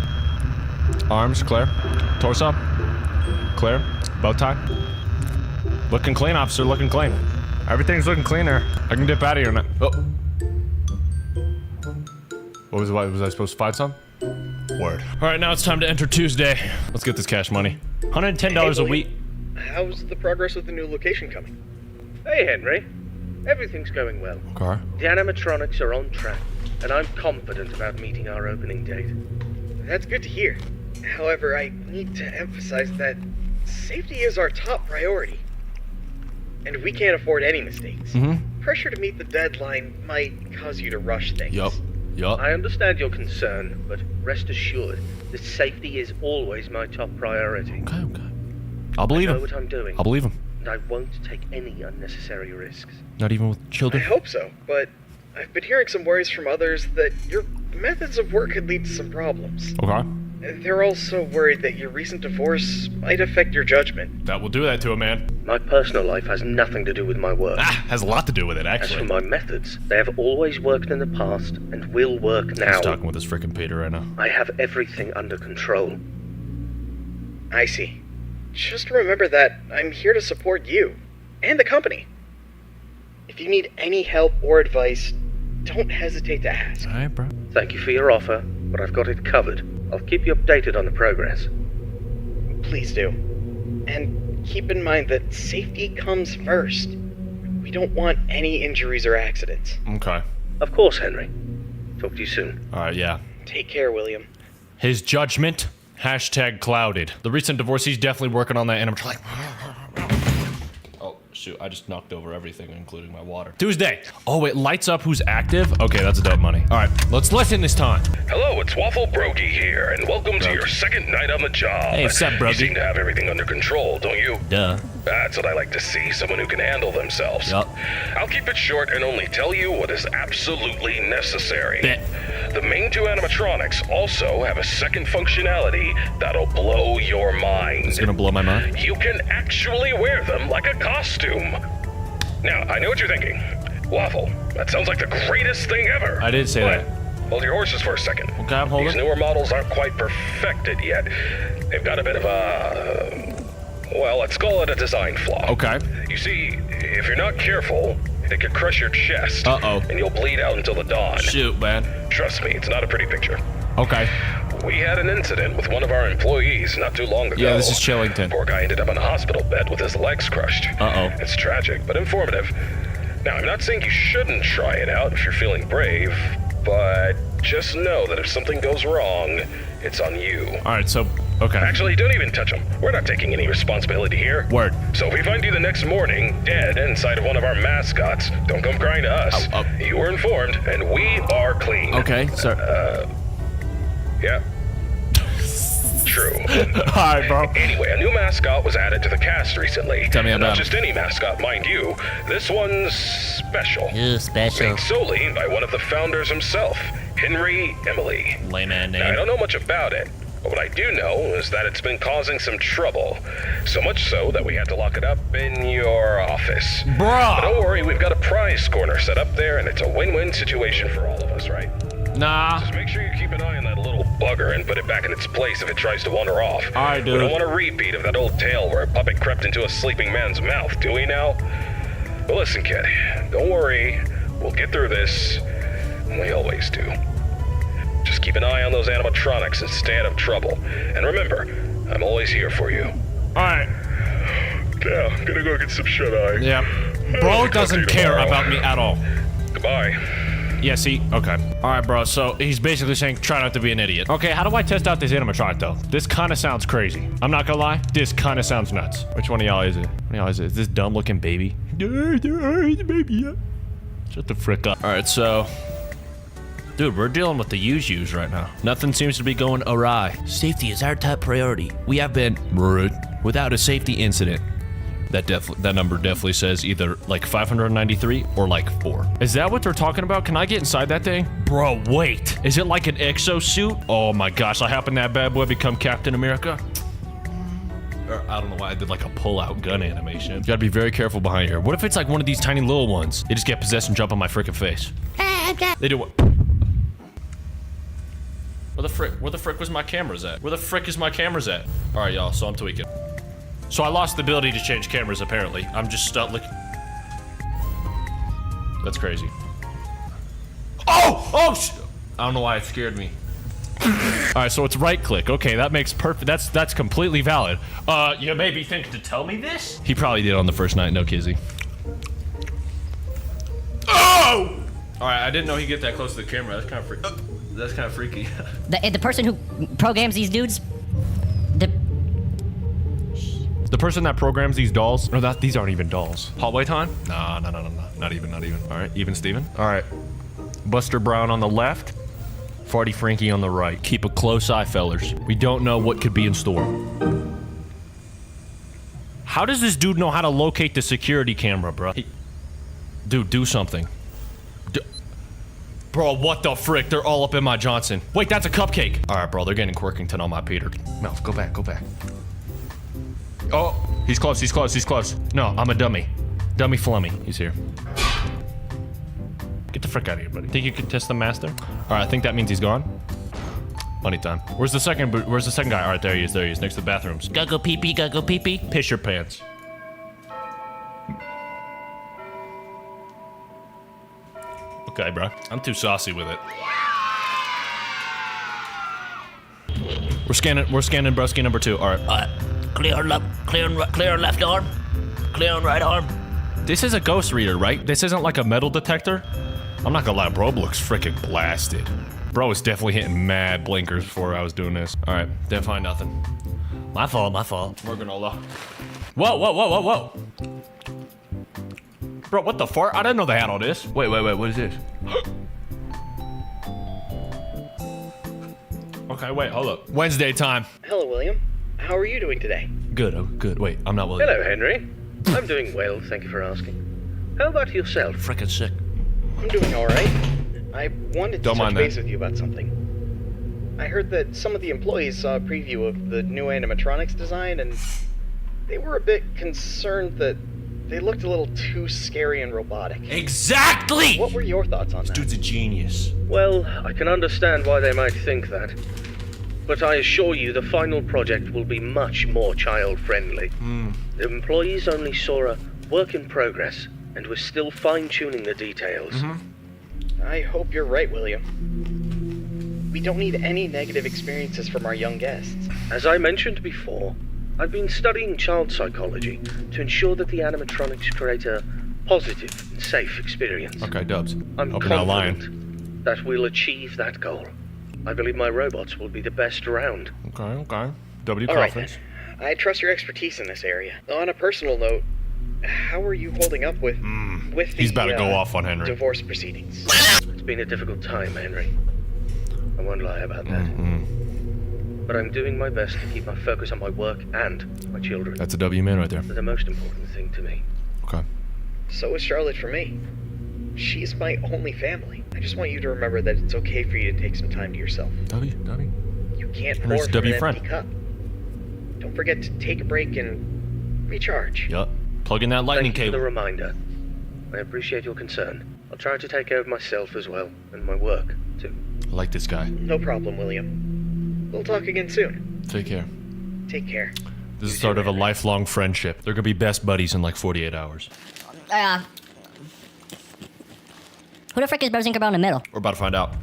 Arms, clear. Torso, clear. Bow tie. Looking clean, officer, looking clean. Everything's looking cleaner. I can dip out of here now. Oh. Was I supposed to find some? Word. All right, now it's time to enter Tuesday. Let's get this cash money. $110 a week. How's the progress with the new location coming? Hey, Henry. Everything's going well. Okay. The animatronics are on track, and I'm confident about meeting our opening date. That's good to hear. However, I need to emphasize that safety is our top priority. And we can't afford any mistakes. Pressure to meet the deadline might cause you to rush things. Yup. I understand your concern, but rest assured, the safety is always my top priority. Okay. I'll believe him. I know what I'm doing. I'll believe him. And I won't take any unnecessary risks. Not even with children? I hope so, but I've been hearing some worries from others that your methods of work could lead to some problems. Okay. They're also worried that your recent divorce might affect your judgment. That will do that to a man. My personal life has nothing to do with my work. Has a lot to do with it, actually. As for my methods, they have always worked in the past and will work now. He's talking with this frickin' Peter right now. I have everything under control. I see. Just remember that I'm here to support you and the company. If you need any help or advice, don't hesitate to ask. Alright, bro. Thank you for your offer, but I've got it covered. I'll keep you updated on the progress. Please do. And keep in mind that safety comes first. We don't want any injuries or accidents. Okay. Of course, Henry. Talk to you soon. Alright, yeah. Take care, William. His judgment, #clouded. The recent divorce, he's definitely working on that animatronic. Oh, shoot, I just knocked over everything, including my water. Tuesday. Oh, it lights up who's active? Okay, that's dope money. All right, let's listen this time. Hello, it's Waffle Brogy here, and welcome to your second night on the job. Hey, what's up, Brogy? You seem to have everything under control, don't you? Duh. That's what I like to see, someone who can handle themselves. Yup. I'll keep it short and only tell you what is absolutely necessary. Bet. The main two animatronics also have a second functionality that'll blow your mind. It's gonna blow my mind? You can actually wear them like a costume. Now, I know what you're thinking. Waffle, that sounds like the greatest thing ever. I did say that. Hold your horses for a second. Okay, I'm holding. These newer models aren't quite perfected yet. They've got a bit of a... well, let's call it a design flaw. Okay. You see, if you're not careful, it could crush your chest. Uh-oh. And you'll bleed out until the dawn. Shoot, man. Trust me, it's not a pretty picture. Okay. We had an incident with one of our employees not too long ago. Yeah, this is Chillington. Poor guy ended up in a hospital bed with his legs crushed. Uh-oh. It's tragic, but informative. Now, I'm not saying you shouldn't try it out if you're feeling brave, but just know that if something goes wrong, it's on you. Alright, so, okay. Actually, don't even touch him. We're not taking any responsibility here. Word. So if we find you the next morning, dead inside of one of our mascots, don't come crying to us. You were informed, and we are clean. Okay, sir. Yeah. True. Alright, bro. Anyway, a new mascot was added to the cast recently. Tell me about Not him. just any mascot, mind you. This one's special. Ooh, special. Made solely by one of the founders himself, Henry Emily. Layman Now, I name. don't know much about it, but what I do know is that it's been causing some trouble. So much so that we had to lock it up in your office. Bruh! But don't worry, we've got a prize corner set up there, and it's a win-win situation for all of us, right? Nah. Just make sure you keep an eye on that little bugger and put it back in its place if it tries to wander off. Alright, We dude. don't want a repeat of that old tale where a puppet crept into a sleeping man's mouth, do we now? But listen, kid, don't worry. We'll get through this. We always do. Just keep an eye on those animatronics and stay out of trouble. And remember, I'm always here for you. Alright. Yeah, I'm gonna go get some shut-eye. Yeah. Bro doesn't care about me at all. Goodbye. Yeah, see? Okay. Alright, bro, so he's basically saying try not to be an idiot. Okay, how do I test out this animatronic, though? This kind of sounds crazy. I'm not gonna lie, this kind of sounds nuts. Which one of y'all is it? One of y'all is it? Is this dumb-looking baby? Baby, shut the frick up. Alright, so... Dude, we're dealing with the use right now. Nothing seems to be going awry. Safety is our top priority. We have been without a safety incident. That number definitely says either like 593 or like 4. Is that what they're talking about? Can I get inside that thing? Bro, wait. Is it like an exosuit? Oh my gosh, I happen that bad boy become Captain America? Or, I don't know why I did like a pull-out gun animation. You gotta be very careful behind here. What if it's like one of these tiny little ones? They just get possessed and jump on my freaking face. They do what? Where the frick was my cameras at? Where the frick is my cameras at? Alright, y'all, so I'm tweaking. So I lost the ability to change cameras, apparently. I'm just stuck looking. That's crazy. Oh! Oh! I don't know why it scared me. Alright, so it's right click. Okay, that makes perfect. That's completely valid. You may be thinking to tell me this? He probably did on the first night, no kizzy. Oh! Alright, I didn't know he'd get that close to the camera. That's kind of freaky. That's kind of freaky. The person who programs these dudes, The person that programs these dolls, or that these aren't even dolls. Hallway time? No, not even. All right, even Steven. All right, Buster Brown on the left, Farty Frankie on the right. Keep a close eye, fellers. We don't know what could be in store. How does this dude know how to locate the security camera, bro? Dude, do something. Bro, what the frick? They're all up in my Johnson. Wait, that's a cupcake. All right, bro, they're getting Quirkington on my Peter. Mouth, go back. Oh, he's close. No, I'm a dummy. Dummy Flummy. He's here. Get the frick out of here, buddy. Think you can test the master? All right, I think that means he's gone. Money time. Where's the second guy? All right, there he is, next to the bathrooms. Gotta go pee pee. Piss your pants. Okay, bro. I'm too saucy with it. We're scanning broski number 2. All right. Clear left arm. Clear on right arm. This is a ghost reader, right? This isn't like a metal detector? I'm not gonna lie, bro looks freaking blasted. Bro was definitely hitting mad blinkers before I was doing this. All right, didn't find nothing. My fault. We're gonna Whoa. Bro, what the fart? I didn't know they had all this. Wait, what is this? Okay, wait, hold up. Wednesday time. Hello, William. How are you doing today? Good. Wait, I'm not William. Hello, Henry. I'm doing well, thank you for asking. How about yourself? Frickin' sick. I'm doing alright. I wanted to Don't touch mind base that. with you about something. I heard that some of the employees saw a preview of the new animatronics design, and they were a bit concerned that they looked a little too scary and robotic. Exactly! What were your thoughts on that? This dude's a genius. Well, I can understand why they might think that. But I assure you the final project will be much more child-friendly. The employees only saw a work in progress, and we're still fine-tuning the details. I hope you're right, William. We don't need any negative experiences from our young guests. As I mentioned before, I've been studying child psychology to ensure that the animatronics create a positive and safe experience. Okay, Dubs. I'm Hope you're not lying. confident that we'll achieve that goal. I believe my robots will be the best around. Okay. W All right, confidence. then. I trust your expertise in this area. On a personal note, how are you holding up with He's about to the go off on Henry. divorce proceedings? It's been a difficult time, Henry. I won't lie about that. But I'm doing my best to keep my focus on my work and my children. That's a W man right there. They're the most important thing to me. Okay. So is Charlotte for me. She's my only family. I just want you to remember that it's okay for you to take some time to yourself. W. You can't pour Henry's from W an friend. empty cup. Don't forget to take a break and recharge. Yup. Plug in that lightning Thank you for cable. the reminder. I appreciate your concern. I'll try to take care of myself as well, and my work, too. I like this guy. No problem, William. We'll talk again soon. Take care. Take care. This is sort of a lifelong friendship. They're gonna be best buddies in like 48 hours. Who the frick is Brozinker in the middle? We're about to find out.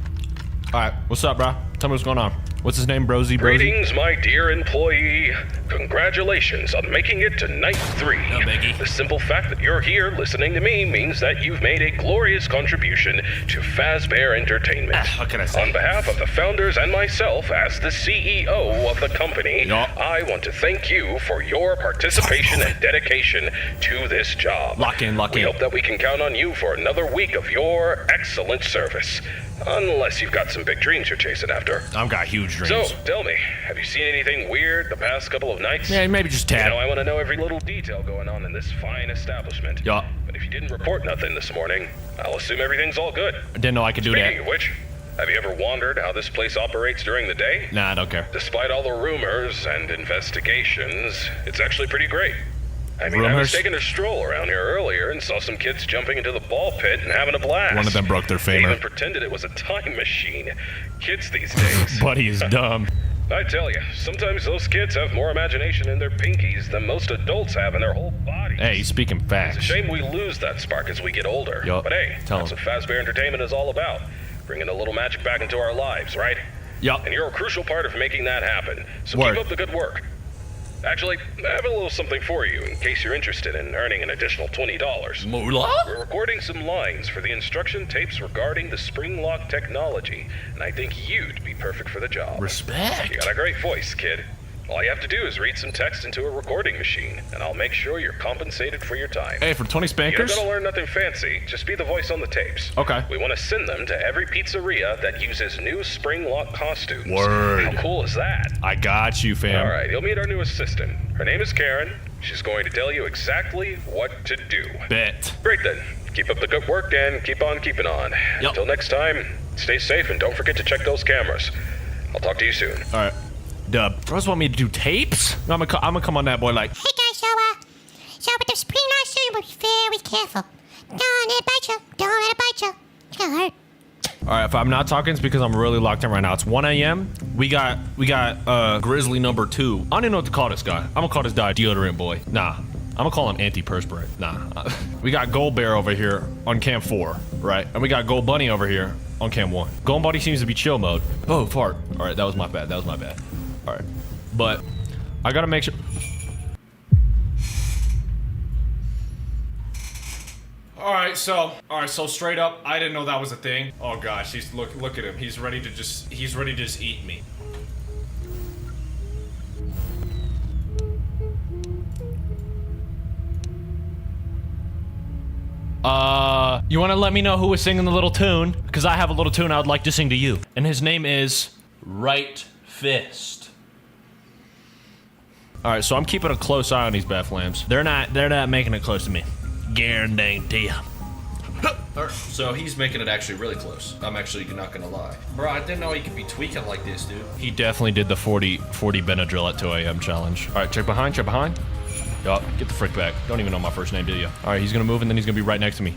Alright, what's up, bro? Tell me what's going on. What's his name, Brosy? Greetings, my dear employee. Congratulations on making it to night 3. No biggie. The simple fact that you're here listening to me means that you've made a glorious contribution to Fazbear Entertainment. How can I say? On behalf of the founders and myself as the CEO of the company, I want to thank you for your participation and dedication to this job. Lock in. We hope that we can count on you for another week of your excellent service. Unless you've got some big dreams you're chasing after. I've got huge dreams. So, tell me, have you seen anything weird the past couple of nights? Yeah, maybe just tad. You know, I want to know every little detail going on in this fine establishment. Yeah. But if you didn't report nothing this morning, I'll assume everything's all good. I didn't know I could do Speaking that. of which, have you ever wondered how this place operates during the day? Nah, I don't care. Despite all the rumors and investigations, it's actually pretty great. I mean, I was Rumors? taking a stroll around here earlier and saw some kids jumping into the ball pit and having a blast. One of them broke their They even femur. pretended it was a time machine. Kids these days. Buddy is dumb. I tell you, sometimes those kids have more imagination in their pinkies than most adults have in their whole bodies. Hey, he's speaking It's a facts. shame we lose that spark as we get older. Yup. But hey, Tell that's him. what Fazbear Entertainment is all about. Bringing a little magic back into our lives, right? Yup. And you're a crucial part of making that happen. So Word. keep up the good work. Actually, I have a little something for you in case you're interested in earning an additional $20. Moolah? We're recording some lines for the instruction tapes regarding the spring lock technology, and I think you'd be perfect for the job. Respect. You got a great voice, kid. All you have to do is read some text into a recording machine, and I'll make sure you're compensated for your time. Hey, for 20 You spankers? don't gotta learn nothing fancy, just be the voice on the tapes. Okay. We want to send them to every pizzeria that uses new spring lock costumes. Word. How cool is that? I got you, fam. All right, you'll meet our new assistant. Her name is Karen. She's going to tell you exactly what to do. Bet. Great then. Keep up the good work and keep on keeping on. Yep. Until next time, stay safe and don't forget to check those cameras. I'll talk to you soon. All right. Dub. Bros want me to do tapes? I'm gonna come on that boy like. Hey guys, so with the spring locks, you must be very careful. Don't let it bite you. Don't let it bite you. It's gonna hurt. All right, if I'm not talking, it's because I'm really locked in right now. It's 1 a.m. We got Grizzly number 2. I don't even know what to call this guy. I'm gonna call this guy Deodorant Boy. Nah, I'm gonna call him Antiperspirant. Nah. We got Gold Bear over here on cam 4, right? And we got Gold Bunny over here on cam 1. Gold Bunny seems to be chill mode. Oh, fart. All right, that was my bad. All right, but I gotta make sure. All right, so straight up, I didn't know that was a thing. Oh gosh, look at him. He's ready to just eat me. You want to let me know who was singing the little tune? Because I have a little tune I would like to sing to you. And his name is Right Fist. All right, so I'm keeping a close eye on these Bethlehams. They're not making it close to me. Guarantee ya. Alright, so he's making it actually really close. I'm actually not gonna lie. Bro, I didn't know he could be tweaking like this, dude. He definitely did the 40 Benadryl at 2 a.m. challenge. Alright, check behind. Yup, get the frick back. Don't even know my first name, do you? Alright, he's gonna move and then he's gonna be right next to me.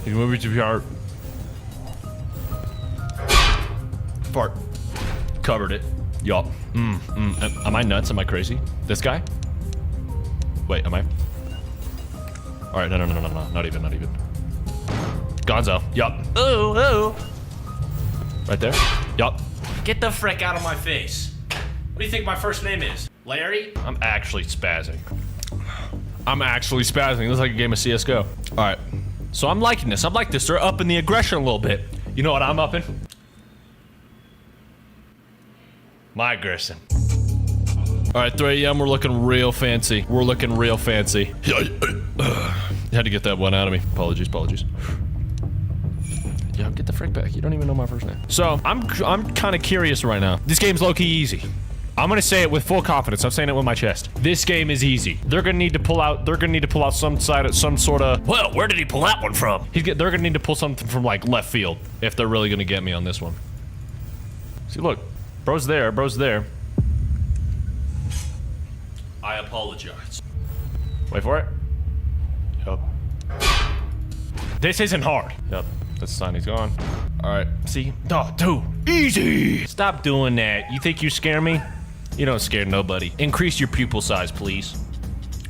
He's moving to PR. Fart. Covered it. Yup. Am I nuts? Am I crazy? This guy? Wait, am I? Alright, no. Not even. Gonzo. Yup. Ooh. Right there. Yup. Get the frick out of my face. What do you think my first name is? Larry? I'm actually spazzing. This is like a game of CSGO. Alright. So I'm liking this. They're upping the aggression a little bit. You know what I'm upping? My Gerson. All right, 3 a.m. We're looking real fancy. We're looking real fancy. Had to get that one out of me. Apologies. Yo, get the frick back. You don't even know my first name. So I'm kind of curious right now. This game's low-key easy. I'm gonna say it with full confidence. I'm saying it with my chest. This game is easy. They're gonna need to pull out. They're gonna need to pull out some sort of. Well, where did he pull that one from? They're gonna need to pull something from like left field if they're really gonna get me on this one. See, look, bro's there. I apologize. Wait for it. Yup. This isn't hard. Yup. That's the sign he's gone. All right. See? Oh, dude. Easy. Stop doing that. You think you scare me? You don't scare nobody. Increase your pupil size, please.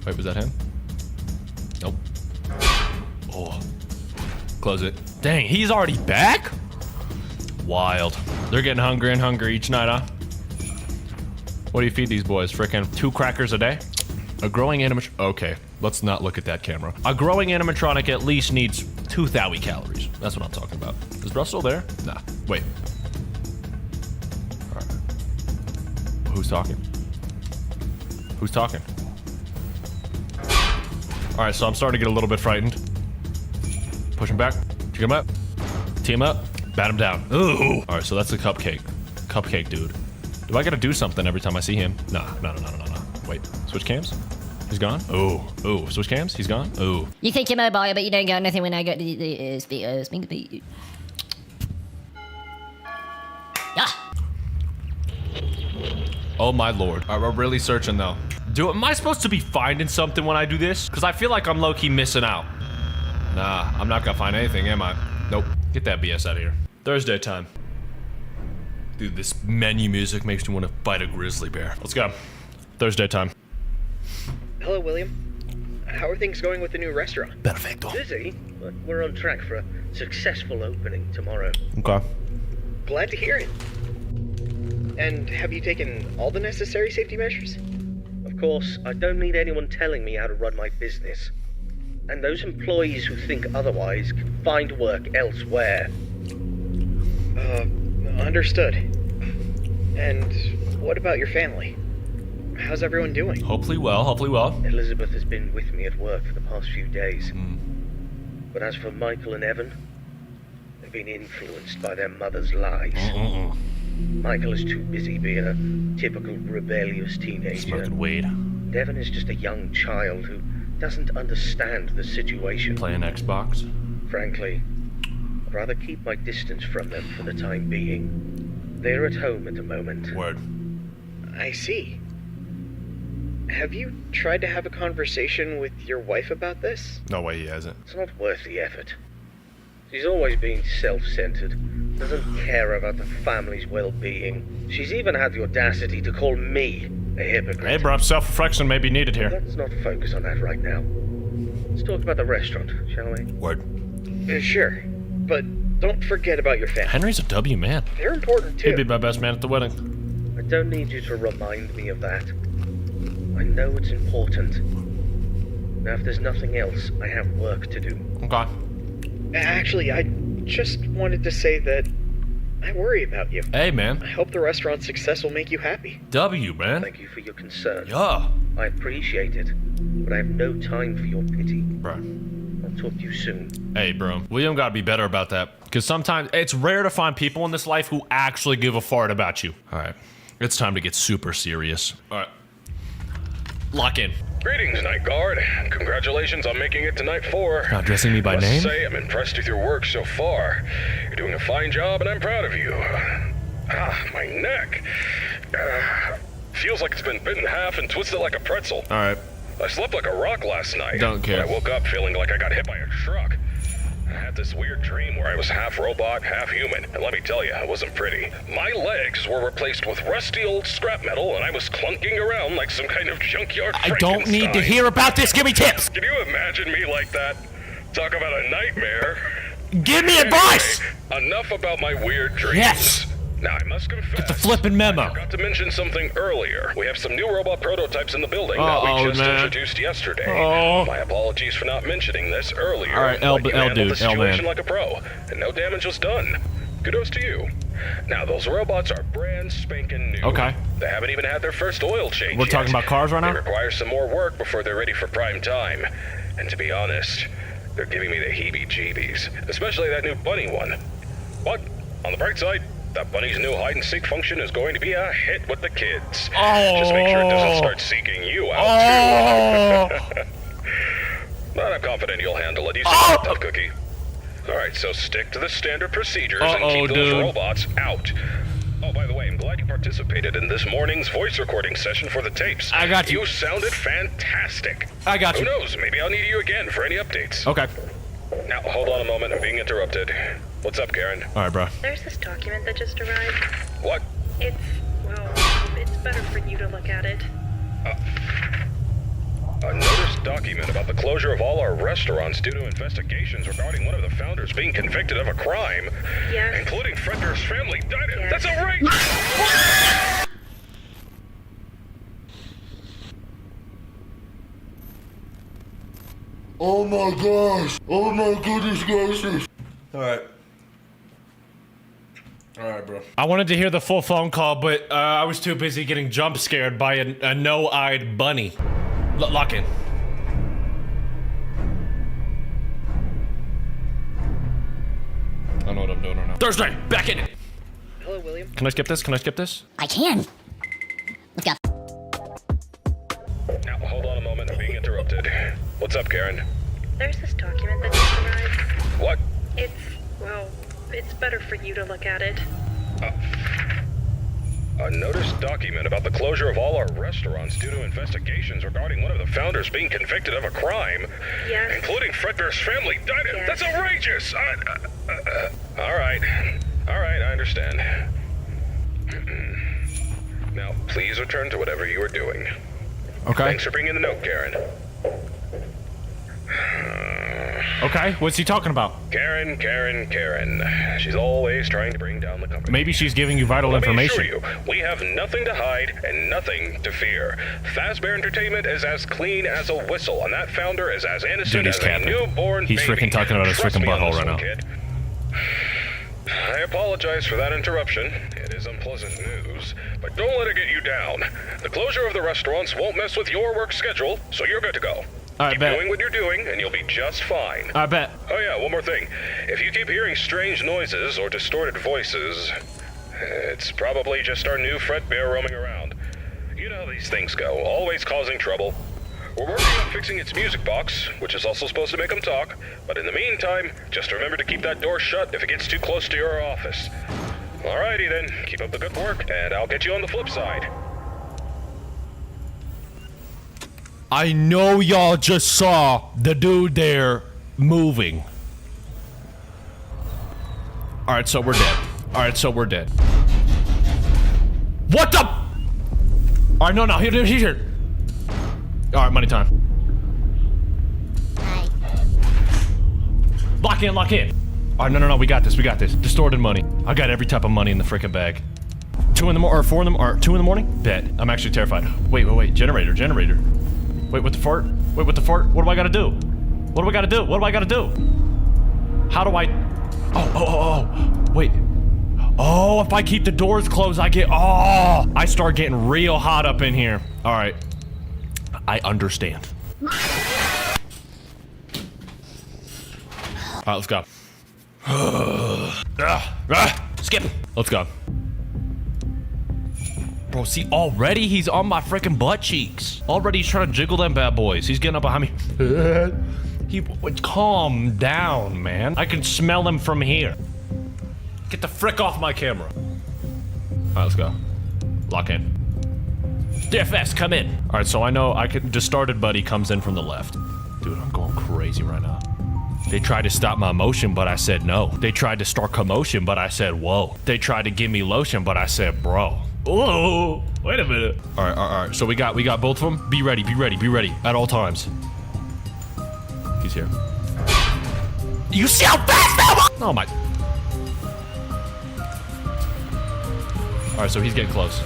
Wait, was that him? Nope. Oh. Close it. Dang, he's already back? Wild. They're getting hungrier and hungrier each night, huh? What do you feed these boys? Frickin' 2 crackers a day? A growing animatronic. Okay, let's not look at that camera. A growing animatronic at least needs 2,000 calories. That's what I'm talking about. Is bro still there? Nah. Wait. All right. Who's talking? Who's talking? All right, so I'm starting to get a little bit frightened. Push him back. Pick him up. Team up. Bat him down. Ooh. All right, so that's the cupcake. Cupcake, dude. Do I gotta do something every time I see him? Nah. Wait, switch cams? He's gone? Ooh. Switch cams? He's gone? Ooh. You think you're mobile, but you don't got nothing when I got the speed. Yeah. Oh my lord. All right, we're really searching though. Am I supposed to be finding something when I do this? Because I feel like I'm low-key missing out. Nah, I'm not gonna find anything, am I? Nope. Get that BS out of here. Thursday time. Dude, this menu music makes me want to fight a grizzly bear. Let's go. Thursday time. Hello, William. How are things going with the new restaurant? Perfecto. Busy, but we're on track for a successful opening tomorrow. Okay. Glad to hear it. And have you taken all the necessary safety measures? Of course, I don't need anyone telling me how to run my business. And those employees who think otherwise can find work elsewhere. Understood. And what about your family? How's everyone doing? Hopefully well. Elizabeth has been with me at work for the past few days. But as for Michael and Evan, they've been influenced by their mother's lies. Michael is too busy being a typical rebellious teenager. Smoking weed. And Evan is just a young child who doesn't understand the situation. Playing Xbox? Frankly, I'd rather keep my distance from them for the time being. They're at home at the moment. Word. I see. Have you tried to have a conversation with your wife about this? No way he hasn't. It's not worth the effort. She's always been self-centered, doesn't care about the family's well-being. She's even had the audacity to call me a hypocrite. Hey, bro, self-reflection may be needed here. Let's not focus on that right now. Let's talk about the restaurant, shall we? Word. Sure, but don't forget about your family. Henry's a W man. They're important too. He'd be my best man at the wedding. I don't need you to remind me of that. I know it's important. Now, if there's nothing else, I have work to do. Okay. Actually, I just wanted to say that I worry about you. Hey, man. I hope the restaurant's success will make you happy. W, man. Thank you for your concern. Yeah. I appreciate it, but I have no time for your pity. Bro. I'll talk to you soon. Hey, bro. William gotta be better about that. Because sometimes it's rare to find people in this life who actually give a fart about you. All right. It's time to get super serious. All right. Lock in. Greetings, Night Guard. Congratulations on making it to Night 4. Not addressing me by name? I must say, I'm impressed with your work so far. You're doing a fine job, and I'm proud of you. My neck. Feels like it's been bitten in half and twisted like a pretzel. All right. I slept like a rock last night. Don't care. I woke up feeling like I got hit by a truck. I had this weird dream where I was half robot, half human, and let me tell you, it wasn't pretty. My legs were replaced with rusty old scrap metal, and I was clunking around like some kind of junkyard I don't need to hear about this. Give me tips. Can you imagine me like that? Talk about a nightmare. Give me advice. Enough about my weird dreams. Yes. Now, I must confess, Get the flippin' memo. I forgot to mention something earlier. We have some new robot prototypes in the building that we just introduced yesterday. My apologies for not mentioning this earlier. All right, L but you handled dude, the situation L man. like a pro, and no damage was done. kudos to you. Now, those robots are brand spanking new. Okay. They haven't even had their first oil change We're yet. talking about cars right now? They require some more work before they're ready for prime time. And to be honest, they're giving me the heebie-jeebies, especially that new bunny one. But, on the bright side, that bunny's new hide-and-seek function is going to be a hit with the kids. Just make sure it doesn't start seeking you out, too. But I'm confident you'll handle it. You said tough cookie. Alright, so stick to the standard procedures and keep those robots out. Oh, by the way, I'm glad you participated in this morning's voice recording session for the tapes. I got you. You sounded fantastic. I got you. Who knows? Maybe I'll need you again for any updates. Okay. Now, hold on a moment. I'm being interrupted. What's up, Karen? All right, bro. There's this document that just arrived. What? It's better for you to look at it. A notice document about the closure of all our restaurants due to investigations regarding one of the founders being convicted of a crime. Yes. Including Fred Durst's family died. That's outrageous! Oh my gosh! Oh my goodness gracious! Alright. Alright, bro. I wanted to hear the full phone call, but I was too busy getting jump scared by a no-eyed bunny. Lock in. I don't know what I'm doing right now. Thursday, back in it. Hello, William. Can I skip this? Can I skip this? I can. Let's go. Now, hold on a moment. I'm being interrupted. What's up, Karen? There's this document that just arrived. What? It's better for you to look at it. A notice document about the closure of all our restaurants due to investigations regarding one of the founders being convicted of a crime. Yes. Including Fred Durst's family died. Yes. That's outrageous! Alright. Alright, I understand. Now, please return to whatever you were doing. Okay. Thanks for bringing the note, Karen. Okay, what's he talking about? Karen. She's always trying to bring down the company. Maybe she's giving you vital information. Let me assure you, we have nothing to hide and nothing to fear. Fazbear Entertainment is as clean as a whistle, and that founder is as innocent Dude, he's as capping. a newborn He's baby. freaking talking about his Trust freaking me on butthole this right one, now. kid. I apologize for that interruption. It is unpleasant news, but don't let it get you down. The closure of the restaurants won't mess with your work schedule, so you're good to go. Keep doing what you're doing, and you'll be just fine. I bet. Oh yeah, one more thing. If you keep hearing strange noises or distorted voices, it's probably just our new Fredbear roaming around. You know how these things go, always causing trouble. We're working on fixing its music box, which is also supposed to make them talk, but in the meantime, just remember to keep that door shut if it gets too close to your office. Alrighty then, keep up the good work, and I'll get you on the flip side. I know y'all just saw the dude there moving. Alright, so we're dead. What the? Alright, no, he's here. Alright, money time. Lock in. Alright, no, we got this. Distorted money. I got every type of money in the freaking bag. 2 in the morning, or 4 in the morning, 2 in the morning? Bet. I'm actually terrified. Wait. Generator. Wait, with the fart? What do I gotta do? How do I? Oh, wait. Oh, if I keep the doors closed, I start getting real hot up in here. All right. I understand. All right, let's go. Skip. Let's go. Bro, see, already he's on my freaking butt cheeks. Already he's trying to jiggle them bad boys. He's getting up behind me. Calm down, man. I can smell him from here. Get the frick off my camera. All right, let's go. Lock in. DFS, come in. All right, so I know Distorted Buddy comes in from the left. Dude, I'm going crazy right now. They tried to stop my motion, but I said no. They tried to start commotion, but I said whoa. They tried to give me lotion, but I said bro. Whoa, wait a minute. All right. So we got both of them. Be ready at all times. He's here. You see how fast that was? Oh my. All right, so he's getting close.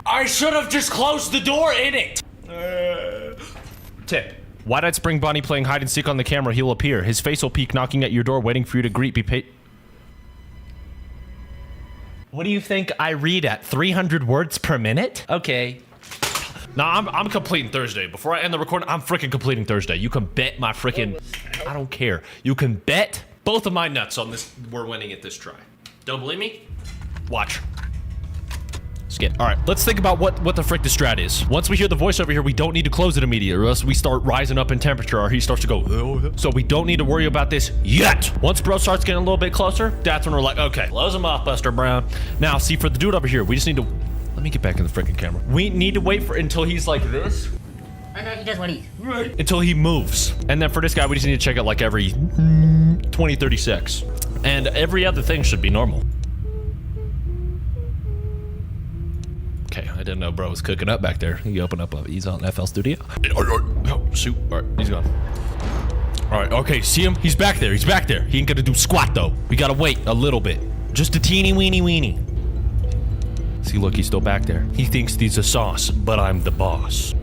I should have just closed the door in it. Tip. Wide-eyed spring bunny playing hide and seek on the camera. He'll appear. His face will peek, knocking at your door, waiting for you to greet. Be paid. What do you think I read at 300 words per minute? Okay. Nah, I'm completing Thursday. Before I end the recording, I'm freaking completing Thursday. You can bet my freaking... I don't care. You can bet both of my nuts on this. We're winning at this try. Don't believe me? Watch. Skip. All right, let's think about what the frick the strat is. Once we hear the voice over here, we don't need to close it immediately, or else we start rising up in temperature, or he starts to go, so we don't need to worry about this yet. Once bro starts getting a little bit closer, that's when we're like, okay, close him off, Buster Brown. Now, see, for the dude over here, we just need to... Let me get back in the freaking camera. We need to wait for until he's like this. And then he does what he's... Until he moves. And then for this guy, we just need to check it like every 20, 36. And every other thing should be normal. Okay, I didn't know bro was cooking up back there. He opened up he's on FL Studio. Oh, shoot. All right, he's gone. All right, okay, see him? He's back there. He's back there. He ain't gonna do squat, though. We gotta wait a little bit. Just a teeny weeny weeny. See, look, he's still back there. He thinks he's a sauce, but I'm the boss.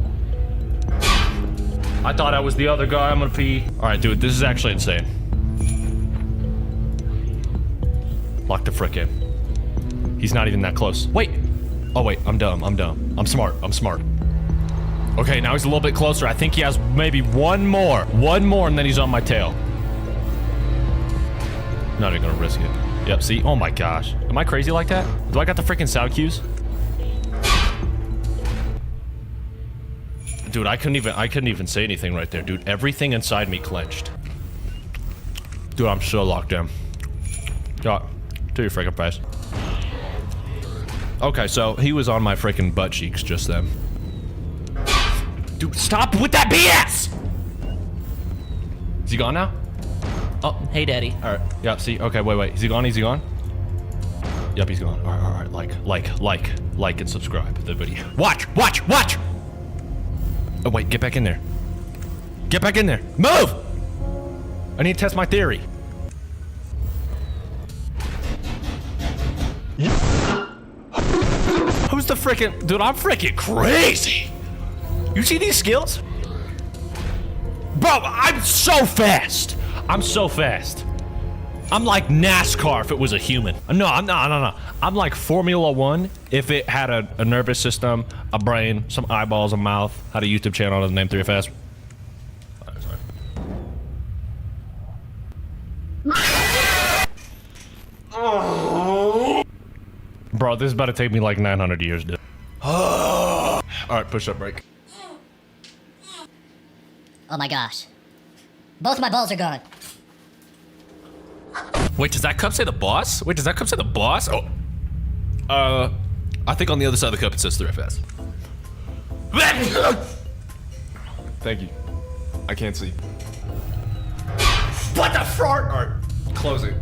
I thought I was the other guy. I'm gonna pee. All right, dude, this is actually insane. Lock the frick in. He's not even that close. Wait. Oh, wait, I'm dumb. I'm smart. Okay, now he's a little bit closer. I think he has maybe one more, and then he's on my tail. Not even gonna risk it. Yep, see? Oh my gosh. Am I crazy like that? Do I got the freaking sound cues? Dude, I couldn't even say anything right there, dude. Everything inside me clenched. Dude, I'm so locked in. God, to your freaking face. Okay, so he was on my freaking butt cheeks just then. Dude, stop with that BS! Is he gone now? Oh, hey, daddy. All right, yeah, see, okay, wait. Is he gone? Yep, he's gone. All right, like and subscribe to the video. Watch! Oh, wait, get back in there. Move! I need to test my theory. Who's the freaking... Dude, I'm freaking crazy. You see these skills? Bro, I'm so fast. I'm like NASCAR if it was a human. No. I'm like Formula One if it had a nervous system, a brain, some eyeballs, a mouth, had a YouTube channel and name 3FS. Bro, this is about to take me like 900 years, dude. All right, push up break. Oh my gosh. Both of my balls are gone. Wait, does that cup say the boss? Oh. I think on the other side of the cup it says 3FS. Thank you. I can't see. What the front? Alright, close it.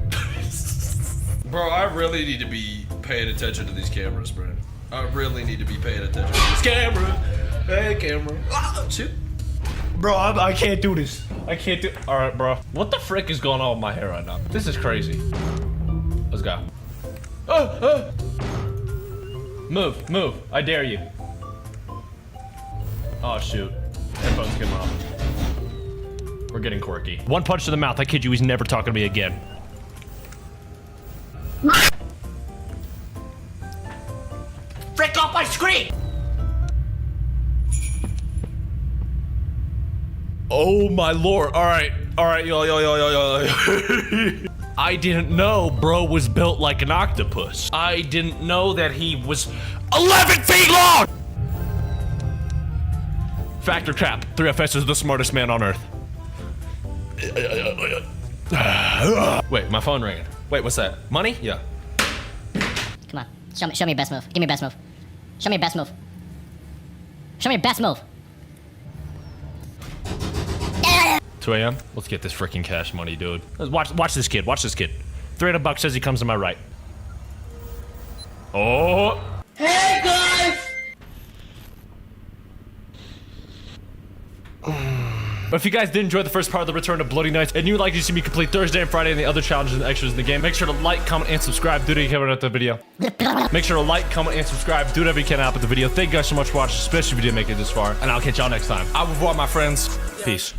Bro, I really need to be paying attention to these cameras, bro. I really need to be paying attention to this camera. Hey, camera. Shoot. Bro, I can't do this. Alright, bro. What the frick is going on with my hair right now? This is crazy. Let's go. Move. I dare you. Oh, shoot. Headphones came off. We're getting quirky. One punch to the mouth. I kid you, he's never talking to me again. Frick off my screen! Oh my lord. Alright, yo. I didn't know bro was built like an octopus. I didn't know that he was 11 feet long! Factor cap. 3FS is the smartest man on earth. Wait, my phone ringing. Wait, what's that? Money? Yeah. Come on, show me your best move. Give me your best move. Show me your best move. 2 a.m. Let's get this freaking cash money, dude. Watch this kid. $300 says he comes to my right. Oh. Hey guys! But if you guys did enjoy the first part of the Return to Bloody Nights, and you'd like to see me complete Thursday and Friday and the other challenges and extras in the game, make sure to like, comment, and subscribe. Do whatever you can about the video. Make sure to like, comment, and subscribe. Do whatever you can out with the video. Thank you guys so much for watching, especially if you did make it this far. And I'll catch y'all next time. Au revoir, my friends. Peace.